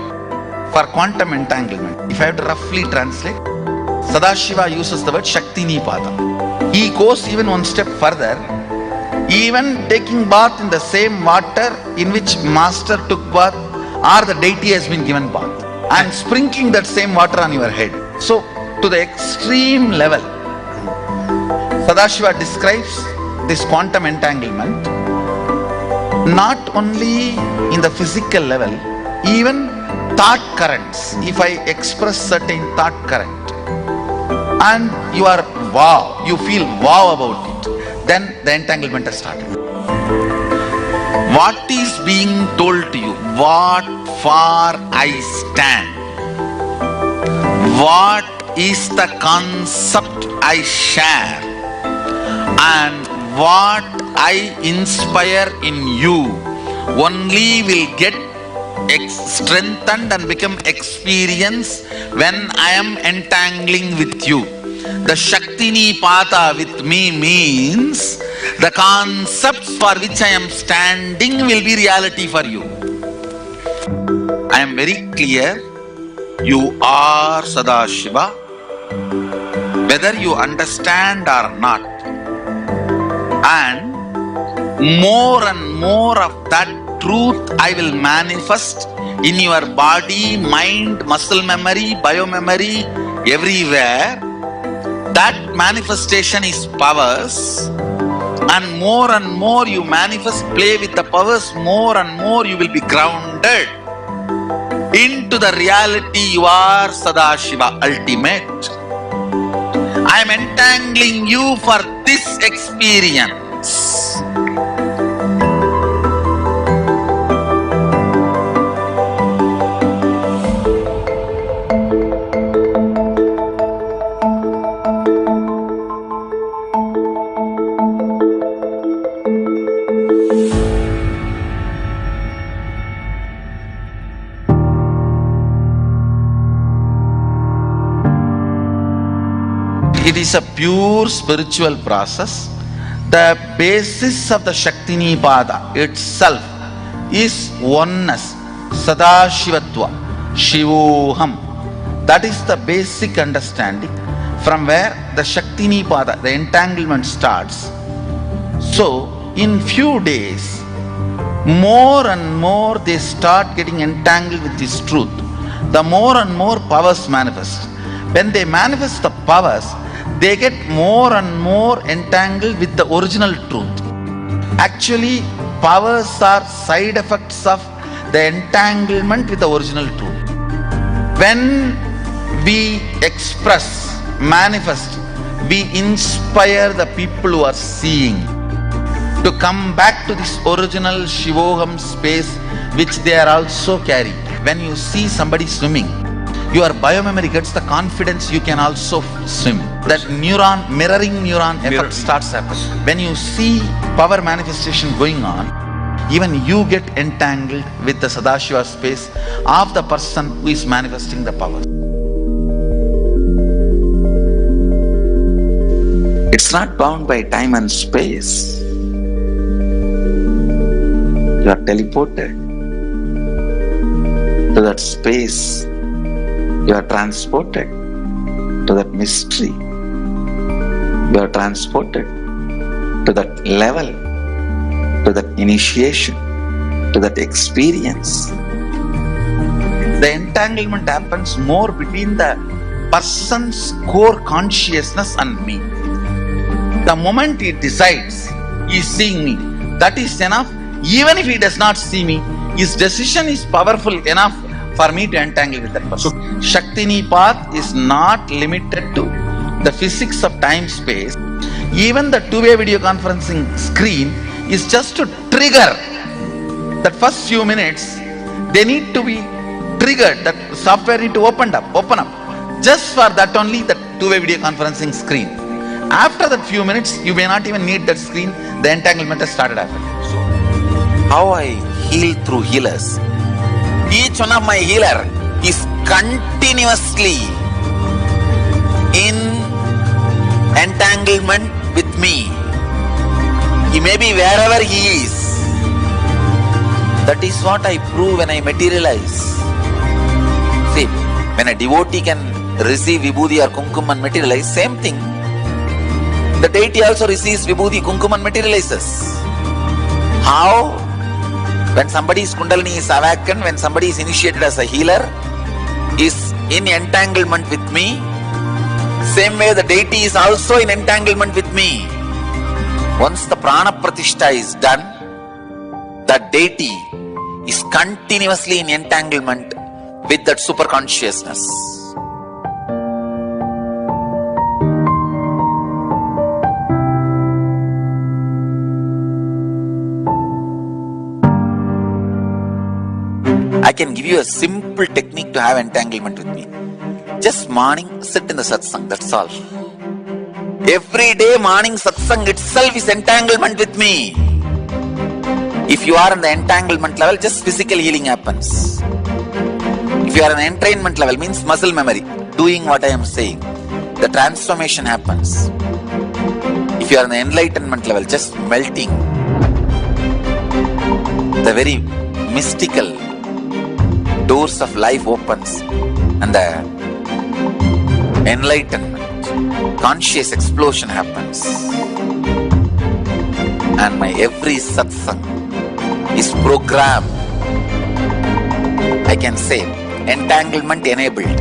for quantum entanglement. If I have to roughly translate, Sadashiva uses the word Shaktini Pata. He goes even one step further, even taking bath in the same water in which master took bath or the deity has been given bath, and sprinkling that same water on your head. So, to the extreme level, Sadashiva describes this quantum entanglement not only in the physical level, even thought currents. If I express certain thought current and you are wow, you feel wow about it, then the entanglement has started. What is being told to you? What for I stand? What is the concept I share? And what I inspire in you only will get strengthened and become experience when I am entangling with you. The Shaktini Pata with me means the concepts for which I am standing will be reality for you. I am very clear, you are Sadashiva, whether you understand or not. And more of that truth I will manifest in your body, mind, muscle memory, biomemory, everywhere. That manifestation is powers, and more you manifest, play with the powers, more and more you will be grounded into the reality you are Sadashiva, ultimate. I am entangling you for this experience. It is a pure spiritual process. The basis of the Shaktini Pada itself is oneness, Sadashivatva, Shivoham. That is the basic understanding from where the Shaktini Pada, the entanglement starts. So, in few days, more and more they start getting entangled with this truth. The more and more powers manifest. When they manifest the powers, they get more and more entangled with the original truth. Actually, powers are side effects of the entanglement with the original truth. When we express, manifest, we inspire the people who are seeing to come back to this original Shivoham space which they are also carrying. When you see somebody swimming, your biomemory gets the confidence you can also swim. That mirroring neuron effect starts happening. When you see power manifestation going on, even you get entangled with the Sadashiva space of the person who is manifesting the power. It's not bound by time and space. You are teleported to that space. You are transported to that mystery. You are transported to that level, to that initiation, to that experience. The entanglement happens more between the person's core consciousness and me. The moment he decides he is seeing me, that is enough. Even if he does not see me, his decision is powerful enough for me to entangle with that person. Shaktini path is not limited to the physics of time-space. Even the two-way video conferencing screen is just to trigger that first few minutes. They need to be triggered, that software need to open up. Just for that only, the two-way video conferencing screen. After that few minutes, you may not even need that screen. The entanglement has started happening. How I heal through healers. Each one of my healer is continuously in entanglement with me. He may be wherever he is. That is what I prove when I materialize. See, when a devotee can receive vibhuti or kumkum and materialize, same thing. The deity also receives vibhuti, kumkum and materializes. How? When somebody's kundalini is awakened, when somebody is initiated as a healer, is in entanglement with me, same way the deity is also in entanglement with me. Once the prana pratishtha is done, that deity is continuously in entanglement with that super consciousness. I can give you a simple technique to have entanglement with me. Just morning, sit in the satsang, that's all. Every day morning satsang itself is entanglement with me. If you are in the entanglement level, just physical healing happens. If you are in the entrainment level, means muscle memory, doing what I am saying, the transformation happens. If you are in the enlightenment level, just melting, the very mystical doors of life opens and the enlightenment, conscious explosion happens. And my every satsang is programmed, I can say, entanglement enabled.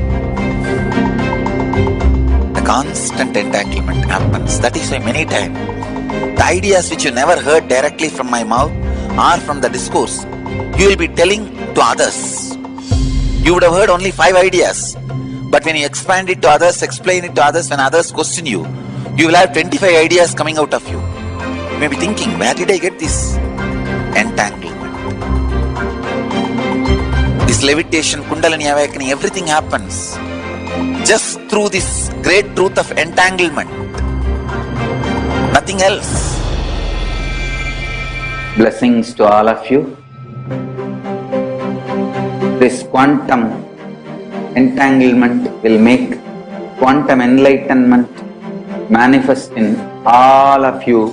The constant entanglement happens. That is why many times the ideas which you never heard directly from my mouth or from the discourse, you will be telling to others. You would have heard only 5 ideas, but when you expand it to others, explain it to others, when others question you, you will have 25 ideas coming out of you. You may be thinking, where did I get this entanglement? This levitation, kundalini awakening, everything happens just through this great truth of entanglement. Nothing else. Blessings to all of you. This quantum entanglement will make quantum enlightenment manifest in all of you.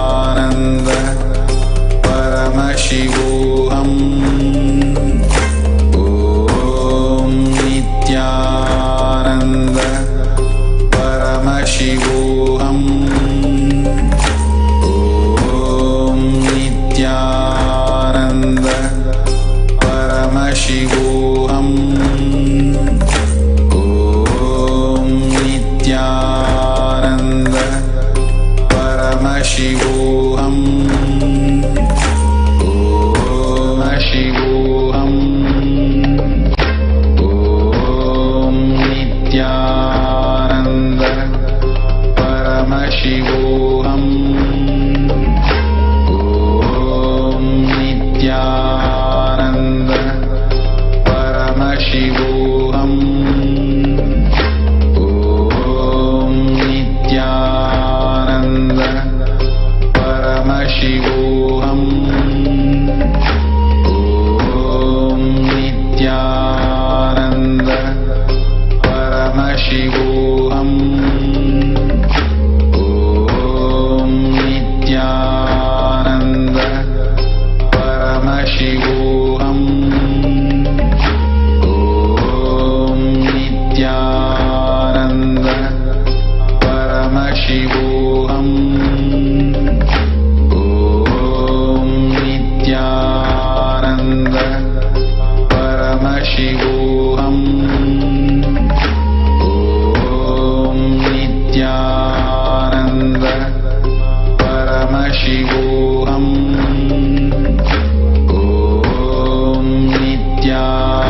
Nithyananda Paramashivam. Om Nithyananda Paramashivam. Om Nithyananda Paramashivam. Om Nithyananda Paramashivam. Om Shivoham. Om Nithyananda Paramashivoham. Om Nithyananda Paramashivam. Om Nithyananda Paramashivam. Om Nithyananda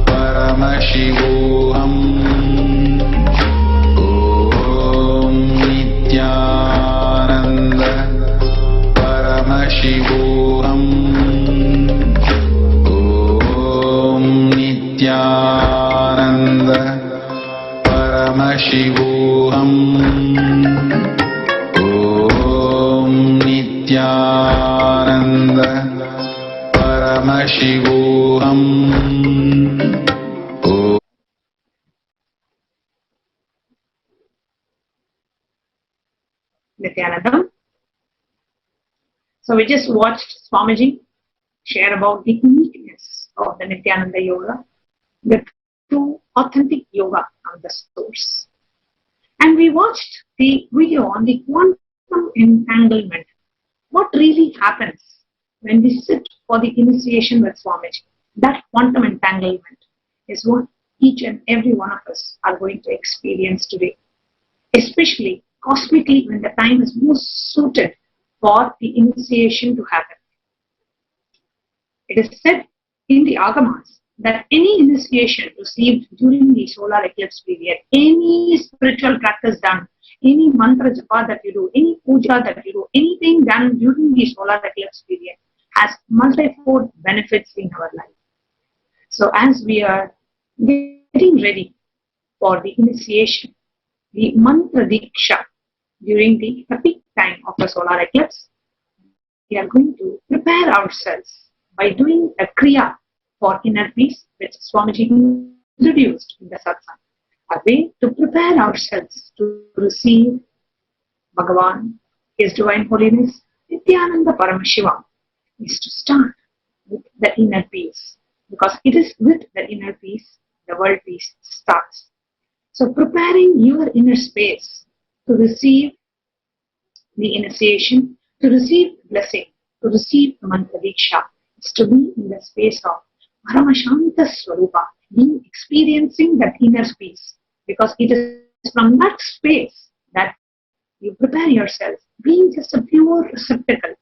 Paramashivam. Om Nithyananda Paramashivam. Om Nithyananda Paramashivam. Om Nithyananda Paramashivam. Nithyanandam. So we just watched Swamiji share about the uniqueness of the Nithyananda Yoga, the true authentic yoga of the source. And we watched the video on the quantum entanglement. What really happens when we sit for the initiation with Swamiji? That quantum entanglement is what each and every one of us are going to experience today, especially cosmically when the time is most suited for the initiation to happen. It is said in the Agamas that any initiation received during the solar eclipse period, any spiritual practice done, any mantra japa that you do, any puja that you do, anything done during the solar eclipse period has multifold benefits in our life. So as we are getting ready for the initiation, the mantra diksha during the epic time of the solar eclipse, we are going to prepare ourselves by doing a kriya for inner peace, which Swamiji introduced in the Satsang. A way to prepare ourselves to receive Bhagavan, His Divine Holiness, Nithyananda Paramashivam, is to start with the inner peace. Because it is with the inner peace, the world peace starts. So preparing your inner space to receive the initiation, to receive blessing, to receive the mantra diksha, is to be in the space of Paramashanta Swarupa, being experiencing that inner peace. Because it is from that space that you prepare yourself, being just a pure receptacle.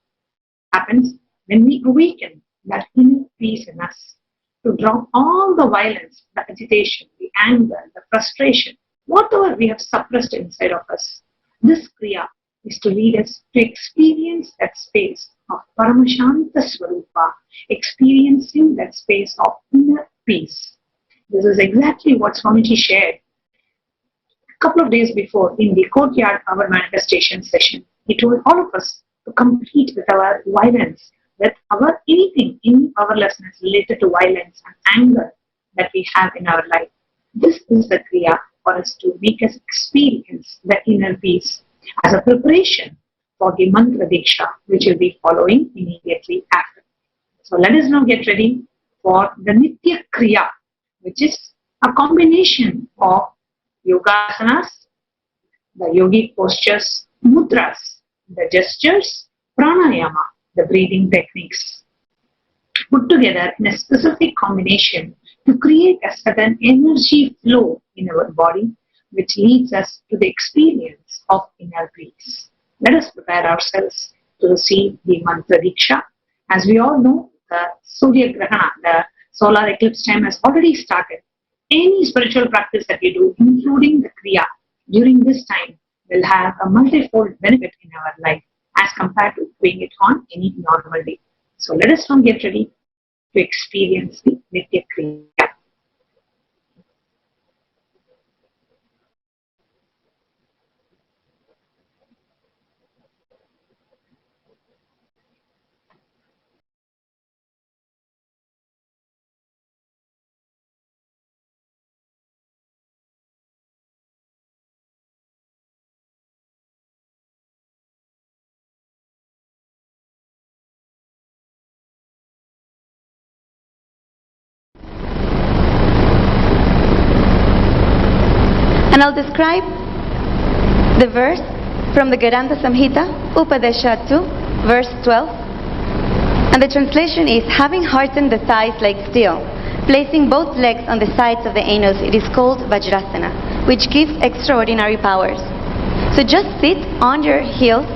Happens when we awaken that inner peace in us, to drop all the violence, the agitation, the anger, the frustration, whatever we have suppressed inside of us. This kriya is to lead us to experience that space of Paramashanta Swarupa, experiencing that space of inner peace. This is exactly what Swamiji shared a couple of days before in the courtyard our manifestation session. He told all of us to complete with our violence, with our anything, any powerlessness related to violence and anger that we have in our life. This is the kriya for us to make us experience the inner peace as a preparation for the mantra diksha, which will be following immediately after. So let us now get ready for the Nitya Kriya, which is a combination of yogasanas, the yogic postures, mudras, the gestures, pranayama, the breathing techniques, put together in a specific combination to create a certain energy flow in our body, which leads us to the experience of inner peace. Let us prepare ourselves to receive the mantra diksha. As we all know, the Surya Grahana, the solar eclipse time has already started. Any spiritual practice that you do, including the kriya, during this time will have a multifold benefit in our life as compared to doing it on any normal day. So let us now get ready to experience the Nitya Kriya. And I'll describe the verse from the Garanta Samhita, Upadesha 2, verse 12. And the translation is, having hardened the thighs like steel, placing both legs on the sides of the anus, it is called Vajrasana, which gives extraordinary powers. So just sit on your heels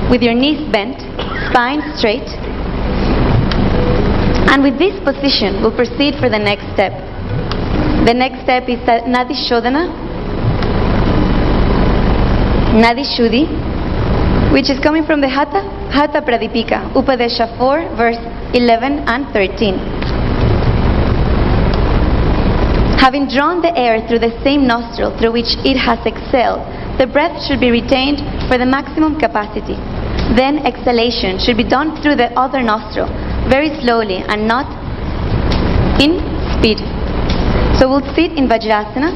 with your knees bent, spine straight. And with this position, we'll proceed for the next step. The next step is Nadi Shodhana, Nadi Shuddhi, which is coming from the Hatha Pradipika, Upadesha 4, verse 11 and 13. Having drawn the air through the same nostril through which it has exhaled, the breath should be retained for the maximum capacity. Then exhalation should be done through the other nostril, very slowly and not in speed. So we'll sit in Vajrasana.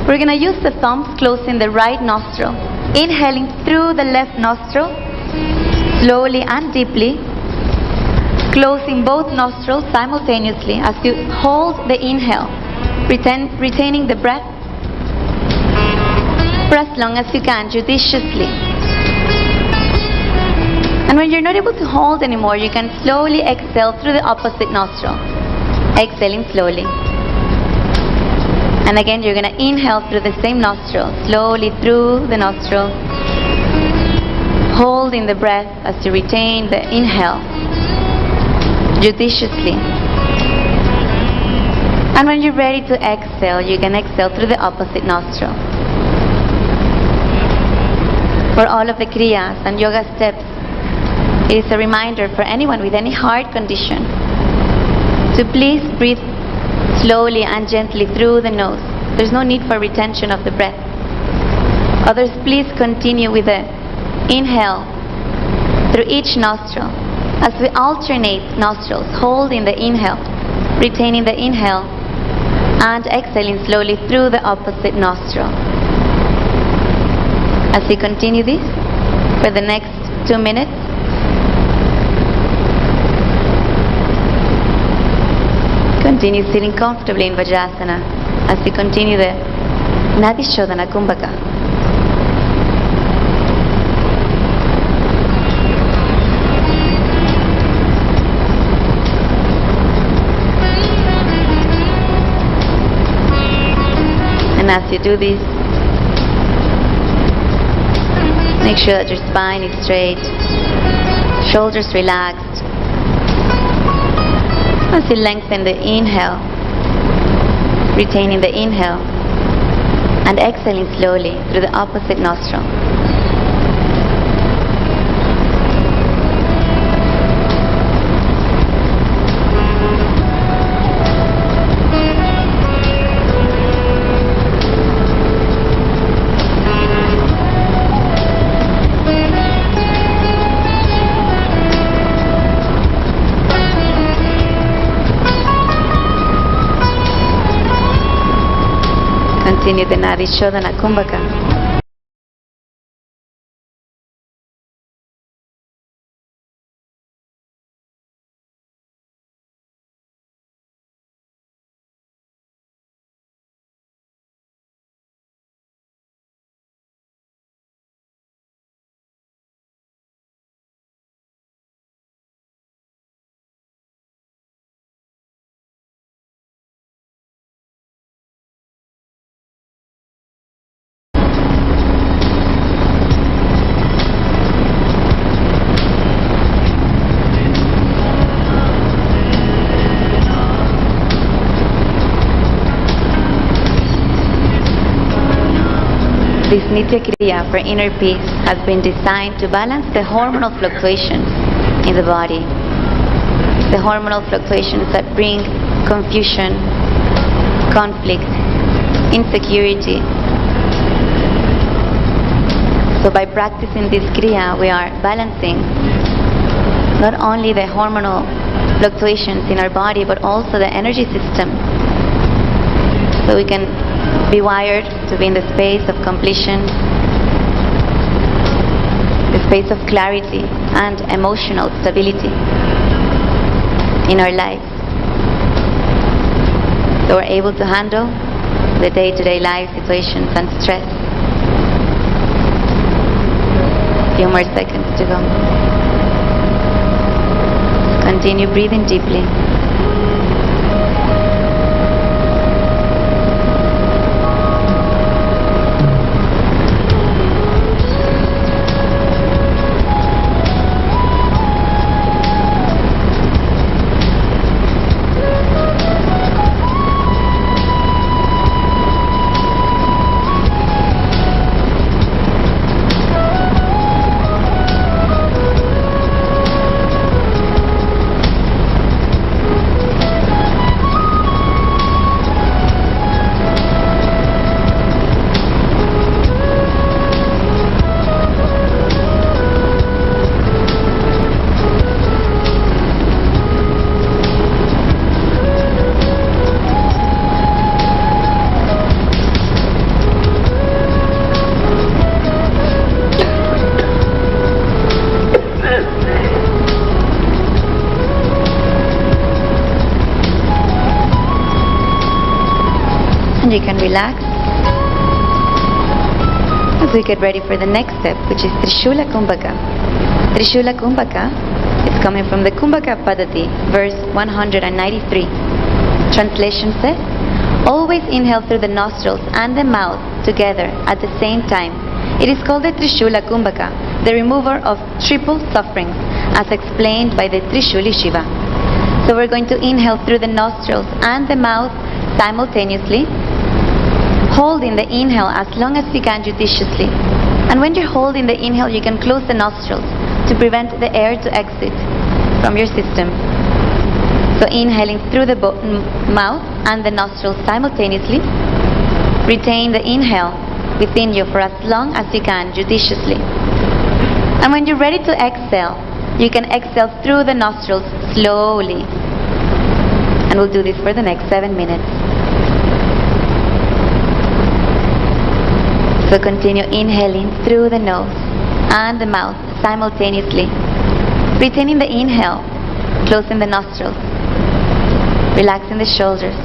We're going to use the thumbs closing the right nostril, inhaling through the left nostril, slowly and deeply, closing both nostrils simultaneously as you hold the inhale, retaining the breath for as long as you can, judiciously. And when you're not able to hold anymore, you can slowly exhale through the opposite nostril, exhaling slowly. And again, you're going to inhale through the same nostril, slowly through the nostril, holding the breath as you retain the inhale, judiciously. And when you're ready to exhale, you can exhale through the opposite nostril. For all of the kriyas and yoga steps, it is a reminder for anyone with any heart condition to please breathe slowly and gently through the nose. There's no need for retention of the breath. Others, please continue with the inhale through each nostril as we alternate nostrils, holding the inhale, retaining the inhale, and exhaling slowly through the opposite nostril. As we continue this for the next 2 minutes, continue sitting comfortably in Vajrasana as we continue the Nadi Shodhana Kumbhaka. And as you do this, make sure that your spine is straight, shoulders relaxed. As you lengthen the inhale, retaining the inhale, and exhaling slowly through the opposite nostril. Continue the Nadi Shodhana Kumbhaka. This Nitya Kriya for inner peace has been designed to balance the hormonal fluctuations in the body. The hormonal fluctuations that bring confusion, conflict, insecurity. So by practicing this Kriya, we are balancing not only the hormonal fluctuations in our body, but also the energy system. So we can be wired to be in the space of completion, the space of clarity and emotional stability in our life. So we're able to handle the day-to-day life situations and stress. A few more seconds to go. Continue breathing deeply. You can relax as we get ready for the next step, which is Trishula Kumbhaka. Trishula Kumbhaka is coming from the Kumbhaka Padati, verse 193. Translation says, always inhale through the nostrils and the mouth together at the same time. It is called the Trishula Kumbhaka, the remover of triple sufferings, as explained by the Trishuli Shiva. So we're going to inhale through the nostrils and the mouth simultaneously, holding the inhale as long as you can judiciously. And when you're holding the inhale, you can close the nostrils to prevent the air to exit from your system. So inhaling through the mouth and the nostrils simultaneously. Retain the inhale within you for as long as you can judiciously. And when you're ready to exhale, you can exhale through the nostrils slowly. And we'll do this for the next 7 minutes. So continue inhaling through the nose and the mouth simultaneously. Retaining the inhale, closing the nostrils, relaxing the shoulders.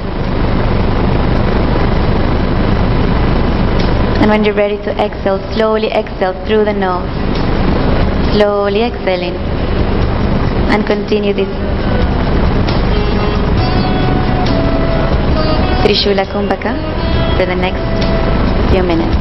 And when you're ready to exhale, slowly exhale through the nose. Slowly exhaling. And continue this Trishula Kumbhaka for the next few minutes.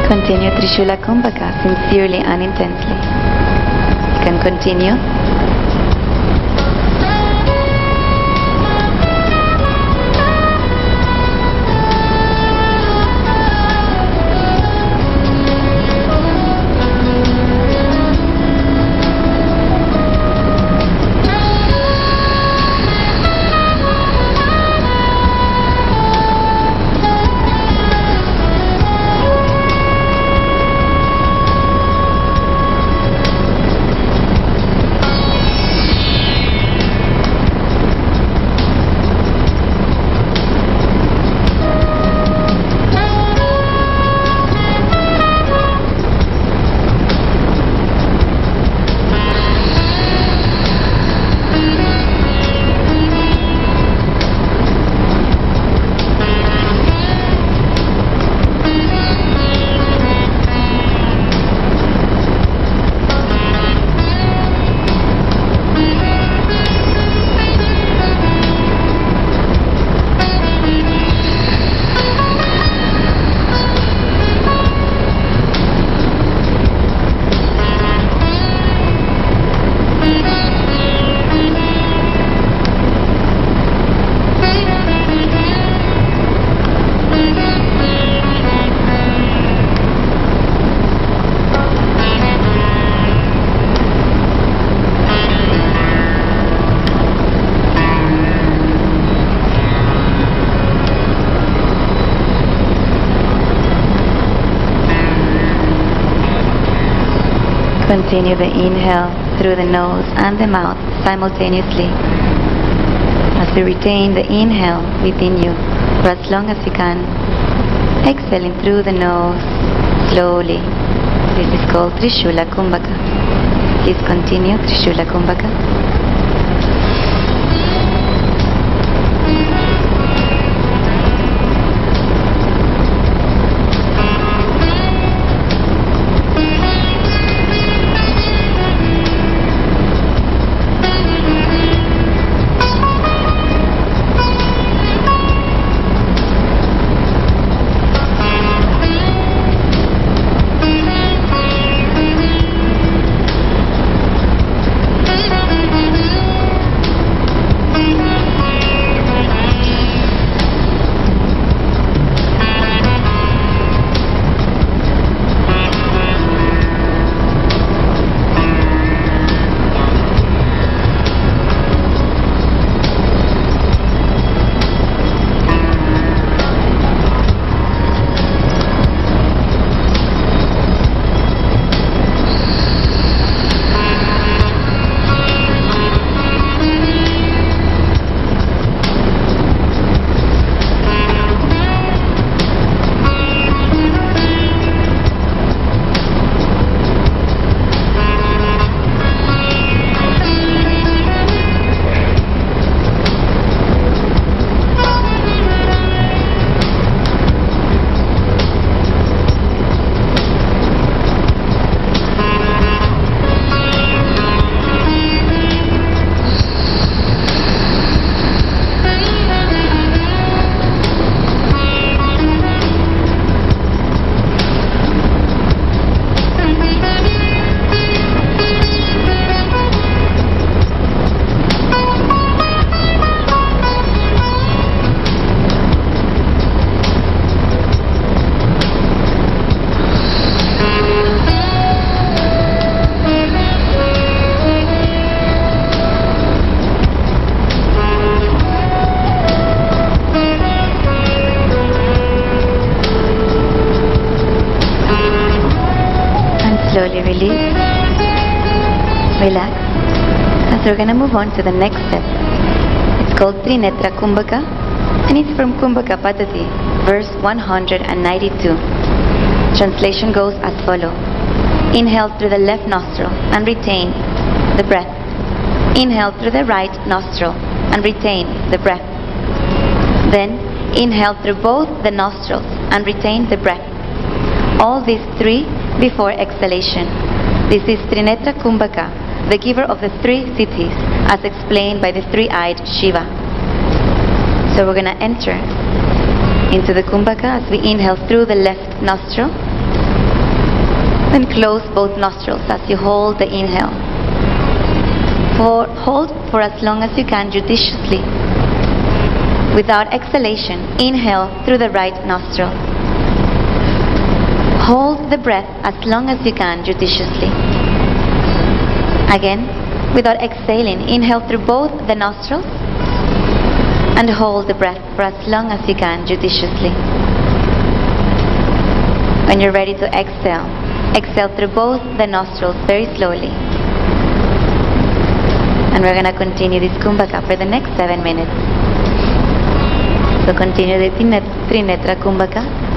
Continue Trishula Kumbhaka sincerely and intensely. You can continue. Continue the inhale through the nose and the mouth simultaneously as you retain the inhale within you for as long as you can. Exhaling through the nose slowly. This is called Trishula Kumbhaka. Please continue Trishula Kumbhaka. Slowly release, relax, as we're going to move on to the next step. It's called Trinetra Kumbhaka, and it's from Kumbhaka Paddhati, verse 192. Translation goes as follows. Inhale through the left nostril and retain the breath. Inhale through the right nostril and retain the breath. Then inhale through both the nostrils and retain the breath. All these three before exhalation. This is Trinetra Kumbhaka, the giver of the three siddhis, as explained by the three-eyed Shiva. So we're going to enter into the Kumbhaka as we inhale through the left nostril. Then close both nostrils as you hold the inhale. Hold for as long as you can judiciously. Without exhalation, inhale through the right nostril. Hold the breath as long as you can judiciously. Again, without exhaling, inhale through both the nostrils and hold the breath for as long as you can judiciously. When you're ready to exhale, exhale through both the nostrils very slowly. And we're going to continue this Kumbhaka for the next 7 minutes. So continue the Trinetra Kumbhaka.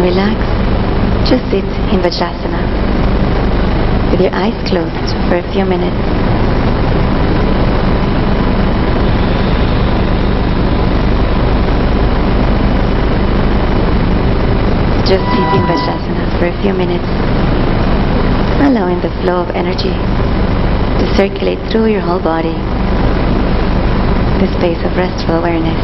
relax, just sit in Vajrasana with your eyes closed for a few minutes. Just sit in Vajrasana for a few minutes, allowing the flow of energy to circulate through your whole body, the space of restful awareness.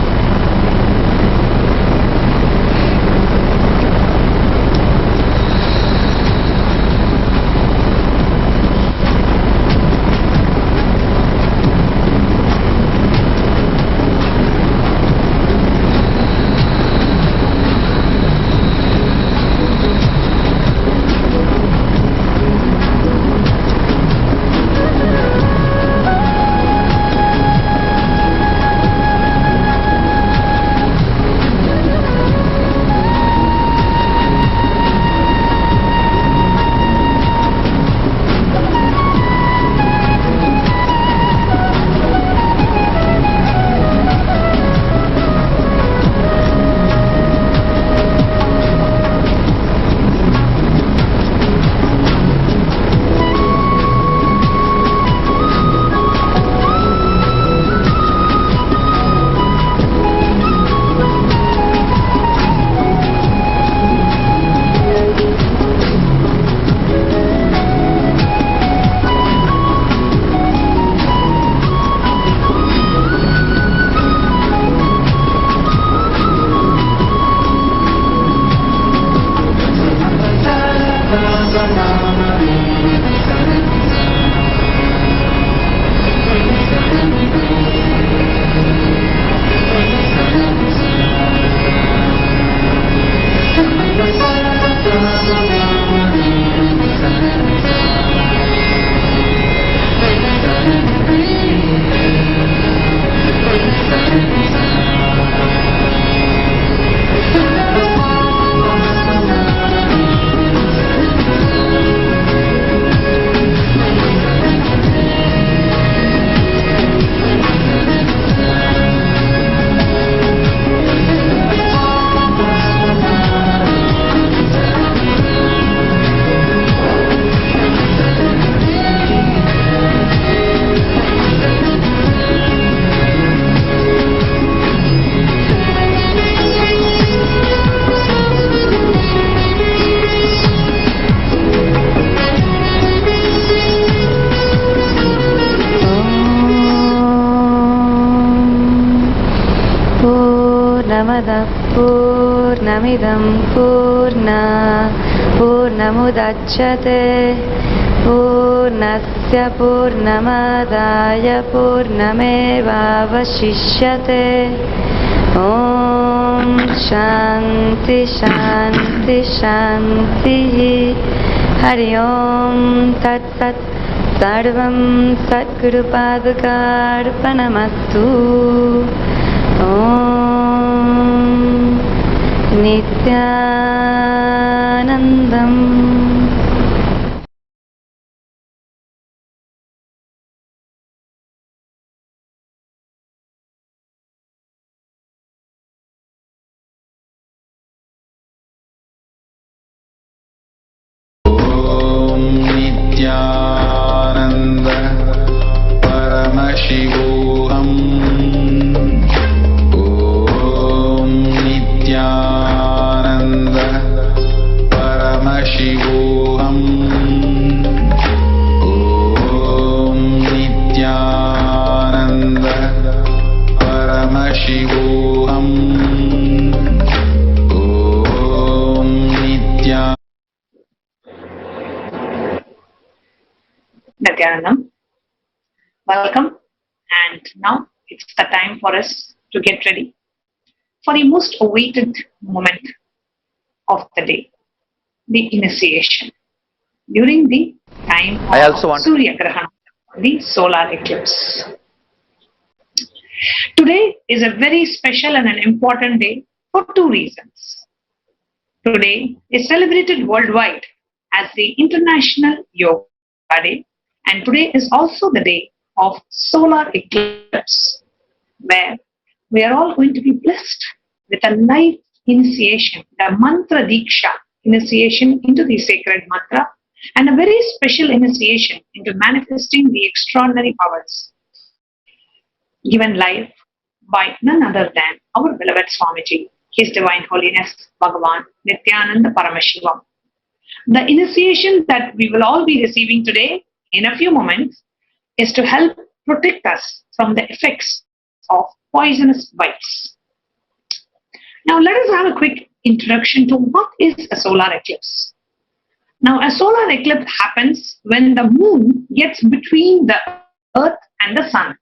Purnamidam Purna Purnamudachyate Purnasya Purnamadaya Purnamevavashishyate Om Shanti Shanti Shanti Hari Om Tat Sat Sarvam Satguru Padukarpanamastu Om Nithyanandam. Om Nithyananda Paramashivam. Om Nithyananda Paramashivam. Om Nithyananda Paramashivam. Om Nithyananda. Nithyanandam, welcome, and now it's the time for us to get ready for the most awaited moment of the day, the initiation, during the time of Surya Grahana, the solar eclipse. Today is a very special and an important day for two reasons. Today is celebrated worldwide as the International Yoga Day, and today is also the day of solar eclipse, where we are all going to be blessed with a initiation, the mantra diksha, initiation into the sacred mantra, and a very special initiation into manifesting the extraordinary powers given life by none other than our beloved Swamiji, His Divine Holiness Bhagavan Nithyananda Paramashivam. The initiation that we will all be receiving today in a few moments is to help protect us from the effects of poisonous bites. Now let us have a quick introduction to what is a solar eclipse. Now a solar eclipse happens when the moon gets between the earth and the sun.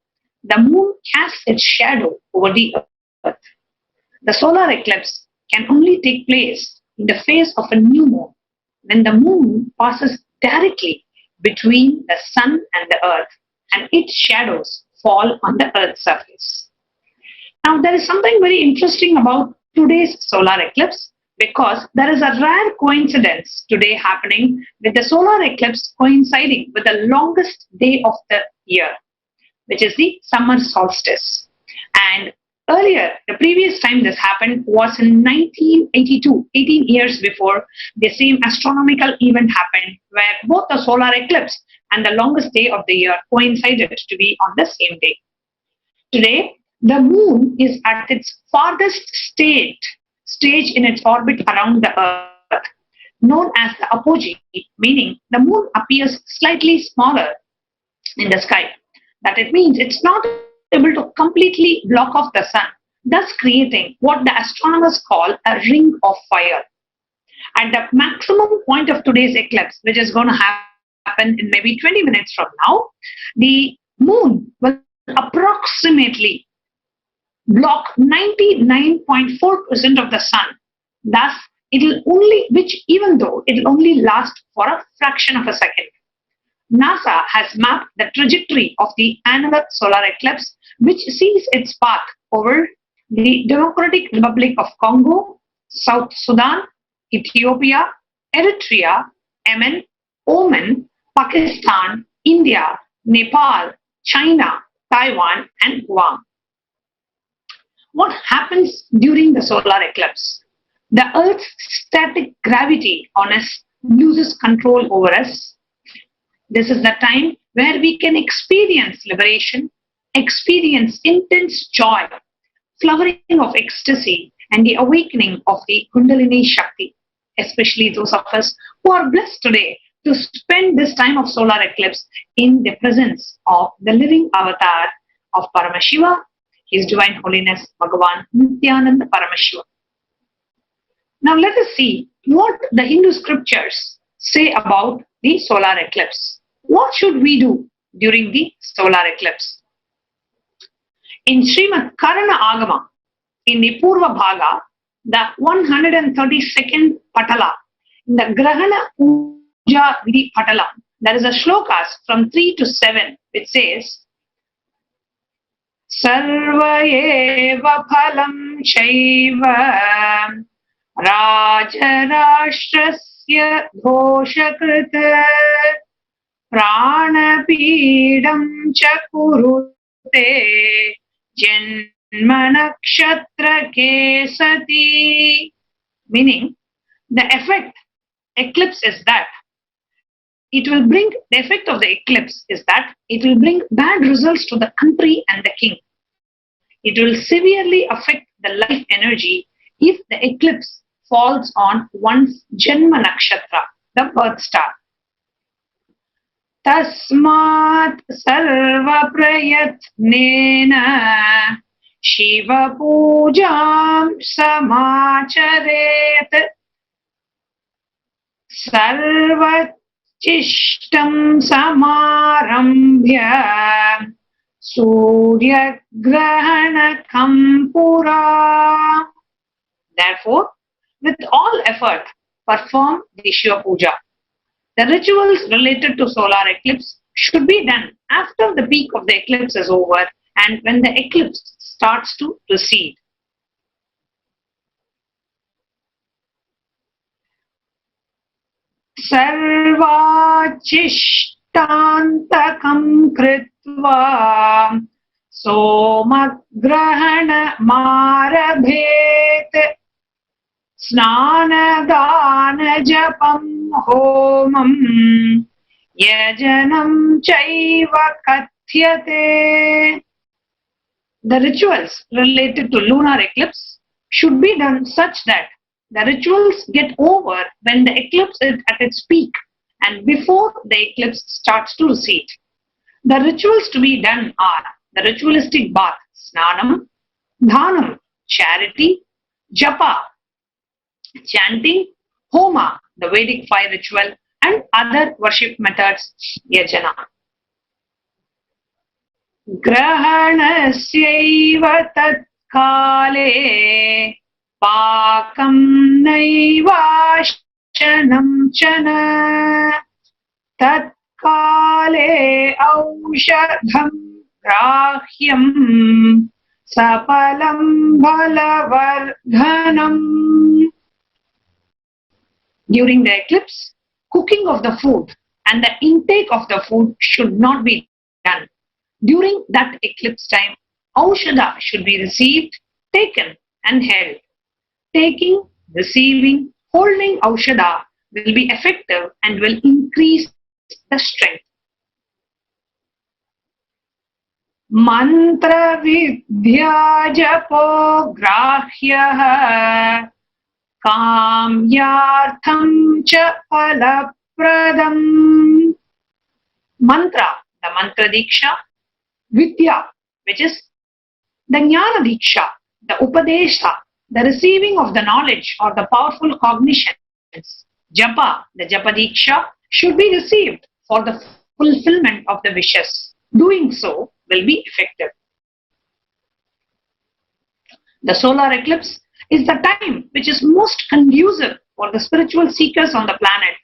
The moon casts its shadow over the earth. The solar eclipse can only take place in the phase of a new moon, when the moon passes directly between the sun and the earth and its shadows fall on the earth's surface. Now there is something very interesting about today's solar eclipse, because there is a rare coincidence today happening with the solar eclipse coinciding with the longest day of the year, which is the summer solstice. And earlier, the previous time this happened was in 1982, 18 years before the same astronomical event happened, where both the solar eclipse and the longest day of the year coincided to be on the same day. Today, the moon is at its farthest stage in its orbit around the earth, known as the apogee, meaning the moon appears slightly smaller in the sky. That it means it's not able to completely block off the sun, thus creating what the astronomers call a ring of fire. At the maximum point of today's eclipse, which is going to happen in maybe 20 minutes from now, the moon will approximately block 99.4% of the sun. Thus, even though it will only last for a fraction of a second. NASA has mapped the trajectory of the annular solar eclipse, which sees its path over the Democratic Republic of Congo, South Sudan, Ethiopia, Eritrea, Yemen, Oman, Pakistan, India, Nepal, China, Taiwan, and Guam. What happens during the solar eclipse? The Earth's static gravity on us loses control over us. This is the time where we can experience liberation, experience intense joy, flowering of ecstasy, and the awakening of the Kundalini Shakti, especially those of us who are blessed today to spend this time of solar eclipse in the presence of the living avatar of Paramashiva, His Divine Holiness Bhagavan Nithyananda Paramashivam. Now let us see what the Hindu scriptures say about the solar eclipse. What should we do during the solar eclipse? In Srimad Karana Agama, in the Purva Bhaga, the 132nd Patala, in the Grahana Puja Vidhi Patala, there is a shlokas from 3 to 7 which says, Sarva eva phalam shaiva rajarashtrasya dhoshakrit pranapidam cha kurute janmanakshatra kesati. Meaning, the effect eclipse is that it will bring, the effect of the eclipse is that it will bring bad results to the country and the king. It will severely affect the life energy if the eclipse falls on one's Janma Nakshatra, the birth star. Tasmat sarva prayatnena Shiva pujam samacharet sarva chishtam samarambhya surya grahana kampura. Therefore, with all effort, perform the Shiva Puja. The rituals related to solar eclipse should be done after the peak of the eclipse is over and when the eclipse starts to recede. Sarvachishtantakam kritva somagrahana marabhet. Snana Japam Homam Yajanam Chaiva Kathyate. The rituals related to lunar eclipse should be done such that the rituals get over when the eclipse is at its peak and before the eclipse starts to recede. The rituals to be done are the ritualistic bath, snanam, dhanam, charity, japa, chanting, homa, the Vedic fire ritual, and other worship methods, yajana. Grahanasyaiva tatkale pakam naivashanam chana tatkale aushadham grahyam sapalam balavardhanam. During the eclipse, cooking of the food and the intake of the food should not be done. During that eclipse time, aushadha should be received, taken and held. Taking, receiving, holding aushadha will be effective and will increase the strength. Mantra vidya japo grahya kamyartham cha palapradam. Mantra, the mantra diksha. Vidya, which is the jnana diksha, the upadesha, the receiving of the knowledge or the powerful cognitions. Japa, the japa diksha, should be received for the fulfillment of the wishes. Doing so will be effective. The solar eclipse is the time which is most conducive for the spiritual seekers on the planet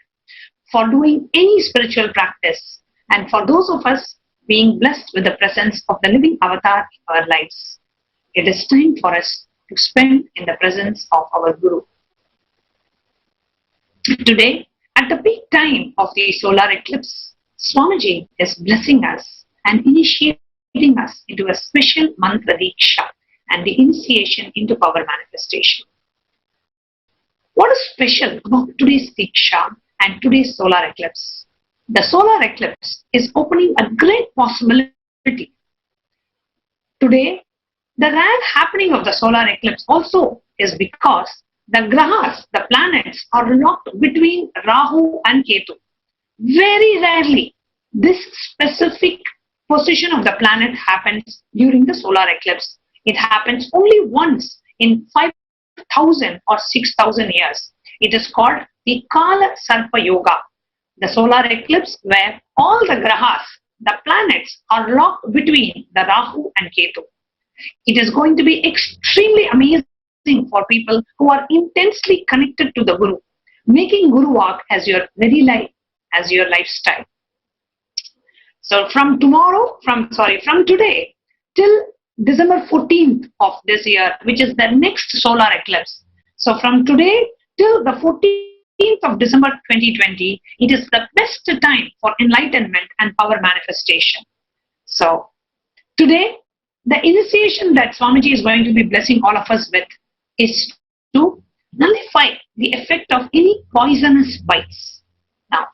for doing any spiritual practice and for those of us being blessed with the presence of the living avatar in our lives. It is time for us to spend in the presence of our Guru. Today, at the peak time of the solar eclipse, Swamiji is blessing us and initiating us into a special mantra diksha and the initiation into power manifestation. What is special about today's diksha and today's solar eclipse? The solar eclipse is opening a great possibility. Today, the rare happening of the solar eclipse also is because the grahas, the planets, are locked between Rahu and Ketu. Very rarely, this specific position of the planet happens during the solar eclipse. It happens only once in 5,000 or 6,000 years. It is called the Kala Sarpa Yoga, the solar eclipse where all the grahas, the planets, are locked between the Rahu and Ketu. It is going to be extremely amazing for people who are intensely connected to the Guru, making Guru walk as your very life, as your lifestyle. So from today till December 14th of this year, which is the next solar eclipse. So from today till the 14th of December 2020, it is the best time for enlightenment and power manifestation. So today, the initiation that Swamiji is going to be blessing all of us with is to nullify the effect of any poisonous bites. Now,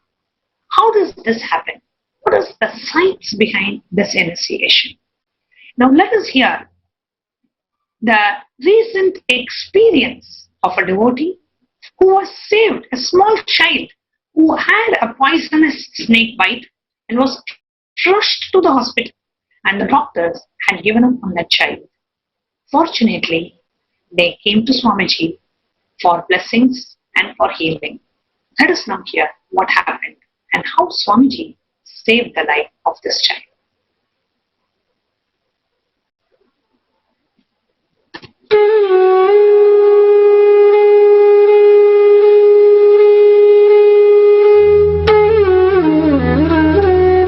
how does this happen? What is the science behind this initiation? Now let us hear the recent experience of a devotee who was saved, a small child who had a poisonous snake bite and was rushed to the hospital, and the doctors had given up on that child. Fortunately, they came to Swamiji for blessings and for healing. Let us now hear what happened and how Swamiji saved the life of this child.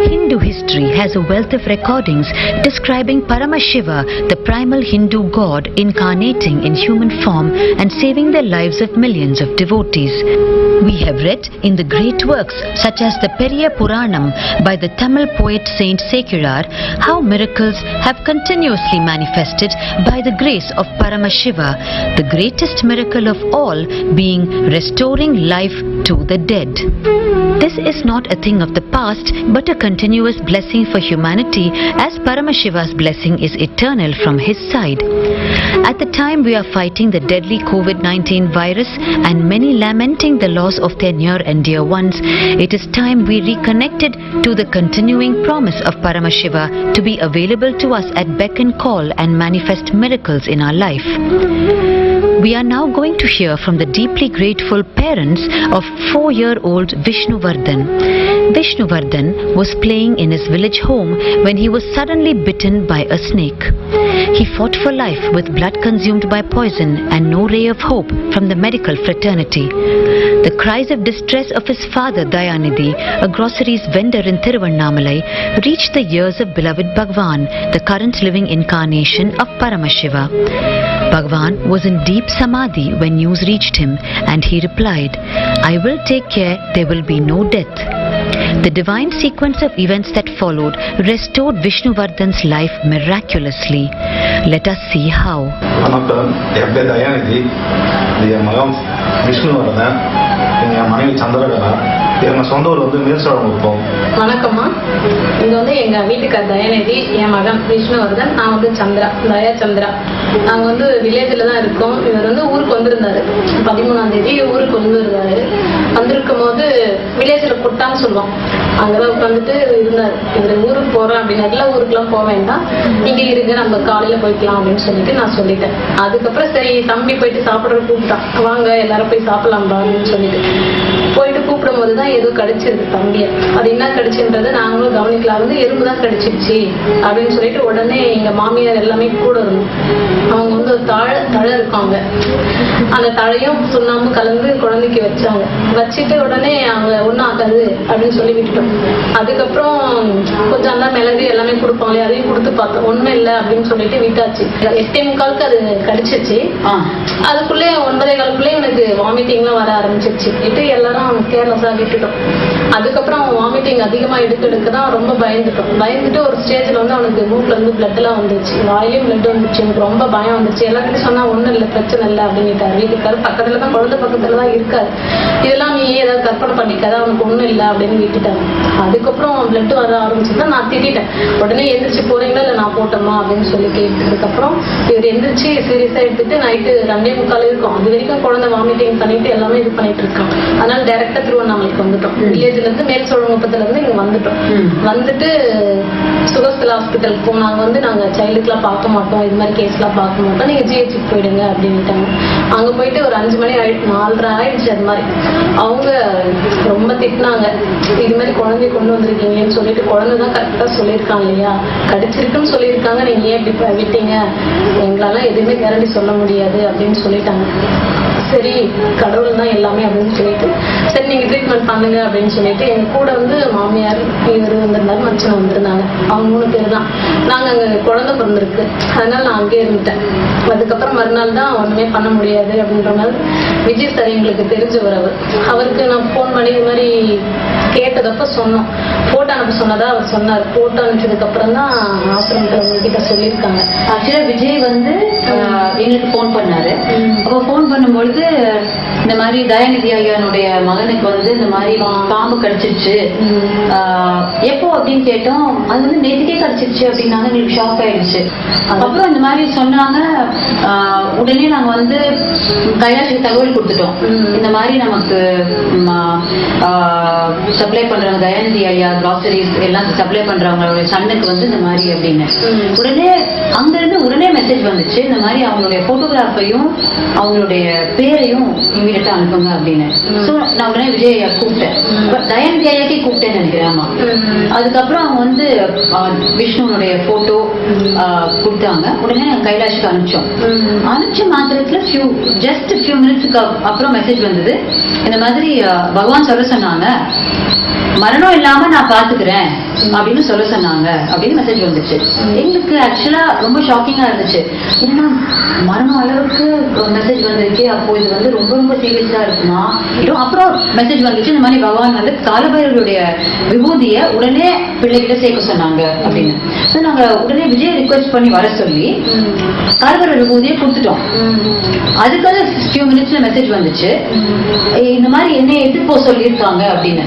Hindu history has a wealth of recordings describing Paramashiva, the primal Hindu god incarnating in human form and saving the lives of millions of devotees. We have read in the great works such as the Periya Puranam by the Tamil poet Saint Sekulaar how miracles have continuously manifested by the grace of Paramashiva, the greatest miracle of all being restoring life to the dead. This is not a thing of the past but a continuous blessing for humanity, as Paramashiva's blessing is eternal from his side. At the time we are fighting the deadly COVID-19 virus and many lamenting the loss of their near and dear ones, it is time we reconnected to the continuing promise of Paramashiva to be available to us at beck and call and manifest miracles in our life. We are now going to hear from the deeply grateful parents of 4-year-old Vishnuvardhan. Vishnuvardhan was playing in his village home when he was suddenly bitten by a snake. He fought for life with blood consumed by poison and no ray of hope from the medical fraternity. The cries of distress of his father Dayanidhi, a groceries vendor in Thiruvannamalai, reached the ears of beloved Bhagwan, the current living incarnation of Paramashiva. Bhagwan was in deep samadhi when news reached him, and he replied, "I will take care there will be no death." The divine sequence of events that followed restored Vishnuvardhan's life miraculously. Let us see how. வணக்கம், என் பேர் தயாநிதி. என் மகன் விஷ்ணுவர்தன், என் மனைவி சந்திரகலா. எங்கள் சொந்த ஊர் வந்து மேல்சோழங்குப்பம். வணக்கம்மா, இது வந்து எங்கள் வீட்டுக்கார் தயாநிதி, என் மகன் விஷ்ணுவர்தன், நான் வந்து சந்திரா, தயா சந்திரா. நாங்கள் வந்து வில்லேஜில் தான் இருக்கோம். இவர் வந்து ஊருக்கு வந்திருந்தாரு, 13ஆம் தேதி ஊருக்கு வந்திருந்தாரு. வந்திருக்கும் போது வில்லேஜில் கொட்டான்னு சொல்லுவோம், அங்கெல்லாம் உட்காந்துட்டு இருந்தார். இவர் ஊருக்கு போகிறோம் அப்படின்னா ஊருக்குலாம் போக வேண்டாம், இங்கே இருங்க, நம்ம காலையில் போய்க்கலாம் அப்படின்னு சொல்லிட்டு நான் சொல்லிட்டேன். அதுக்கப்புறம் சரி தம்பி போயிட்டு சாப்பிட்ற கூப்பிட்டான், வாங்க எல்லாரும் போய் சாப்பிடலாம்பா அப்படின்னு சொல்லிட்டு போயிட்டு கூப்பிடும் போது தான் ஏதோ கடிச்சிருக்கு தம்பியை. அது என்ன கடிச்சுன்றது நாங்களும் கவனிக்கலாம். வந்து எறும்பு தான் கடிச்சிருச்சு அப்படின்னு சொல்லிட்டு உடனே எங்க மாமியார் எல்லாமே கூட இருந்தோம். அவங்க வந்து ஒரு தழை இருக்காங்க, அந்த தழையும் சுண்ணாம்பு கலந்து குழந்தைக்கு வச்சாங்க. வச்சுட்டு உடனே அவங்க ஒன்றும் ஆகாது அப்படின்னு சொல்லி விட்டுட்டோம். அதுக்கப்புறம் கொஞ்சம் அந்த மிளகு எல்லாமே கொடுப்பாங்களே, அதையும் கொடுத்து பார்த்தோம், ஒன்றும் இல்லை அப்படின்னு சொல்லிட்டு விட்டாச்சு. 8:45 அது கடிச்சிச்சு. அதுக்குள்ளே 9:15 எனக்கு வாமிட்டிங்லாம் வர ஆரம்பிச்சிருச்சு. எல்லாரும் கேர்லெஸ்ஸாக விட்டுட்டோம். அதுக்கப்புறம் வாமிட்டிங் அதிகமாக எடுக்க தான் ரொம்ப பயந்துட்டு ஒரு ஸ்டேஜில் வந்து அவனுக்கு மூக்கில் இருந்து பிளட்லாம் வந்துச்சு, வாயிலையும் பிளட் வந்துச்சு. எனக்கு ரொம்ப பயம் வந்துச்சு. எல்லாத்துக்கும் சொன்னால் ஒன்றும் இல்லை, பிரச்சனை இல்லை அப்படின்னுட்டார் வீட்டுக்காரு. பக்கத்தில் தான், குழந்தை பக்கத்தில் தான் இருக்காரு. இதெல்லாம் நீ ஏதாவது கற்பனை பண்ணிக்காத, அவனுக்கு ஒன்றும் இல்லை அப்படின்னு விட்டுட்டாங்க. அதுக்கப்புறம் பிளட் வர ஆரம்பிச்சுன்னா நான் திட்டேன். உடனே எந்திரிச்சு போறீங்களா இல்லை நான் போட்டோமா அப்படின்னு சொல்லி கேட்டதுக்கப்புறம் இவர் எந்திரிச்சு சீரியஸாக எடுத்துட்டு நைட்டு 2:45 இருக்கும். அது வரைக்கும் குழந்தை வாமிட்டிங் பண்ணிட்டு எல்லாமே இது பண்ணிட்டு இருக்கோம். அதனால டைரக்டா திருவண்ணாமலைக்கு வந்துட்டோம். வில்லேஜ்ல இருந்து மேல் சோழங்குப்பத்துல இருந்து இங்க வந்துட்டோம். வந்துட்டு சுகஸ்தல ஹாஸ்பிட்டலுக்கு போனாங்க. வந்து நாங்க சைல்டுக்குலாம் பார்க்க மாட்டோம், இது மாதிரி கேஸ்லாம் பார்க்க மாட்டோம், நீங்க ஜிஹெச்சுக்கு போயிடுங்க அப்படின்ட்டாங்க. அங்க போயிட்டு ஒரு 5 மணி 4:30 ஆயிடுச்சு. அது மாதிரி அவங்க ரொம்ப திட்டினாங்க, இது மாதிரி குழந்தைய கொண்டு வந்திருக்கீங்கன்னு சொல்லிட்டு. குழந்தை தான் கரெக்டா சொல்லியிருக்காங்க இல்லையா, கடிச்சிருக்குன்னு சொல்லியிருக்காங்க, நீங்க ஏன் இப்படி விட்டீங்க, எங்களால எதுவுமே கேரண்டி சொல்ல முடியாது அப்படின்னு சொல்லிட்டாங்க. சரி கடவுள் தான் எல்லாமே அப்படின்னு சொல்லிட்டு சரி நீங்க ட்ரீட்மெண்ட் பண்ணுங்க அப்படின்னு சொல்லிட்டு எங்க கூட வந்து மாமியார் இவர் வந்திருந்தாரு, மச்சன் வந்திருந்தாங்க. அவங்க 3 பேர் தான். நாங்க அங்க குழந்தை பிறந்திருக்கு, அதனால நான் அங்கே இருந்துட்டேன். அதுக்கப்புறம் மறுநாள் தான் ஒண்ணுமே பண்ண முடியாது அப்படின்ற மாதிரி விஜய் சார் எங்களுக்கு தெரிஞ்சவர். அவருக்கு நான் ஃபோன் பண்ணி இது மாதிரி கேட்டதப்ப சொன்னோம். போட்டோ அனுப்ப சொன்னதா அவர் சொன்னார். போட்டோ அனுப்பிச்சதுக்கு அப்புறம் தான் ஆசிரமத்தில் உங்ககிட்ட சொல்லியிருக்காங்க. ஆக்சுவலா விஜய் வந்து எங்களுக்கு ஃபோன் பண்ணாரு. அப்போ ஃபோன் பண்ணும்பொழுது இந்த மாதிரி தயாநிதி ஐயானுடைய மகனுக்கு வந்து இந்த மாதிரி பாம்பு கடிச்சிருச்சு, எப்போ அப்படின்னு கேட்டோம். அது வந்து நேற்றுக்கே கடிச்சிருச்சு அப்படின்னாங்க. எங்களுக்கு ஷாக் ஆயிடுச்சு. அப்புறம் இந்த மாதிரி சொன்னாங்க. உடனே நாங்க வந்து கைலாசுக்கு தகவல் கொடுத்துட்டோம். இந்த மாதிரி நமக்கு சப்ளை பண்றவங்க தயாநிதி ஐயா கிராசரிஸ் எல்லாம் சப்ளை பண்றவங்களுடைய சன்னுக்கு வந்து இந்த மாதிரி அப்படின்னு உடனே அங்க இருந்து உடனே மெசேஜ் வந்துச்சு. இந்த மாதிரி அவங்களுடைய போட்டோகிராஃபையும் அவங்களுடைய பேரையும் இமீடியட்டா அனுப்புங்க அப்படின்னு. ஸோ நான் உடனே விஜய் ஐயா கூப்பிட்டேன், தயாநிதி ஐயாக்கே கூப்பிட்டேன்னு நினைக்கிறேன். ஆமா. அதுக்கப்புறம் அவங்க வந்து விஷ்ணுனுடைய போட்டோ கொடுத்தாங்க. உடனே கைலாஷுக்கு அனுப்பிச்சோம். அனுப்பிச்ச மாத்திரத்துல ஜஸ்ட் ஃபியூ மினிட்ஸ்க்கு அப்புறம் மெசேஜ் வந்தது. இந்த மாதிரி பகவான் சொல்ல சொன்னாங்க, மரணம் இல்லாம நான் பாத்துக்கிறேன் அப்படின்னு சொல்ல சொன்னாங்க அப்படின்னு மெசேஜ் வந்துச்சு. எங்களுக்கு ஆக்சுவலா ரொம்ப ஷாக்கிங்கா இருந்துச்சு. ஏன்னா மரணம் அளவுக்கு மெசேஜ் வந்திருக்கு, அப்போ இது வந்து ரொம்ப ரொம்ப சீரியஸா இருக்குமா. அப்புறம் மெசேஜ் வந்துச்சு, இந்த மாதிரி பகவான் வந்து காலபைரவருடைய விபூதிய உடனே பிள்ளைகிட்ட சேர்க்க சொன்னாங்க அப்படின்னு. நாங்க உடனே விஜய் ரிக்வெஸ்ட் பண்ணி வர சொல்லி காலபைரவ விபூதியை கொடுத்துட்டோம். அதுக்காக ஃபியூ மினிட்ஸ்ல மெசேஜ் வந்துச்சு, இந்த மாதிரி என்ன எடுத்து போக சொல்லியிருக்காங்க அப்படின்னு.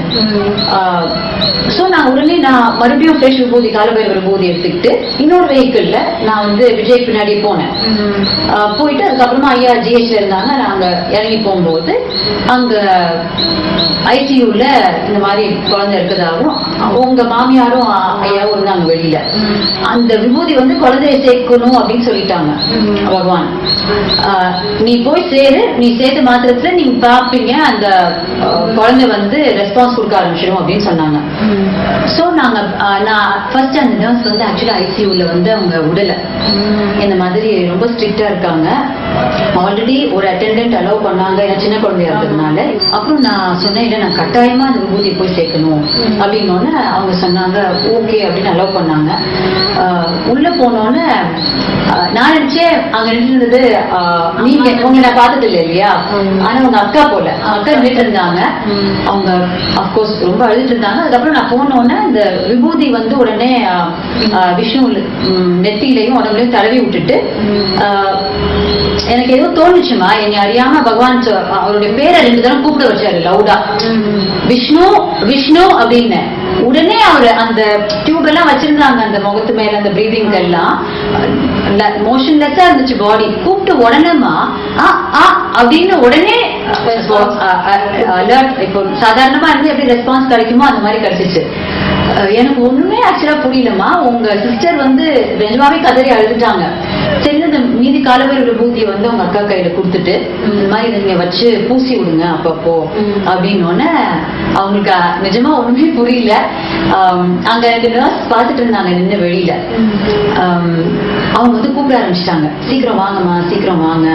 சோ நான் உடனே மறுபடியும் ஃப்ரெஷ் விபூதி காலபைரவ விபூதி எடுத்துக்கிட்டு இன்னொரு வெஹிக்கிள்ல நான் வந்து விஜய் பின்னாடி போனேன். போயிட்டு அதுக்கப்புறமா ஐயா ஜிஹெச்ல இருந்தாங்க. நாங்க இறங்கி போகும்போது அங்க ஐசியூல இந்த மாதிரி குழந்தை இருக்கிறதாகவும் உங்க மாமியாரும் ஐயாவும் இருந்தாங்க வெளியில. அந்த விபூதி வந்து குழந்தைய சேர்க்கணும் அப்படின்னு சொல்லிட்டாங்க பகவான். நீ போய் சேரு, நீ சேர்த்த மாத்திரத்துல நீங்க பாப்பீங்க அந்த குழந்தை வந்து ரெஸ்பான்ஸ் கொடுக்க ஆரம்பிச்சிடும் அப்படின்னு சொன்னாங்க. சோ நான் ஃபர்ஸ்ட் அந்த நர்ஸ் வந்து ஆக்சுவலா ஐசியூல வந்து அவங்க உடல இந்த மாதிரி ரொம்ப ஸ்ட்ரிக்டா இருக்காங்க. ஆல்ரெடி ஒரு அட்டெண்டன்ட் அலோவ் பண்ணாங்க ஏன்னா சின்ன குழந்தையா இருக்கிறதுனால. அப்புறம் நான் சொன்னேன், இல்லை நான் கட்டாயமா அந்த விபூதியை போய் சேர்க்கணும் அப்படின்னோன்னு அவங்க சொன்னாங்க ஓகே அப்படின்னு அலோவ் பண்ணாங்க. உள்ள போனோன்னு நான் நினைச்சேன் அங்க நின்றுது நீங்க உங்க நான் பார்த்தது இல்லை இல்லையா, ஆனா உங்க அக்கா போல அக்கா நின்றுட்டு இருந்தாங்க. அவங்க அப்கோர்ஸ் ரொம்ப அழுதுட்டு இருந்தாங்க. அதுக்கப்புறம் நான் போனோன்னு இந்த விபூதி வந்து உடனே விஷ்ணு நெத்தியிலையும் உடம்புலையும் தடவி விட்டுட்டு எனக்கு ஏதோ தோணுச்சுமா, என்னை அறியாம பகவான் அவருடைய பேரை 2 தடவை கூப்பிட வச்சாரு லவுடா, விஷ்ணு விஷ்ணு அப்படின்னு. உடனே அவரு அந்த டியூப் எல்லாம் வச்சிருந்தாங்க அந்த முகத்து மேல, அந்த பிரீதிங் எல்லாம் மோஷன்லெஸ்ஸா இருந்துச்சு பாடி. கூப்பிட்டு உடனேமா அப்படின்னு உடனே அலர்ட். இப்போ சாதாரணமா இருந்து எப்படி ரெஸ்பான்ஸ் கிடைக்குமோ அந்த மாதிரி கிடைச்சிச்சு. எனக்கு ஒண்ணுமே ஆக்சுவலா புரியலமா. உங்க சிஸ்டர் வந்து நிஜமாவே கதறி அழுதுட்டாங்க. சரி இந்த மீதி காலபைரவ விபூதியை வந்து உங்க அக்கா கையில கொடுத்துட்டு இந்த மாதிரி நீங்க வச்சு பூசி விடுங்க அப்பப்போ அப்படின்னோன்னு அவங்களுக்கு நிஜமா ஒண்ணுமே புரியல. அங்க எனக்கு நர்ஸ் பார்த்துட்டு இருந்தாங்க நின்று வெளியில. அவங்க வந்து கூப்பிட ஆரம்பிச்சிட்டாங்க, சீக்கிரம் வாங்கம்மா சீக்கிரம் வாங்க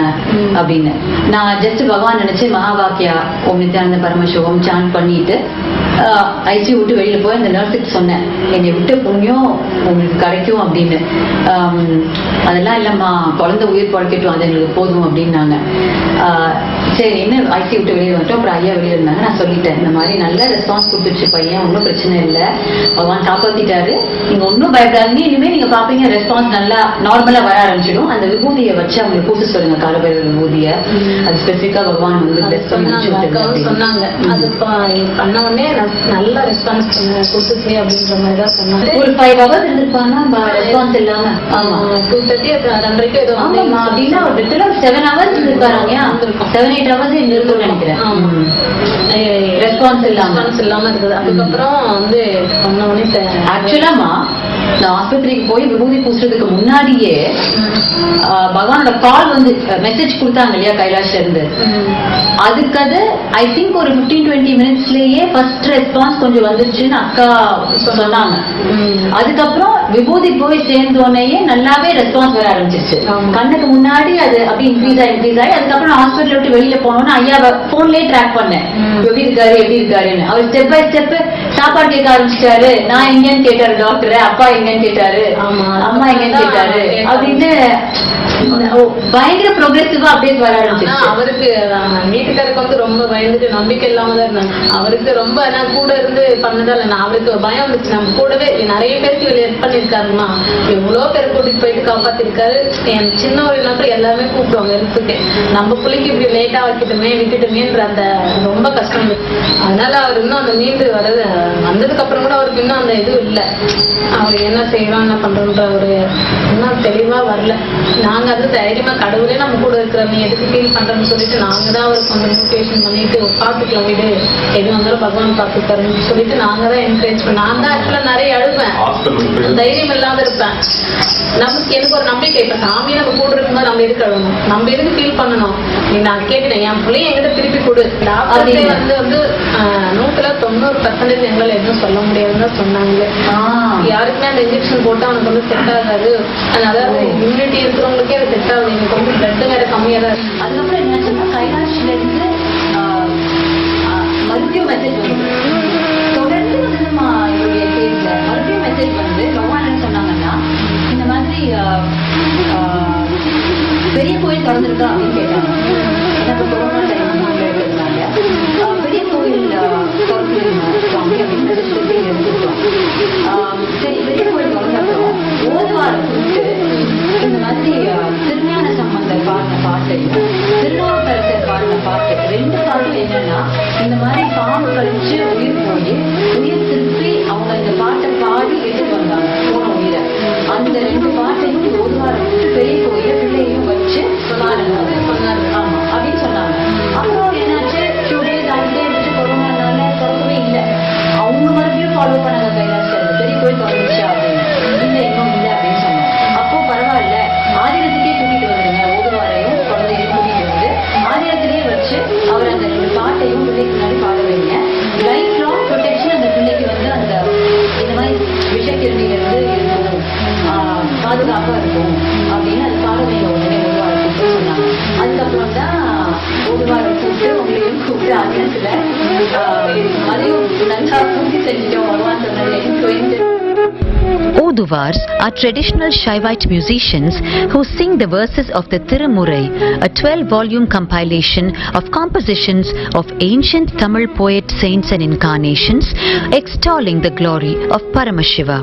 அப்படின்னு. நான் ஜஸ்ட் பகவான் நினைச்சு மகாவாக்கியா ஓம் நித்யானந்த பரமசிவம் சாண்ட் பண்ணிட்டு ஐசியூ விட்டு வெளியில போய் அந்த நர்ஸுக்கு சொன்னேன், என்னை விட்டு புண்ணியம் உங்களுக்கு கிடைக்கும் அப்படின்னு. அதெல்லாம் இல்லம்மா, குழந்தை உயிர் பழக்கட்டும், அது எங்களுக்கு போதும் அப்படின்னாங்க. சரி என்ன ஐசியூ விட்டு வெளியே வந்துட்டோம். அப்புறம் ஐயா வெளியே இருந்தாங்க. நான் சொல்லிட்டேன், இந்த மாதிரி நல்ல ரெஸ்பான்ஸ் கொடுத்துருச்சு பையன், ஒன்றும் பிரச்சனை இல்லை, பகவான் காப்பாத்திட்டாரு, நீங்க ஒன்றும் பயப்படாதீங்க, இனிமே நீங்க பாப்பீங்க ரெஸ்பான்ஸ் நல்லா நார்மலா வர ஆரம்பிச்சிடும். அந்த விபூதியை வச்சு அவங்க பூச சொல்லுங்க காலபைரவ விபூதியை. அது ஸ்பெசிஃபிக்கா பகவான் வந்து சொன்னாங்க. அது பண்ண உடனே நல்ல ரெஸ்பான்ஸ் கொடுத்துச்சு அப்படின்ற மாதிரி தான் சொன்னாங்க. ஒரு 5 hours இருந்திருப்பாங்க ரெஸ்பான்ஸ் இல்லாம. ஆமா 2:30 2:30 ஏதோ அப்படின்னா ஒரு லிட்டரா 7 hours இருந்திருப்பாங்க. 7-8 hours இருக்கும்னு நினைக்கிறேன் ரெஸ்பான்ஸ் இல்லாம இருக்குது. அதுக்கப்புறம் வந்து பண்ண உடனே ஆக்சுவலாமா நான் ஆஸ்பத்திரிக்கு போய் விபூதி பூசுறதுக்கு முன்னாடியே பகவானோட கால் வந்து மெசேஜ் கொடுத்தாங்க இல்லையா கைலாஷ்ல இருந்து. அதுக்கு ஐ திங்க் ஒரு 15-20 மினிட்ஸ்லயே ஃபர்ஸ்ட் ரெஸ்பான்ஸ் கொஞ்சம் வந்துருச்சுன்னு அக்கா சொன்னாங்க. அதுக்கப்புறம் விபூதி போய் சேர்ந்தோடனே நல்லாவே ரெஸ்பான்ஸ் வர ஆரம்பிச்சிருச்சு கண்ணுக்கு முன்னாடி. அது அப்படி இன்க்ரீஸ் ஆகி அதுக்கப்புறம் ஹாஸ்பிட்டல் விட்டு வெளியில போனோம்னா ஐயா போன்லயே ட்ராக் பண்ணேன், எப்படி இருக்காருன்னு. அவர் ஸ்டெப் பை ஸ்டெப் சாப்பாடு கேட்க ஆரம்பிச்சிட்டாரு. நான் எங்கன்னு கேட்டாரு டாக்டர், அப்பா எங்கன்னு கேட்டாரு, அம்மா எங்கன்னு கேட்டாரு அப்படின்னு பயங்கர ப்ரோக்ரெசிவா அப்டேட் வர ஆரம்பிச்சிருச்சு. அவருக்கு வீட்டுக்காருக்கு வந்து ரொம்ப பயந்துட்டு நம்பிக்கை இல்லாம தான் இருந்தாங்க. அவருக்கு ரொம்ப நான் கூட இருந்து பண்ணதால அவருக்கு பயம் வந்துச்சு. நம்ம கூடவே நிறைய பேருக்கு இவர் ஹெல்ப் பண்ணிருக்காருமா, எவ்வளவு பேர் கூட்டிட்டு போயிட்டு காப்பாத்திருக்காரு. என் சின்ன ஒரு கூட எல்லாருமே கூப்பிடுவாங்க ஹெல்ப்புக்கு. நம்ம பிள்ளைக்கு இப்படி லேட்டா விட்டுட்டுமேன்ற அந்த ரொம்ப கஷ்டம். அதனால அவர் இன்னும் அந்த மீண்டு வந்ததுக்கு அப்புறம் கூட அவருக்கு இன்னும் அந்த இது இல்லை. அவர் என்ன செய்யறோம் என்ன பண்றோன்ற ஒரு இன்னும் தெளிவா வரல. நாங்க வந்து தைரியமா கடவுளே நம்ம கூட இருக்கிறோம், நீ எதுக்கு ஃபீல் பண்றோம்னு சொல்லிட்டு நாங்க தான் அவருக்கு கொஞ்சம் மோட்டிவேஷன் பண்ணிட்டு பார்த்துக்கலாம் வீடு எது வந்தாலும் பகவான் பார்த்துக்காருன்னு சொல்லிட்டு நாங்க தான் என்கரேஜ் பண்ணோம். நான் தான் ஆக்சுவலா நிறைய அழுவேன், தைரியம் இல்லாத இருப்பேன். நமக்கு எனக்கு ஒரு நம்பிக்கை, இப்ப சாமி நம்ம கூட இருக்கும்போது நம்ம எதுக்கு அழுவணும், நம்ம எதுக்கு ஃபீல் பண்ணணும். நான் கேட்கிறேன், என் பிள்ளைய எங்கிட்ட திருப்பி கொடு. டாக்டரே வந்து 100% எங்களால் எதுவும் சொல்ல முடியாதுன்னு தான் சொன்னாங்க. யாருக்குமே அந்த இன்ஜெக்ஷன் போட்டு அவனுக்கு வந்து செட் ஆகாது. அதாவது இம்யூனிட்டி இருக்கிறவங்களுக்கே அது செட் ஆகுது. எனக்கு வந்து பிளட் வேற கம்மியா தான் இருக்கு. அதுக்கப்புறம் என்னாச்சுன்னா கைலாஷ்ல இருந்து மறுபடியும் மெசேஜ் வந்து கோயில் திறந்துருக்கா அப்படின்னு கேட்டாங்க. எனக்கு கொரோனா டைம்ல இருக்கிறதுனால பெரிய கோயில் திறந்துருக்கணும் சுவாமி அப்படின்னு எடுத்துட்டோம். சரி, பெரிய கோயில் திறந்தப்பறம் ஓதுவாரை கூப்பிட்டு இந்த மாதிரி திருஞான சம்பந்தர் பாடின பாட்டு, திருநாவுக்கரசர் பாடின பாட்டு, ரெண்டு பாட்டும் என்னன்னா இந்த மாதிரி பாம்பு கழிச்சு உயிர் போய் உயிர் திருப்பி அவங்க இந்த பாட்டை பாடி எடுத்துட்டு வந்தாங்க போன உயிரை. அந்த ரெண்டு பாட்டையும் ஓதுவாரை விட்டு பெரிய கோயில பிள்ளையும் வச்சு சொன்னாங்க. ஆமா அப்படின்னு சொன்னாங்க. அப்புறம் என்னாச்சு, 2 days ஆகிட்டே இருந்துச்சு. கொரோனானால திறக்கவே இல்லை. அவங்க மறுபடியும் ஃபாலோ பண்ணாங்க கைலாசம் பெரிய கோயில் திறந்துச்சா அப்படின்னு. இல்லை, இன்னும் இல்லை அப்படின்னு சொன்னாங்க. அப்போ பரவாயில்ல, ஆதினத்துக்கே கூட்டிட்டு வந்துருங்க, ஓதுவாரையும் குழந்தையும் கூட்டிட்டு வந்து ஆதினத்திலேயே வச்சு அவர் அந்த 2 பாட்டையும் பிள்ளைக்கு முன்னாடி பாட வைங்க. லைஃப் லாங் ப்ரொடெக்ஷன் அந்த பிள்ளைக்கு வந்து அந்த இந்த மாதிரி விஷக்கிருமியிலிருந்து இருக்கும், பாதுகாப்பா இருக்கும் அப்படின்னு அது பாட வைங்க உடனே ஓதுவாரை கூப்பிட்டு சொன்னாங்க. அதுக்கப்புறம் தான் ஓதுவாரை கூப்பிட்டு உங்களையும் கூப்பிட்டு ஆதினத்துல அதையும் நல்லா பூர்த்தி செஞ்சுட்டோம். பகவான் சொன்னது Oduvars are traditional Shaivite musicians who sing the verses of the Tirumurai, a 12-volume compilation of compositions of ancient Tamil poet saints and incarnations, extolling the glory of Paramashiva.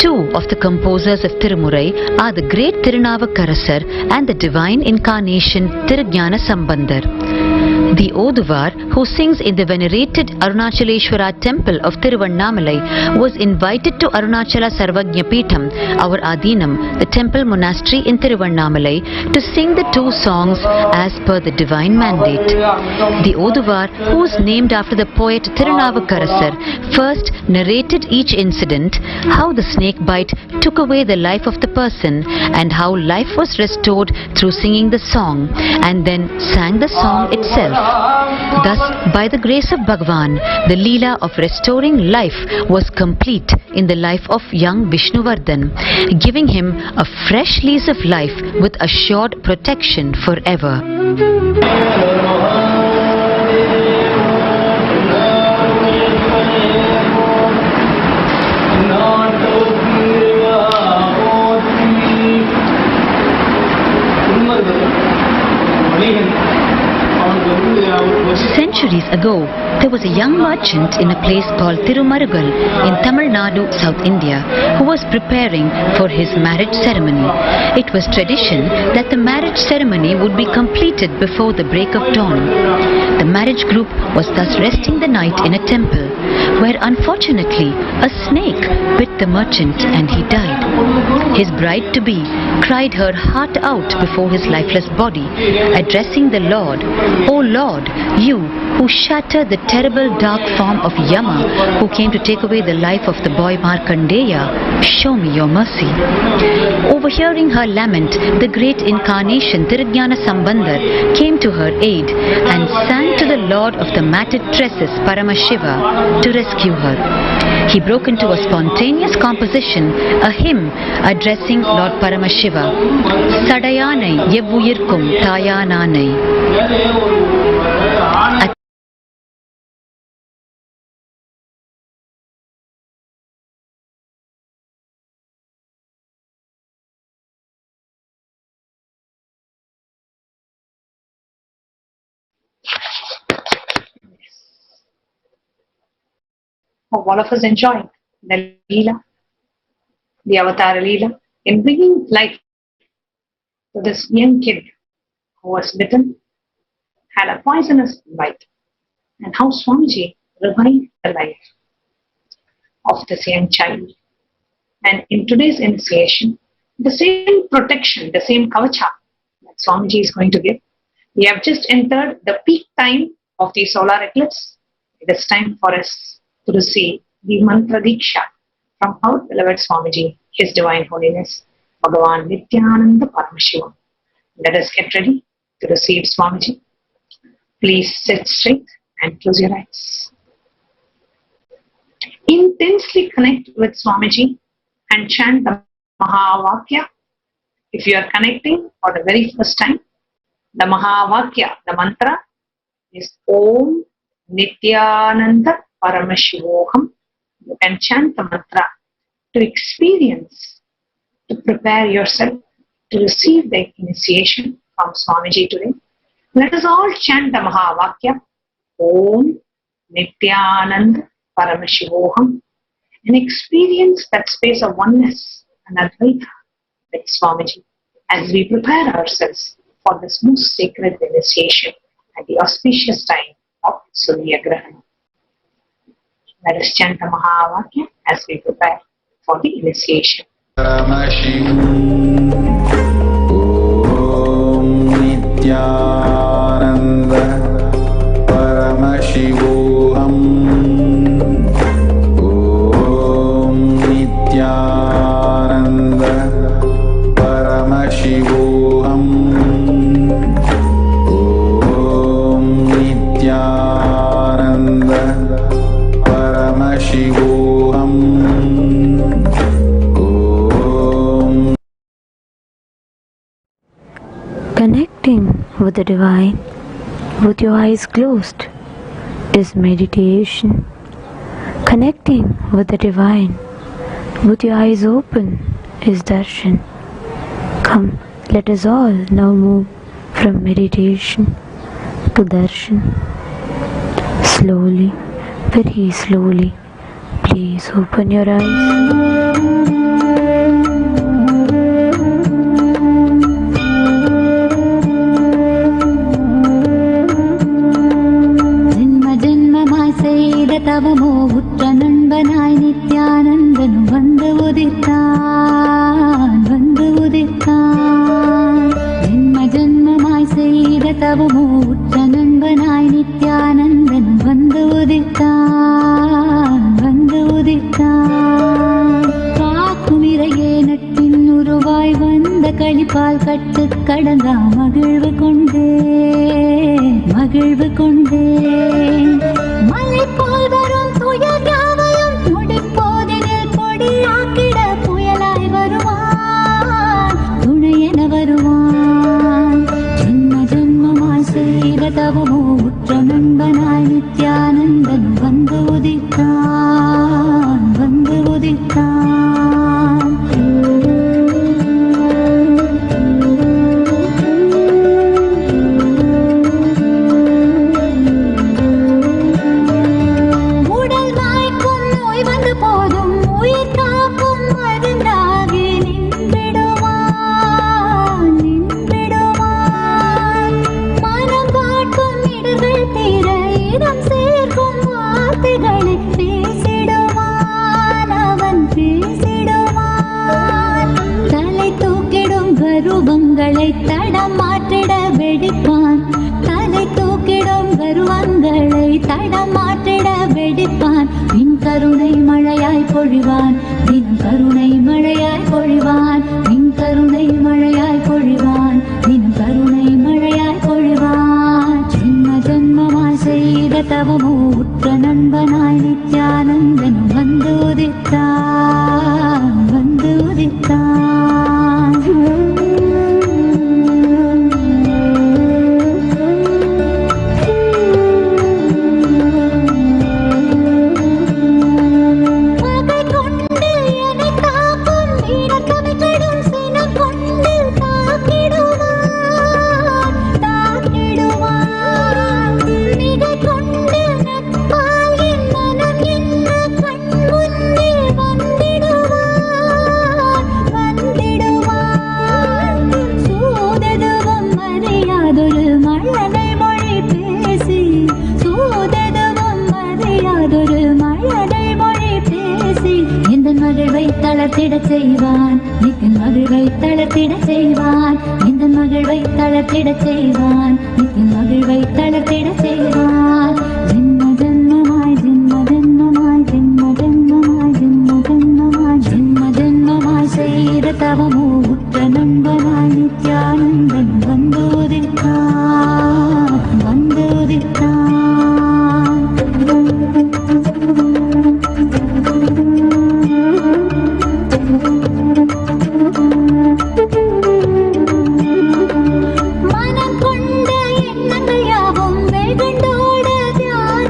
2 of the composers of Tirumurai are the great Tirunavukarasar and the divine incarnation Tirujnana Sambandar. The Oduvar, who sings in the venerated Arunachaleshwara temple of Tiruvannamalai, was invited to Arunachala Sarvajna Peetham, our Adinam, the temple monastery in Tiruvannamalai, to sing the 2 songs as per the divine mandate. The Oduvar, who is named after the poet Tirunavukarasar, first narrated each incident, how the snake bite took away the life of the person and how life was restored through singing the song, and then sang the song itself. Thus, by the grace of Bhagavan, the Leela of restoring life was complete in the life of young Vishnuvardhan, giving him a fresh lease of life with assured protection forever. Centuries ago, there was a young merchant in a place called Tirumarugal in Tamil Nadu, South India, who was preparing for his marriage ceremony. It was tradition that the marriage ceremony would be completed before the break of dawn. The marriage group was thus resting the night in a temple, where unfortunately a snake bit the merchant and he died. His bride-to-be cried her heart out before his lifeless body, addressing the Lord, "O Lord, you who shattered the terrible dark form of Yama, who came to take away the life of the boy Markandeya, show me your mercy." Overhearing her lament, the great incarnation Tirujnana Sambandar came to her aid and sang to the Lord of the matted tresses Paramashiva to rescue her. He broke into a spontaneous composition, a hymn addressing Lord Paramashiva, "Sadayanai Yevuyirkum Tayananai." Hope all of us enjoyed the Leela, the Avatar Leela, in bringing life to this young kid who was bitten, had a poisonous bite, and how Swamiji revived the life of this young child. And in today's initiation, the same protection, the same kavacha that Swamiji is going to give. We have just entered the peak time of the solar eclipse. It is time for us to receive the mantra diksha from our beloved Swamiji, His Divine Holiness, Bhagavan Nithyananda Paramashivam. Let us get ready to receive Swamiji. Please sit straight and close your eyes. Intensely connect with Swamiji and chant the Mahavakya. If you are connecting for the very first time, the Mahavakya, the mantra, is Om Nithyananda Paramashivoham. You can chant the mantra to experience, to prepare yourself to receive the initiation from Swamiji today. Let us all chant the Mahavakya, Om Nithyananda Paramashivam, and experience that space of oneness and Advaita with Swamiji as we prepare ourselves for this most sacred initiation at the auspicious time of Surya Grahana. Let us chant the Mahavakya as we prepare for the initiation. Paramashivam Om Nithyananda Paramashivam Om Nithyananda Paramashivam Om Nithyananda Paramashivam. Connecting with the divine with your eyes closed is meditation. Connecting with the divine with your eyes open is darshan. Come, let us all now move from meditation to darshan. Slowly, very slowly, please open your eyes. தவமோ உற்ற நண்பனாய் நித்யானந்தனு வந்து உதித்தான் ஜென்ம ஜென்மமாய் செய்த தவமோ உற்ற நண்பனாய் நித்யானந்தனு வந்து உதித்தான் காக்கும் இறையே நட்பின் உருவாய் வந்த களிப்பால் கட்டு கடந்தா மகிழ்வு கொண்டே மலை போல் வரும் துயர் யாவையும் துடிப்போதினில் பொடியாக்கிட புயலாய் வருவான், துணையென வருவான். ஜென்ம ஜென்மமாய் செய்த தவமோ உற்ற நண்பனாய் நித்யானந்தன் வந்து உதித்தான். கருவங்களை தடமாற்றிட வெடிப்பான், தலை தூக்கிடும் கருவங்களை தடமாற்றிட வெடிப்பான். பின் கருணை மழையாய் பொழிவான், தினம் கருணை மழையாய் பொழிவான். பின் கருணை மழையாய் பொழிவான், தினம் கருணை மழையாய் பொழிவான். ஜென்ம ஜென்மமாய் செய்த தவமோ உற்ற நண்பனாய் நித்யானந்தன் வந்து உதித்தான். தளர்த்திடச் செய்வான், நித்தின் மகிழ்வை தளர்த்திடச் செய்வான். இந்த மகிழ்வை தளர்த்திடச் செய்வான், நித்தின் மகிழ்வை தளர்த்திடச் செய்வான். ஜென்ம ஜென்மமாய் ஜென்ம ஜென்மமாய் ஜென்ம ஜென்மமாய் ஜென்ம ஜென்மமாய் ஜென்ம ஜென்மமாய் செய்த தவமோ உற்ற நண்பனாய் நித்யானந்தன் வந்து உதித்தான். மனம் கொண்ட எண்ணங்கள் யாவும் வெகுண்டோட தியானம்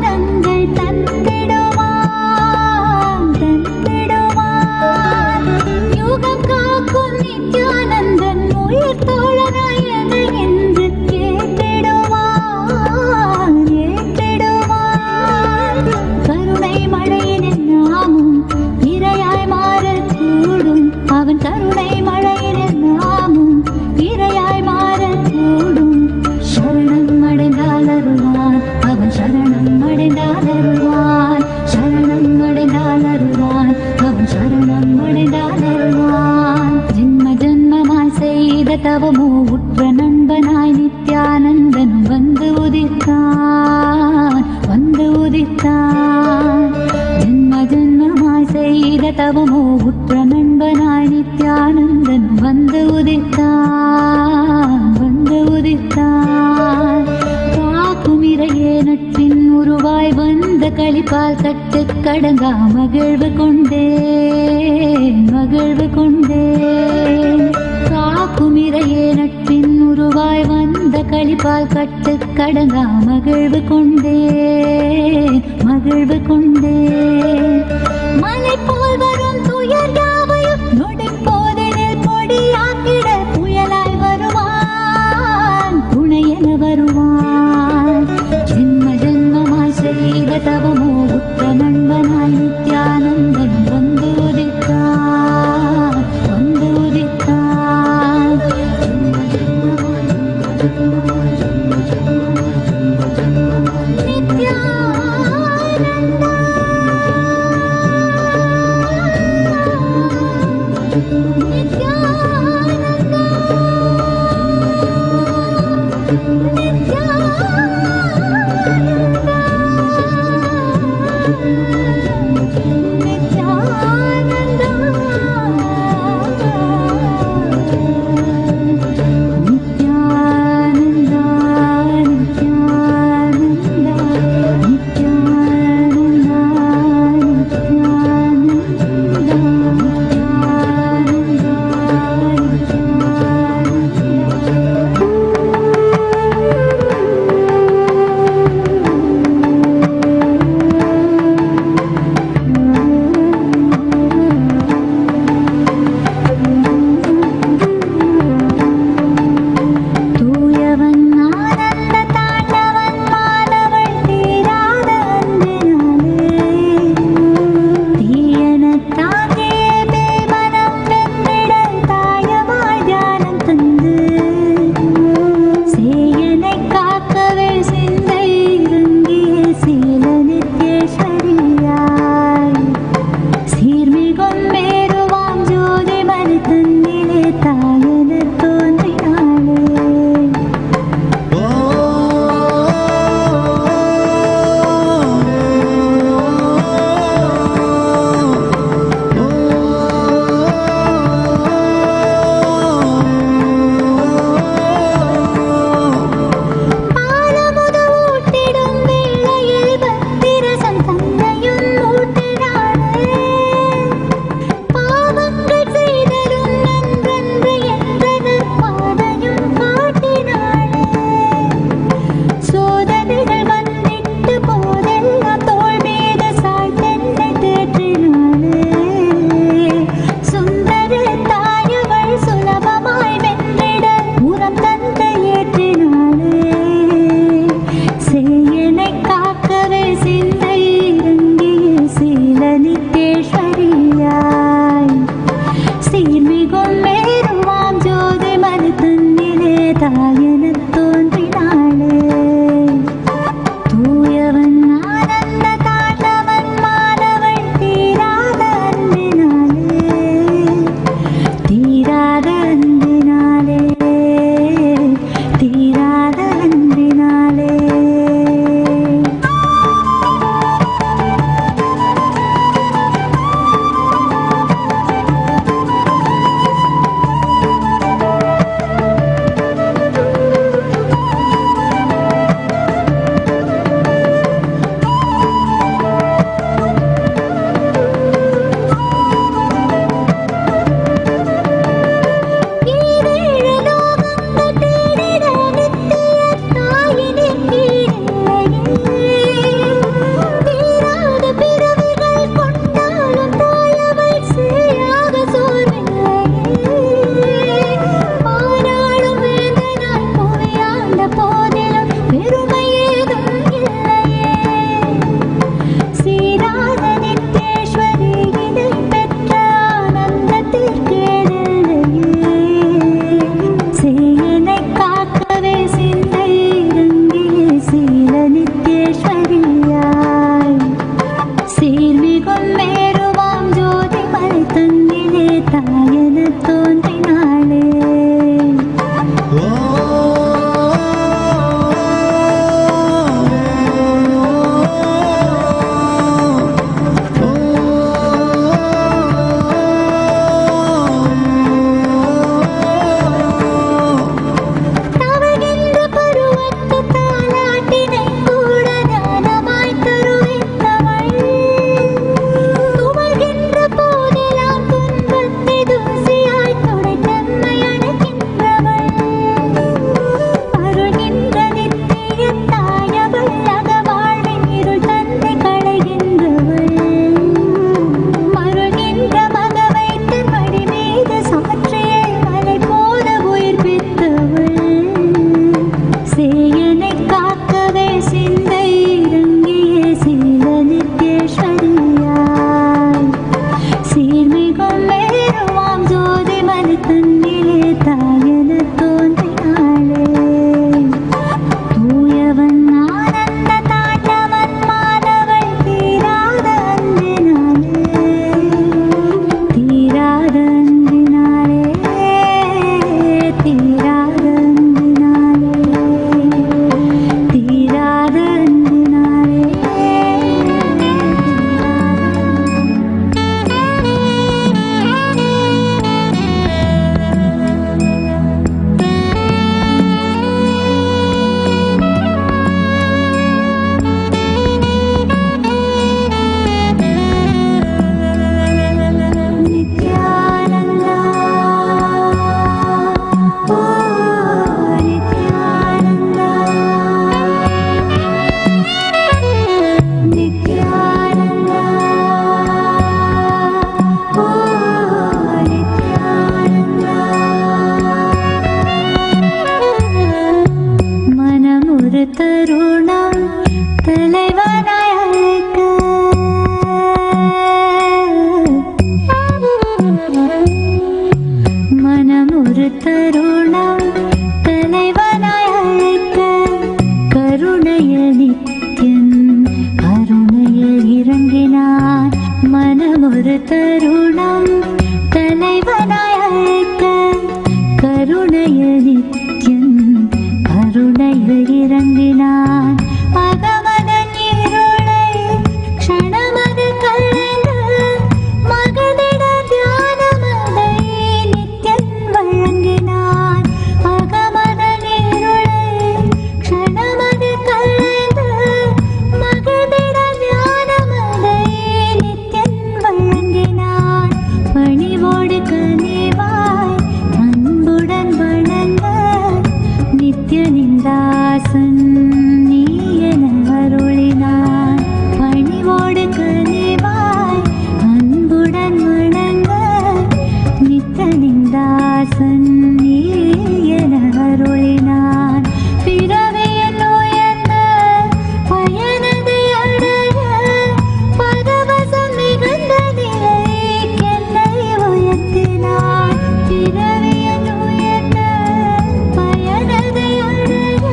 தவமோ உற்ற நண்பனாய் நித்யானந்தன் வந்து உதித்தான் காக்கும் இறையே நட்பின் உருவாய் வந்த களிப்பால் கட்டு கடங்கா மகிழ்வு கொண்டேன் காக்கும் இறையே நட்பின் உருவாய் வந்த களிப்பால் கட்டு கடங்கா மகிழ்வு கொண்டேன் மலை போல் வரும் துயர் யாவையும் நொடி போதனில் பொடியாக்கிட புயலாய் வருவான் துணையென வருவான் ஜென்ம ஜென்மமாய் செய்த தவமோ உற்ற நண்பனாய் நித்யானந்தன் வந்து உதித்தான் ஒரு தருணம் தலைவனாய் அழைக்க கருணையில் நித்யம் கருணையில் இறங்கினான் அகமதன் இருளை க்ஷணமது கலைந்து மகனிட தியானமதை நித்யன் வழங்கினான் அகமதன் இருளை க்ஷணமது கலைந்து மகனிட தியானமதை நித்யன் வழங்கினான் பணிவோடு கனிவாய் அன்புடன் வணங்க நித்யனின் தாசன் நீ என அருளினான் பணிவோடு கனிவாய் அன்புடன் வணங்க நித்யனின் தாசன் நீ என அருளினான் பிறவியின் உயர்ந்த பயனதை அடைய பரவசம் மிகுந்த நிலைக்கென்னை உயர்த்தினான் பிறவியின் உயர்ந்த பயனதை அடைய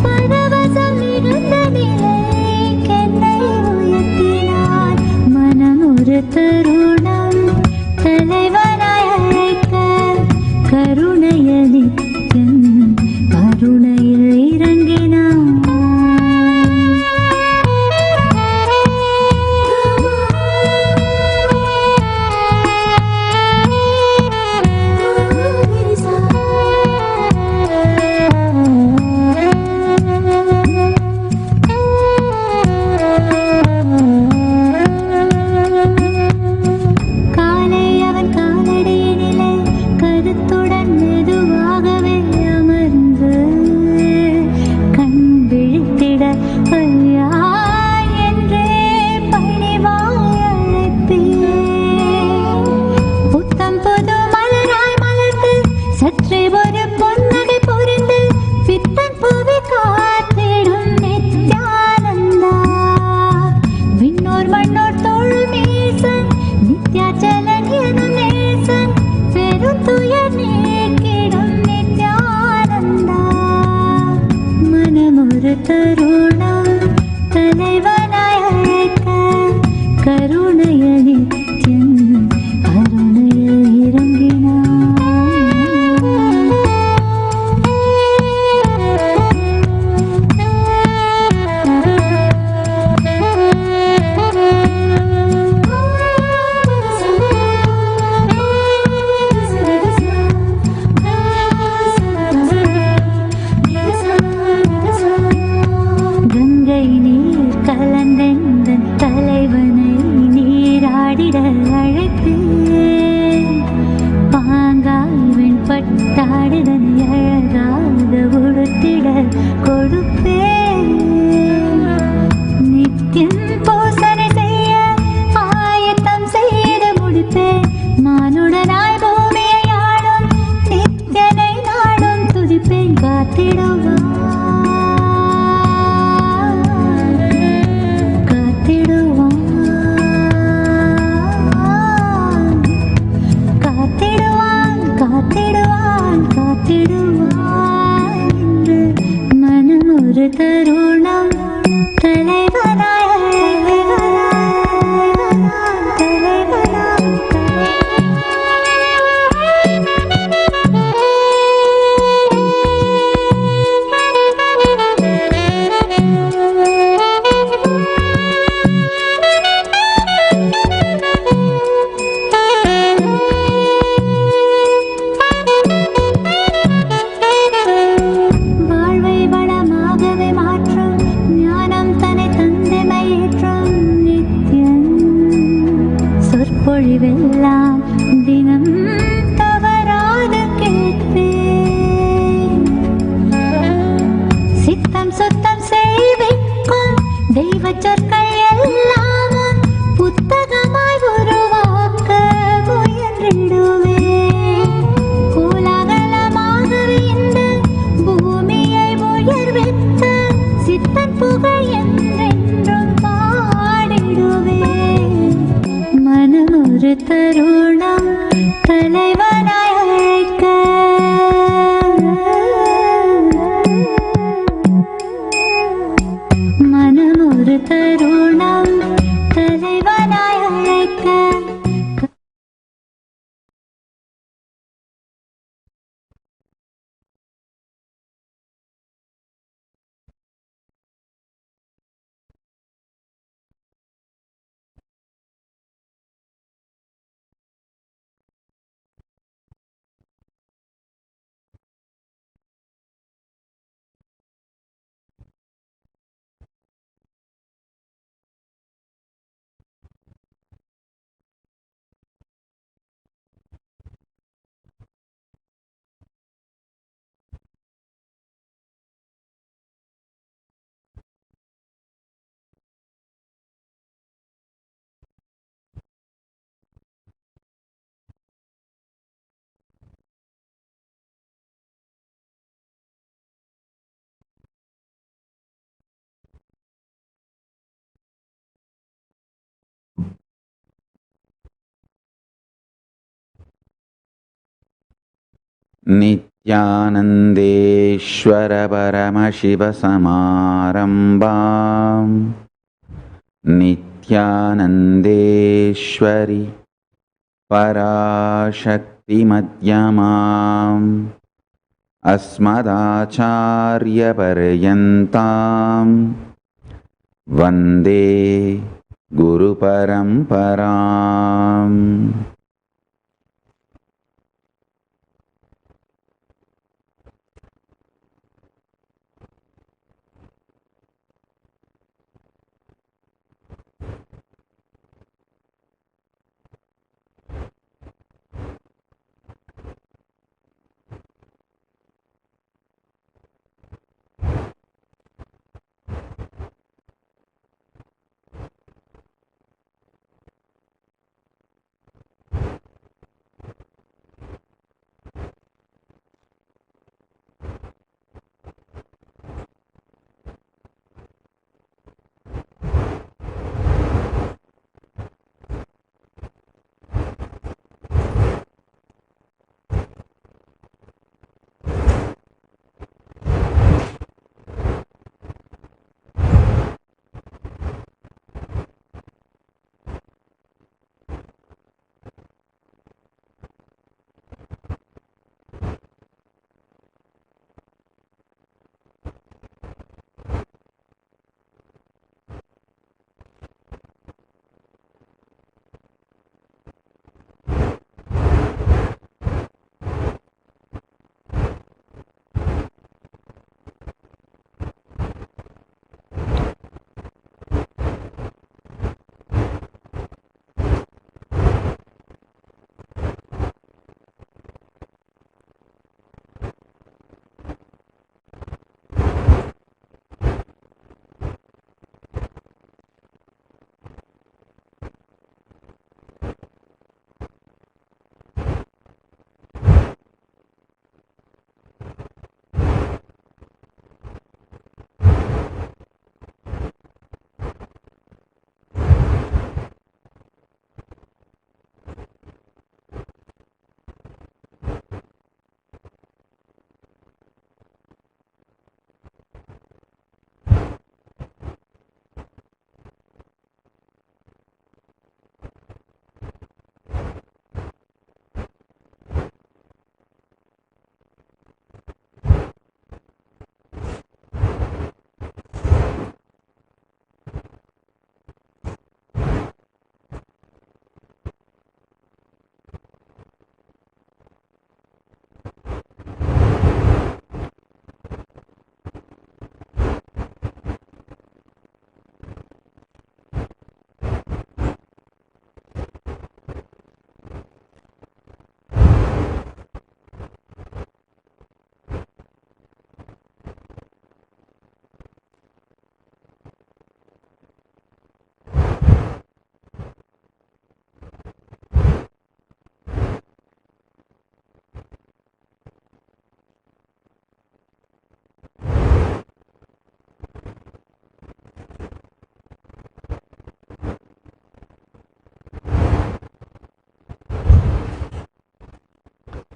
பரவசம் மிகுந்த நிலைக்கென்னை உயர்த்தினான் மனம் ஒரு தருணம் தலைவனாய் அழைக்க கருணையில் நித்யம் கருணையில் இறங்கினான் காலை அவன் காலடியினிலே கருத்துடன் மெதுவாகவே அமர்ந்து கண் விழித்திட ஐயா என்றே பணிவாய் அழைப்பேன் புத்தம் புது மலராய் மலர்ந்து சற்றே ஒரு பொன்னகை புரிந்து பித்தன் புவி காத்திடும் நித்யானந்தா விண்ணோர் மண்ணோர் தொழும் ஈசன் நித்யாச்சலன் எனும் நேசன் பெருந்துயர் நீக்கிடும் நித்யானந்தா மனமொரு தருணம் தலைவனாய் அழைக்க கருணையில் நித்யம் கருணையில் இறங்கினான் கங்கை நீர் கலந்தெந்தன் தலைவனை நீராடிட அழைப்பேன் பாங்காய் வெண்பட்டாடுதனை அழகாக உடுத்திட கொடுப்பேன் நித்யம் பூசனை செய்ய ஆயத்தம் செய்து முடிப்பேன் மானுடனாய் பூமியை ஆடும் நித்யனை நாடும் துதிப்பேன் காத்திடுவான் காத்திடுவான் காத்திடுவான் காத்திடுவான் காத்திடுவான் என்று மனம் ஒரு தருணம் தலைவனாய் வாழ்வை வளமாகவே மாற்றும் ஞானம் தன்னை தந்தைமையேற்றும் நித்யம் சொற்பொழிவெல்லாம் தினம் தவறாது கேட்பேன் சித்தம் சுத்தம் செய்விக்கும் தெய்வ சொற்கள் எல்லாம் புத்தகமாய் உருவாக்க முயன்றிடுவேன் கோலாகலமாகவே இந்த பூமியை உயர்வித்த சித்தன் புகழ் என்றென்றும் பாடிடுவேன் மனம் ஒரு தருணம் Nithyanandeshwara Paramashiva Samarambam Nithyanandeshwari Parashakti Madhyamam Asmadacharya Paryantam Vande Guru Paramparam.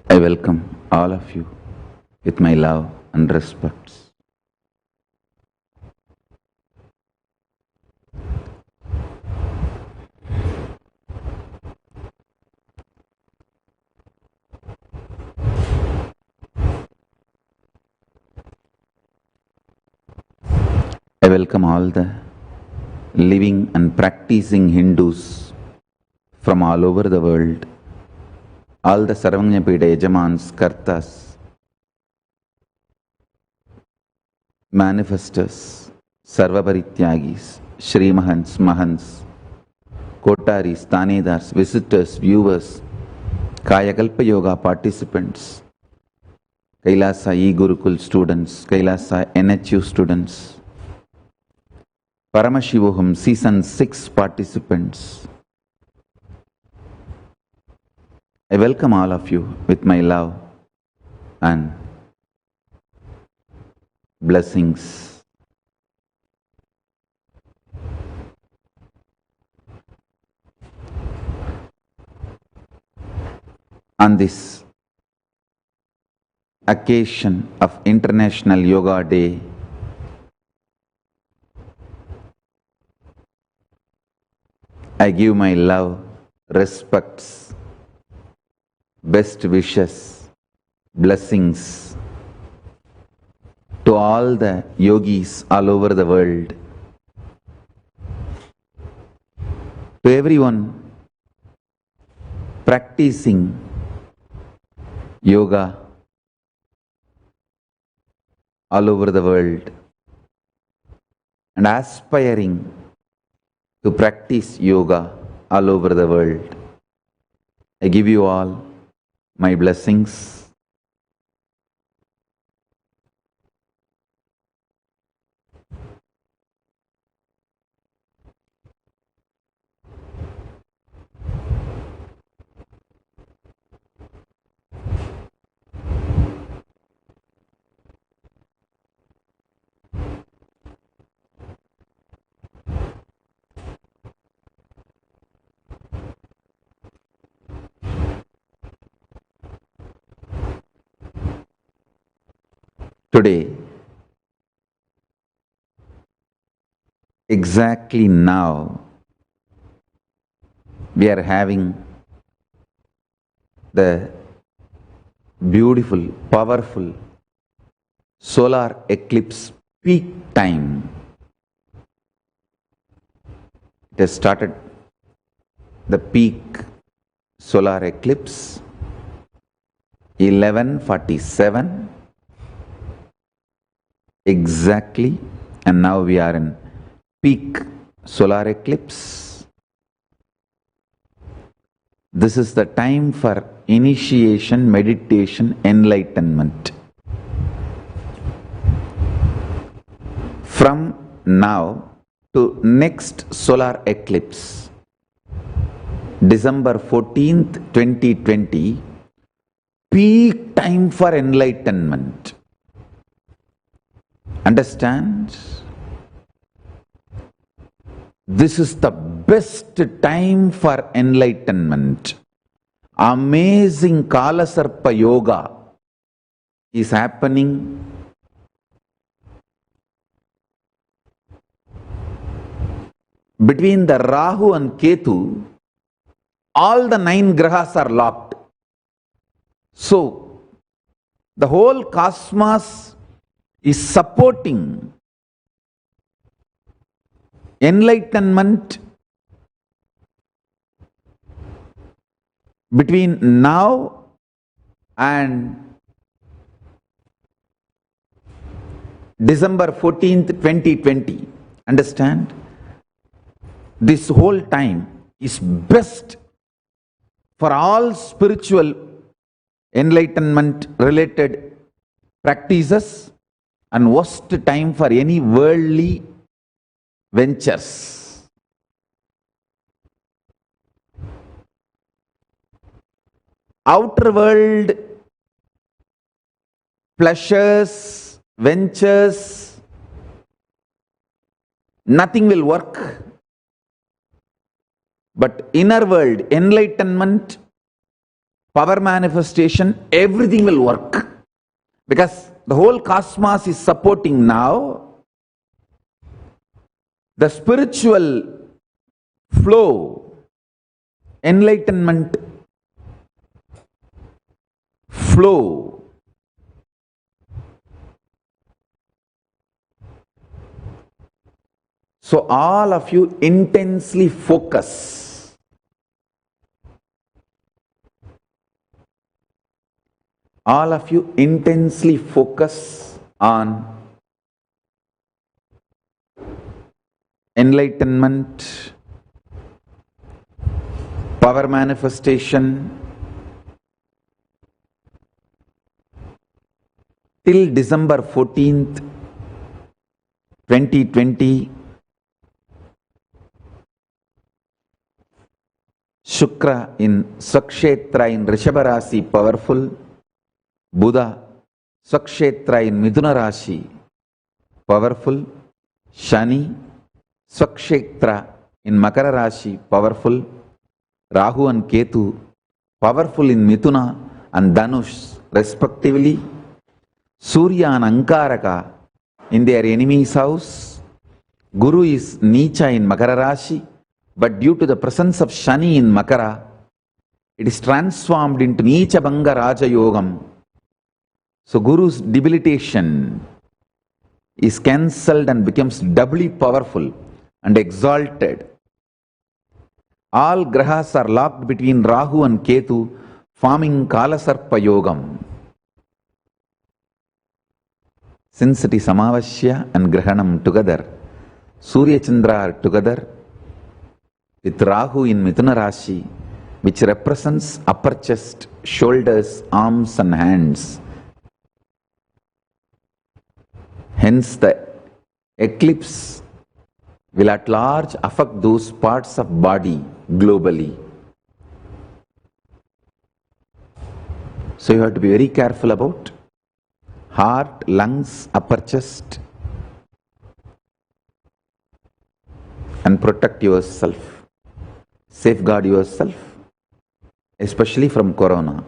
I welcome all of you with my love and respects. I welcome all the living and practicing Hindus from all over the world, all the Sarvajñapita Yajamans, Kartas, manifestors, Sarvaparityagis, Shri Mahants, Mahants, Kotaris, Tanedars, visitors, viewers, Kayakalpa Yoga participants, Kailasa E-Gurukul students, Kailasa NHU students, Paramashivam Season 6 participants. I welcome all of you with my love and blessings. On this occasion of International Yoga Day, I give my love, respects, best wishes, blessings to all the yogis all over the world, to everyone practicing yoga all over the world and aspiring to practice yoga all over the world. I give you all my blessings. Today, exactly now, we are having the beautiful, powerful solar eclipse peak time. It has started the peak solar eclipse 11:47 exactly, and now we are in peak solar eclipse. This is the time for initiation, meditation, enlightenment. From now to next solar eclipse, December 14th, 2020, peak time for enlightenment. Understand? This is the best time for enlightenment. Amazing Kalasarpa yoga is happening between the Rahu and Ketu. All the 9 grahas are locked. So, the whole cosmos is supporting enlightenment between now and December 14th, 2020. Understand? This whole time is best for all spiritual enlightenment related practices and worst time for any worldly ventures. Outer world pleasures, ventures, nothing will work. But inner world, enlightenment, power manifestation, everything will work. Because the whole cosmos is supporting now the spiritual flow, enlightenment flow. So all of you intensely focus. All of you intensely focus on enlightenment, power manifestation, till December 14th, 2020. Shukra in Swakshetra in Rishabha Rasi, powerful. Buddha, Swakshetra in Midhuna Rashi, powerful. Shani, Swakshetra in Makara Rashi, powerful. Rahu and Ketu, powerful in Mithuna and Dhanush respectively. Surya and Ankaraka in their enemy's house. Guru is Neecha in Makara Rashi, but due to the presence of Shani in Makara, it is transformed into Neecha Banga Raja Yogam. So Guru's debilitation is cancelled and becomes doubly powerful and exalted. All grahas are locked between Rahu and Ketu, forming Kalasarpa Yogam. Since it is Amavasya and Grahanam together, Surya Chandra are together with Rahu in Mithuna Rashi, which represents upper chest, shoulders, arms and hands. Hence the eclipse will at large affect those parts of body globally. So you have to be very careful about heart, lungs, upper chest, and protect yourself, safeguard yourself, especially from corona.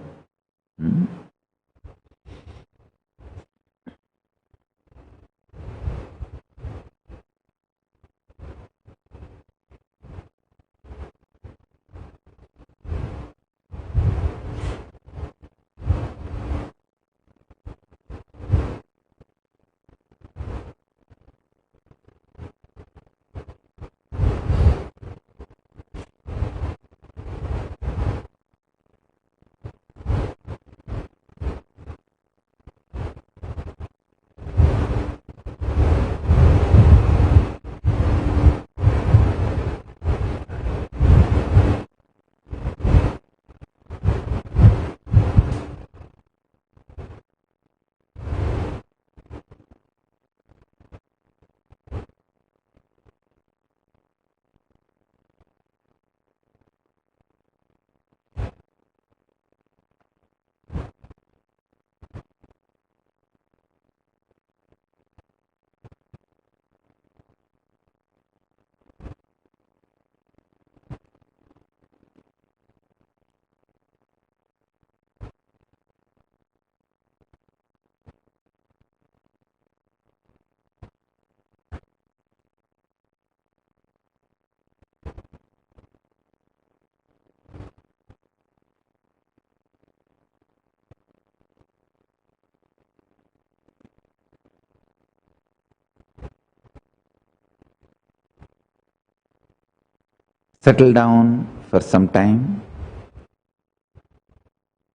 Settle down for some time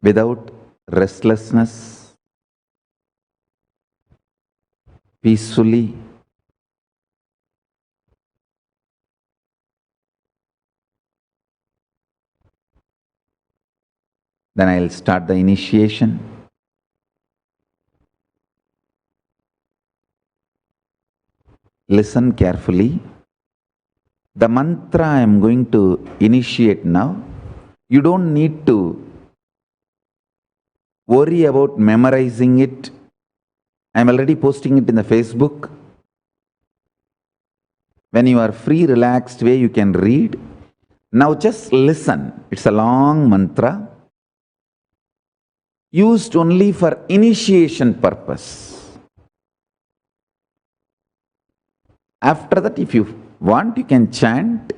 without restlessness, peacefully. Then I'll start the initiation. Listen carefully. The mantra I am going to initiate now, you don't need to worry about memorizing it. I am already posting it in the Facebook. When you are free, relaxed way, you can read. Now just listen. It's a long mantra, used only for initiation purpose. After that, if you want, you can chant.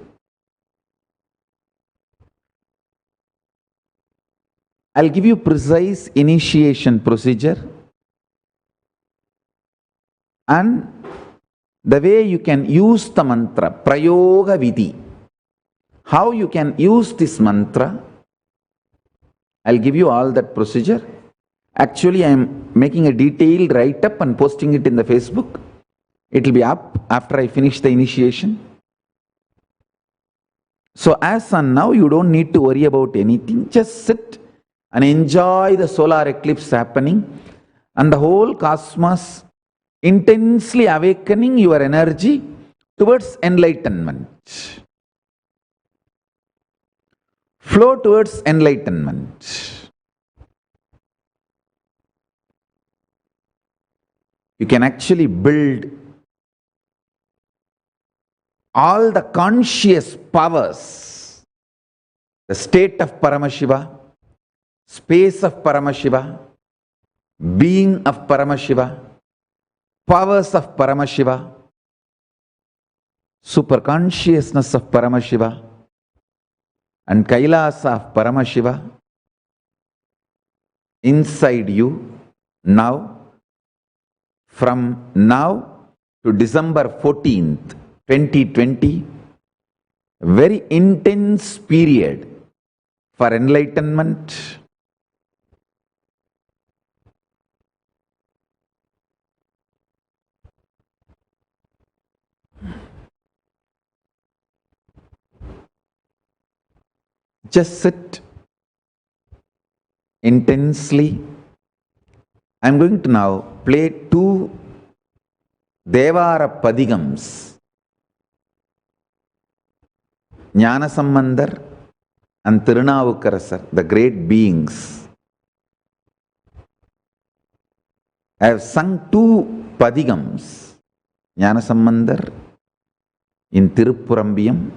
I'll give you precise initiation procedure and the way you can use the mantra, prayoga vidhi. How you can use this mantra, I'll give you all that procedure. Actually, I am making a detailed write-up and posting it in the Facebook. It will be up after I finish the initiation. So as on now, you don't need to worry about anything. Just sit and enjoy the solar eclipse happening and the whole cosmos intensely awakening your energy towards enlightenment. Flow towards enlightenment. You can actually build all the conscious powers, the state of Paramashiva, space of Paramashiva, being of Paramashiva, powers of Paramashiva, superconsciousness of Paramashiva, and Kailasa of Paramashiva inside you now, from now to December 14th, 2020, very intense period for enlightenment, just sit intensely. I'm going to now play 2 Devara Padigams, Jnanasambandar and Tirunavukkarasar, the great beings. I have sung 2 Padigams, Jnanasambandar in Tirupurambiyam,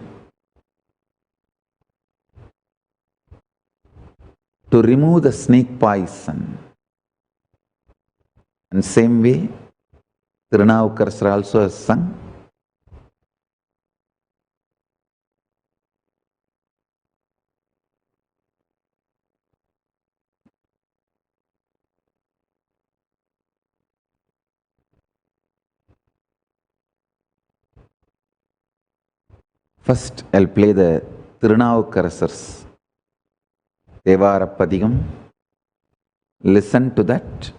to remove the snake poison. And same way, Tirunavukkarasar also has sung. First, I'll play the Tirunavukkarasar's Devara Padigam. Listen to that.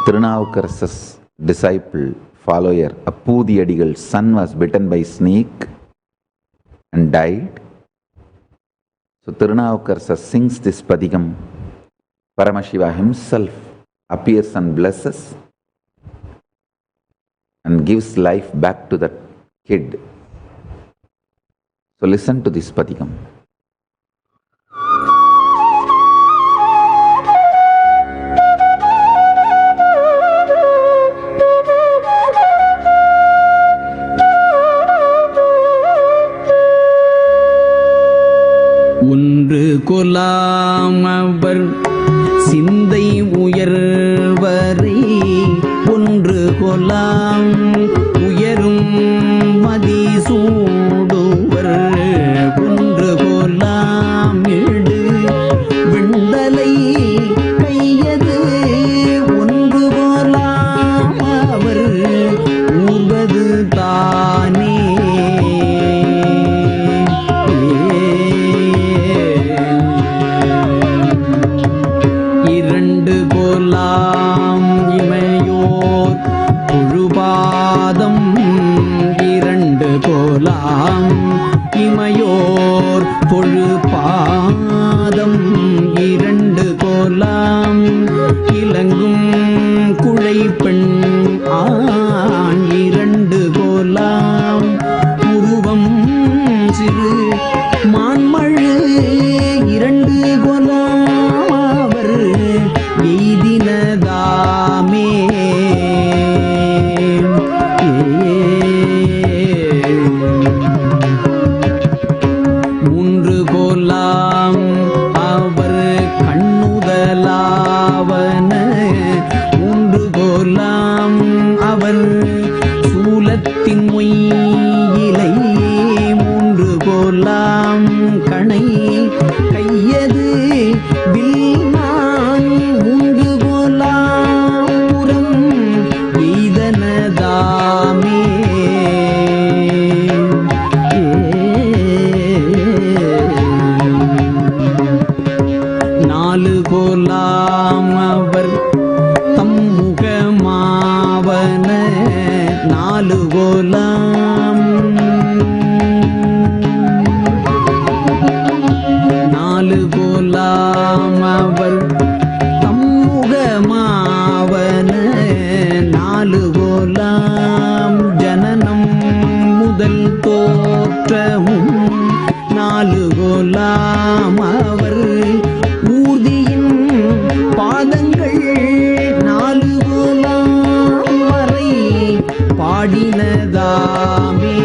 Tirunavukkarasar's disciple, follower, Appudiyadigal's son was bitten by a snake and died. So Tirunavukkarasar sings this Padigam. Paramashiva himself appears and blesses and gives life back to that kid. So listen to this Padigam. ஒன்று கொலாம் அவர் சிந்தை உயர்வரை, ஒன்று கொலாம் உயரும் மதி சூடுவர், ஒன்று கொலாம் இடு விண்டலை கையது, ஒன்று கொலாம் அவர் ஊர்வது தானே. இரண்டு கொலாம் இமையோர் புழுபாதம், இரண்டு கோலாம் இமையோர் பொழுபாதம், இரண்டு கோலாம் இலங்கும் குழைப்பெண் ஆண், இரண்டு கோலாம் உருவம் சிறு மான்மழு, இரண்டு கோலாம் அவர் எய்தினதாமே. மூன்று கோலாம் அவர் கண்ணுதலாவன, மூன்று கோலாம் அவர் சூலத்தின் மொய்யிலை, மூன்று கோலாம் கணை கையது வில்மான், மூன்று கோலாம் புறம் எய்தனதாமே. நாலு கோலாம் அவர் தம்முகமாவன, நாலு கோலாம் நாலு கோலாம் அவர் தம்முகமாவன, நாலு கோலாம் ஜனனம் முதல் தோற்றமும், நாலு கோலாம் அவர் ஊர்தியின் பாதங்கள், நாலு கோலாம் வரை பாடினதாமே.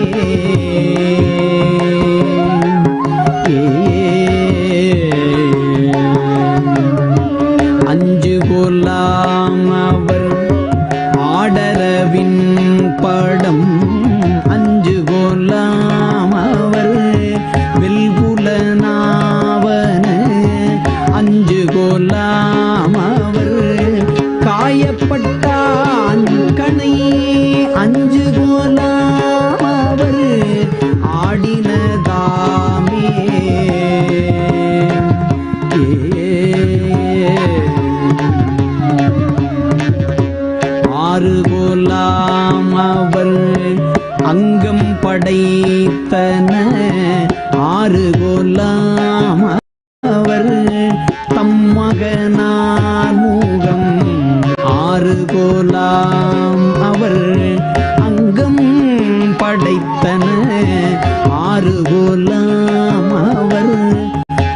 அவர் அங்கம் படைத்தன ஆறு கோலாம் அவர் தம் மகனார் மூகம் ஆறு கோலாம் அவர் அங்கம் படைத்தன ஆறு கோலாம் அவர்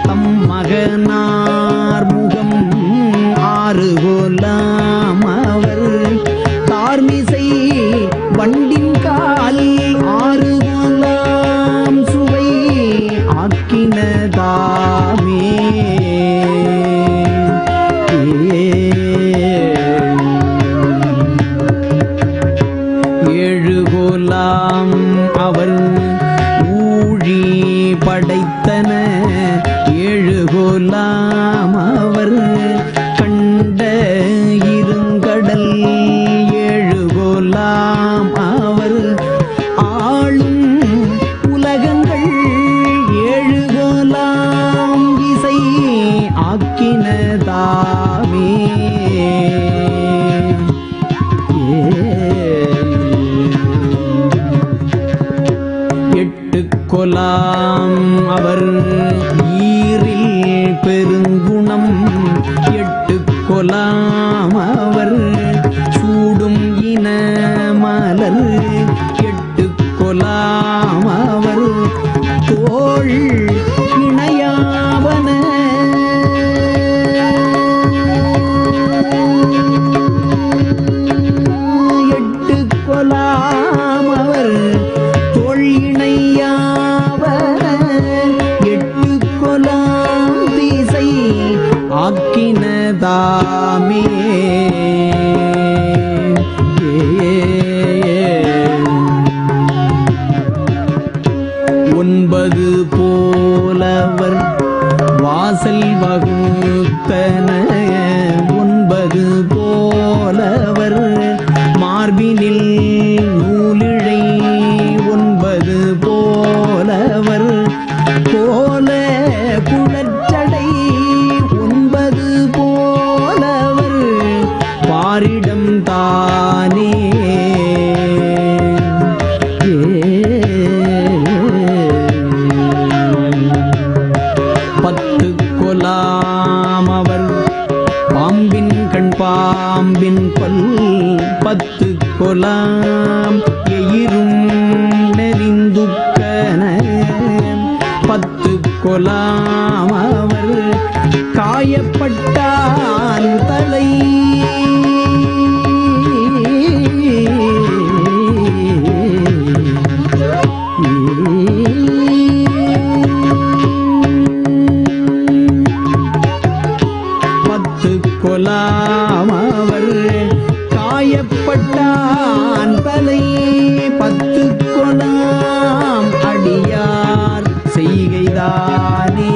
தம் மகனார் முகம் ஆறு கோலாம் அவர் தார்மிசை வண்டின் கால் ஆறு கோலாம் சுவை ஆக்கினதாமே ஏழு கோலாம் அவர் ஊழி படைத்தன ஏழு கோலாம் அவர் கண்ட இருங்கடல் ஏழு கோலாம் அவர் ஆளும் உலகங்கள் ஏழு கோலாம் இசை ஆக்கினதாமே எட்டு கொலாம் அவர் ஈரில் பெருங்குணம் எட்டு கொலாம் அவர் சூடும் இன மலர் எட்டு கொலாம் அவர் தோள் இணையாவன எட்டு கொலாம் அவர் தோள் இணையாவன எட்டு கொலாம் திசை ஆக்கினதாமே ஒன்பது போலவர் வாசல் வகுத்தன ஒன்பது போலவர் மார்பினில் நூலிழை ஒன்பது போலவர் போல குளச்சடை ஒன்பது போலவர் பாரிடம் தானே பத்து கொலாம் அவர் பாம்பின் கண் பாம்பின் பல் பத்து கொலாம் எயிரும் நெறிந்துக்கன பத்து கொலாம் அவர் காயப்பட்டான் தலை பத்து கொலாம் அவர் காயப்பட்டான் தலை பத்து கொலாம் அடியார் செய்கைதானே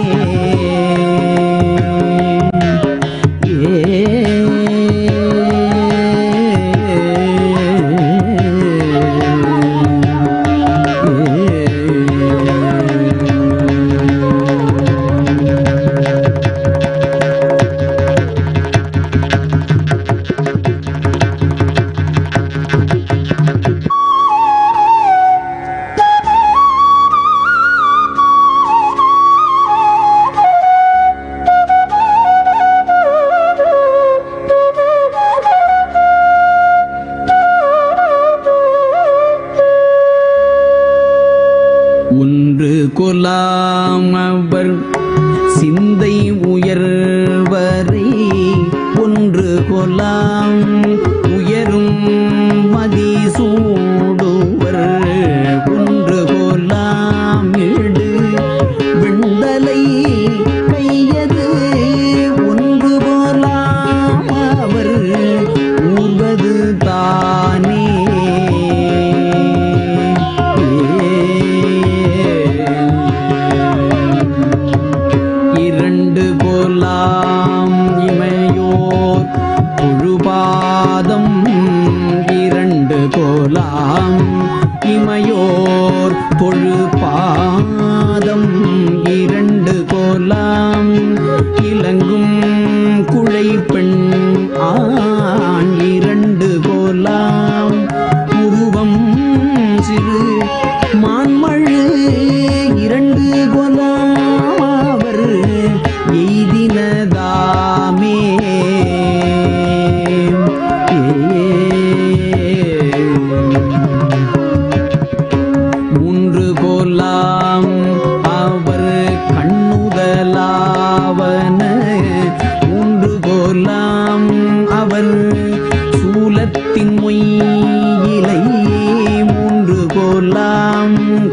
ஒன்று கொலாம் அவர் சிந்தை உயர்வரை ஒன்று கொலாம் உயரும் மதிசூடுவர் ஒன்று கொலாம் இடு விண்டலை கையது ஒன்று கொலாம் அவர் ஊர்வது தானே இரண்டு கொலாம் இமையோர் தொழுபாதம் இரண்டு கொலாம் இமையோர் தொழுபாதம் இரண்டு கொலாம் இலங்கும் குழை பெண் ஆண் இரண்டு கொலாம் உருவம்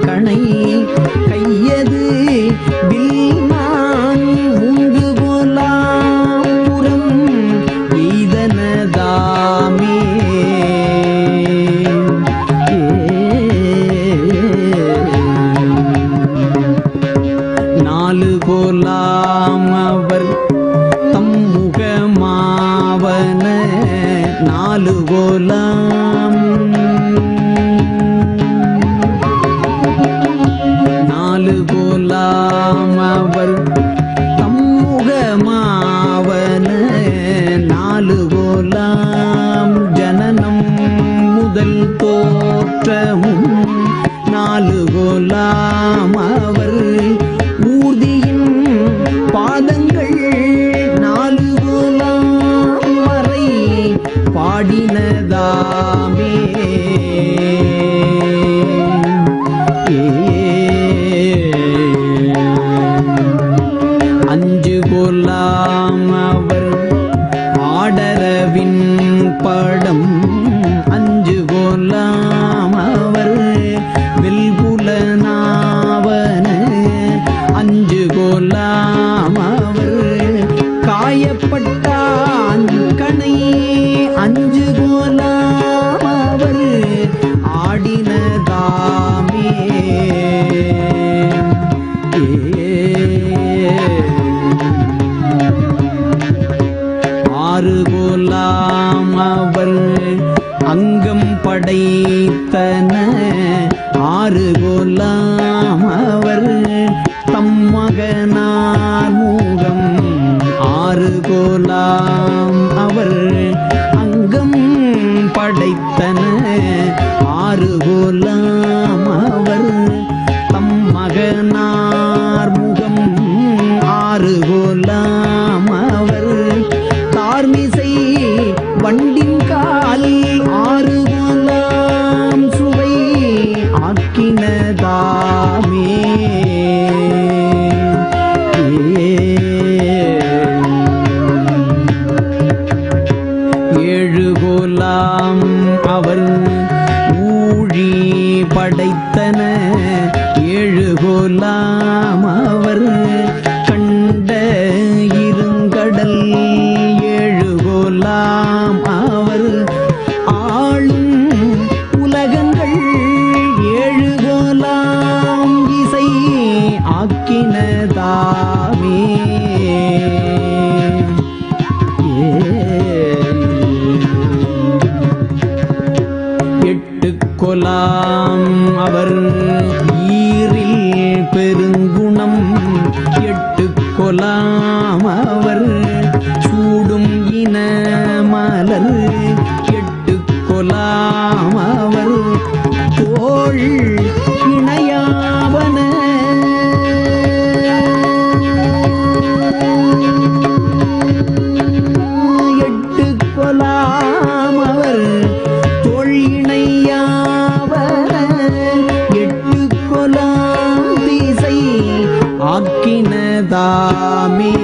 கணை கையது வில்மான் உண்டு போலாம் ஈதனதாமே நாலு போலாம் அவர் தம்முகமாவன நாலு போலாம் நாலு போலாம் அவர் தம்முகமாவன நாலு போலாம் ஜனனம் முதல் தோற்றமும் நாலு போலாம் அவர் ஊர்தியின் பாதங்கள் நாலு போலாம் வரை பாடினதாமே அஞ்சு போலாம் அவர் ஆடரவின் படம் அஞ்சு போலாம் அவர் வெல்புலனாவன அஞ்சு போலாம் அவர் காயப்பட்டான் கணை அஞ்சு போலாம் அவர் ஆடினதாமே ஆறு போலாம் அவர் அங்கம் படைத்தன ஆறு போலாம் அவர் தம்மகனார் மூகம் ஆறு போலாம் அவர் அங்கம் படைத்தன ஆறு போலாம் அவர் தம்மகனார் முகம் ஆறு போலாம் அவர் தார்மிசை வண்டின் கால் ஆறு போலாம் சுவை ஆக்கினதாமே ஏழு போலாம் அவர் ஊழி படைத்தன ஏழு போலாம் அவர் கண்ட இருங்கடல் ஏழு போலாம் அவர் ஆளும் உலகங்கள் ஏழு போலாம் இசை ஆக்கினதாமே எட்டு கொலாம் அவர் ஈரில் பெருங்குணம் எட்டு கொலாம் அவர் சூடும் இன மலர் எட்டு கொலாம் அவர் தோள் இணையாவன எட்டு கொலாம் அவர் தோள் இணையாவன எட்டு கொலாம் திசை ஆக்கினதாமே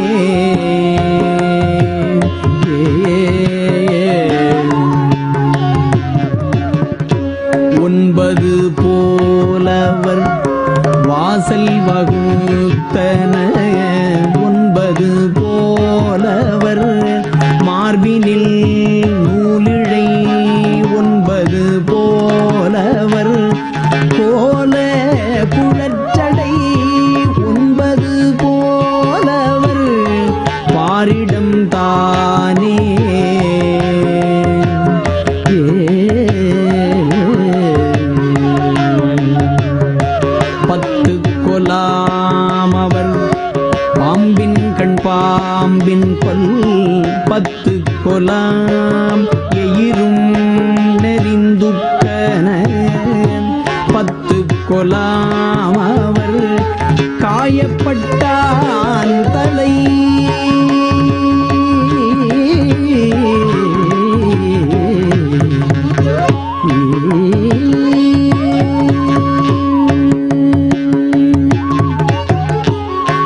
ஒன்பது போலவர் வாசல் வகுத்தன ஒன்பது போலவர் மார்பினில் நூலிழை ஒன்பது போலவர் கோல குழற்றடை ஒன்பது போலவர் பாரிடம் தானே பத்து கொலாம் அவர் பாம்பின் கண் பாம்பின் கொல் பத்து கொலாம் எயிரும் நெறிந்துக்கன பத்து கொலாம் அவர் காயப்பட்டான் தலை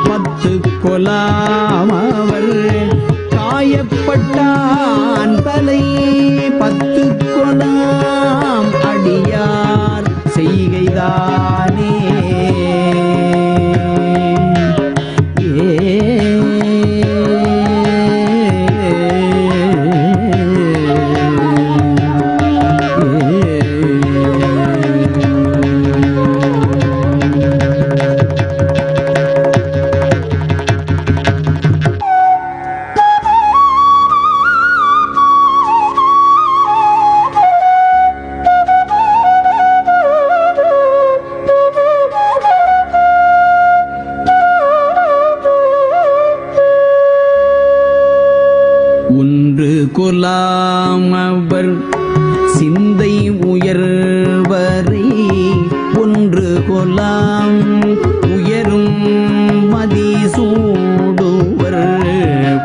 பத்து கொலாம் அவர் காயப்பட்டான் தலை பத்து கொலாம் அடியார் செய்கைதானே ஒன்று கொலாம் அவர் சிந்தை உயர்வரை ஒன்று கொலாம் உயரும் மதி சூடுவர்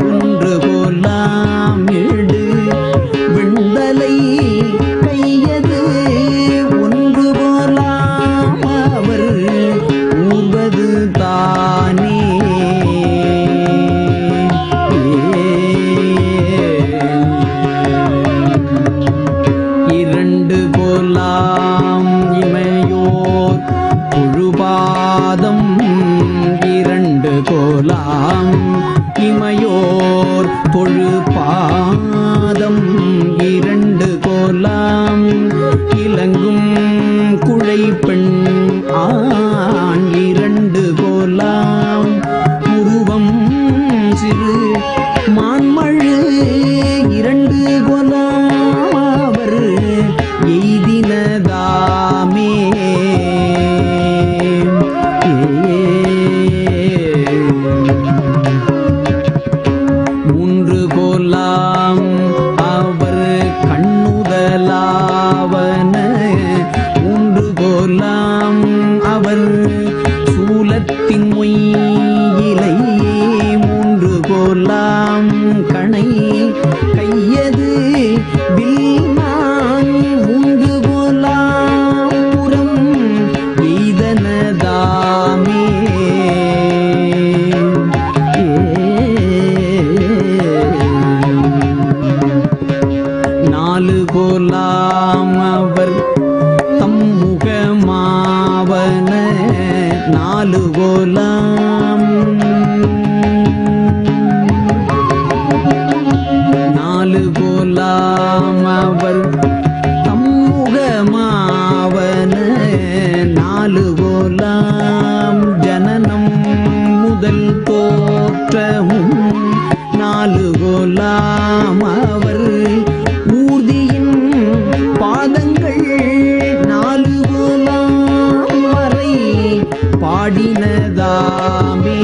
ஒன்று கொலாம் இடு விண்தலை கையது ஒன்று கொலாம் அவர் ஊர்வது தானே இரண்டு கொலாம் இமையோர் தொழுபாதம் இரண்டு கோலாம் இமையோர் தொழுபாதம் இரண்டு கோலாம் இலங்கும் குழை பெண் ஆண் இரண்டு கோலாம் உருவம் சிறு மான்மழு இரண்டு கோலாம் அவர் எய்தினதாமே மூன்று கோலாம் அவர் கண்ணுதலாவன மூன்று கோலாம் அவர் சூலத்தின் மொய்யிலை மூன்று கோலாம் கணை கையது வில்மான் மூன்று கோலாம் புறம் எய்தனதாமே நாலு கோலாம் அவர் தம்முகமாவன நாலு கோலாம் நாலு கோலாம் அவர் தம்முகமாவன நாலு கோலாம் ஜனனம் முதல் தோற்றமும் நாலு கோலாம் அவர் ஊர்தியின் பாதங்கள் நாலு கோலாம் வரை பாடினதாமே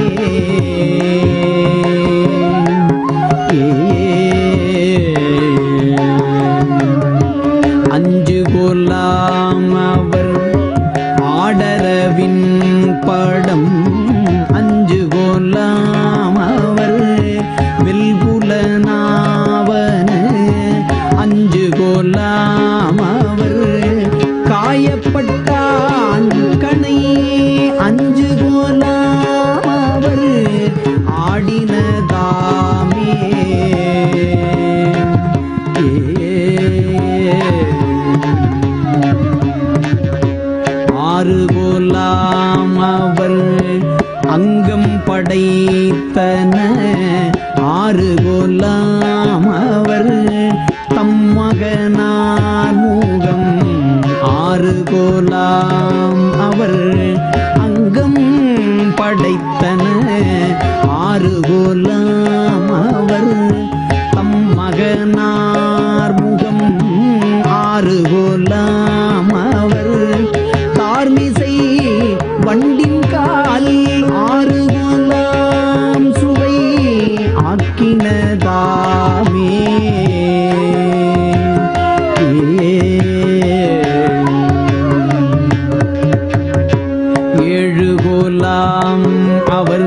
அஞ்சு கோலாம் அவர் ஆடரவின் படம் அஞ்சு கோலாம் அவர் வெல்புலனாவன அஞ்சு கோலாம் அவர் காயப்பட்டான் கணை அஞ்சு கோலாம் அவர் ஆடினதாமே ஆறு கோலாம் அவர் அங்கம் படைத்தன ஆறு கோலாம் அவர் தம்மகனார் மூகம் ஆறு கோலாம் அவர் அங்கம் படைத்தன ஆறு கோலாம் அவர் தம்மகனார் முகம் ஆறு கோலாம் அவர் தார்மிசை வண்டின் கால் ஆறு கோலாம் சுவை ஆக்கினதாமே ஏழு கோலாம் அவர்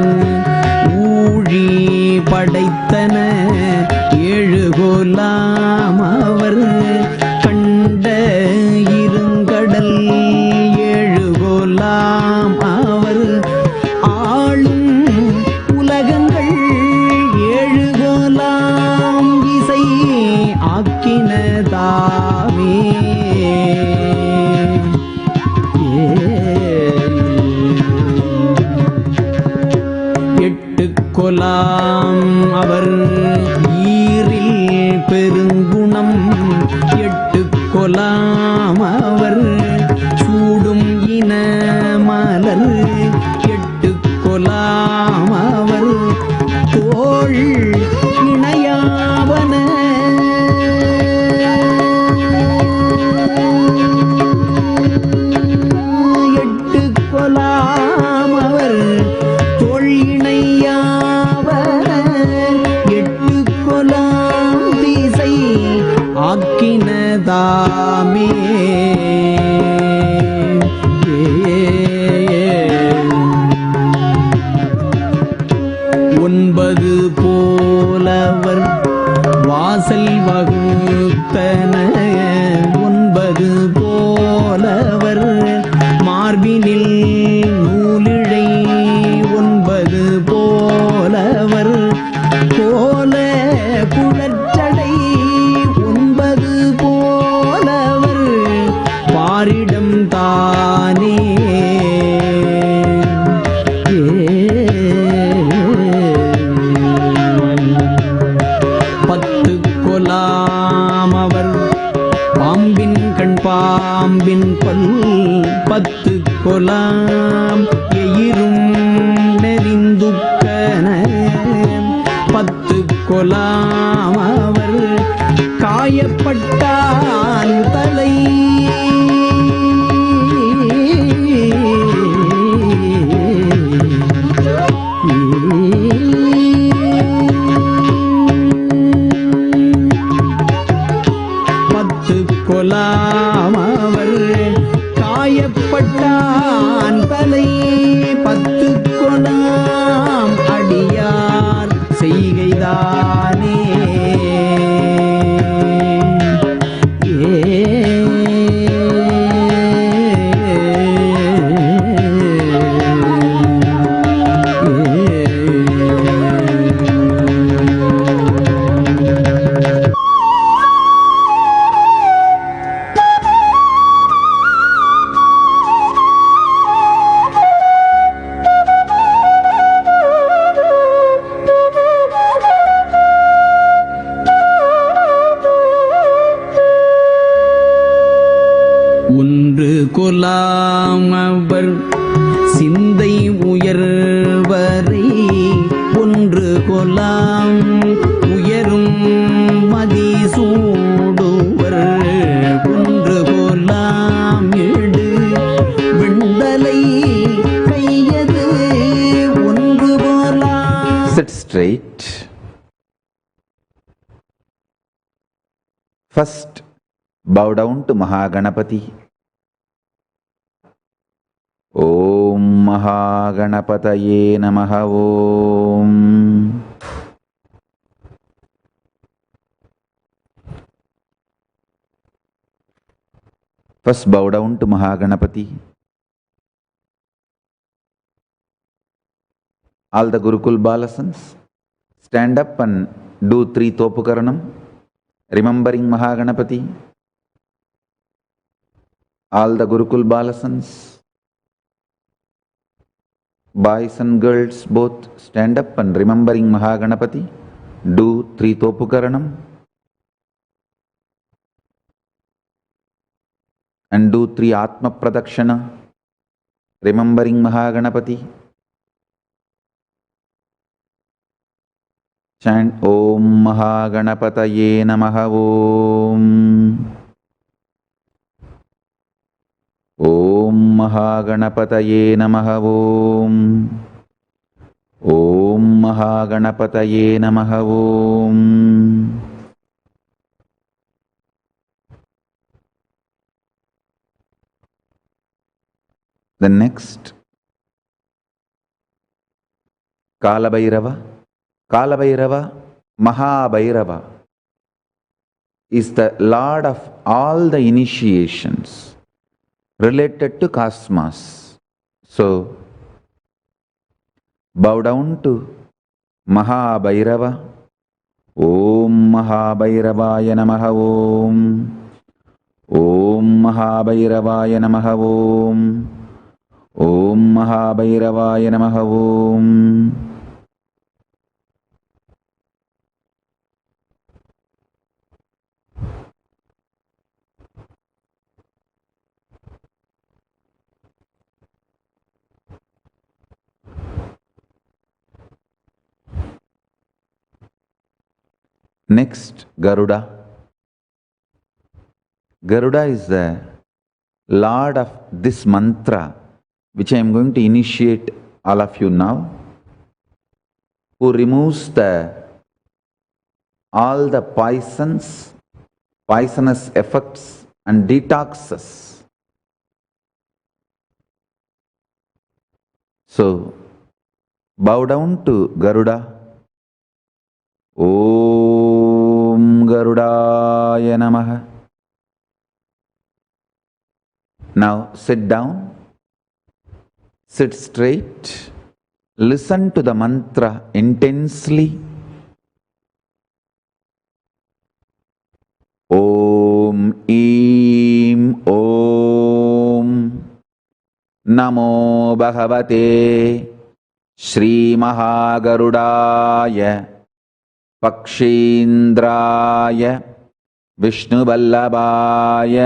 ஊழி படைத்தன ஏழு கோலாம் அவர் கண்ட இருங்கடல் ஏழு கோலாம் அவர் ஆளும் உலகங்கள் ஏழு கோலாம் இசை ஆக்கினதாமே எட்டு கொலாம் அவர் ஈரில் பெருங்குணம் எட்டு கொலாம் அவர் சூடும் இன மலர் எட்டு கொலாம் அவர் தோள் இணையாவன எட்டு கொலாம் அவர் தோள் இணையாவன செய்கைதானே. பத்து கொலாம் அவர் பாம்பின் கண் பாம்பின் பல், பத்து கொலாம் எயிரும் நெறிந்துக்கன, பத்து கொலாம் அவர் காயப்பட்டான் தலை. பத்து கொலாம் அவர் காயப்பட்டான் தலை, பத்து கொலாம் அடியார் செய்கைதானே. ஒன்று கொலாம் அவர் சிந்தை உயர்வரை, ஒன்று கொலாம் உயரும் மதி சூடுவர், ஒன்று கொலாம் எடு விண்டலை கையது, ஒன்று கொலாம். Sit straight. First, bow down to Mahaganapati. Om Mahaganapataye Namaha Om. First, bow down to Mahaganapati. All the Gurukul Balasans, stand up and do 3 Topukaranam, remembering Mahaganapati. All the Gurukul Balasans, boys and girls both, stand up and remembering Mahaganapati, do 3 Topukaranam and do 3 Atma Pradakshana, remembering Mahaganapati. Chant Om Mahaganapataye Namaha Om. Om Mahaganapataye Namaha Om. Om Mahaganapataye Namaha Om. The next, Kalabhairava. Kalabhairava, Mahabhairava, is the lord of all the initiations related to cosmos. So, bow down to Mahabhairava. Om Mahabhairavaya Namaha Om. Om Mahabhairavaya Namaha Om. Om Mahabhairavaya Namaha Om. Next, Garuda. Garuda is the lord of this mantra, which I am going to initiate all of you now, who removes all the poisonous effects and detoxes. So, bow down to Garuda. Om Garudaya Namaha. Now sit down, sit straight, listen to the mantra intensely. Om Eem Om. नमो भगवते श्रीमहागरुडाय पक्षीन्द्राय विष्णुवल्लभाय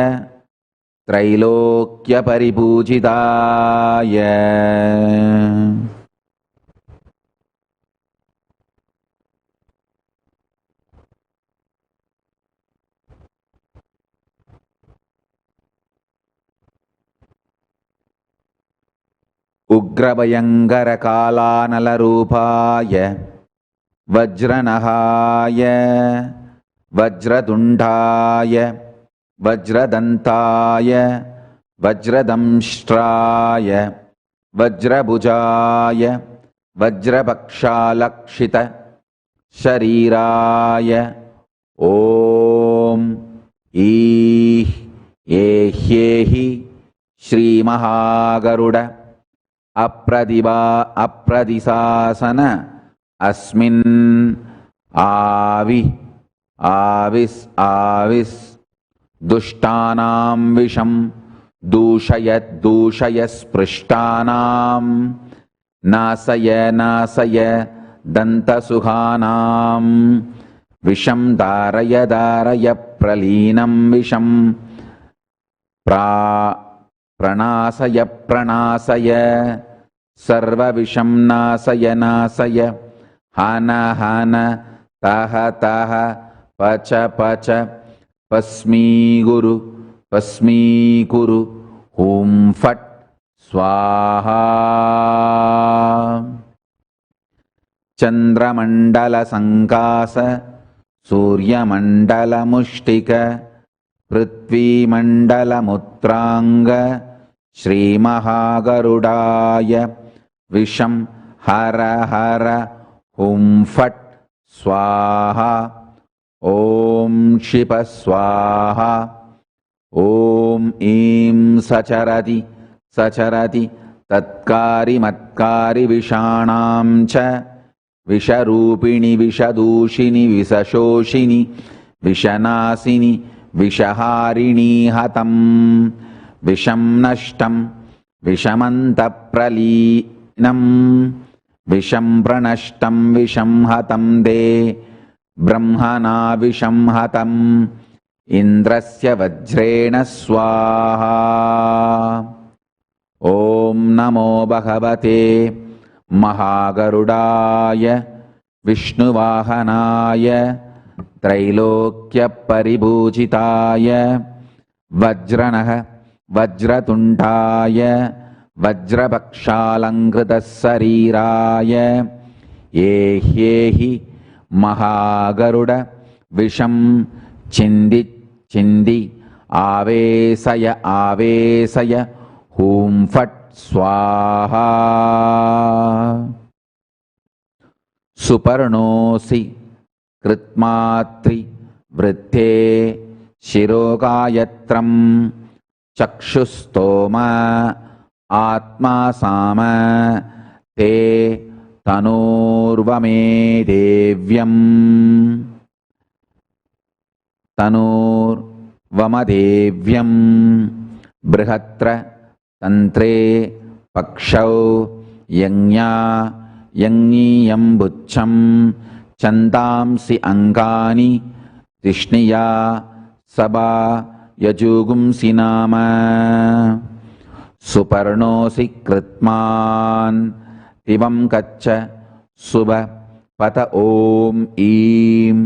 त्रैलोक्यपरिपूजिताय उग्रभयङ्करकालानलरूपाय वज्रनहाय वज्रतुण्डाय वज्रदन्ताय वज्रदंष्ट्राय वज्रभुजाय वज्रपक्षालक्षित शरीराय ॐ ईः एह्येहि श्रीमहागरुड अप्रदिशासन अस्मिन् आविस् दुष्टानां विषं दूषय स्पृष्टानां नासय दन्तसुखानां विषं दारय प्रलीनं विषं प्रणासय सर्वविषं नासय हन तह पच पस्मीकुरु हुं फट् स्वाहा चन्द्रमण्डलसङ्कास सूर्यमण्डलमुष्टिक पृथ्वीमण्डलमुत्राङ्ग श्रीमहागरुडाय विषं हर हुं फट् स्वाहा ॐ क्षिप स्वाहा ॐ ईं सचरति तत्कारि मत्कारि विषाणां च विषरूपिणि विषदूषिणि विषशोषिणि विषनाशिनि विषहारिणी हतं विषं नष्टं विषमन्तप्रलीनं विषं प्रणष्टं विषं हतं दे ब्रह्मणा विषं हतम् इन्द्रस्य वज्रेण स्वाहा ॐ नमो भगवते महागरुडाय विष्णुवाहनाय त्रैलोक्यपरिपूजिताय वज्रनः वज्रतुण्डाय वज्रपक्षालङ्कृतशरीराय एह्येहि महागरुड विषं चिन्धि आवेशय हुं फट् स्वाहा सुपर्णोऽसि कृत्मात्रि वृद्धे शिरोगायत्रं चक्षुस्तोम आत्मा साम ते तनूर्वमे देव्यं बृहत्र तन्त्रे पक्षौ यज्ञीयं बुच्छं चन्दांसि अङ्गानि तिष्णिया सबा यजुगुंसि नाम सुपर्णोऽसि कृत्मान् तिवं कच्च शुभ पत ॐ ईं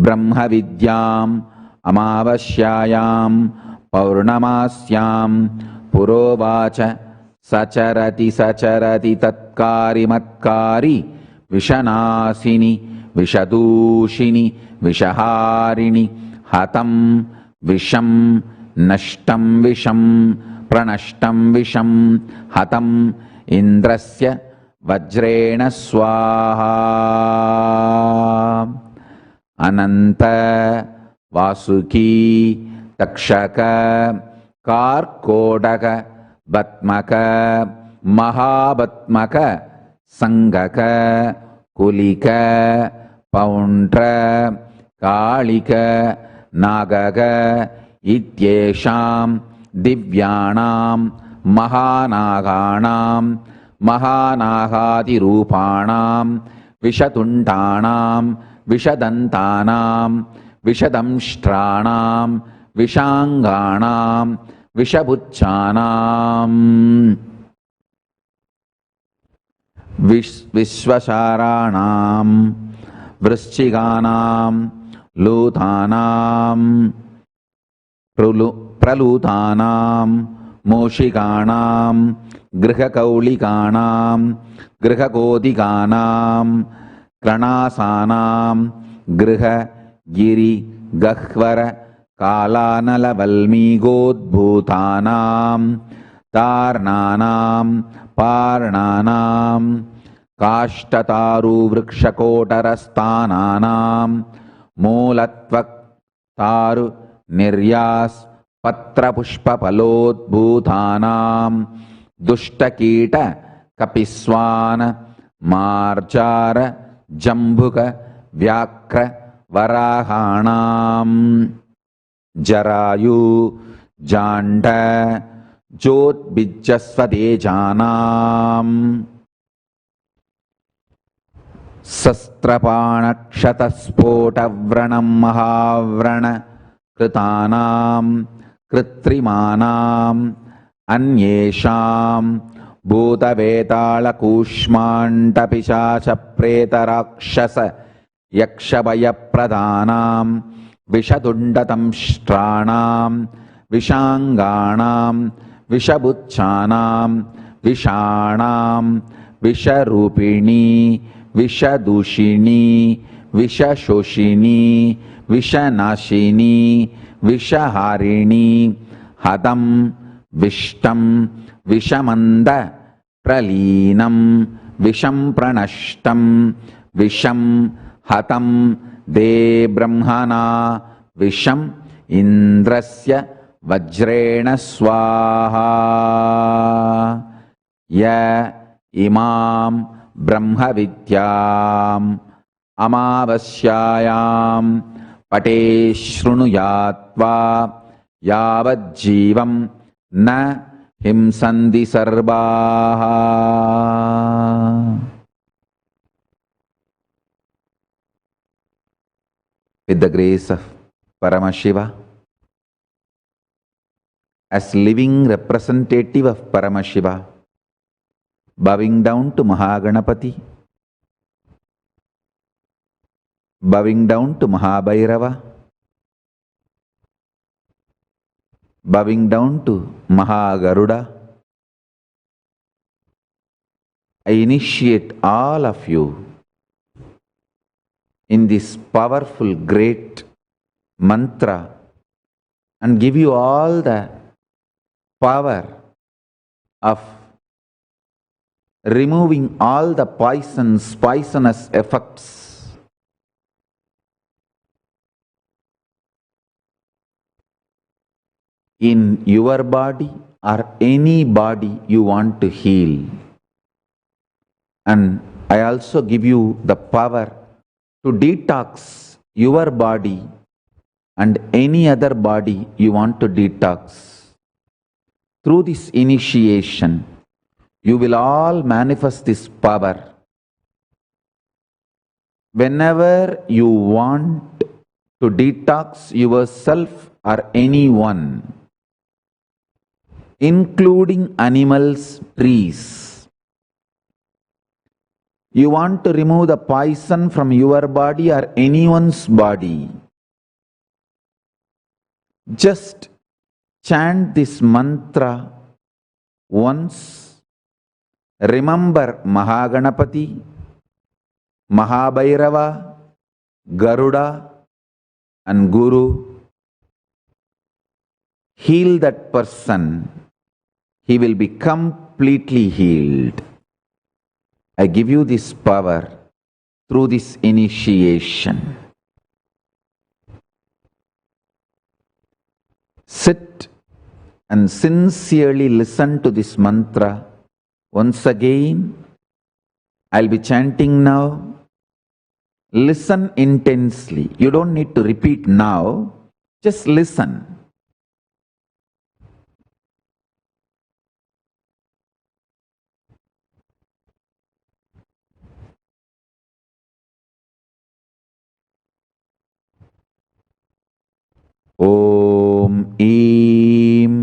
ब्रह्मविद्याम् अमावस्यायां पौर्णमास्यां पुरोवाच सचरति तत्कारि मत्कारि विषनाशिनि विषदूषिनि विषहारिणि हतं विषं नष्टं विषं प्रणष्टं विषं हतं इन्द्रस्य वज्रेण स्वाहा अनंत वासुकी तक्षक कार्कोडक बत्मक महाबत्मक संगक कुलिक पौंड्र कालिक नागग इत्येषां दिव्यानां Mahanaganam, Mahanagadirupanam, Vishatuntanam, Vishadantanam, Vishadamshtranam, Vishanganam, Vishabuchanam, Vishvasharanam, Vrishchiganam, Lutanam, Pralutanam, Moshiganam, Grihakaulikanam, Grihakodikanam, Kranasanam, Griha Giri Gahvara Kalanala Valmigodbhutanam, Tarnanam, Parnanam, Kashtataru Vrikshakotarasthananam, Mulatvak Taru Niryas Patra Pushpa Palodbhutanam, Dushtakita Kapiswana Marjara Jambuka Vyakra Varahanam, Jarayu Janda Jot Bijasvadejanam, Sastrapana Kshataspota Vranam Mahavrana Kritanam Kritrimanam Anyesham Bhuta Vetala Kushmanta Pishacha Preta Rakshasa Yakshabaya Pradhanam Vishadundatam Stranam Vishanganam Vishabuchanam Vishanam Visharupini Vishadushini Vishashoshini Vishanashini Vishaharini Hadam Vishtam Vishamanda Pralinam Visham Pranashtam Visham Hatam De Brahmana Visham Indrasya Vajrena Swaha Ya Imam Brahma Vidyam Amavasyayam Pate Shrunuyatva Yavad Jivam Na Himsandi Sarvaha. With the grace of Paramashiva, as living representative of Paramashiva, bowing down to Mahaganapati, bowing down to Mahabhairava, bowing down to Mahagaruda, I initiate all of you in this powerful, great mantra and give you all the power of removing all the poisonous effects in your body or any body you want to heal. And I also give you the power to detox your body and any other body you want to detox. Through this initiation, you will all manifest this power. Whenever you want to detox yourself or anyone, including animals, trees, you want to remove the poison from your body or anyone's body, just chant this mantra once. Remember Mahaganapati, Mahabhairava, Garuda and Guru. Heal that person. He will be completely healed. I give you this power through this initiation. Sit and sincerely listen to this mantra. Once again, I'll be chanting now. Listen intensely. You don't need to repeat now. Just listen. ॐ ईं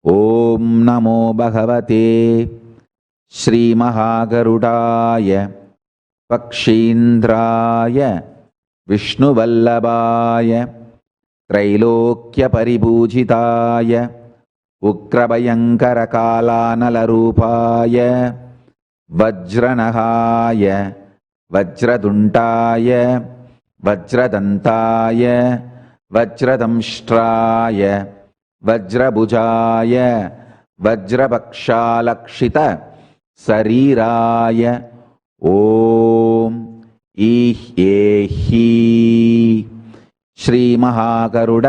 ॐ नमो भगवते श्रीमहागरुडाय पक्षीन्द्राय विष्णुवल्लभाय त्रैलोक्यपरिपूजिताय उग्रभयङ्करकालानलरूपाय वज्रनहाय वज्रतुण्डाय वज्रदन्ताय वज्रदंष्ट्राय वज्रभुजाय वज्रपक्षालक्षित शरीराय ॐ ईह्येहि श्रीमहागरुड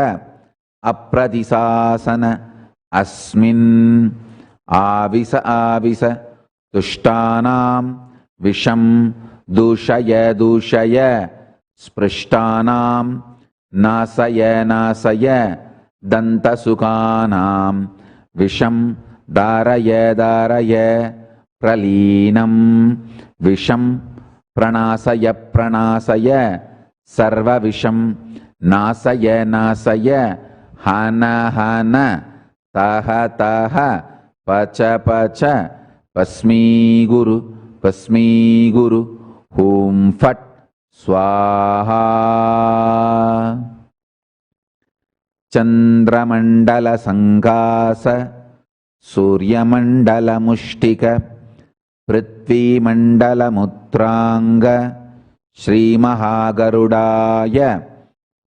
अप्रतिशासन अस्मिन् आविश आविश तुष्टानां विषं दूषय दूषय स्पृष्टानां नासय नासय दन्तसुखानां विषं धारय धारय प्रलीनं विषं प्रणासय प्रणासय सर्वविषं नासय नासय हन हन तह तह पच पच भस्मीगुरु हूं फट् स्वाहा चन्द्रमण्डलसङ्कास सूर्यमण्डलमुष्टिक पृथ्वीमण्डलमुत्राङ्ग श्रीमहागरुडाय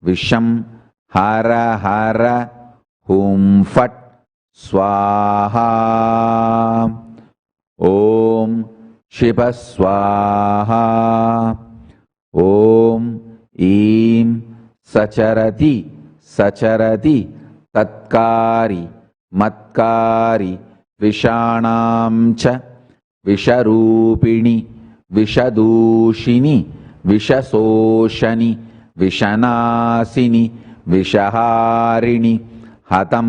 विषं हर हर हूं फट् स्वाहा ॐ शिव स्वाहा ॐ ईं सचरति सचरति तत्कारी मत्कारी विषाणां च विषरूपिणि विषदूषिणि विषशोषणि विषनाशिनि विषहारिणि हतं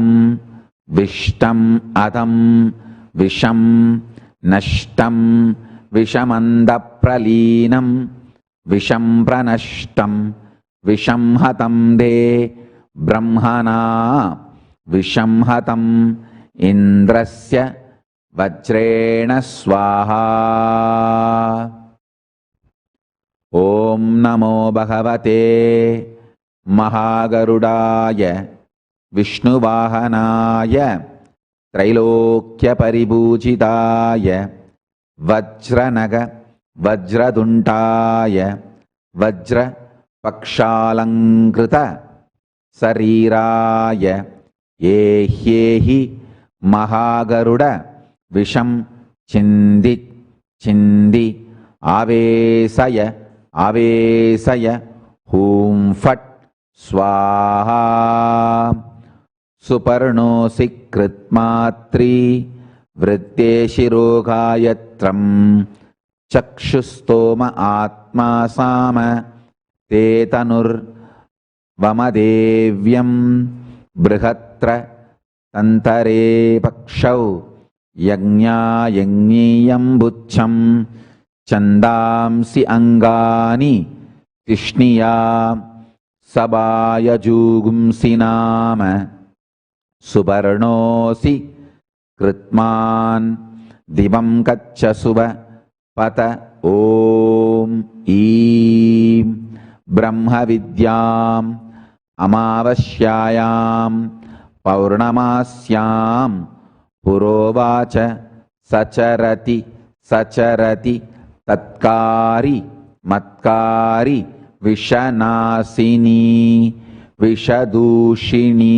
विष्टम् अधं विषं नष्टं विषमन्दप्रलीनं विषं प्रनष्टं विषं हतं दे ब्रह्मणा विषं हतम् इन्द्रस्य वज्रेण स्वाहा ॐ नमो भगवते महागरुडाय विष्णुवाहनाय त्रैलोक्यपरिपूजिताय वज्रनग वज्रतुण्डाय वज्रपक्षालङ्कृत शरीराय येह्येहि महागरुड विषं चिन्धि चिन्धि आवेशय आवेशय हूं फट् स्वाहा सुपर्णोऽसि कृत्मात्री वृत्ते शिरोगायत्रं चक्षुस्तोम आत्मा साम ते तनुर्वमदेव्यं बृहत्र तन्तरे पक्षौ यज्ञायज्ञीयं बुच्छं छन्दांसि अङ्गानि तिष्णिया सबायजूगुंसि नाम सुपर्णोऽसि कृत्मान् दिवं कच्छसुव पत ॐ ईं ब्रह्मविद्याम् अमावास्यायां पौर्णमास्यां पुरोवाच सचरति सचरति तत्कारी मत्कारी विषनाशिनी विषदूषिणी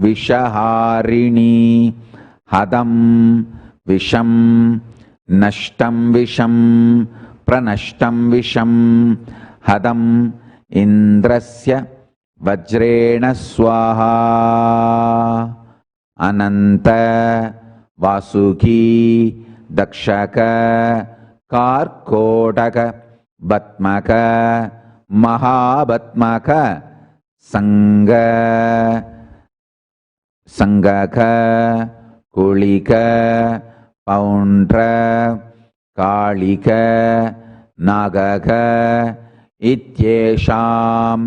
विषहारिणी हदं विषं नष्टं विषं प्रनष्टं विषं हदम् इन्द्रस्य वज्रेण स्वाहा अनंत वासुकी दक्षक कार्कोटक बत्मक महाबत्मक संगक कुलिक पौंड्र कालिक नागक इत्येषां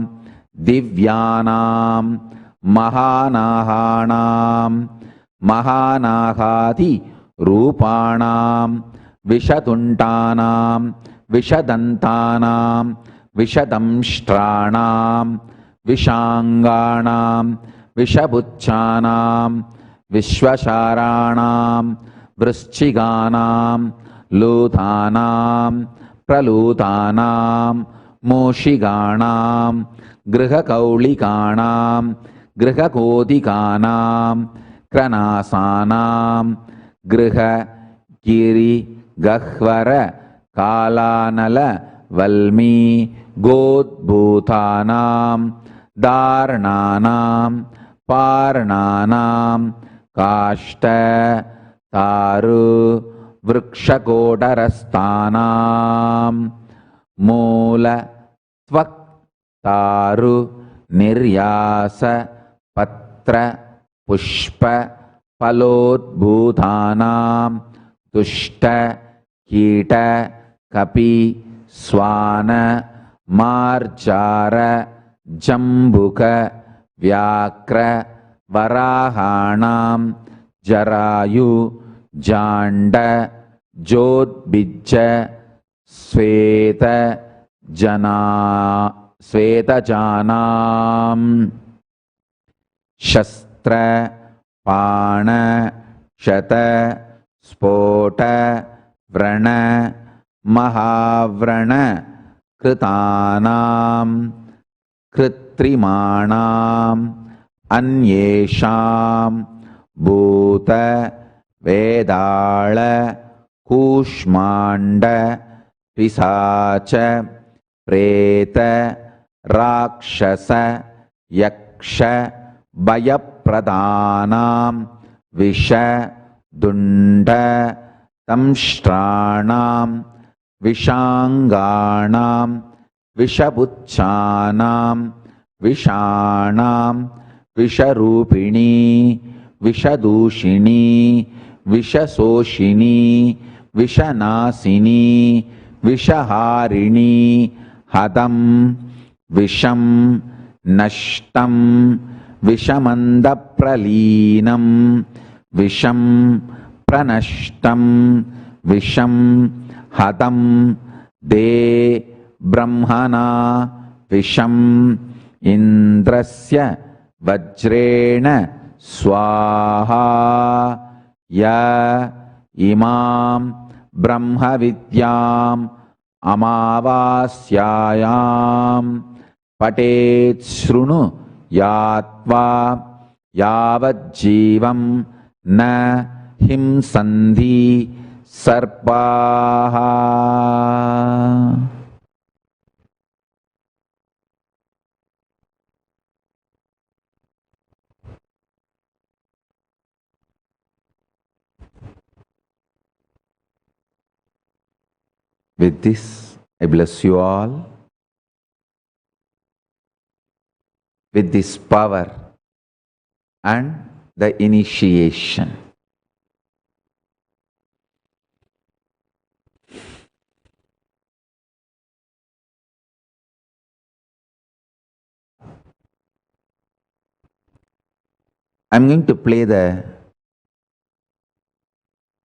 Divyanam Mahanahanam Mahanahati Rupanam Vishatuntanam Vishadantanam Vishadamstranam Vishanganam Vishabuchanam Vishwasharanam Vrishchiganam Luthanam Pralutanam Moshiganam Grihakaulikanam Grihakodhikanam Kranasanam Griha Giri Gahvara Kalanala Valmi Godbhutanam Dharnanam Parnanam Kashta Taru Vrikshakodarastanam Mula Tvak Taru Niryasa Patra Pushpa Palodbhutanam Tushta Kita Kapi Swana Marjara Jambuka Vyakra Varahanam Jarayu Janda Jodbija Sveta Janam Shastra Pana Shata Spota Vrana Mahavrana Kritanam Kritrimanam Anyesham Bhuta Vedala Kushmanda Pisacha Preta Rakshasa Yaksha Bhayapradanam Visha Dunda Tamstranam Vishanganam Vishabuchanam Vishanam Visharupini Vishadushini Vishasoshini Vishanasini Vishaharini Hadam Visham Nashtam Vishamandapralinam Visham Pranashtam Visham Hadam De Brahmana Visham Indrasya Vajrena Swaha Ya Imam Brahma Vidyam Amavasyayam Patet Shrunu Yatva Yavajjivam Na Himsandhi Sarpaha. With this, I bless you all with this power and the initiation. I'm going to play the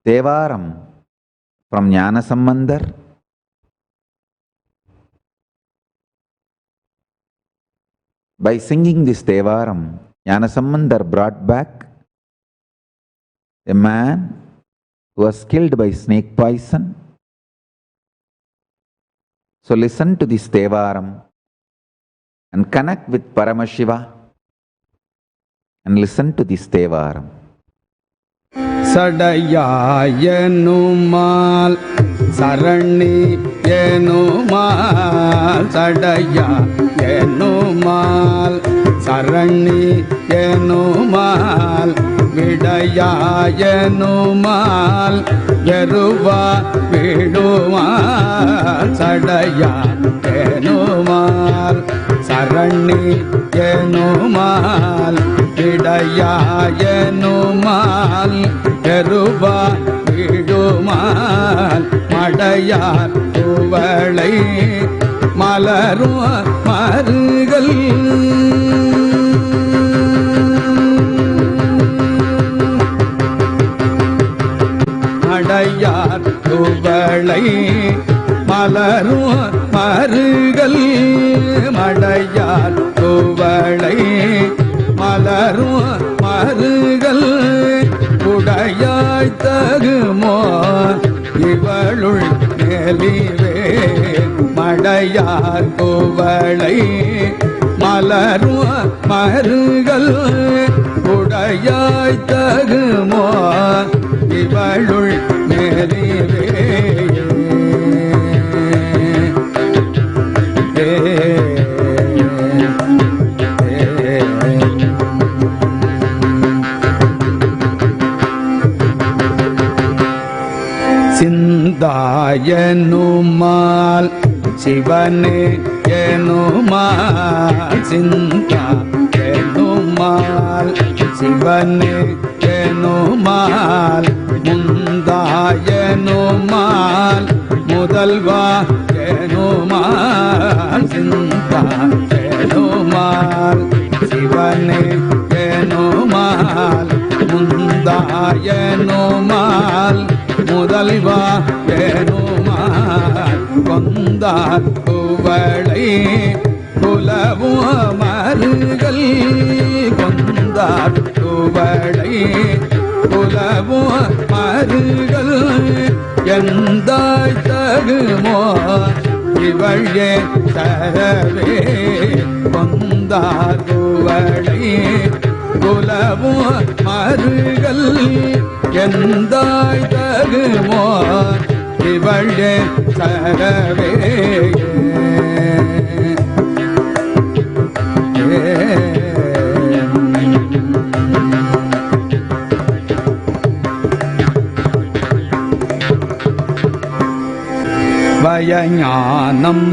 Devaram from Jnana Sambandhar. By singing this Devaram, Jnana Sambandhar brought back a man who was killed by snake poison. So listen to this Devaram and connect with Paramashiva and listen to this Devaram. Sadaya yenumal sarani yenumal sadaya yenumal sarani yenumal vidaya yenumal yeruva vidumal sadaya yenumal sarani yenumal vidaya yenumal yeruva vidumal madayar tuvalai மலரும் மருகல் மடையார் துவளை மலரும் மருகல் மடையார் துவளை மலரும் மருகல் உடையாய் தகுமோ இவளுள் நெலிவே மடையார் துவளை மலரும் மருகல் உடையாய் தகுமோ இவளுள் நெறிவே சிந்தாயனுமால் சிவனே எனுமால் சிந்தாயனுமால் சிவனே எனுமால் முந்தாயனுமால் முதல்வா எனுமால் சிந்தாயனுமால் சிவனே எனுமால் முந்தாயனுமால் முதல்வா எனுமால் கொந்தார் குவளை குலவும் மருகல் கொந்தார் குவளை குலவும் மருகல் எந்தாய் தகுமோ இவழே தரவே கொந்தார் குவளை குலவும் மருகல் எந்தாய் தகுமோ இவழே தரவே வயஞானம்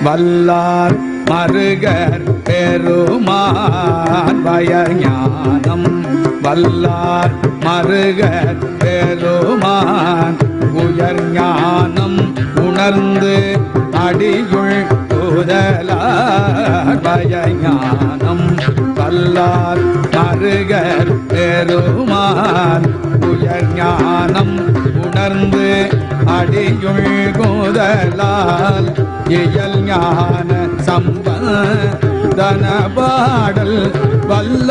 வல்லார் மருகர் பெருமான் வயஞானம் வல்லார் மருகர் பெருமான் உயர் ஞானம் உணர்ந்து அடியுள் புதலார் வயஞானம் வல்லார் மருகர் பெருமான் உயர் ஞானம் உணர்ந்து அடியுள் குதலால் இயல் ஞான சம்பந்தன பாடல் வல்ல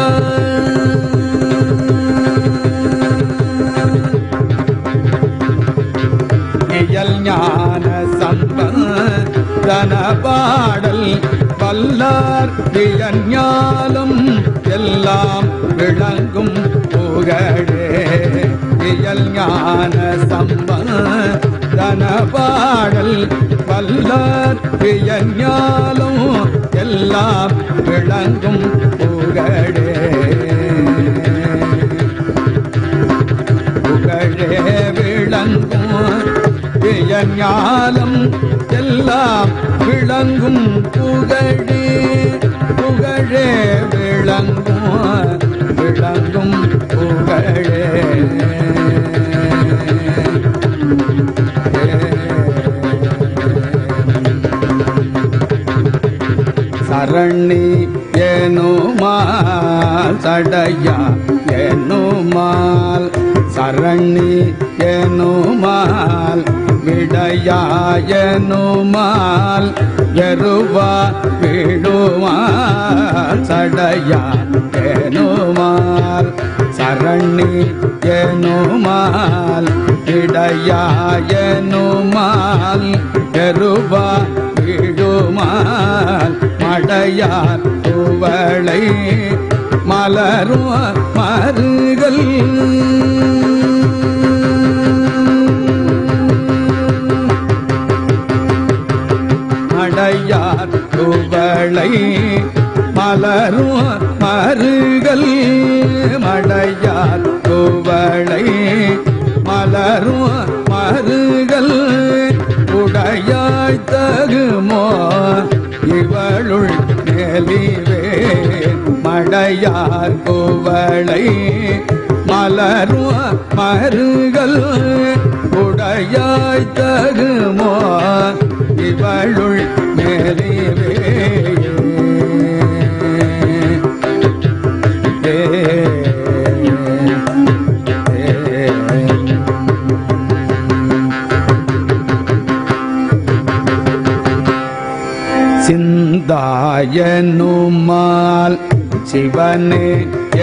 இயல் ஞான சம்பந்தன பாடல் வல்லார் இயஞாலம் எல்லாம் விளங்கும் புகழே இயல் ஞான சம்பந்தன பாடல் வல்லார் இயஞாலம் எல்லாம் விளங்கும் புகழே புகழே விளங்கும் இயஞாலம் எல்லாம் விளங்கும் புகழே புகழே விளங்கும் விளங்கும் புகழே சரணி ஏனுமால் சடையா ஏனுமால் சரணி ஏனுமால் விடையா ஏனுமால் எருவா விடுமால் சடையா ஏனுமால் சரணி ஏனுமால் விடையா ஏனுமால் எருவா விடுமால் மடையார் துவளை மலரும் மருகல் மடையார் துவளை மலரும் மருகல் மடையார் துவளை மலரும் மருகல் உடையாய் தகுமோ இவளுள் நெலிவே மடையார் குவளை மலரும் மருகல் உடையாய் தகுமோ இவளுள் மேலிவே சிந்தாயனுமால் சிவனே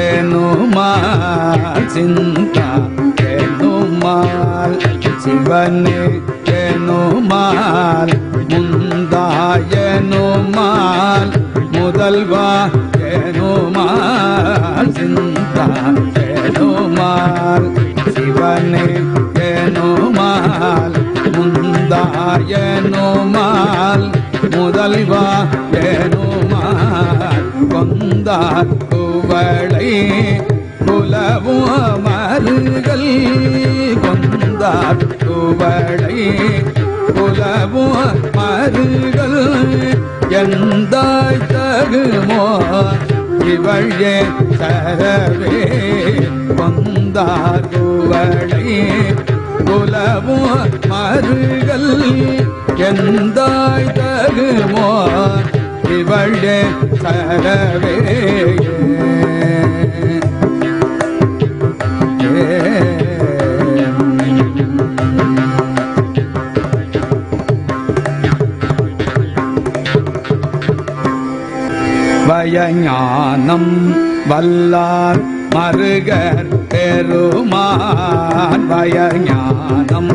எனுமால் சிந்தாயனுமால் சிவனே எனுமால் முந்தாயனுமால் முதல்வா எனுமால் சிந்தாயனுமால் சிவனே எனுமால் முந்தாயனுமால் முதல்வா ஏனுமால் கொந்தார் குவளை குலவும் மருகல் கொந்தார் குவளை குலவும் மருகல் எந்தாய் தகுமோ இவழே சரவே கொந்தார் குவளை குலவும் மருகல் எந்தாய் தகுமோ இவழே சரவே வயஞானம் வல்லார் மருகர் பெருமான் வயஞானம்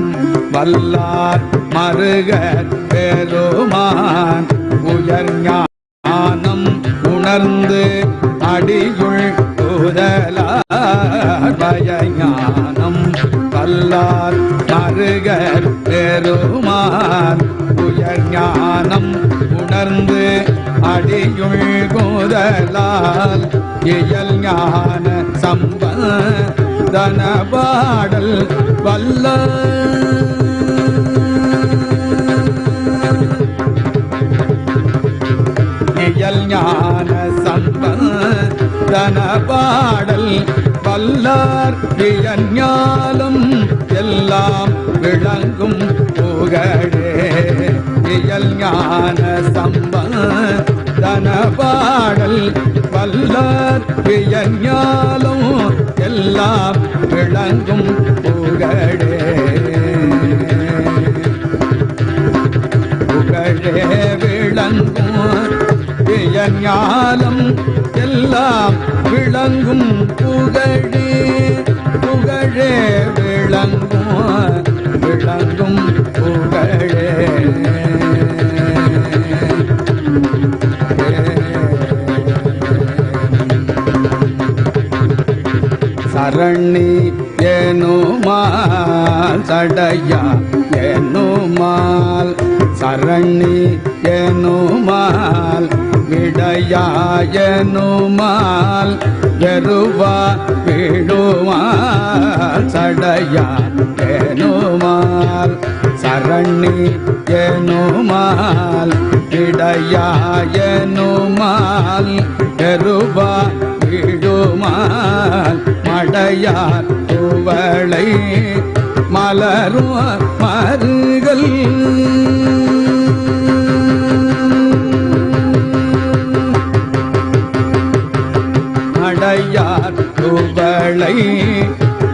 வல்லார் மருகர் பெருமான் உயர் ஞானம் உணர்ந்து அடியுள் உதலார் வயஞானம் வல்லார் மருகர் பெருமான் உயர் ஞானம் உணர்ந்து அடியுள் குதலால் இயல் ஞான சம்பந்தன பாடல் வல்ல இயல் ஞான சம்பந்தன பாடல் வல்லார் இயஞாலம் எல்லாம் விளங்கும் புகழே இயல் ஞான சம்பந்தன பாடல் வல்லார் இயஞாலம் எல்லாம் விளங்கும் புகழே புகழே விளங்கும் இயஞாலம் எல்லாம் விளங்கும் புகழே புகழே விளங்கும் விளங்கும் புகழே சரணி ஏனுமால் சடையா ஏனுமால் சரணி ஏனுமால் விடையா ஏனுமால் வெறுவா விடுமால் சடையா ஏனுமால் சரணி ஏனுமால் விடையா ஏனுமால் வெறுவா விடுமால் மடையார் குவளை மலரும் மருகல் மடையார் குவளை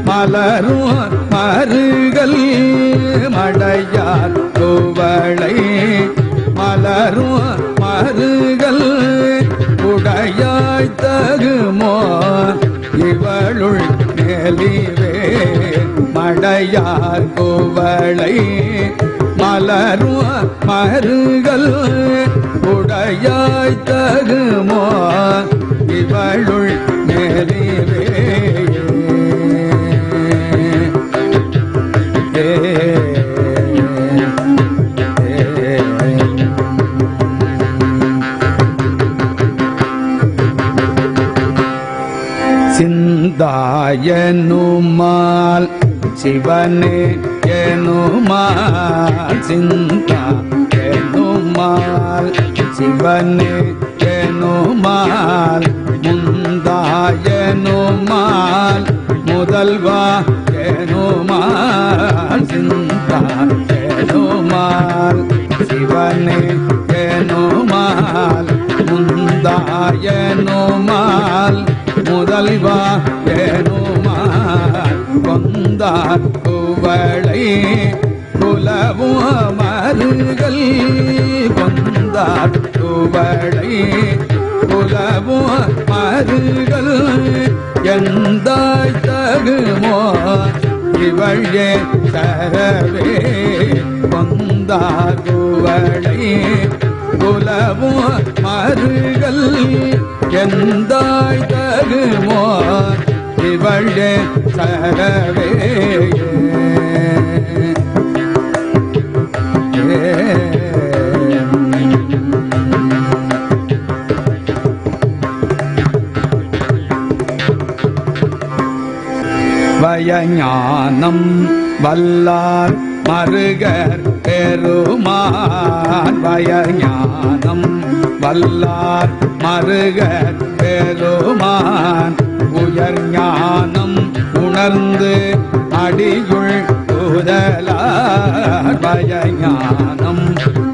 மலரும் மருகல் மடையார் குவளை மலரும் மருகல் உடையாய் தகுமோ இவளுள் மேலிவே மடையார் குவளை மலரும் மருகல் உடையாய் தகுமோ இவளுள் மேலிவே சிந்தாயனுமால் சிவனே எனுமால் சிந்தாயனுமால் சிவனே எனுமால் முந்தாயனுமால் முதல்வா எனுமால் சிந்தாயனுமால் சிவனே எனுமால் ஏனுமால் முதல்வா ஏனுமால் கொந்தார் குவளை குலவும் மருகள் கொந்தார் குவளை குலவும் மருகள் எந்தாய் தகுமோ இவழே சரவே கொந்தார் குவளை குலவும் மருகள் எந்தாய் தகுமோ இவழே சரவே வயஞானம் வல்லார் மருகர் பெருமான் வயஞானம் வல்லார் மருகர் பெருமான் உயர் ஞானம் உணர்ந்து அடியுள் புதலார் வயஞானம்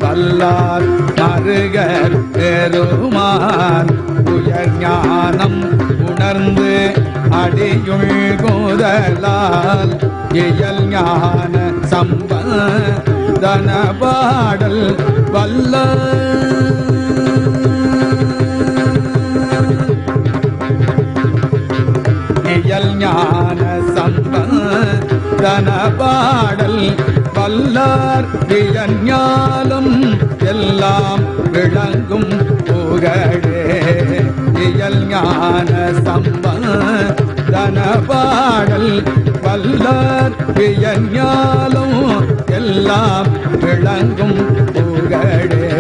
வல்லார் மருகர் பெருமான் உயர் ஞானம் உணர்ந்து அடியுள் குதலால் இயல் ஞான சம்பந்தன பாடல் வல்ல இயல் ஞான சம்பந்தன பாடல் வல்லார் இயஞாலம் எல்லாம் விளங்கும் புகழே இயல் ஞான சம்பந்தன பாடல் வல்லார் இயஞாலம் எல்லாம் விளங்கும் புகழே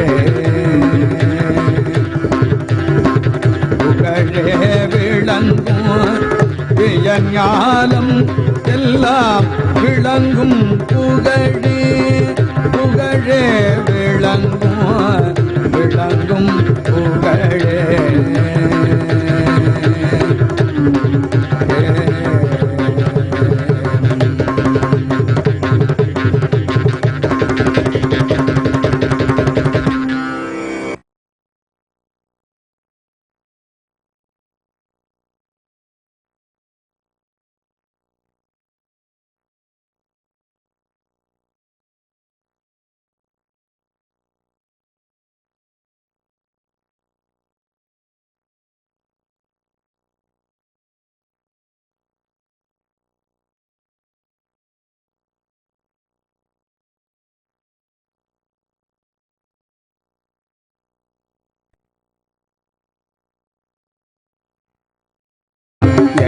புகழே விளங்கும் இயஞாலம் எல்லாம் விளங்கும் புகழே புகழே விளங்கும் விளங்கும் புகழே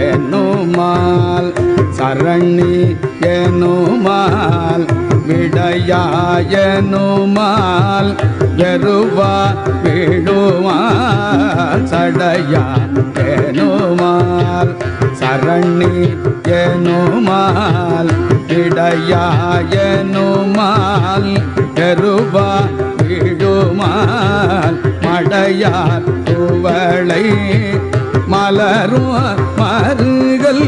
ஏனுமால் சரணி ஏனுமால் விடையாயனுமால் எருவா விழுமால் சடையா ஏனுமால் சரணி ஏனுமால் விடையாயனுமால் எருவா விழுமால் மடையார் குவளை மலரும் மருகள்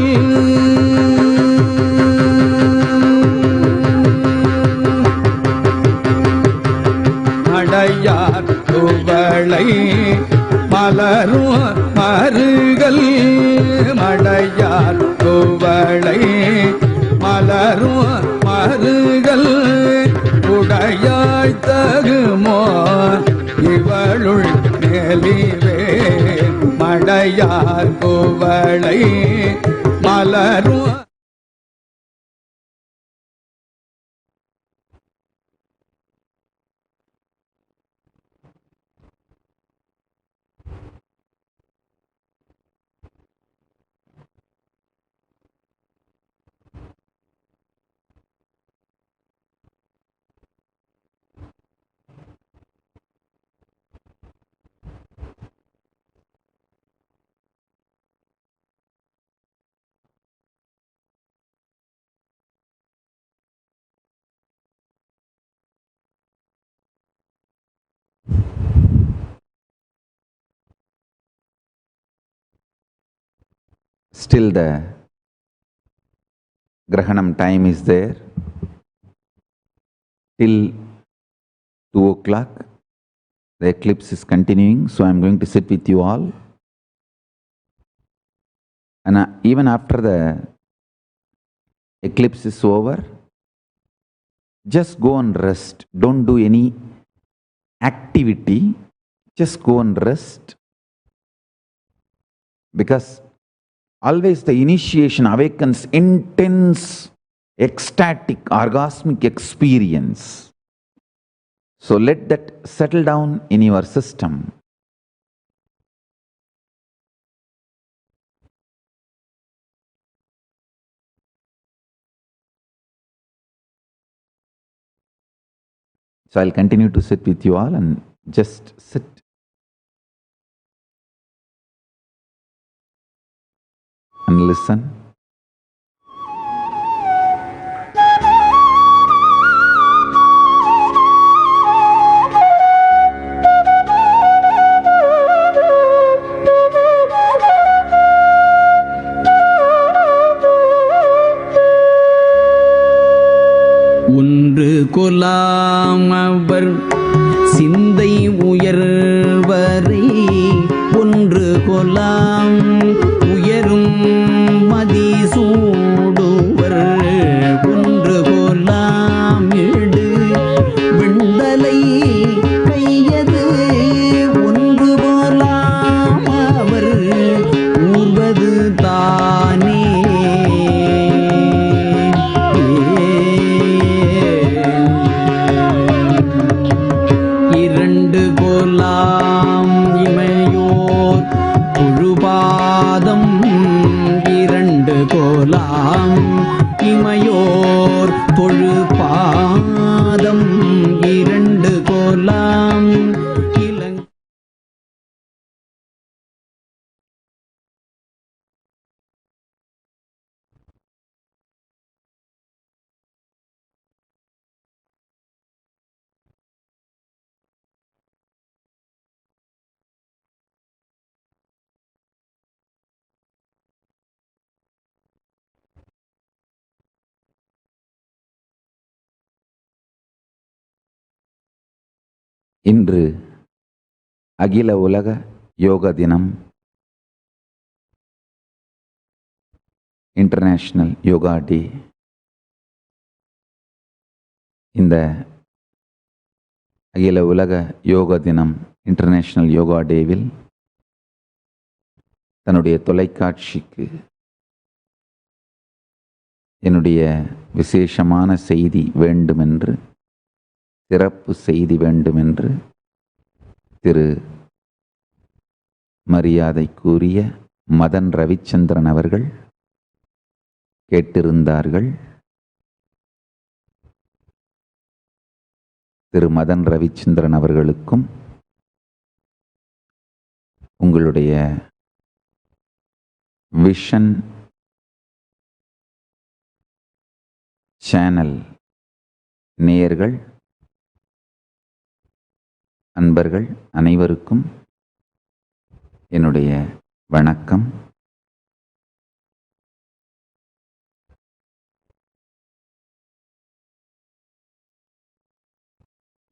மடையார் குவளை மலரும் மருகள் மடையார் குவளை மலரும் மருகள் உடையாய் தகுமோ இவளுள் நெலிவே மடையார் குவளை மலரும் Still the Grahanam time is there till 2 o'clock. The eclipse is continuing, so I'm going to sit with you all. And even after the eclipse is over, just go and rest. Don't do any activity. Just go and rest. Because always the initiation awakens intense, ecstatic, orgasmic experience. So let that settle down in your system. So I'll continue to sit with you all and just sit. And listen. ஒன்று கொலாம் அவர் சிந்தை உயர்வரை ஒன்று கொலாம் உயரும் மதி சூடுவர் ஒன்று கொலாம் இடு விண்டலை கையது ஒன்று கொலாம் அவர் ஊர்வது தானே இரண்டு கோலாம் இமையோர் தொழுபாதம் இரண்டு கோலாம் இமையோர் தொழுபாதம் இரண்டு கோலாம் இன்று அகில உலக யோக தினம், இன்டர்நேஷனல் யோகா டே. இந்த அகில உலக யோக தினம், இன்டர்நேஷனல் யோகா டேவில் தன்னுடைய தொலைக்காட்சிக்கு என்னுடைய விசேஷமான செய்தி வேண்டுமென்று, சிறப்பு செய்தி வேண்டுமென்று திரு மரியாதைக்குரிய மதன் ரவிச்சந்திரன் அவர்கள் கேட்டிருந்தார்கள். திரு மதன் ரவிச்சந்திரன் அவர்களுக்கும் உங்களுடைய விஷன் சேனல் நேயர்கள், அன்பர்கள் அனைவருக்கும் என்னுடைய வணக்கம்.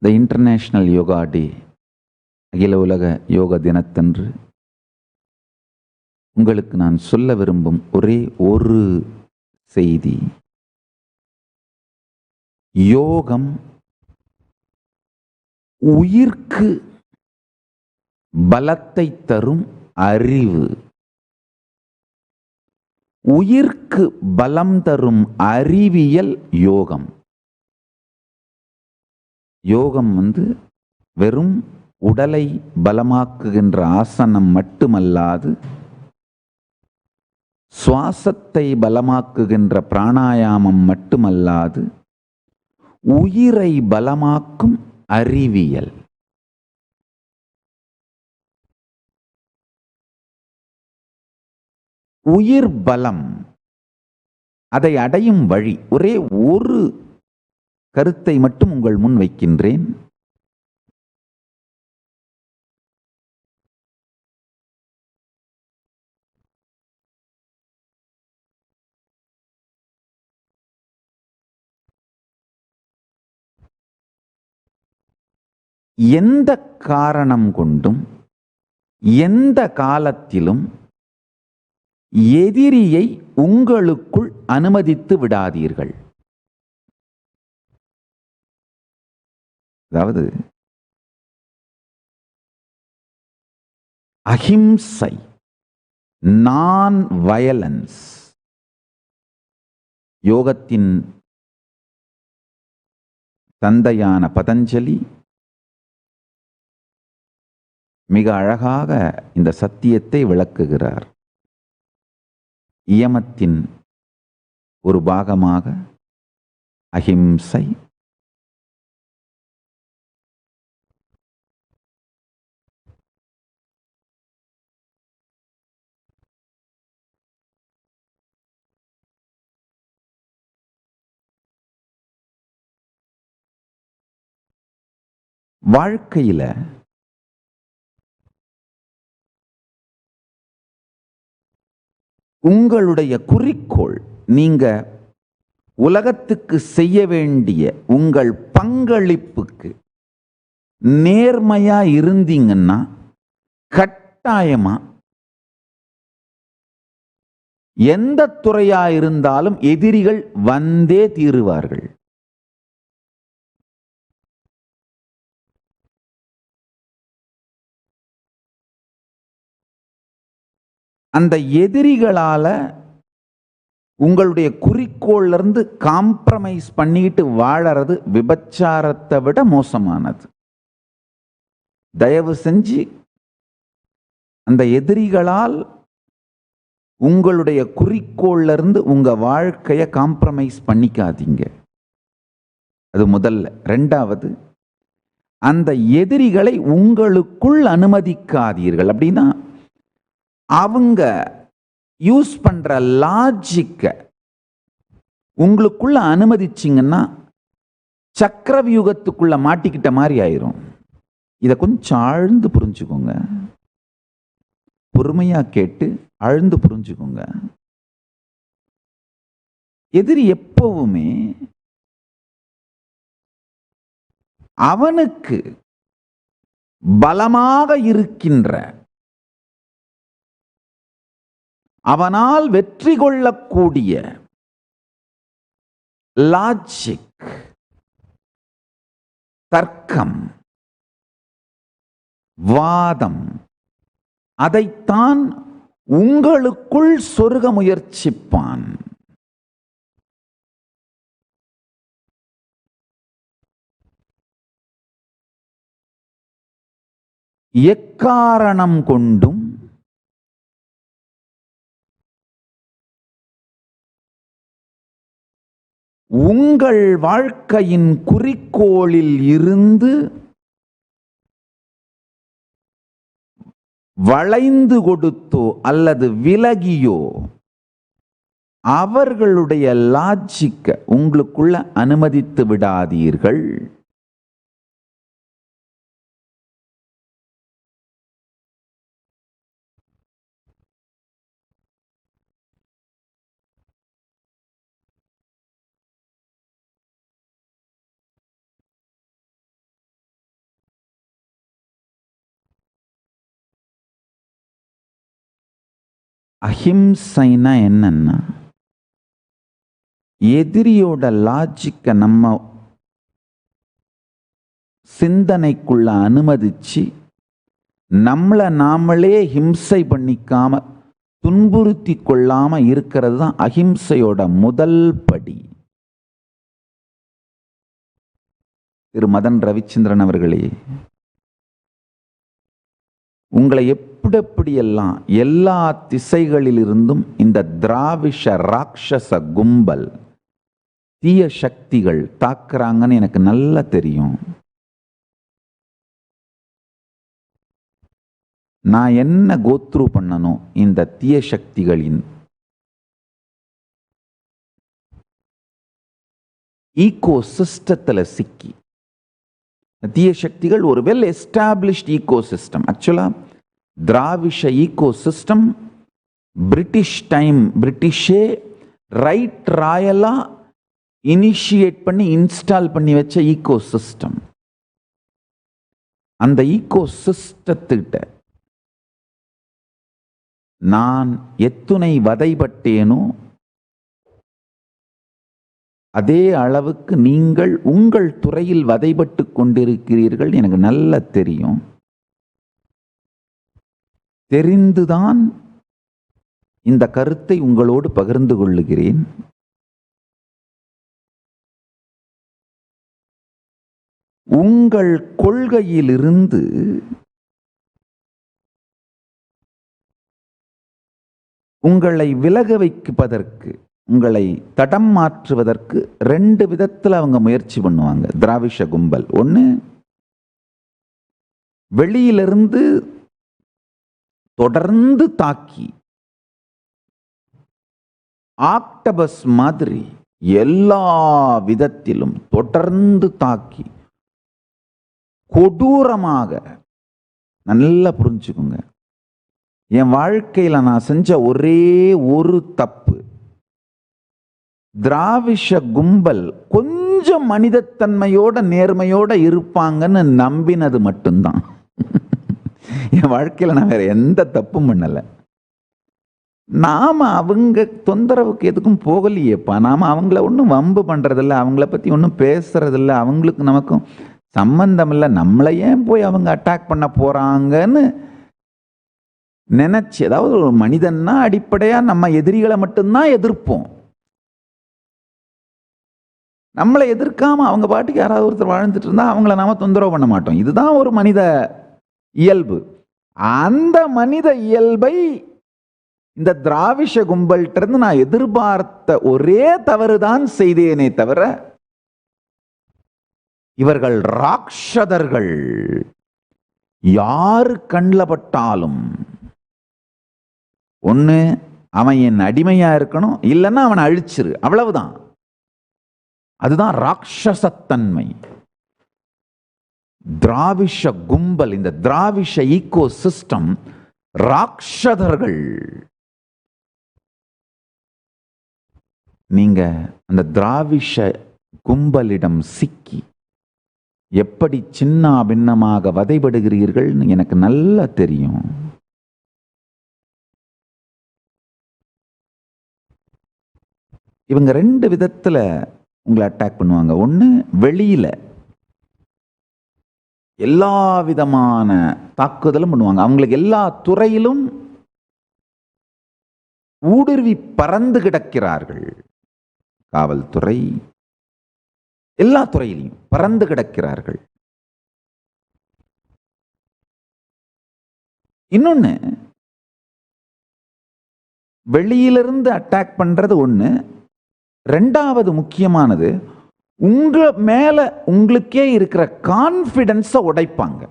த இன்டர்நேஷனல் யோகா டே, அகில உலக யோக தினத்தன்று உங்களுக்கு நான் சொல்ல விரும்பும் ஒரே ஒரு செய்தி, யோகம் உயிர்க்கு பலத்தை தரும் அறிவு. உயிர்க்கு பலம் தரும் அறிவியல் யோகம். யோகம் வெறும் உடலை பலமாக்குகின்ற ஆசனம் மட்டுமல்லாது, சுவாசத்தை பலமாக்குகின்ற பிராணாயாமம் மட்டுமல்லாது, உயிரை பலமாக்கும் அறிவியல். உயிர் பலம், அதை அடையும் வழி ஒரே ஒரு கருத்தை மட்டும் உங்கள் முன் வைக்கின்றேன். எந்த காரணம் கொண்டும் எந்த காலத்திலும் எதிரியை உங்களுக்குள் அனுமதித்து விடாதீர்கள். அதாவது அஹிம்சை, நான் வயலன்ஸ். யோகத்தின் தந்தையான பதஞ்சலி மிக அழகாக இந்த சத்தியத்தை விளக்குகிறார். இயமத்தின் ஒரு பாகமாக அஹிம்சை, வாழ்க்கையில உங்களுடைய குறிக்கோள், நீங்க உலகத்துக்கு செய்ய வேண்டிய உங்கள் பங்களிப்புக்கு நேர்மையா இருந்தீங்கன்னா கட்டாயமா எந்த துறையா இருந்தாலும் எதிரிகள் வந்தே தீருவார்கள். அந்த எதிரிகளால உங்களுடைய குறிக்கோள்ல இருந்து காம்ப்ரமைஸ் பண்ணிட்டு வாழறது விபச்சாரத்தை விட மோசமானது. தயவு செஞ்சு அந்த எதிரிகளால் உங்களுடைய குறிக்கோள்ல இருந்து உங்க வாழ்க்கையை காம்ப்ரமைஸ் பண்ணிக்காதீங்க. அது முதல்ல. ரெண்டாவது, அந்த எதிரிகளை உங்களுக்குள் அனுமதிக்காதீர்கள். அப்படின்னா அவங்க யூஸ் பண்ற லாஜிக்க உங்களுக்குள்ள அனுமதிச்சிங்கன்னா சக்கரவியூகத்துக்குள்ள மாட்டிக்கிட்ட மாதிரி ஆயிரும். இதை கொஞ்சம் ஆழ்ந்து புரிஞ்சுக்கோங்க, பொறுமையா கேட்டு ஆழ்ந்து புரிஞ்சுக்கோங்க. எதிரி எப்பவுமே அவனுக்கு பலமாக இருக்கின்ற, அவனால் வெற்றி கொள்ளக்கூடிய லாஜிக், தர்க்கம், வாதம், அதைத்தான் உங்களுக்குள் சொருக முயற்சிப்பான். எக்காரணம் கொண்டும் உங்கள் வாழ்க்கையின் குறிக்கோளில் இருந்து வளைந்து கொடுத்தோ அல்லது விலகியோ அவர்களுடைய லாஜிக்க உங்களுக்குள்ள அனுமதித்து விடாதீர்கள். அஹிம்சைனா என்னன்னா, எதிரியோட லாஜிக்க நம்ம சிந்தனைக்குள்ள அனுமதிச்சு நம்மளை நாமளே ஹிம்சை பண்ணிக்காம துன்புறுத்தி கொள்ளாம இருக்கிறது தான் அஹிம்சையோட முதல் படி. திரு மதன் ரவிச்சந்திரன் அவர்களே, உங்களை எப்படியெல்லாம் எல்லா திசைகளிலிருந்தும் இந்த திராவிஷ ராட்சச கும்பல், தீய சக்திகள் தாக்குறாங்கன்னு எனக்கு நல்லா தெரியும். நான் என்ன கோத்ரூ பண்ணணும் இந்த தீய சக்திகளின் ஈகோ சிஸ்டத்துல சிக்கி. தீய சக்திகள் ஒரு வெல் எஸ்டாப்ளிஷ்ட் ஈகோ சிஸ்டம். ஆக்சுவலா திராவிஷ ஈகோ சிஸ்டம் பிரிட்டிஷ் டைம், பிரிட்டிஷே ரைட் ராயலா இனிஷியேட் பண்ணி இன்ஸ்டால் பண்ணி வச்ச ஈகோ சிஸ்டம். அந்த ஈகோ சிஸ்டத்திட்ட நான் எத்துணை வதைப்பட்டேனோ அதே அளவுக்கு நீங்கள் உங்கள் துறையில் வதைப்பட்டு கொண்டிருக்கிறீர்கள். எனக்கு நல்லா தெரியும். தெரிந்துதான் இந்த கருத்தை உங்களோடு பகிர்ந்து கொள்ளுகிறேன். உங்கள் கொள்கையிலிருந்து உங்களை விலக வைப்பதற்கு, உங்களை தடம் மாற்றுவதற்கு 2 விதத்தில் அவங்க முயற்சி பண்ணுவாங்க. திராவிஷ கும்பல் ஒன்று, வெளியிலிருந்து தொடர்ந்து தாக்கி ஆக்டபஸ் மாதிரி எல்லா விதத்திலும் தொடர்ந்து தாக்கி கொடூரமாக, நல்லா புரிஞ்சுக்குங்க, என் வாழ்க்கையில் நான் செஞ்ச ஒரே ஒரு தப்பு, திராவிஷ கும்பல் கொஞ்சம் மனிதத்தன்மையோட நேர்மையோட இருப்பாங்கன்னு நம்பினது மட்டும்தான். என் வாழ்க்கையில் நான் வேற எந்த தப்பும் பண்ணலை. நாம அவங்க தொந்தரவுக்கு எதுக்கும் போகலையேப்பா. நாம அவங்கள ஒன்றும் வம்பு பண்றதில்ல, அவங்கள பத்தி ஒன்றும் பேசுறதில்ல, அவங்களுக்கு நமக்கும் சம்பந்தம் இல்லை, நம்மளை ஏன் போய் அவங்க அட்டாக் பண்ண போறாங்கன்னு நினைச்சு, அதாவது ஒரு மனிதன்னா அடிப்படையா நம்ம எதிரிகளை மட்டும்தான் எதிர்ப்போம். நம்மளை எதிர்க்காம அவங்க பாட்டுக்கு யாராவது ஒருத்தர் வாழ்ந்துட்டு இருந்தா அவங்கள நாம தொந்தரவு பண்ண மாட்டோம். இதுதான் ஒரு மனித இயல்பு. அந்த மனித இயல்பை இந்த திராவிஷ கும்பல்கிட்ட இருந்து நான் எதிர்பார்த்த ஒரே தவறுதான் செய்தேனே தவிர, இவர்கள் ராட்சதர்கள், யாரு கண்ணில் பட்டாலும் ஒண்ணு அவன் என் அடிமையா இருக்கணும், இல்லைன்னா அவனை அழிச்சிரு, அவ்வளவுதான். அதுதான் ராட்சசத்தன்மை. திராவிஷ கும்பல், இந்த திராவிஷ ஈகோ சிஸ்டம் ராட்சதர்கள். நீங்க அந்த திராவிஷ கும்பலிடம் சிக்கி எப்படி சின்ன பின்னமாக வதைபடுகிறீர்கள்னு எனக்கு நல்லா தெரியும். இவங்க 2 விதத்துல உங்களை அட்டாக் பண்ணுவாங்க. ஒன்று, வெளியில எல்லா விதமான தாக்குதலும் பண்ணுவாங்க. அவங்களுக்கு எல்லா துறையிலும் ஊடுருவி பறந்து கிடக்கிறார்கள். காவல்துறை, எல்லா துறையிலையும் பறந்து கிடக்கிறார்கள். இன்னொன்னு, வெளியிலிருந்து அட்டாக் பண்றது ஒண்ணு. 2வது முக்கியமானது, உங்க மேல உங்களுக்கே இருக்கிற கான்பிடன்ஸை உடைப்பாங்க.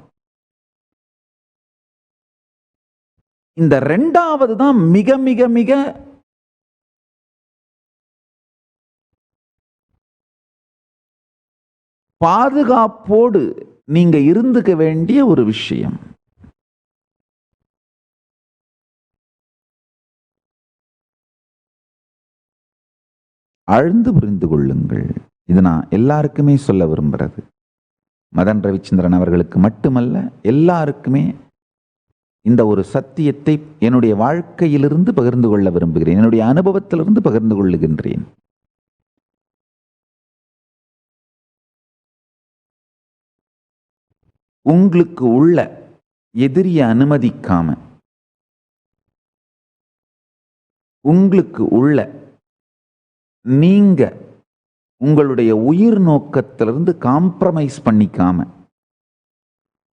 இந்த 2வது தான் மிக மிக மிக பாதுகாப்போடு நீங்க இருந்துக்க வேண்டிய ஒரு விஷயம். ஆழ்ந்து புரிந்து கொள்ளுங்கள். இது நான் எல்லாருக்குமே சொல்ல விரும்புறது. மதன் ரவிச்சந்திரன் அவர்களுக்கு மட்டுமல்ல, எல்லாருக்குமே இந்த ஒரு சத்தியத்தை என்னுடைய வாழ்க்கையிலிருந்து பகிர்ந்து கொள்ள விரும்புகிறேன், என்னுடைய அனுபவத்திலிருந்து பகிர்ந்து கொள்ளுகின்றேன். உங்களுக்கு உள்ள எதிரியை அனுமதிக்காம, உங்களுக்கு உள்ள நீங்க உங்களுடைய உயிர் நோக்கத்திலிருந்து காம்ப்ரமைஸ் பண்ணிக்காம,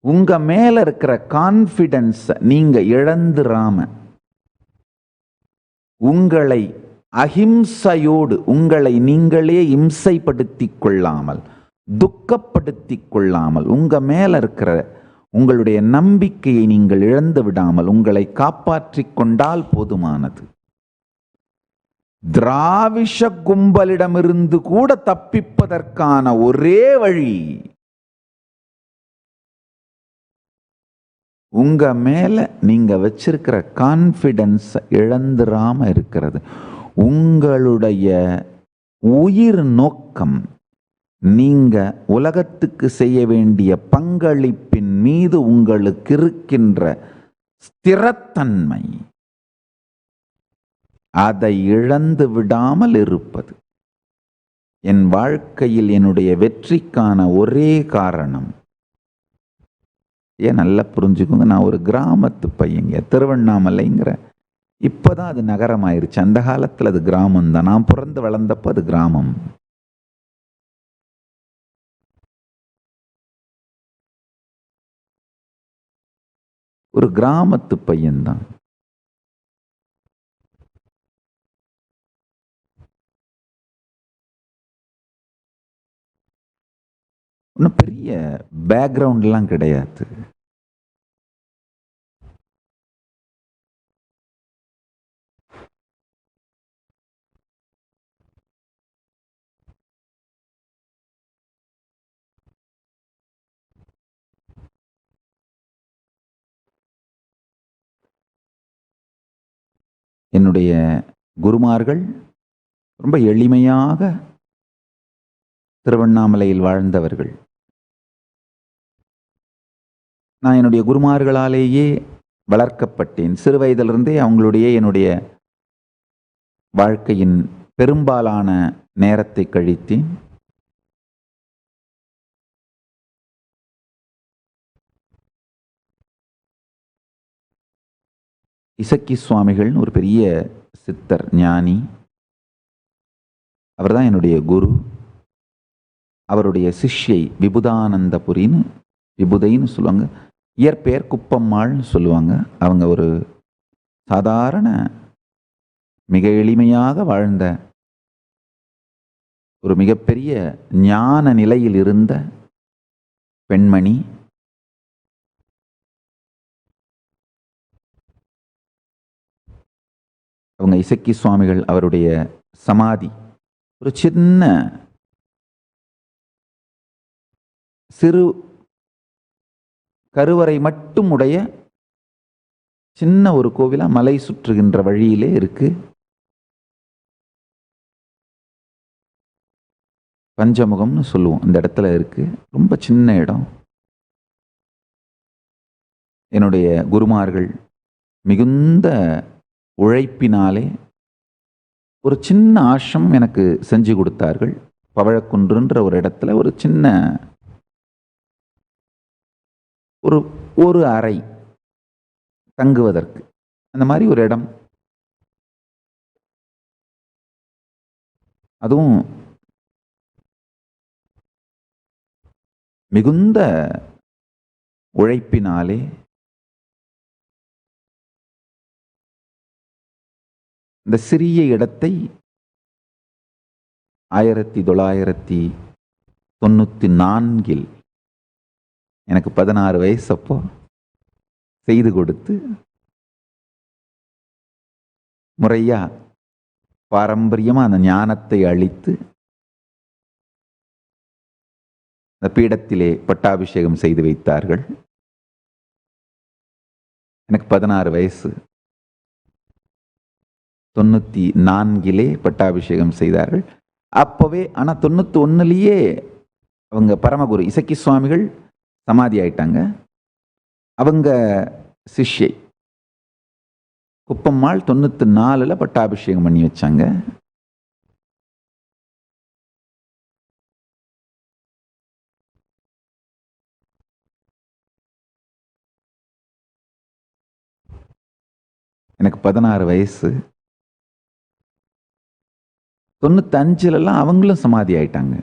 உங்க மேல இருக்கிற கான்பிடன்ஸ் நீங்க இழந்துராம, உங்களை அஹிம்சையோடு உங்களை நீங்களே இம்சைப்படுத்திக் கொள்ளாமல், துக்கப்படுத்திக் கொள்ளாமல், உங்க மேல இருக்கிற உங்களுடைய நம்பிக்கையை நீங்கள் இழந்து விடாமல் உங்களை காப்பாற்றிக் கொண்டால் போதுமானது. திராவிஷ கும்பலிடமிருந்து கூட தப்பிப்பதற்கான ஒரே வழி உங்க மேல நீங்க வச்சிருக்கிற கான்பிடன்ஸ் இழந்துராம இருக்கிறது. உங்களுடைய உயிர் நோக்கம், நீங்க உலகத்துக்கு செய்ய வேண்டிய பங்களிப்பின் மீது உங்களுக்கு இருக்கின்ற ஸ்திரத்தன்மை, அதை இழந்து விடாமல் இருப்பது என் வாழ்க்கையில் என்னுடைய வெற்றிக்கான ஒரே காரணம். ஏன் நல்லா புரிஞ்சுக்கோங்க, நான் ஒரு கிராமத்து பையங்க, திருவண்ணாமலைங்கிற, இப்போதான் அது நகரம் ஆயிருச்சு. அந்த காலத்தில் அது கிராமம் தான். நான் பிறந்து வளர்ந்தப்போ அது கிராமம். ஒரு கிராமத்து பையன்தான். ஒன்றும் பெரிய பேக்ரவுண்ட்லாம் கிடையாது. என்னுடைய குருமார்கள் ரொம்ப எளிமையாக திருவண்ணாமலையில் வாழ்ந்தவர்கள். நான் என்னுடைய குருமார்களாலேயே வளர்க்கப்பட்டேன். சிறு வயதிலிருந்தே அவங்களுடைய என்னுடைய வாழ்க்கையின் பெரும்பாலான நேரத்தை கழித்தேன். இசக்கி சுவாமிகள்னு ஒரு பெரிய சித்தர் ஞானி, அவர் தான் என்னுடைய குரு. அவருடைய சிஷ்யை விபுதானந்தபுரின்னு, விபுதைன்னு சொல்லுவாங்க, இயற்பெயர் குப்பம்மாள்னு சொல்லுவாங்க. அவங்க ஒரு சாதாரண மிக எளிமையாக வாழ்ந்த ஒரு மிகப்பெரிய ஞான நிலையில் இருந்த பெண்மணி. அவங்க இசக்கி சுவாமிகள் அவருடைய சமாதி ஒரு சின்ன சிறு கருவறை மட்டும் உடைய சின்ன ஒரு கோவிலா மலை சுற்றுகின்ற வழியிலே இருக்கு. பஞ்சமுகம்னு சொல்லுவோம், இந்த இடத்துல இருக்கு. ரொம்ப சின்ன இடம். என்னுடைய குருமார்கள் மிகுந்த உழைப்பினாலே ஒரு சின்ன ஆசிரமம் எனக்கு செஞ்சு கொடுத்தார்கள். பவழக்குன்றுன்ற ஒரு இடத்துல ஒரு சின்ன ஒரு அறை தங்குவதற்கு, அந்த மாதிரி ஒரு இடம். அதுவும் மிகுந்த உழைப்பினாலே இந்த சிறிய இடத்தை 1994 எனக்கு 16 வயசு அப்போ செய்து கொடுத்து, முறையா பாரம்பரியமா அந்த ஞானத்தை அளித்து அந்த பீடத்திலே பட்டாபிஷேகம் செய்து வைத்தார்கள். எனக்கு 16 வயசு. 94 பட்டாபிஷேகம் செய்தார்கள். அப்பவே, ஆனா 91 அவங்க பரமகுரு இசக்கி சுவாமிகள் சமாதி ஆயிட்டாங்க. அவங்க சிஷ்யை குப்பம்மாள் 94 பட்டாபிஷேகம் பண்ணி வச்சாங்க. எனக்கு 16 வயசு. 95 அவங்களும் சமாதி ஆயிட்டாங்க.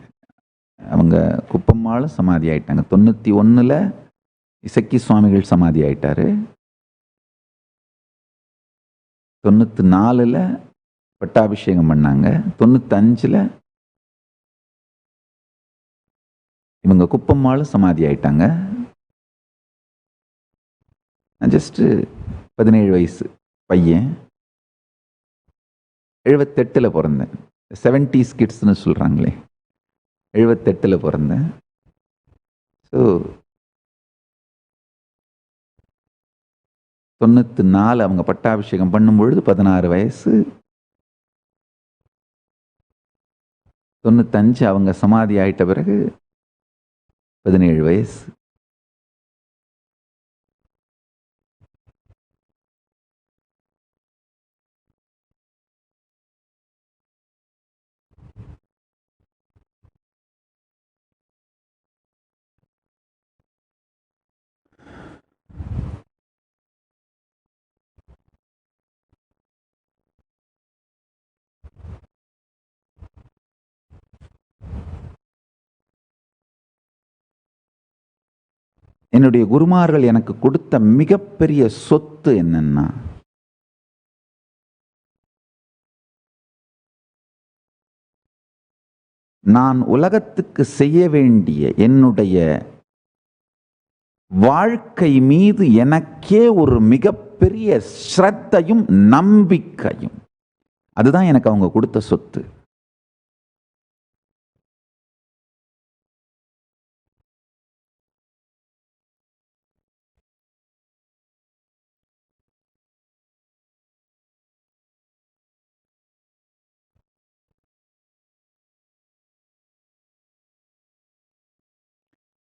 அவங்க குப்பம்மாளும் சமாதி ஆயிட்டாங்க. 91 இசக்கி சுவாமிகள் சமாதி ஆயிட்டாரு. 94 பட்டாபிஷேகம் பண்ணாங்க. 95 இவங்க குப்பம்மாளும் சமாதி ஆயிட்டாங்க. நான் ஜஸ்ட் 17 வயசு பையன். 78 பிறந்தேன். 70s கிட்ஸ்னு சொல்றாங்களே, 78 பிறந்தேன். ஸோ 94 அவங்க பட்டாபிஷேகம் பண்ணும்பொழுது 16 வயசு. 95 அவங்க சமாதி ஆயிட்ட பிறகு 17 வயசு. என்னுடைய குருமார்கள் எனக்கு கொடுத்த மிகப்பெரிய சொத்து என்னன்னா, நான் உலகத்துக்கு செய்ய வேண்டிய என்னுடைய வாழ்க்கை மீது எனக்கே ஒரு மிகப்பெரிய ஸ்ரத்தையும் நம்பிக்கையும். அதுதான் எனக்கு அவங்க கொடுத்த சொத்து.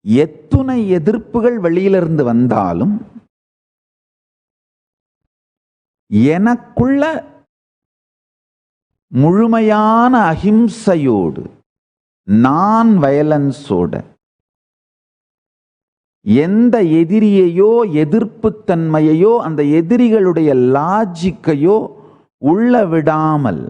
எத்துணை எதிர்ப்புகள் வெளியிலிருந்து வந்தாலும் எனக்குள்ள முழுமையான அஹிம்சையோடு, நான் வயலன்ஸோட, எந்த எதிரியையோ எதிர்ப்புத்தன்மையையோ அந்த எதிரிகளுடைய லாஜிக்கையோ உள்ள விடாமல்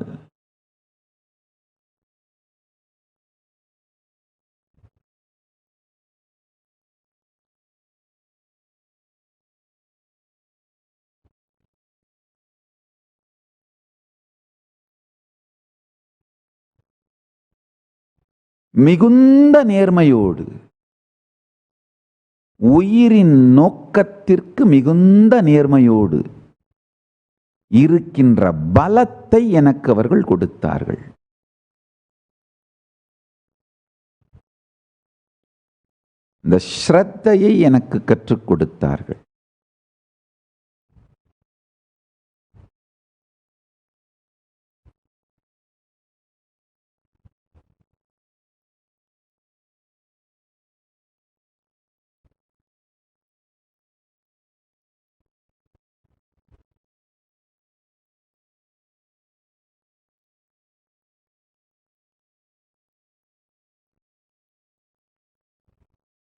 மிகுந்த நேர்மையோடு, உயிரின் நோக்கத்திற்கு மிகுந்த நேர்மையோடு இருக்கின்ற பலத்தை எனக்கு அவர்கள் கொடுத்தார்கள். இந்த ஸ்ரத்தையை எனக்கு கற்றுக் கொடுத்தார்கள்.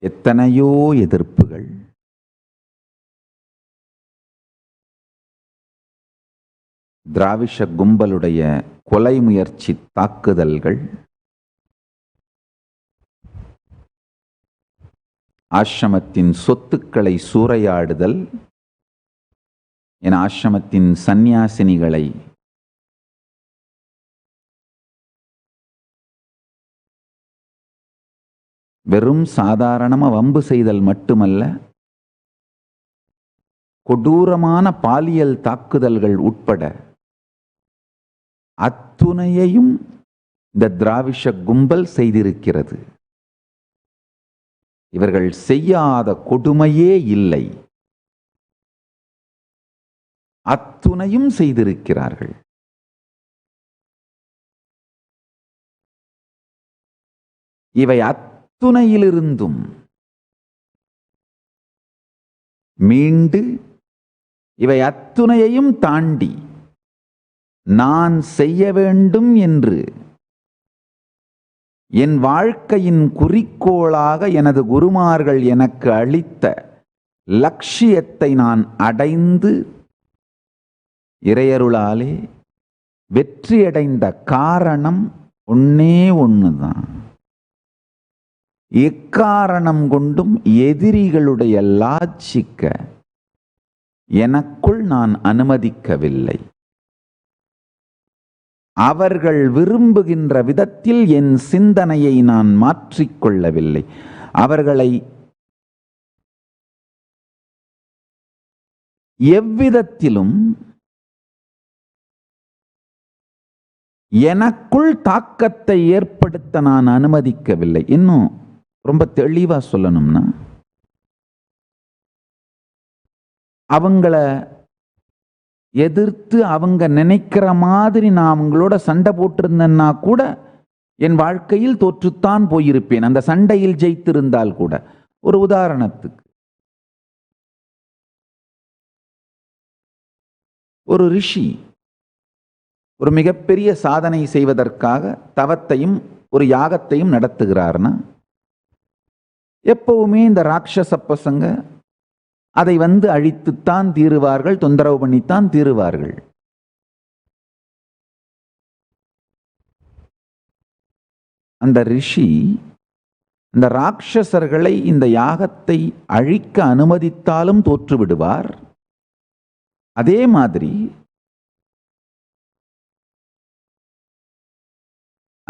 எத்தனையோ எதிர்ப்புகள், திராவிஷ கும்பலுடைய கொலை முயற்சி தாக்குதல்கள், ஆசிரமத்தின் சொத்துக்களை சூறையாடுதல், என் ஆசிரமத்தின் சந்நியாசினிகளை வெறும் சாதாரணமாக வம்பு செய்தல் மட்டுமல்ல, கொடூரமான பாலியல் தாக்குதல்கள் உட்பட அத்துணையையும் இந்த திராவிஷ கும்பல் செய்திருக்கிறது. இவர்கள் செய்யாத கொடுமையே இல்லை, அத்துணையும் செய்திருக்கிறார்கள். இவை அத்துணையிலிருந்தும் மீண்டு, இவை அத்துணையையும் தாண்டி நான் செய்ய வேண்டும் என்று என் வாழ்க்கையின் குறிக்கோளாக எனது குருமார்கள் எனக்கு அளித்த லட்சியத்தை நான் அடைந்து இறையருளாலே வெற்றியடைந்த காரணம் ஒன்னே ஒண்ணுதான். எக்காரணம் கொண்டும் எதிரிகளுடைய லாஜிக்க எனக்குள் நான் அனுமதிக்கவில்லை. அவர்கள் விரும்புகின்ற விதத்தில் என் சிந்தனையை நான் மாற்றிக்கொள்ளவில்லை. அவர்களை எவ்விதத்திலும் எனக்குள் தாக்கத்தை ஏற்படுத்த நான் அனுமதிக்கவில்லை. இன்னும் ரொம்ப தெளிவா சொல்லணும்னா, அவங்கள எதிர்த்து அவங்க நினைக்கிற மாதிரி நான் அவங்களோட சண்டை போட்டிருந்தேன்னா கூட என் வாழ்க்கையில் தோற்றுத்தான் போயிருப்பேன், அந்த சண்டையில் ஜெயித்திருந்தால் கூட. ஒரு உதாரணத்துக்கு, ஒரு ரிஷி ஒரு மிகப்பெரிய சாதனை செய்வதற்காக தவத்தையும் ஒரு யாகத்தையும் நடத்துகிறார்னா, எப்பவுமே இந்த ராட்சச பசங்க அதை அழித்துத்தான் தீருவார்கள், தொந்தரவு பண்ணித்தான் தீருவார்கள். அந்த ரிஷி இந்த ராட்சசர்களை இந்த யாகத்தை அழிக்க அனுமதித்தாலும் தோற்று விடுவார். அதே மாதிரி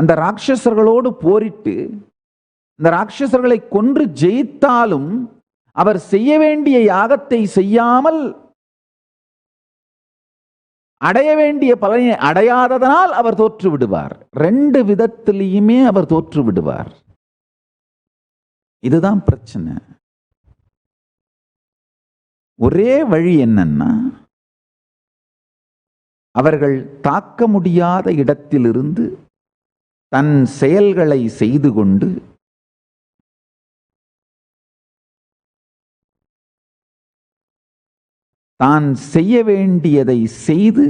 அந்த ராட்சசர்களோடு போரிட்டு இந்த ராட்சசர்களை கொன்று ஜெயித்தாலும் அவர் செய்ய வேண்டிய யாகத்தை செய்யாமல் அடைய வேண்டிய பலனை அடையாததனால் அவர் தோற்று விடுவார். ரெண்டு விதத்திலேயுமே அவர் தோற்று விடுவார். இதுதான் பிரச்சனை. ஒரே வழி என்னன்னா, அவர்கள் தாக்க முடியாத இடத்திலிருந்து தன் செயல்களை செய்து கொண்டு தான் செய்ய வேண்டியதை செய்து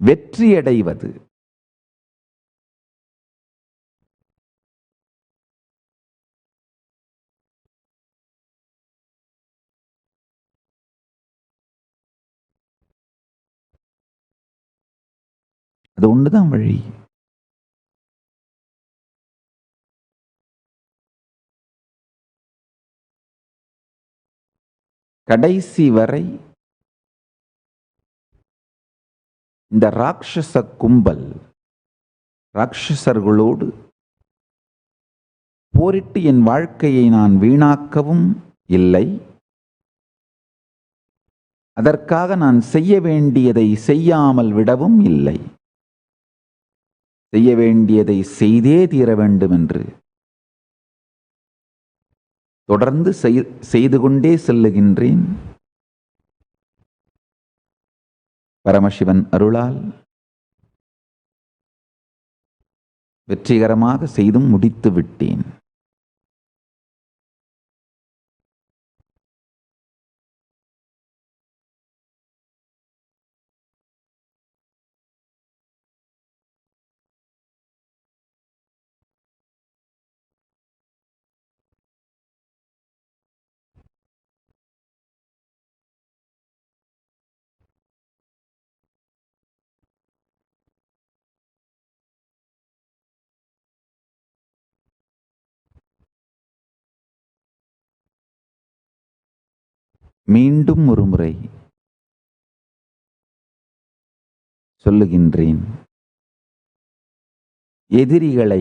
வெற்றியடைவது. அது ஒண்ணுதான் வழி. கடைசி வரை இந்த ராட்சச கும்பல் ராட்சசர்களோடு போரிட்டு என் வாழ்க்கையை நான் வீணாக்கவும் இல்லை, அதற்காக நான் செய்ய வேண்டியதை செய்யாமல் விடவும் இல்லை. செய்ய வேண்டியதை செய்தே தீர வேண்டும் என்று தொடர்ந்து செய்து கொண்டே செல்லுகின்றேன். பரமசிவன் அருளால் வெற்றிகரமாக செய்தும் முடித்து விட்டேன். மீண்டும் ஒரு முறை சொல்லுகின்றேன், எதிரிகளை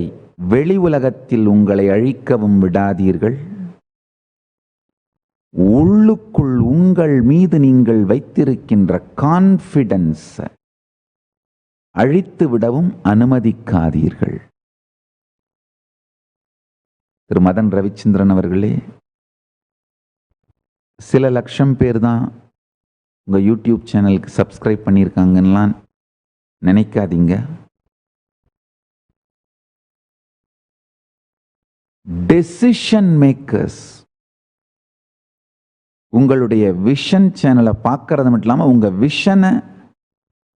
வெளி உலகத்தில் உங்களை அழிக்கவும் விடாதீர்கள். உள்ளுக்குள் உங்கள் மீது நீங்கள் வைத்திருக்கின்ற கான்ஃபிடன்ஸ் அழித்து விடவும் அனுமதிக்காதீர்கள். திரு மதன் ரவிச்சந்திரன் அவர்களே, சில லட்சம் பேர் தான் உங்கள் யூடியூப் சேனலுக்கு சப்ஸ்கிரைப் பண்ணியிருக்காங்கலாம் நினைக்காதீங்க. டெசிஷன் மேக்கர்ஸ் உங்களுடைய விஷன் சேனலை பார்க்கறது மட்டும் இல்லாமல் உங்கள் விஷனை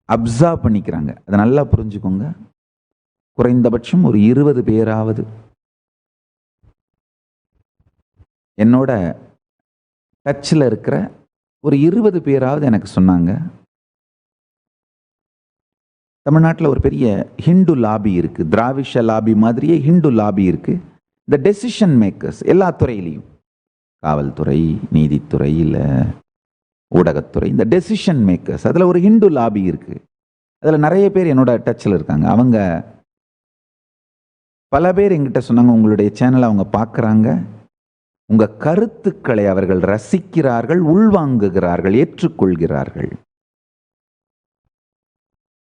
அப்சர்வ் பண்ணிக்கிறாங்க. அதை நல்லா புரிஞ்சுக்கோங்க. குறைந்தபட்சம் ஒரு 20 பேராவது என்னோட டச்சில் இருக்கிற ஒரு 20 பேராவது எனக்கு சொன்னாங்க, தமிழ்நாட்டில் ஒரு பெரிய ஹிந்து லாபி இருக்குது, திராவிஷ லாபி மாதிரியே ஹிந்து லாபி இருக்குது. இந்த டெசிஷன் மேக்கர்ஸ் எல்லா துறையிலையும், காவல்துறை, நீதித்துறை, இல்லை ஊடகத்துறை, இந்த டெசிஷன் மேக்கர்ஸ் அதில் ஒரு ஹிந்து லாபி இருக்குது. அதில் நிறைய பேர் என்னோட டச்சில் இருக்காங்க. அவங்க பல பேர் எங்கிட்ட சொன்னாங்க, உங்களுடைய சேனலை அவங்க பார்க்குறாங்க, உங்கள் கருத்துக்களை அவர்கள் ரசிக்கிறார்கள், உள்வாங்குகிறார்கள், ஏற்றுக்கொள்கிறார்கள்.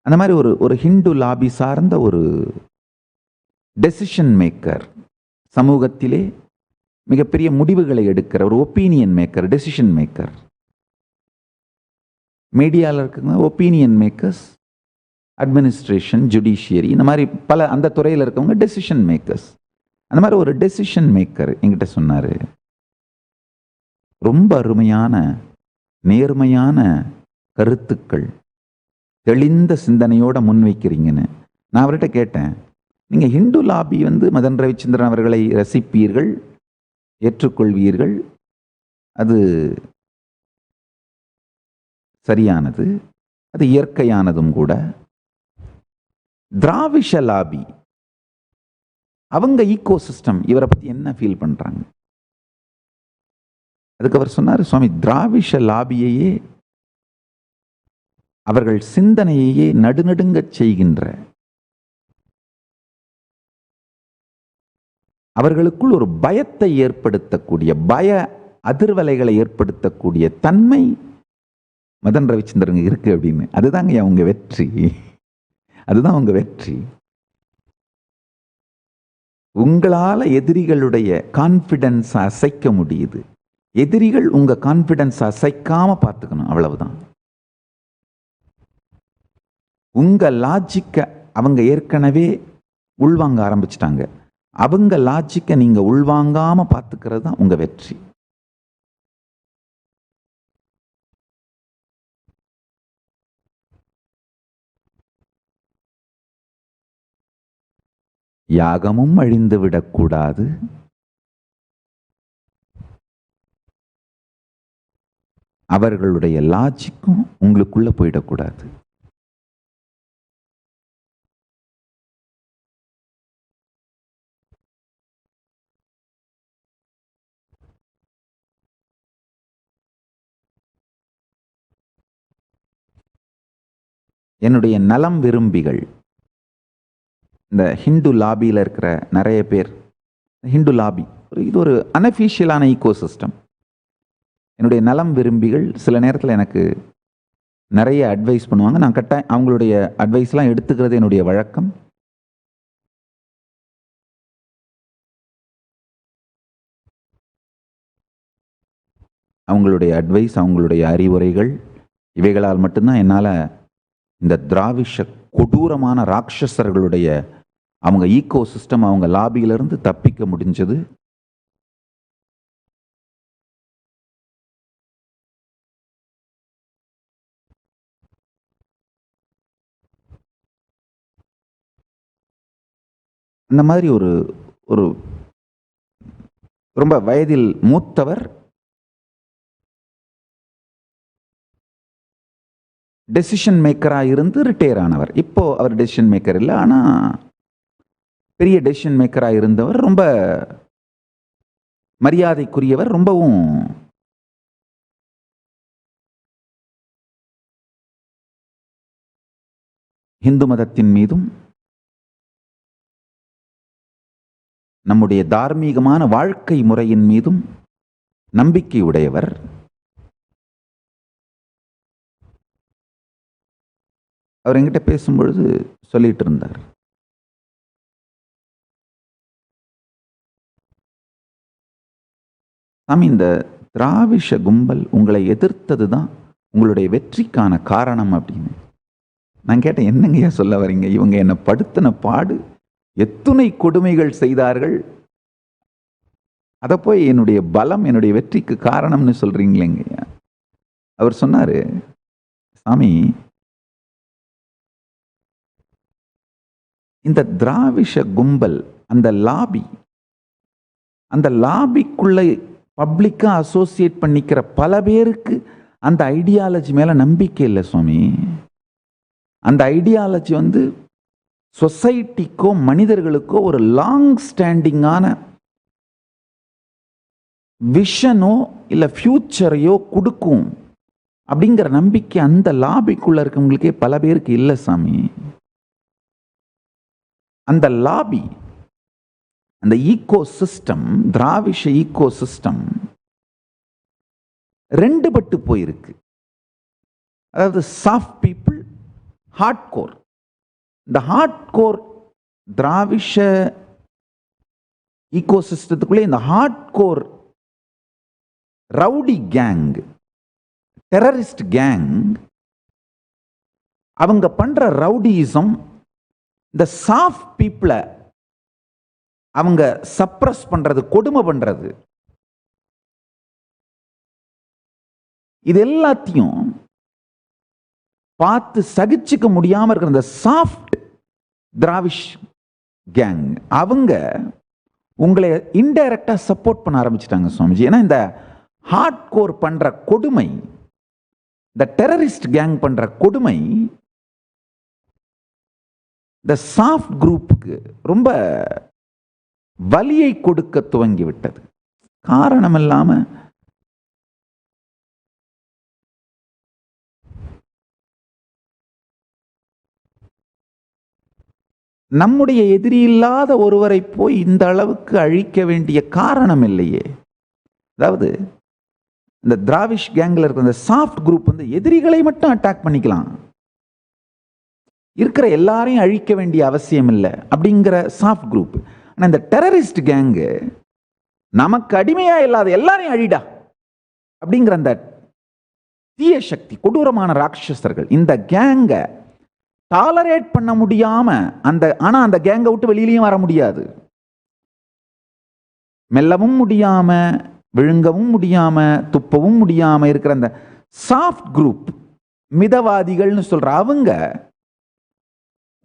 அந்த மாதிரி ஒரு ஹிந்து லாபி சார்ந்த ஒரு டெசிஷன் மேக்கர், சமூகத்திலே மிகப்பெரிய முடிவுகளை எடுக்கிற ஒரு ஒப்பீனியன் மேக்கர், டெசிஷன் மேக்கர். மீடியாவில் இருக்குங்க ஒப்பீனியன் மேக்கர்ஸ், அட்மினிஸ்ட்ரேஷன், ஜுடிஷியரி, இந்த மாதிரி பல அந்த துறையில் இருக்கவங்க டெசிஷன் மேக்கர்ஸ். அந்த மாதிரி ஒரு டெசிஷன் மேக்கர் என்கிட்ட சொன்னார், ரொம்ப அருமையான நேர்மையான கருத்துக்கள், தெளிந்த சிந்தனையோட முன்வைக்கிறீங்கன்னு. நான் அவர்கிட்ட கேட்டேன், நீங்கள் ஹிந்து லாபி மதன் ரவிச்சந்திரன் அவர்களை ரசிப்பீர்கள், ஏற்றுக்கொள்வீர்கள், அது சரியானது, அது இயற்கையானதும் கூட. திராவிஷ லாபி அவங்க ஈகோ சிஸ்டம் இவரை பற்றி என்ன ஃபீல் பண்ணுறாங்க? அதுக்கு அவர் சொன்னார், சுவாமி திராவிஷ லாபியையே அவர்கள் சிந்தனையையே நடுநடுங்கச் செய்கின்ற, அவர்களுக்குள் ஒரு பயத்தை ஏற்படுத்தக்கூடிய, பய அதிர்வலைகளை ஏற்படுத்தக்கூடிய தன்மை மதன் ரவிச்சந்திரன் இருக்கு அப்படின்னு. அதுதாங்க அவங்க வெற்றி. அதுதான் அவங்க வெற்றி. உங்களால எதிரிகளுடைய கான்பிடன்ஸ் அசைக்க முடியுது. எதிரிகள் உங்க கான்பிடன்ஸ் அசைக்காம பார்த்துக்கணும், அவ்வளவுதான். உங்க லாஜிக்க அவங்க ஏற்கனவே உள்வாங்க ஆரம்பிச்சிட்டாங்க. அவங்க லாஜிக்க நீங்க உள்வாங்காம பார்த்துக்கிறது தான் உங்க வெற்றி. யாகமும் அழிந்து விடக்கூடாது, அவர்களுடைய லாஜிக்கும் உங்களுக்குள்ள போயிடக்கூடாது. என்னுடைய நலம் விரும்பிகள், இந்த ஹிந்து லாபியில் இருக்கிற நிறைய பேர், ஹிந்து லாபி இது ஒரு அன்அஃபிஷியலான ஈகோ சிஸ்டம். என்னுடைய நலம் விரும்பிகள் சில நேரத்தில் எனக்கு நிறைய அட்வைஸ் பண்ணுவாங்க. நான் கட்டாயம் அவங்களுடைய அட்வைஸ்லாம் எடுத்துக்கிறது என்னுடைய வழக்கம். அவங்களுடைய அட்வைஸ், அவங்களுடைய அறிவுரைகள், இவைகளால் மட்டும்தான் என்னால் இந்த திராவிஷ கொடூரமான ராட்சசர்களுடைய அவங்க ஈகோ சிஸ்டம், அவங்க லாபியிலிருந்து தப்பிக்க முடிஞ்சது. இந்த மாதிரி ஒரு ஒரு ரொம்ப வயதில் மூத்தவர் டெசிஷன் மேக்கராக இருந்து ரிட்டையர் ஆனவர். இப்போ அவர் டெசிஷன் மேக்கர் இல்லை, ஆனால் பெரிய டெசிஷன் மேக்கராக இருந்தவர், ரொம்ப மரியாதைக்குரியவர், ரொம்பவும் இந்து மதத்தின் மீதும் நம்முடைய தார்மீகமான வாழ்க்கை முறையின் மீதும் நம்பிக்கை உடையவர். அவர் என்கிட்ட பேசும்பொழுது சொல்லிட்டு இருந்தார், சாமி இந்த திராவிஷ கும்பல் உங்களை எதிர்த்தது தான் உங்களுடைய வெற்றிக்கான காரணம் அப்படின்னு. நான் கேட்டேன், என்னங்கய்யா சொல்ல வரீங்க? இவங்க என்னை படுத்தின பாடு, எத்துணை கொடுமைகள் செய்தார்கள், அதை போய் என்னுடைய பலம், என்னுடைய வெற்றிக்கு காரணம்னு சொல்றீங்களேங்கய்யா. அவர் சொன்னாரு, சாமி இந்த திராவிஷ கும்பல், அந்த லாபிக்குள்ள பப்ளிக்கா அசோசியேட் பண்ணிக்கிற பல பேருக்கு அந்த ஐடியாலஜி மேல நம்பிக்கை இல்லை சுவாமி. அந்த ஐடியாலஜி சொசைட்டிக்கோ மனிதர்களுக்கோ ஒரு லாங் ஸ்டாண்டிங்கான விஷனோ இல்ல ஃபியூச்சரையோ கொடுக்கும் அப்படிங்கிற நம்பிக்கை அந்த லாபிக்குள்ள இருக்கவங்களுக்கே பல பேருக்கு இல்லை சாமி. அந்த லாபி, அந்த ஈகோ சிஸ்டம், திராவிஷ ஈகோ சிஸ்டம் ரெண்டு பட்டு போயிருக்கு. அதாவது சாஃப்ட் பீப்புள், ஹார்ட் கோர். இந்த ஹார்ட் கோர் திராவிஷ ஈகோ சிஸ்டத்துக்குள்ளே இந்த hard core rowdy gang, terrorist gang, அவங்க பண்ற ரவுடிசம் இந்த சாஃப்ட் பீப்புளை அவங்க சப்ரஸ் பண்றது, கொடுமை பண்றது, இது எல்லாத்தையும் பார்த்து சகிச்சுக்க முடியாம இருக்கிற இந்த சாஃப்ட் திராவிஷ் கேங் அவங்க உங்களை இன்டைரக்டா சப்போர்ட் பண்ண ஆரம்பிச்சிட்டாங்க சுவாமிஜி. ஏன்னா இந்த ஹார்ட் கோர் பண்ற கொடுமை, இந்த டெரரிஸ்ட் கேங் பண்ற கொடுமை இந்த சாஃப்ட் குரூப்புக்கு ரொம்ப வலியை கொடுக்க துவங்கிவிட்டது. காரணம் இல்லாம நம்முடைய எதிரி இல்லாத ஒருவரை போய் இந்த அளவுக்கு அழிக்க வேண்டிய காரணம் இல்லையே. அதாவது இந்த திராவிஷ் கேங்ல இருக்கிற இந்த சாஃப்ட் குரூப் வந்து எதிரிகளை மட்டும் அட்டாக் பண்ணிக்கலாம், இருக்கிற எல்லாரையும் அழிக்க வேண்டிய அவசியம் இல்லை அப்படிங்கிற சாஃப்ட் குரூப். ஆனால் இந்த டெரரிஸ்ட் கேங்கு நமக்கு அடிமையா இல்லாத எல்லாரையும் அழிடா அப்படிங்கிற அந்த தீய சக்தி, கொடூரமான ராட்சசர்கள் இந்த கேங்க டாலரேட் பண்ண முடியாம ஆனா அந்த கேங்கை விட்டு வெளியிலையும் வர முடியாது, மெல்லவும் முடியாம, விழுங்கவும் முடியாம, துப்பவும் முடியாம இருக்கிற அந்த சாஃப்ட் குரூப், மிதவாதிகள்னு சொல்ற அவங்க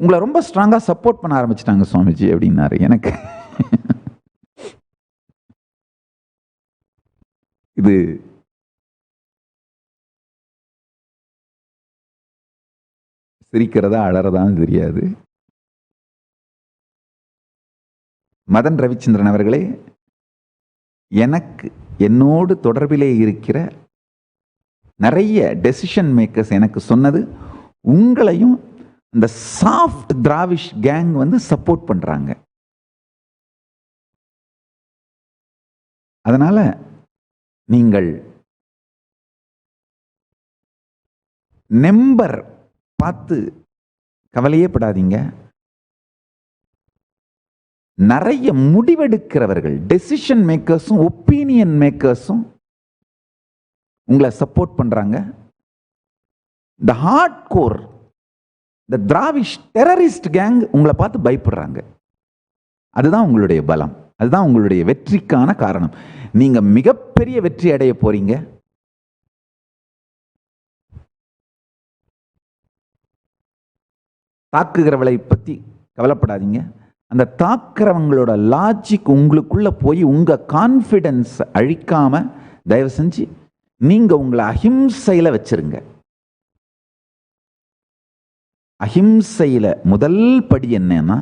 உங்களை ரொம்ப ஸ்ட்ராங்கா சப்போர்ட் பண்ண ஆரம்பிச்சிட்டாங்க சுவாமிஜி அப்படின்னாரு. எனக்கு இது சிரிக்கிறதா அழறதான்னு தெரியாது. மதன் ரவிச்சந்திரன் அவர்களே, எனக்கு என்னோடு தொடர்பிலே இருக்கிற நிறைய டெசிஷன் மேக்கர்ஸ் எனக்கு சொன்னது, உங்களையும் இந்த சாஃப்ட் திராவிஷ் கேங் வந்து சப்போர்ட் பண்றாங்க. அதனால நீங்கள் நம்பர் பார்த்து கவலையே படாதீங்க. நிறைய முடிவெடுக்கிறவர்கள், டெசிஷன் மேக்கர்ஸும் ஒப்பீனியன் மேக்கர்ஸும் உங்களை சப்போர்ட் பண்றாங்க. இந்த ஹார்ட் கோர், இந்த திராவிஷ் டெரரிஸ்ட் கேங் உங்களை பார்த்து பயப்படுறாங்க. அதுதான் உங்களுடைய பலம், அதுதான் உங்களுடைய வெற்றிக்கான காரணம். நீங்க மிகப்பெரிய வெற்றி அடைய போறீங்க. தாக்குகிறவளை பத்தி கவலைப்படாதீங்க. அந்த தாக்குறவங்களோட லாஜிக் உங்களுக்குள்ள போய் உங்க கான்ஃபிடன்ஸ் அழிக்காம தயவு செஞ்சு நீங்க உங்களை அஹிம்சையில வச்சிருங்க. அஹிம்சையில முதல் படி என்னன்னா,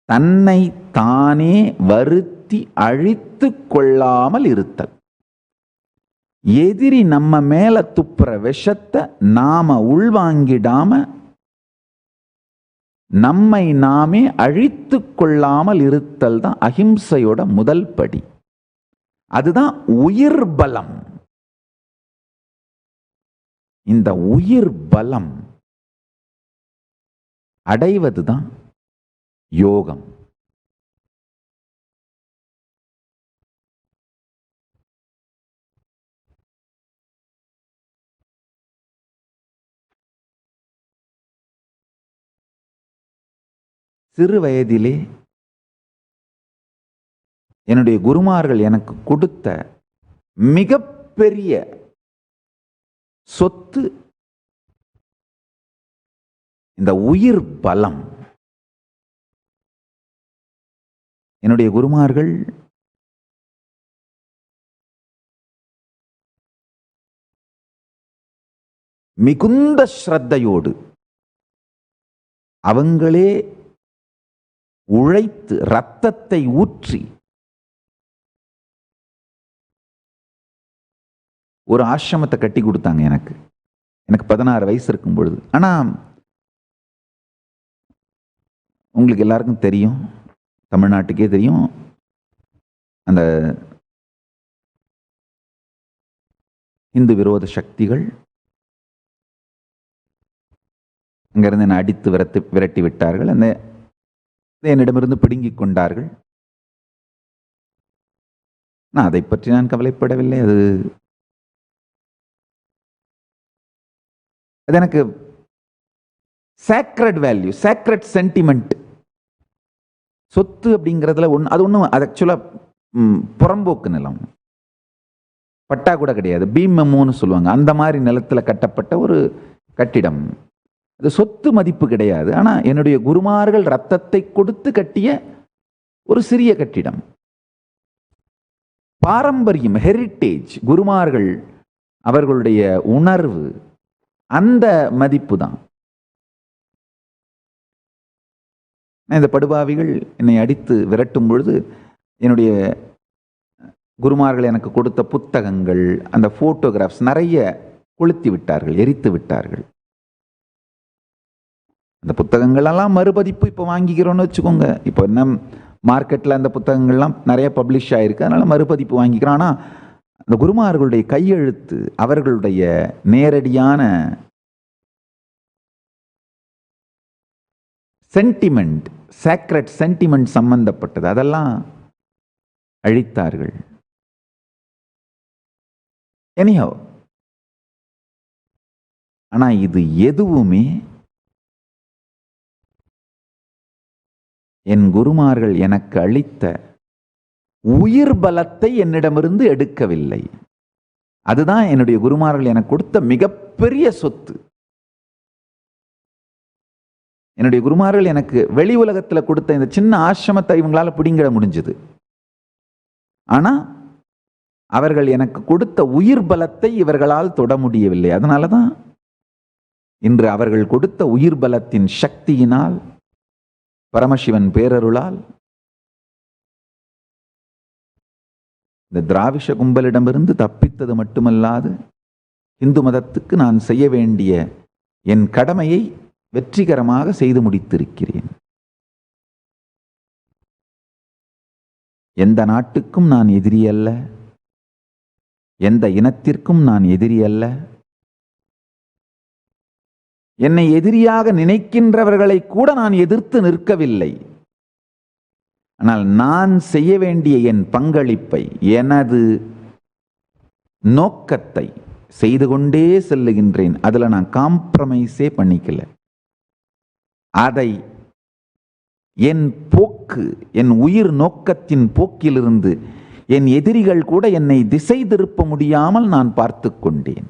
தன்னை தானே வருத்தி அழித்து கொள்ளாமல் இருத்தல். எதிரி நம்ம மேல துப்புற விஷத்தை நாம உள்வாங்கிடாம நம்மை நாமே அழித்து கொள்ளாமல் இருத்தல் தான் அஹிம்சையோட முதல் படி. அதுதான் உயிர் பலம். இந்த உயிர் பலம் அடைவதுதான் யோகம். சிறு வயதிலே என்னுடைய குருமார்கள் எனக்கு கொடுத்த மிகப்பெரிய சொத்து இந்த உயிர் பலம். என்னுடைய குருமார்கள் மிகுந்த ஸ்ரத்தையோடு அவங்களே உழைத்து ரத்தத்தை ஊற்றி ஒரு ஆசிரமத்தை கட்டி கொடுத்தாங்க எனக்கு 16 வயசு இருக்கும் பொழுது. ஆனா உங்களுக்கு எல்லாருக்கும் தெரியும், தமிழ்நாட்டுக்கே தெரியும், அந்த இந்து விரோத சக்திகள் அங்கிருந்து என்னை அடித்து விரட்டி விட்டார்கள். அந்த என்னிடமிருந்து பிடுங்கிக் கொண்டார்கள். நான் அதை பற்றி நான் கவலைப்படவில்லை. அது எனக்கு சேக்ரட் வேல்யூ, சேக்ரட் சென்டிமெண்ட். சொத்து அப்படிங்கிறதுல அது ஒன்றும் அது ஆக்சுவலாக புறம்போக்கு நிலம், பட்டா கூட கிடையாது, பீமம்னு சொல்லுவாங்க. அந்த மாதிரி நிலத்தில் கட்டப்பட்ட ஒரு கட்டிடம். அது சொத்து மதிப்பு கிடையாது. ஆனால் என்னுடைய குருமார்கள் ரத்தத்தை கொடுத்து கட்டிய ஒரு சிறிய கட்டிடம். பாரம்பரியம், ஹெரிட்டேஜ், குருமார்கள் அவர்களுடைய உணர்வு, அந்த மதிப்பு தான். இந்த படுபாவிகள் என்னை அடித்து விரட்டும் பொழுது என்னுடைய குருமார்கள் எனக்கு கொடுத்த புத்தகங்கள், அந்த போட்டோகிராஃப்ஸ் நிறைய கொளுத்தி விட்டார்கள், எரித்து விட்டார்கள். அந்த புத்தகங்களெல்லாம் மறுபதிப்பு இப்போ வாங்கிக்கிறோன்னு வச்சுக்கோங்க. இப்போ என்ன மார்க்கெட்டில் அந்த புத்தகங்கள்லாம் நிறைய பப்ளிஷ் ஆகிருக்கு, அதனால் மறுபதிப்பு வாங்கிக்கிறோம். ஆனால் அந்த குருமார்களுடைய கையெழுத்து, அவர்களுடைய நேரடியான சென்டிமெண்ட், சேக்ரெட் சென்டிமெண்ட் சம்பந்தப்பட்டது, அதெல்லாம் அழித்தார்கள். எனிஹவ், ஆனா இது எதுவுமே என் குருமார்கள் எனக்கு அளித்த உயிர் பலத்தை என்னிடமிருந்து எடுக்கவில்லை. அதுதான் என்னுடைய குருமார்கள் எனக்கு கொடுத்த மிகப்பெரிய சொத்து. என்னுடைய குருமார்கள் எனக்கு வெளி உலகத்தில் கொடுத்த இந்த சின்ன ஆசிரமத்தை இவங்களால பிடிங்கிட முடிஞ்சது. ஆனா அவர்கள் எனக்கு கொடுத்த உயிர் பலத்தை இவர்களால் தொட முடியவில்லை. அதனாலதான் இன்று அவர்கள் கொடுத்த உயிர் பலத்தின் சக்தியினால், பரமசிவன் பேரருளால், இந்த திராவிஷ கும்பலிடமிருந்து தப்பித்தது மட்டுமல்லாது இந்து மதத்துக்கு நான் செய்ய வேண்டிய என் கடமையை வெற்றிகரமாக செய்து முடித்திருக்கிறேன். எந்த நாட்டுக்கும் நான் எதிரி அல்ல, எந்த இனத்திற்கும் நான் எதிரி அல்ல. என்னை எதிரியாக நினைக்கின்றவர்களை கூட நான் எதிர்த்து நிற்கவில்லை. ஆனால் நான் செய்ய வேண்டிய என் பங்களிப்பை, எனது நோக்கத்தை செய்து கொண்டே செல்லுகின்றேன். அதில் நான் காம்ப்ரமைஸே பண்ணிக்கல. அதை என் போக்கு, என் உயிர் நோக்கத்தின் போக்கிலிருந்து என் எதிரிகள் கூட என்னை திசை திருப்ப முடியாமல் நான் பார்த்து கொண்டேன்.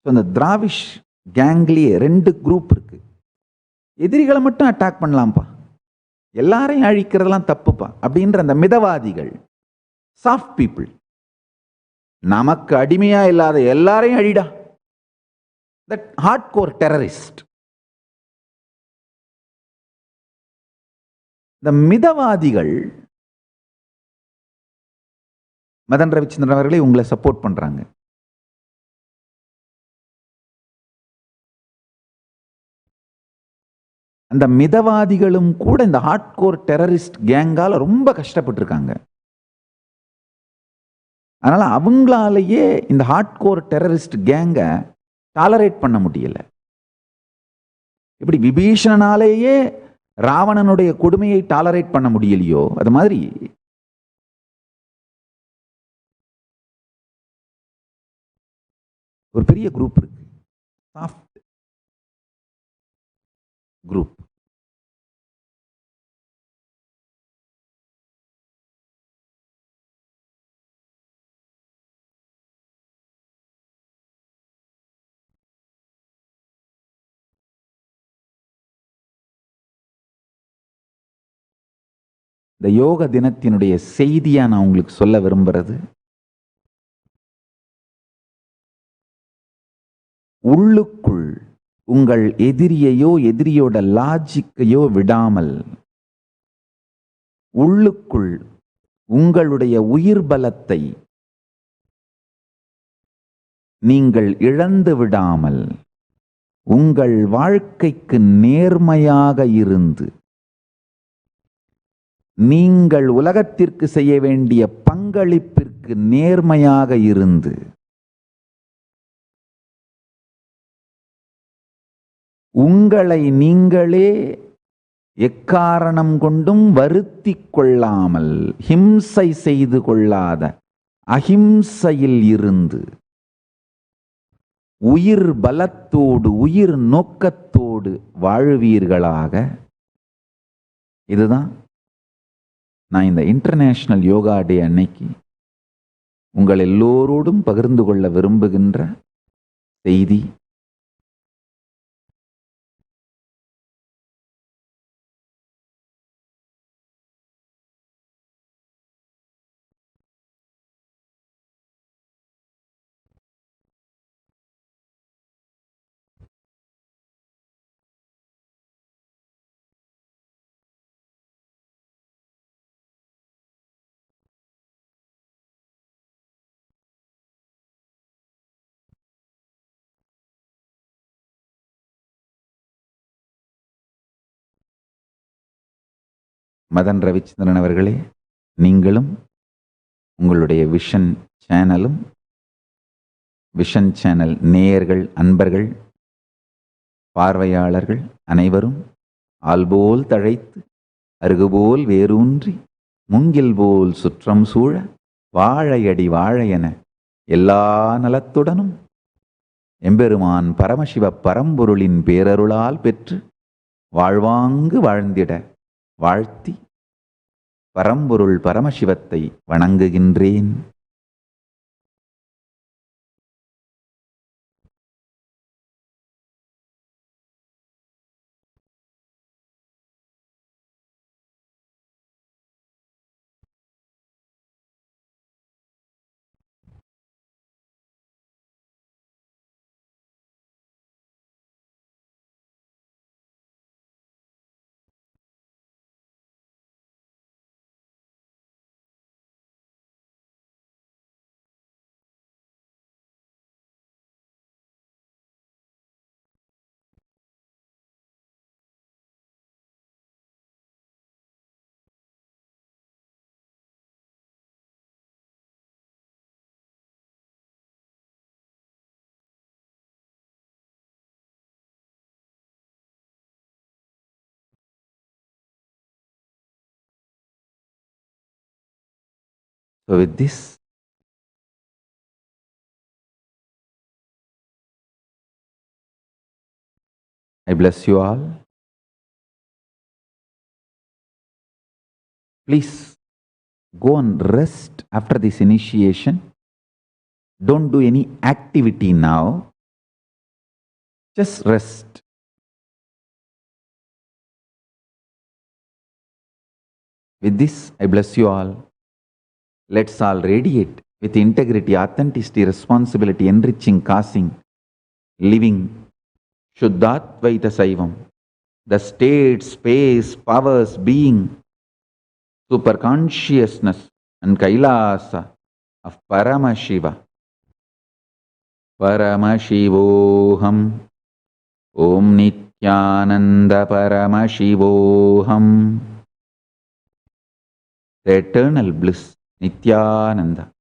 அந்த திராவிஷ் கேங்லேயே 2 குரூப் இருக்கு. எதிரிகளை மட்டும் அட்டாக் பண்ணலாம்ப்பா, எல்லாரையும் அழிக்கிறதெல்லாம் தப்புப்பா அப்படின்ற அந்த மிதவாதிகள், சாஃப்ட் பீப்புள். நமக்கு அடிமையா இல்லாத எல்லாரையும் அழிடா, தட் ஹார்ட் கோர் டெரரிஸ்ட். இந்த மிதவாதிகள் மதன் ரவிச்சந்திரன் அவர்களே உங்களை சப்போர்ட் பண்றாங்க. அந்த மிதவாதிகளும் கூட இந்த ஹார்ட் கோர் டெரரிஸ்ட் கேங்கால ரொம்ப கஷ்டப்பட்டிருக்காங்க. அதனால அவங்களாலேயே இந்த ஹார்ட் கோர் டெரரிஸ்ட் கேங்க டாலரேட் பண்ண முடியல. இப்படி விபீஷணனாலேயே ராவணனுடைய கொடுமையை டாலரேட் பண்ண முடியலையோ, அது மாதிரி ஒரு பெரிய குரூப் இருக்கு, சாஃப்ட் குரூப். இந்த யோக தினத்தினுடைய செய்தியா நான் உங்களுக்கு சொல்ல விரும்புறது, உள்ளுக்குள் உங்கள் எதிரியையோ எதிரியோட லாஜிக்கையோ விடாமல், உள்ளுக்குள் உங்களுடைய உயிர் பலத்தை நீங்கள் இழந்து விடாமல், உங்கள் வாழ்க்கைக்கு நேர்மையாக இருந்து, நீங்கள் உலகத்திற்கு செய்ய வேண்டிய பங்களிப்பிற்கு நேர்மையாக இருந்து, உங்களை நீங்களே எக்காரணம் கொண்டும் வருத்தி கொள்ளாமல், ஹிம்சை செய்து கொள்ளாத அஹிம்சையில் இருந்து, உயிர் பலத்தோடு உயிர் நோக்கத்தோடு வாழ்வீர்களாக. இதுதான் நான் இந்த இன்டர்நேஷனல் யோகா டே அன்னைக்கு உங்கள் எல்லோரோடும் பகிர்ந்து கொள்ள விரும்புகின்ற செய்தி. மதன் ரவிச்சந்திரன் அவர்களே, நீங்களும் உங்களுடைய விஷன் சேனல் நேயர்கள், அன்பர்கள், பார்வையாளர்கள் அனைவரும் ஆல்போல் தழைத்து அருகுபோல் வேரூன்றி முங்கில் போல் சுற்றம் சூழ வாழையடி வாழையென எல்லா நலத்துடனும் எம்பெருமான் பரமசிவ பரம்பொருளின் பேரருளால் பெற்று வாழ்வாங்கு வாழ்ந்திட வாழ்த்தி பரம்பொருள் பரமசிவத்தை வணங்குகின்றேன். So with this, I bless you all. Please go and rest after this initiation. Don't do any activity now. Just rest. With this, I bless you all. Let's all radiate with integrity, authenticity, responsibility, enriching, causing, living Shuddhatvaita Saivam, the state, space, powers, being, super consciousness and Kailasa of Paramashiva. Paramashivoham, Om Nithyananda Paramashivoham. The eternal bliss, Nithyananda.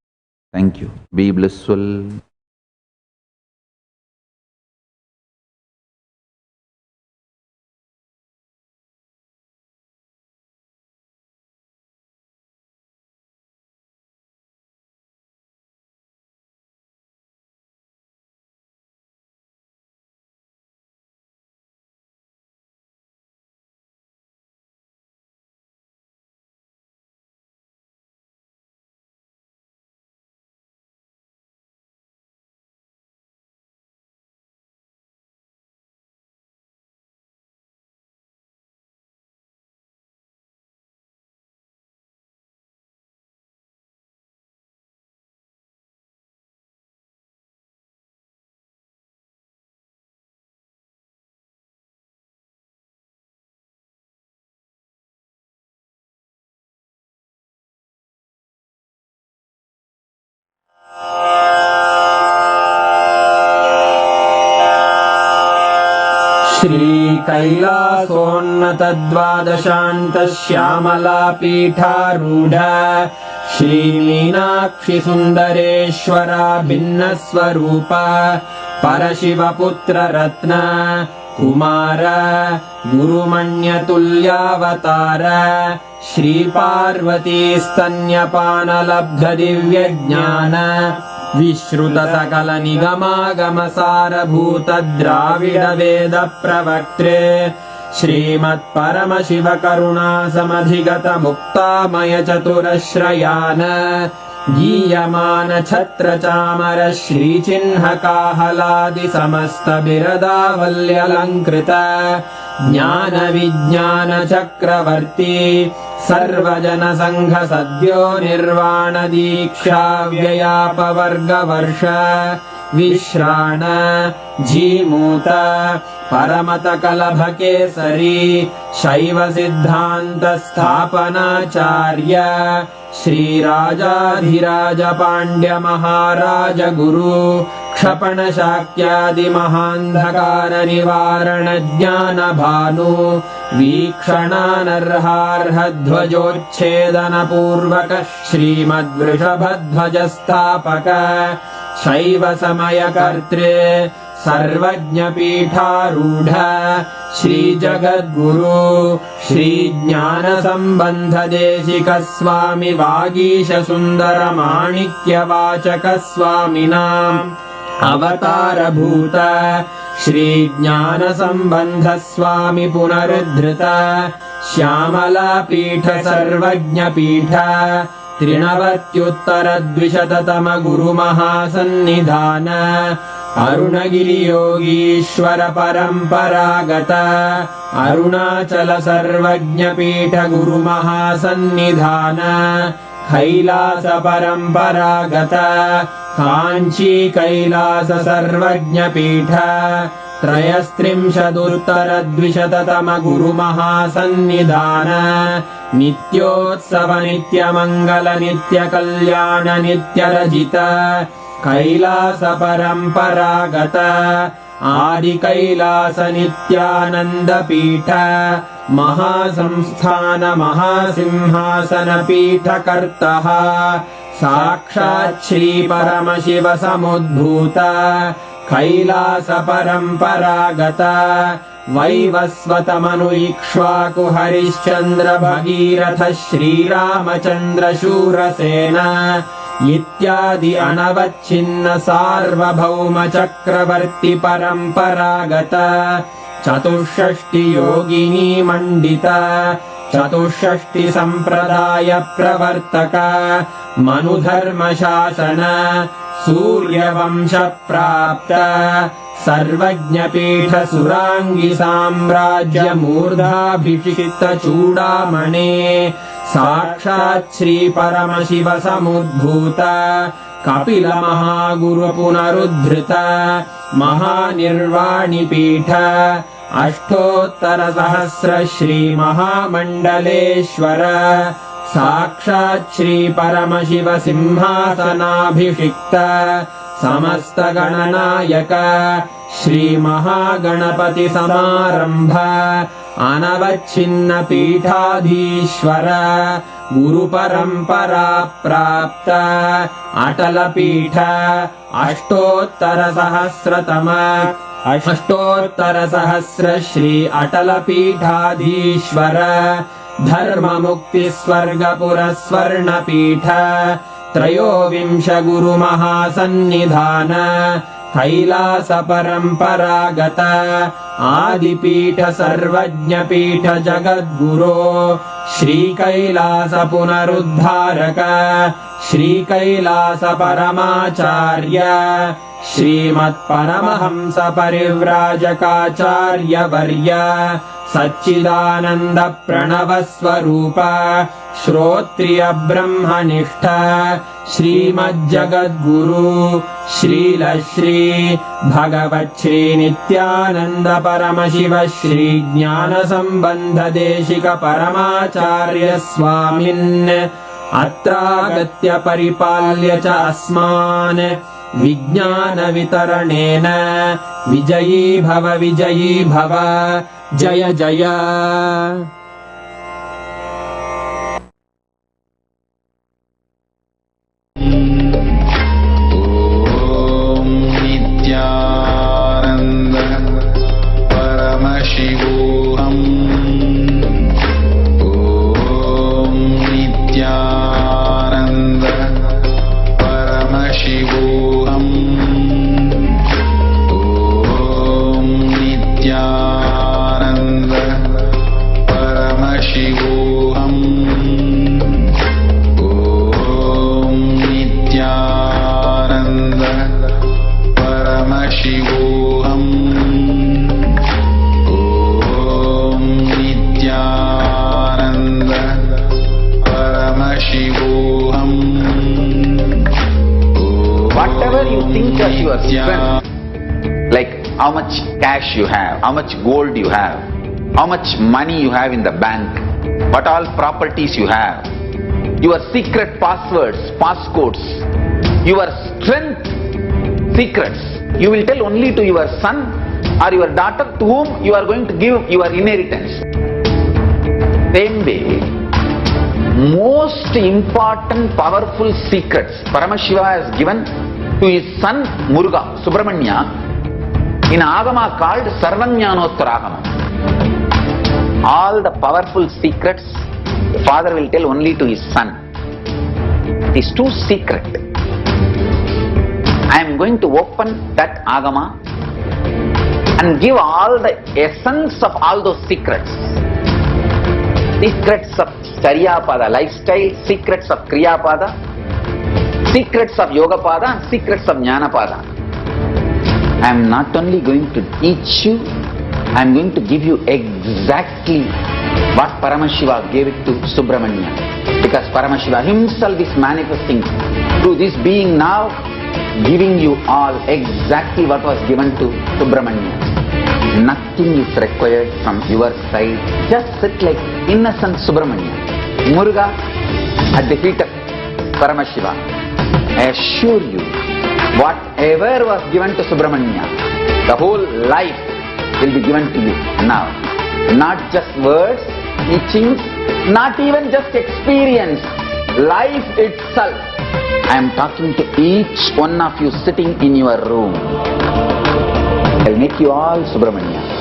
Thank you. Be blissful. श्रीकैलासोन्नतद्वादशान्तश्यामलापीठारूढ श्रीमीनाक्षिसुन्दरेश्वरा भिन्नस्वरूप परशिवपुत्ररत्न Kumar गुरुमण्यतुल्यावतार श्रीपार्वतीस्तन्यपानलब्धदिव्यज्ञान विश्रुतसकलनिगमागमसारभूत Dravid वेद प्रवक्त्रे श्रीमत्परमशिवकरुणासमधिगत मुक्तामय चतुरश्रयान गीयमान छत्रचामर श्रीचिह्नकाहलादि समस्त बिरदावल्यलङ्कृत ज्ञान विज्ञान चक्रवर्ती सर्वजन संघ सद्यो निर्वाण दीक्षा व्ययापवर्गवर्ष विश्राण जीमूत परमत कलभ केसरी शैव सिद्धांत स्थापनाचार्य श्रीराजाधिराज पांड्य महाराज गुरु क्षपणशाक्यादिमहान्धकारनिवारणज्ञानभानु वीक्षणानर्हार्हध्वजोच्छेदनपूर्वकः श्रीमद्वृषभध्वजस्थापक शैव समयकर्त्रे सर्वज्ञपीठारूढ श्रीजगद्गुरु श्रीज्ञानसम्बन्धदेशिकस्वामि वागीशसुन्दरमाणिक्यवाचकस्वामिनाम् अवतारभूत श्रीज्ञानसम्बन्धस्वामि पुनरुद्धृत श्यामलापीठ सर्वज्ञपीठ त्रिनवत्युत्तरद्विशततम गुरुमहासन्निधान अरुणगिरियोगीश्वर परम्परागत अरुणाचल सर्वज्ञपीठ गुरुमहासन्निधान कैलास परम्परागत काञ्ची कैलास सर्वज्ञपीठ त्रयस्त्रिंशदुत्तरद्विशततम गुरुमहासन्निधान नित्योत्सव नित्यमङ्गल नित्यकल्याण नित्यरजित कैलास परम्परागत आदिकैलास नित्यानन्दपीठ महासंस्थान महासिंहासन पीठकर्तः साक्षात् श्री परमशिव समुद्भूत कैलास परम्परागत वैवस्वतमनु इक्ष्वाकु हरिश्चन्द्र भगीरथ श्रीरामचन्द्र शूरसेन इत्यादि अनवच्छिन्न सार्वभौम चक्रवर्ति परम्परागत चतुष्षष्टि योगिनी मण्डित चतुष्षष्टि सम्प्रदाय प्रवर्तक मनुधर्मशासन सूर्यवंश प्राप्त सर्वज्ञपीठ सुराङ्गी साम्राज्य मूर्धाभिषिक्त चूडामणे साक्षात् श्री परमशिव समुद्भूत कपिल महागुरु पुनरुद्धृत महानिर्वाणिपीठ अष्टोत्तर सहस्र श्री महामण्डलेश्वर साक्षात् श्री परमशिव सिंहासनाभिषिक्त समस्त गणनायक श्री महागणपति समारंभ अनवच्छिन्न पीठाधीश्वर गुरु परंपरा प्राप्त अटल पीठ अष्टोत्तर सहस्र श्री अटल पीठाधीश्वर धर्म मुक्ति स्वर्गपुर स्वर्ण पीठ त्रयोविंश गुरु महासन्निधान कैलास परम्परागत आदिपीठ सर्वज्ञपीठ जगद्गुरो श्री कैलास पुनरुद्धारक श्री कैलास परमाचार्य श्रीमत्परमहंस परिव्राजकाचार्य वर्य सच्चिदानंद प्रणव स्वरूप श्रोत्रिय ब्रह्मनिष्ठ श्रीमज्जगद्गुरु श्रील श्री भगवत् श्री नित्यानंद परमशिव श्री ज्ञान संबंध देशिक परमाचार्य स्वामिन् अत्रागत्य परिपाल्य च अस्मान् विज्ञान वितरणेन विजयी भव जय जय। नित्यानंद परमशिवोऽहम् ॐ नित्यानंद परमशिवोऽहम् ॐ नित्यानंद परमशिवोऽहम् ॐ नित्यानंद परमशिवोऽहम् ॐ नित्यानंद परमशिवोऽहम्। Whatever you think of your strength, like how much cash you have, how much gold you have, how much money you have in the bank, what all properties you have, your secret passwords, passcodes, your strength secrets, you will tell only to your son or your daughter to whom you are going to give your inheritance. Same way, most important powerful secrets Paramashiva has given to his son Muruga, Subramanya, in Agama called Sarvajnanottara. All the powerful secrets the father will tell only to his son. It is too secret. I am going to open that Agama and give all the essence of all those secrets. Secrets of Charyapada lifestyle, secrets of Kriyapada, secrets of Yogapada and secrets of Jnanapada. I am not only going to teach you, I am going to give you exactly what Paramashiva gave it to Subramanya. Because Paramashiva himself is manifesting through this being now, giving you all exactly what was given to Subramanya. Nothing is required from your side. Just sit like innocent Subramanya, Muruga at the feet of Paramashiva. I assure you, whatever was given to Subramanya, the whole life will be given to you now. Not just words, teachings, not even just experience, life itself. I am talking to each one of you sitting in your room. I will make you all Subramanya.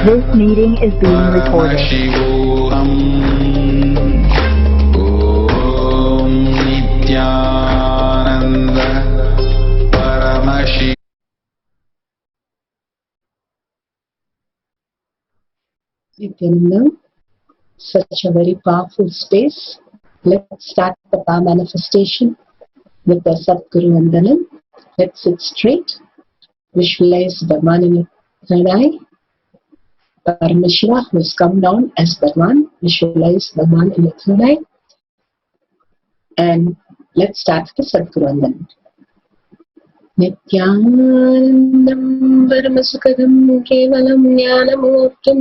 This meeting is being recorded. Nithyananda Paramashivam. Nithyananda, such a very powerful space. Let's start the power manifestation with the Satguru Vandanam. Let's sit straight. Visualize Bhagwan in your third eye. Paramashiva, who has come down as Bhagwan. Visualize Bhagwan in your third eye. And let's start the Satguru Vandanam. Nithyanandam Paramasukadam Kevalam Jnanamurtim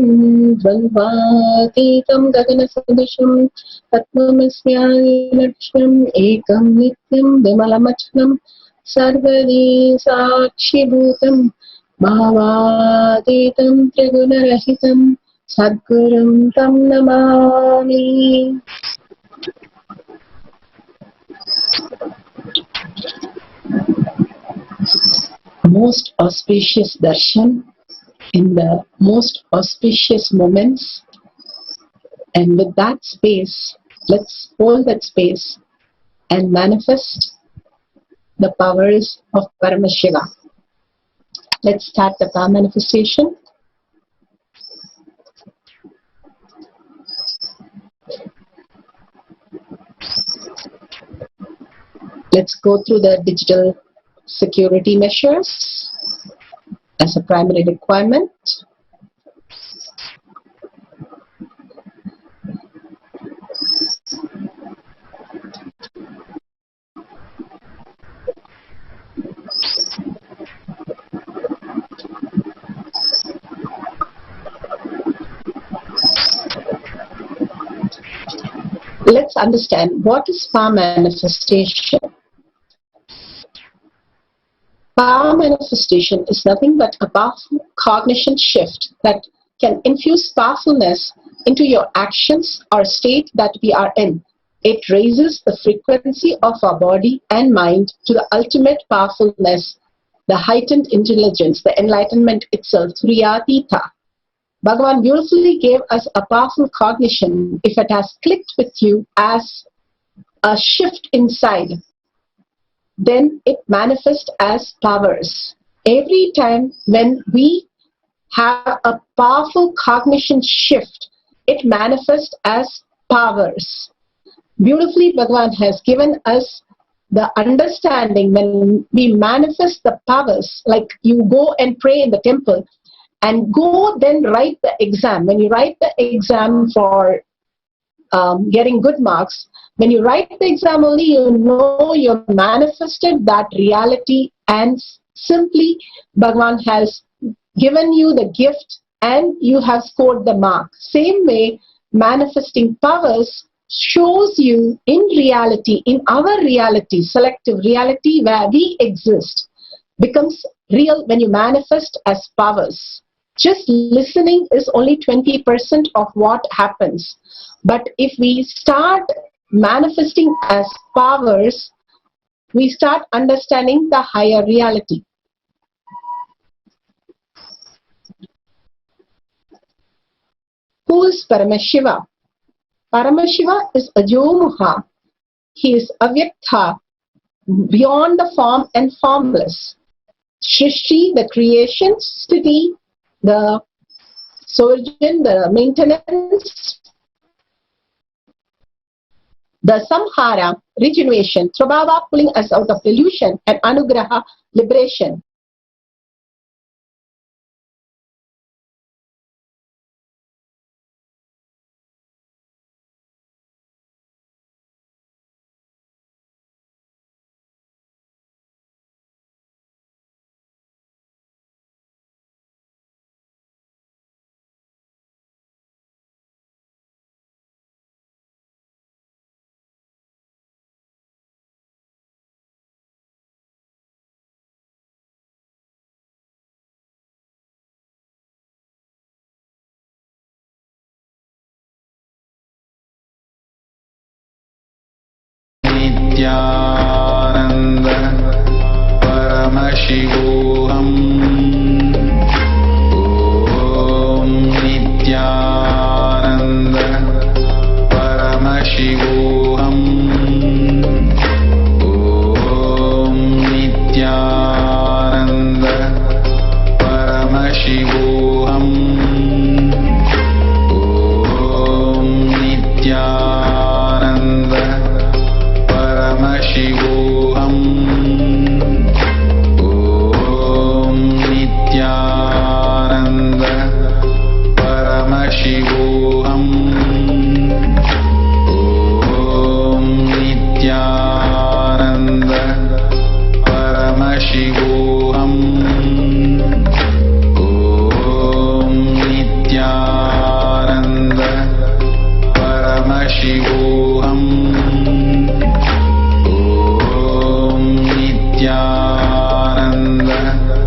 Dvandvatitam Gaganasudasham Patmamasya Lakshmam Ekam Nityam Vimalamachanam Sarvadi Sakshibhutam Bhavaditam Trigunarahitam Sadgurum Tam Namami. Most auspicious darshan in the most auspicious moments, and with that space, let's hold that space and manifest the powers of Paramashiva. Let's start the power manifestation. Let's go through the digital security measures as a primary requirement. Let's understand what is power manifestation. Power manifestation is nothing but a powerful cognition shift that can infuse powerfulness into your actions or state that we are in. It raises the frequency of our body and mind to the ultimate powerfulness, the heightened intelligence, the enlightenment itself, Riyatita. Bhagavan beautifully gave us a powerful cognition. If it has clicked with you as a shift inside, then it manifests as powers. Every time when we have a powerful cognition shift, it manifests as powers. Beautifully, Bhagavan has given us the understanding when we manifest the powers, like you go and pray in the temple and go then write the exam. When you write the exam for getting good marks, when you write the exam only, you know you've manifested that reality, and simply Bhagavan has given you the gift and you have scored the mark. Same way, manifesting powers shows you in reality, in our reality, selective reality where we exist, becomes real when you manifest as powers. Just listening is only 20% of what happens. But if we start manifesting as powers, we start understanding the higher reality. Who is Paramashiva? Paramashiva is Ajomuha. He is Avyakta, beyond the form and formless. Shrishti, the creation, Sthiti, the sojourn, the maintenance, the samhara, regeneration, Trabhava, pulling us out of delusion, and Anugraha, liberation. Nithyananda Paramashivam. Om Nithyananda Paramashivam. Om Nithyananda Paramashivam. Om Nithyananda Paramashivam. Om Nithyananda Paramashivam. Om Nithyananda Paramashivam. Om Nithyananda Paramashivam. Nithyananda Paramashivam. Om Nithyananda Paramashivam. Om Nithyananda Paramashivam. Om Nithyananda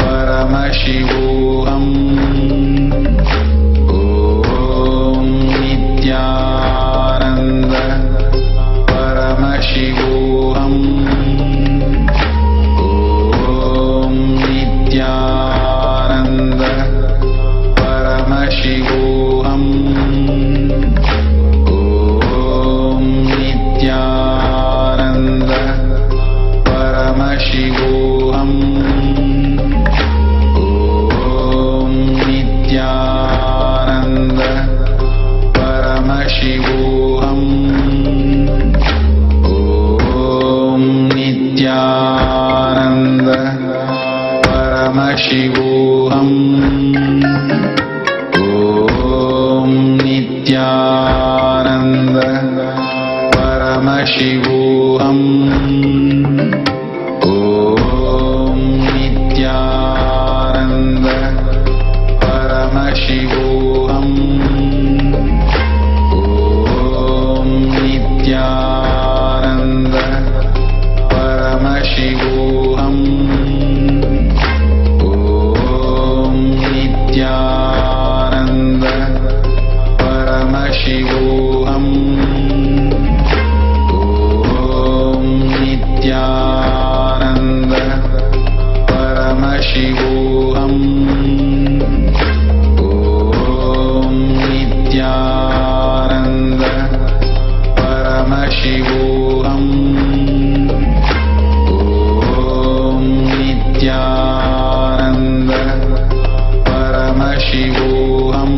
Paramashivam. Om Nithyananda Paramashivam. Om Nithyananda Paramashivam. Om Nithyananda Paramashivam. Om Nithyananda Paramashivam. Om Nithyananda Paramashivam. Om Nithyananda Paramashivam. Om Nithyananda Paramashivam. Om Nithyananda Paramashivam. Om Nithyananda Paramashivam.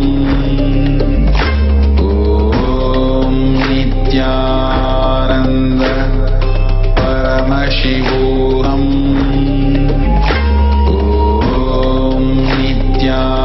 Om Nithyananda Paramashivam. Om Nithyananda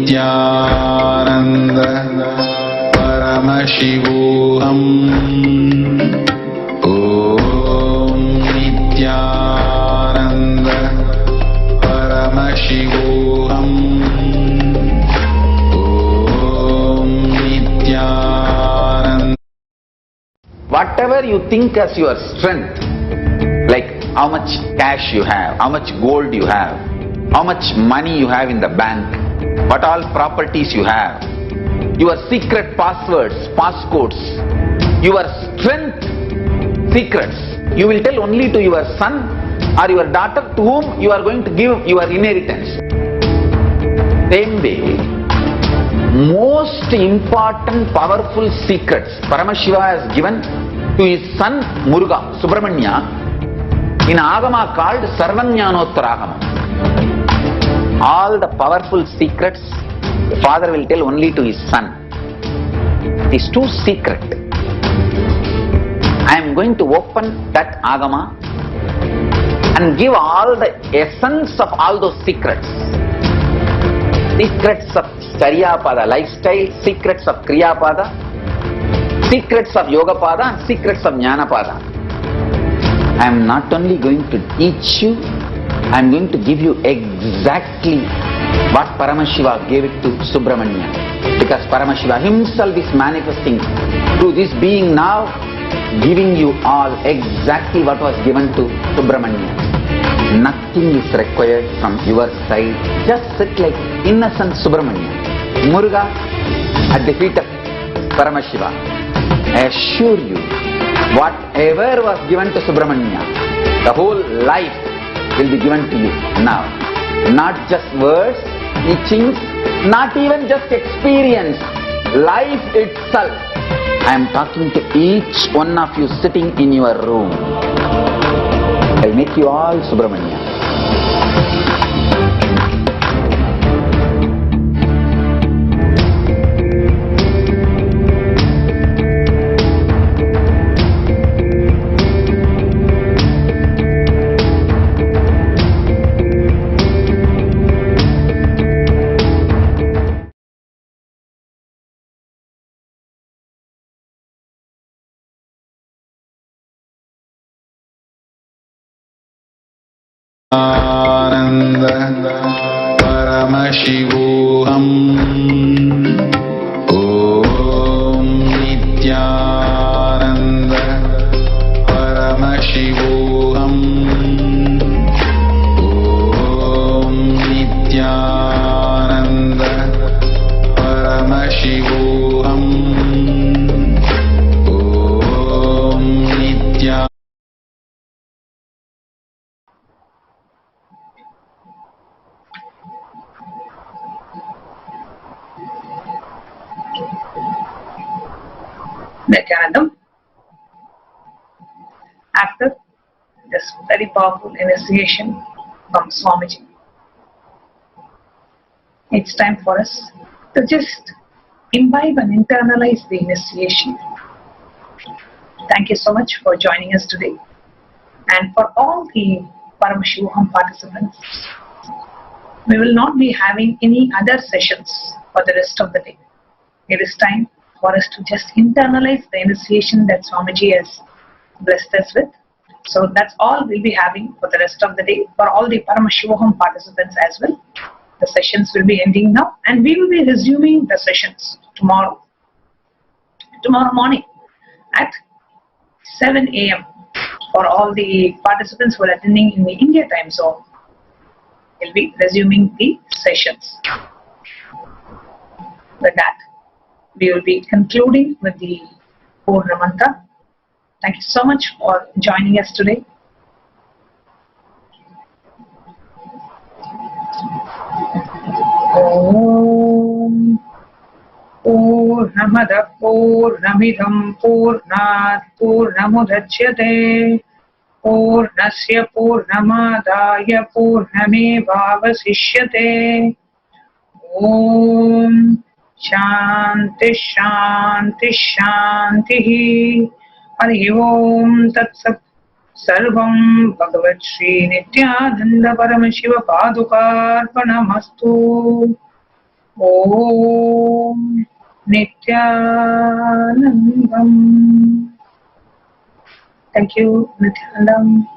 Nithyananda Paramashivam. Om Nithyananda Paramashivam. Om Nithyananda. Whatever you think as your strength, like how much cash you have, how much gold you have, how much money you have in the bank, what all properties you have, your secret passwords, passcodes, your strength secrets, you will tell only to your son or your daughter to whom you are going to give your inheritance. Same way, most important powerful secrets Paramashiva has given to his son Muruga, Subramanya, in Agama called Sarvanyanottara. All the powerful secrets the father will tell only to his son. It is too secret. I am going to open that Agama and give all the essence of all those secrets. Secrets of Charyapada lifestyle, secrets of Kriyapada, secrets of Yogapada and secrets of Jnanapada. I am not only going to teach you, I am going to give you exactly what Paramashiva gave it to Subramanya. Because Paramashiva himself is manifesting through this being now, giving you all exactly what was given to Subramanya. Nothing is required from your side. Just sit like innocent Subramanya. Muruga at the feet of Paramashiva. I assure you, whatever was given to Subramanya, the whole life will be given to you now. Not just words, teachings, not even just experience, life itself. I am talking to each one of you sitting in your room. I make you all Subramanya. Nithyananda Paramashivam. Om Nithyananda Paramashivam. Om Nithyananda Paramashivam. Om Nithyananda. Nithyanandam. After this very powerful initiation from Swamiji, it's time for us to just imbibe and internalize the initiation. Thank you so much for joining us today. And for all the Paramashivam participants, we will not be having any other sessions for the rest of the day. It is time for us to just internalize the initiation that Swamiji has blessed us with. So that's all we'll be having for the rest of the day for all the Paramashivam participants as well. The sessions will be ending now and we will be resuming the sessions tomorrow morning at 7 a.m. for all the participants who are attending in the India time zone. We'll be resuming the sessions. With that, we will be concluding with the Purna Mantra. Thank you so much for joining us today. Om Purnamada Purnamidam Purnat Purnamudachyate Purnasya Purnamadaya Purnamevavasishyate. Om Shanti Shanti Shanti. Hari Om Tat Sat. Sarvam Bhagavat Shri Nithyananda Paramashiva Padukarpanamastu. Om Nithyanandam. Thank you, Nithyanandam.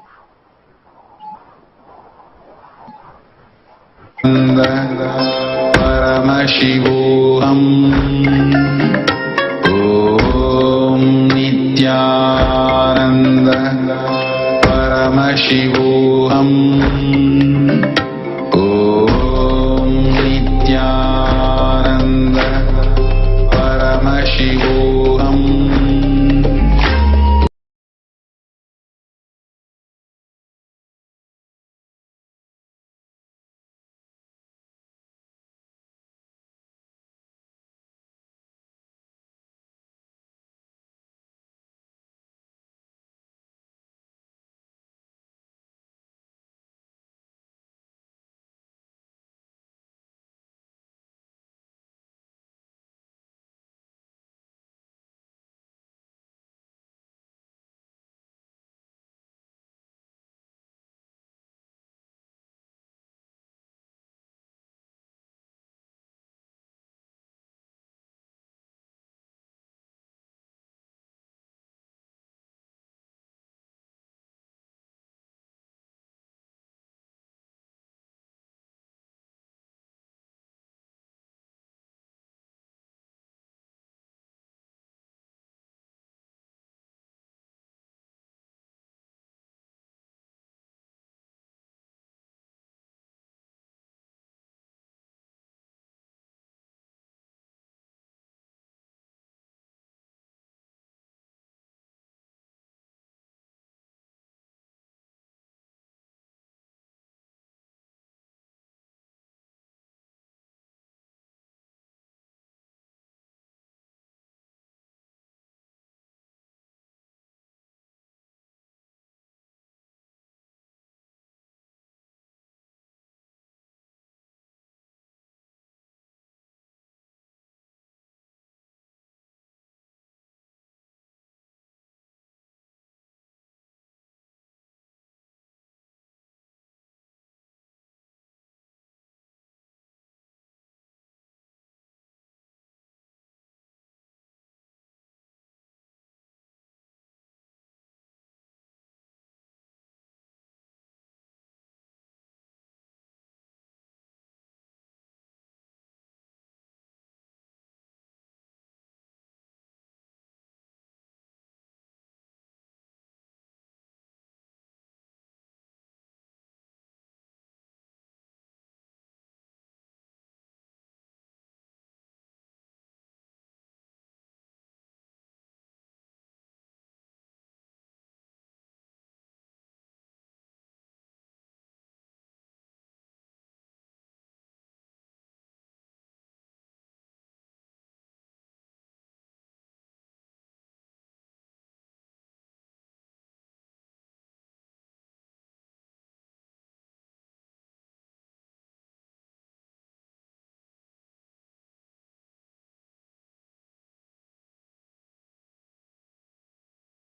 Paramashivam. Om Nithyananda Paramashivam.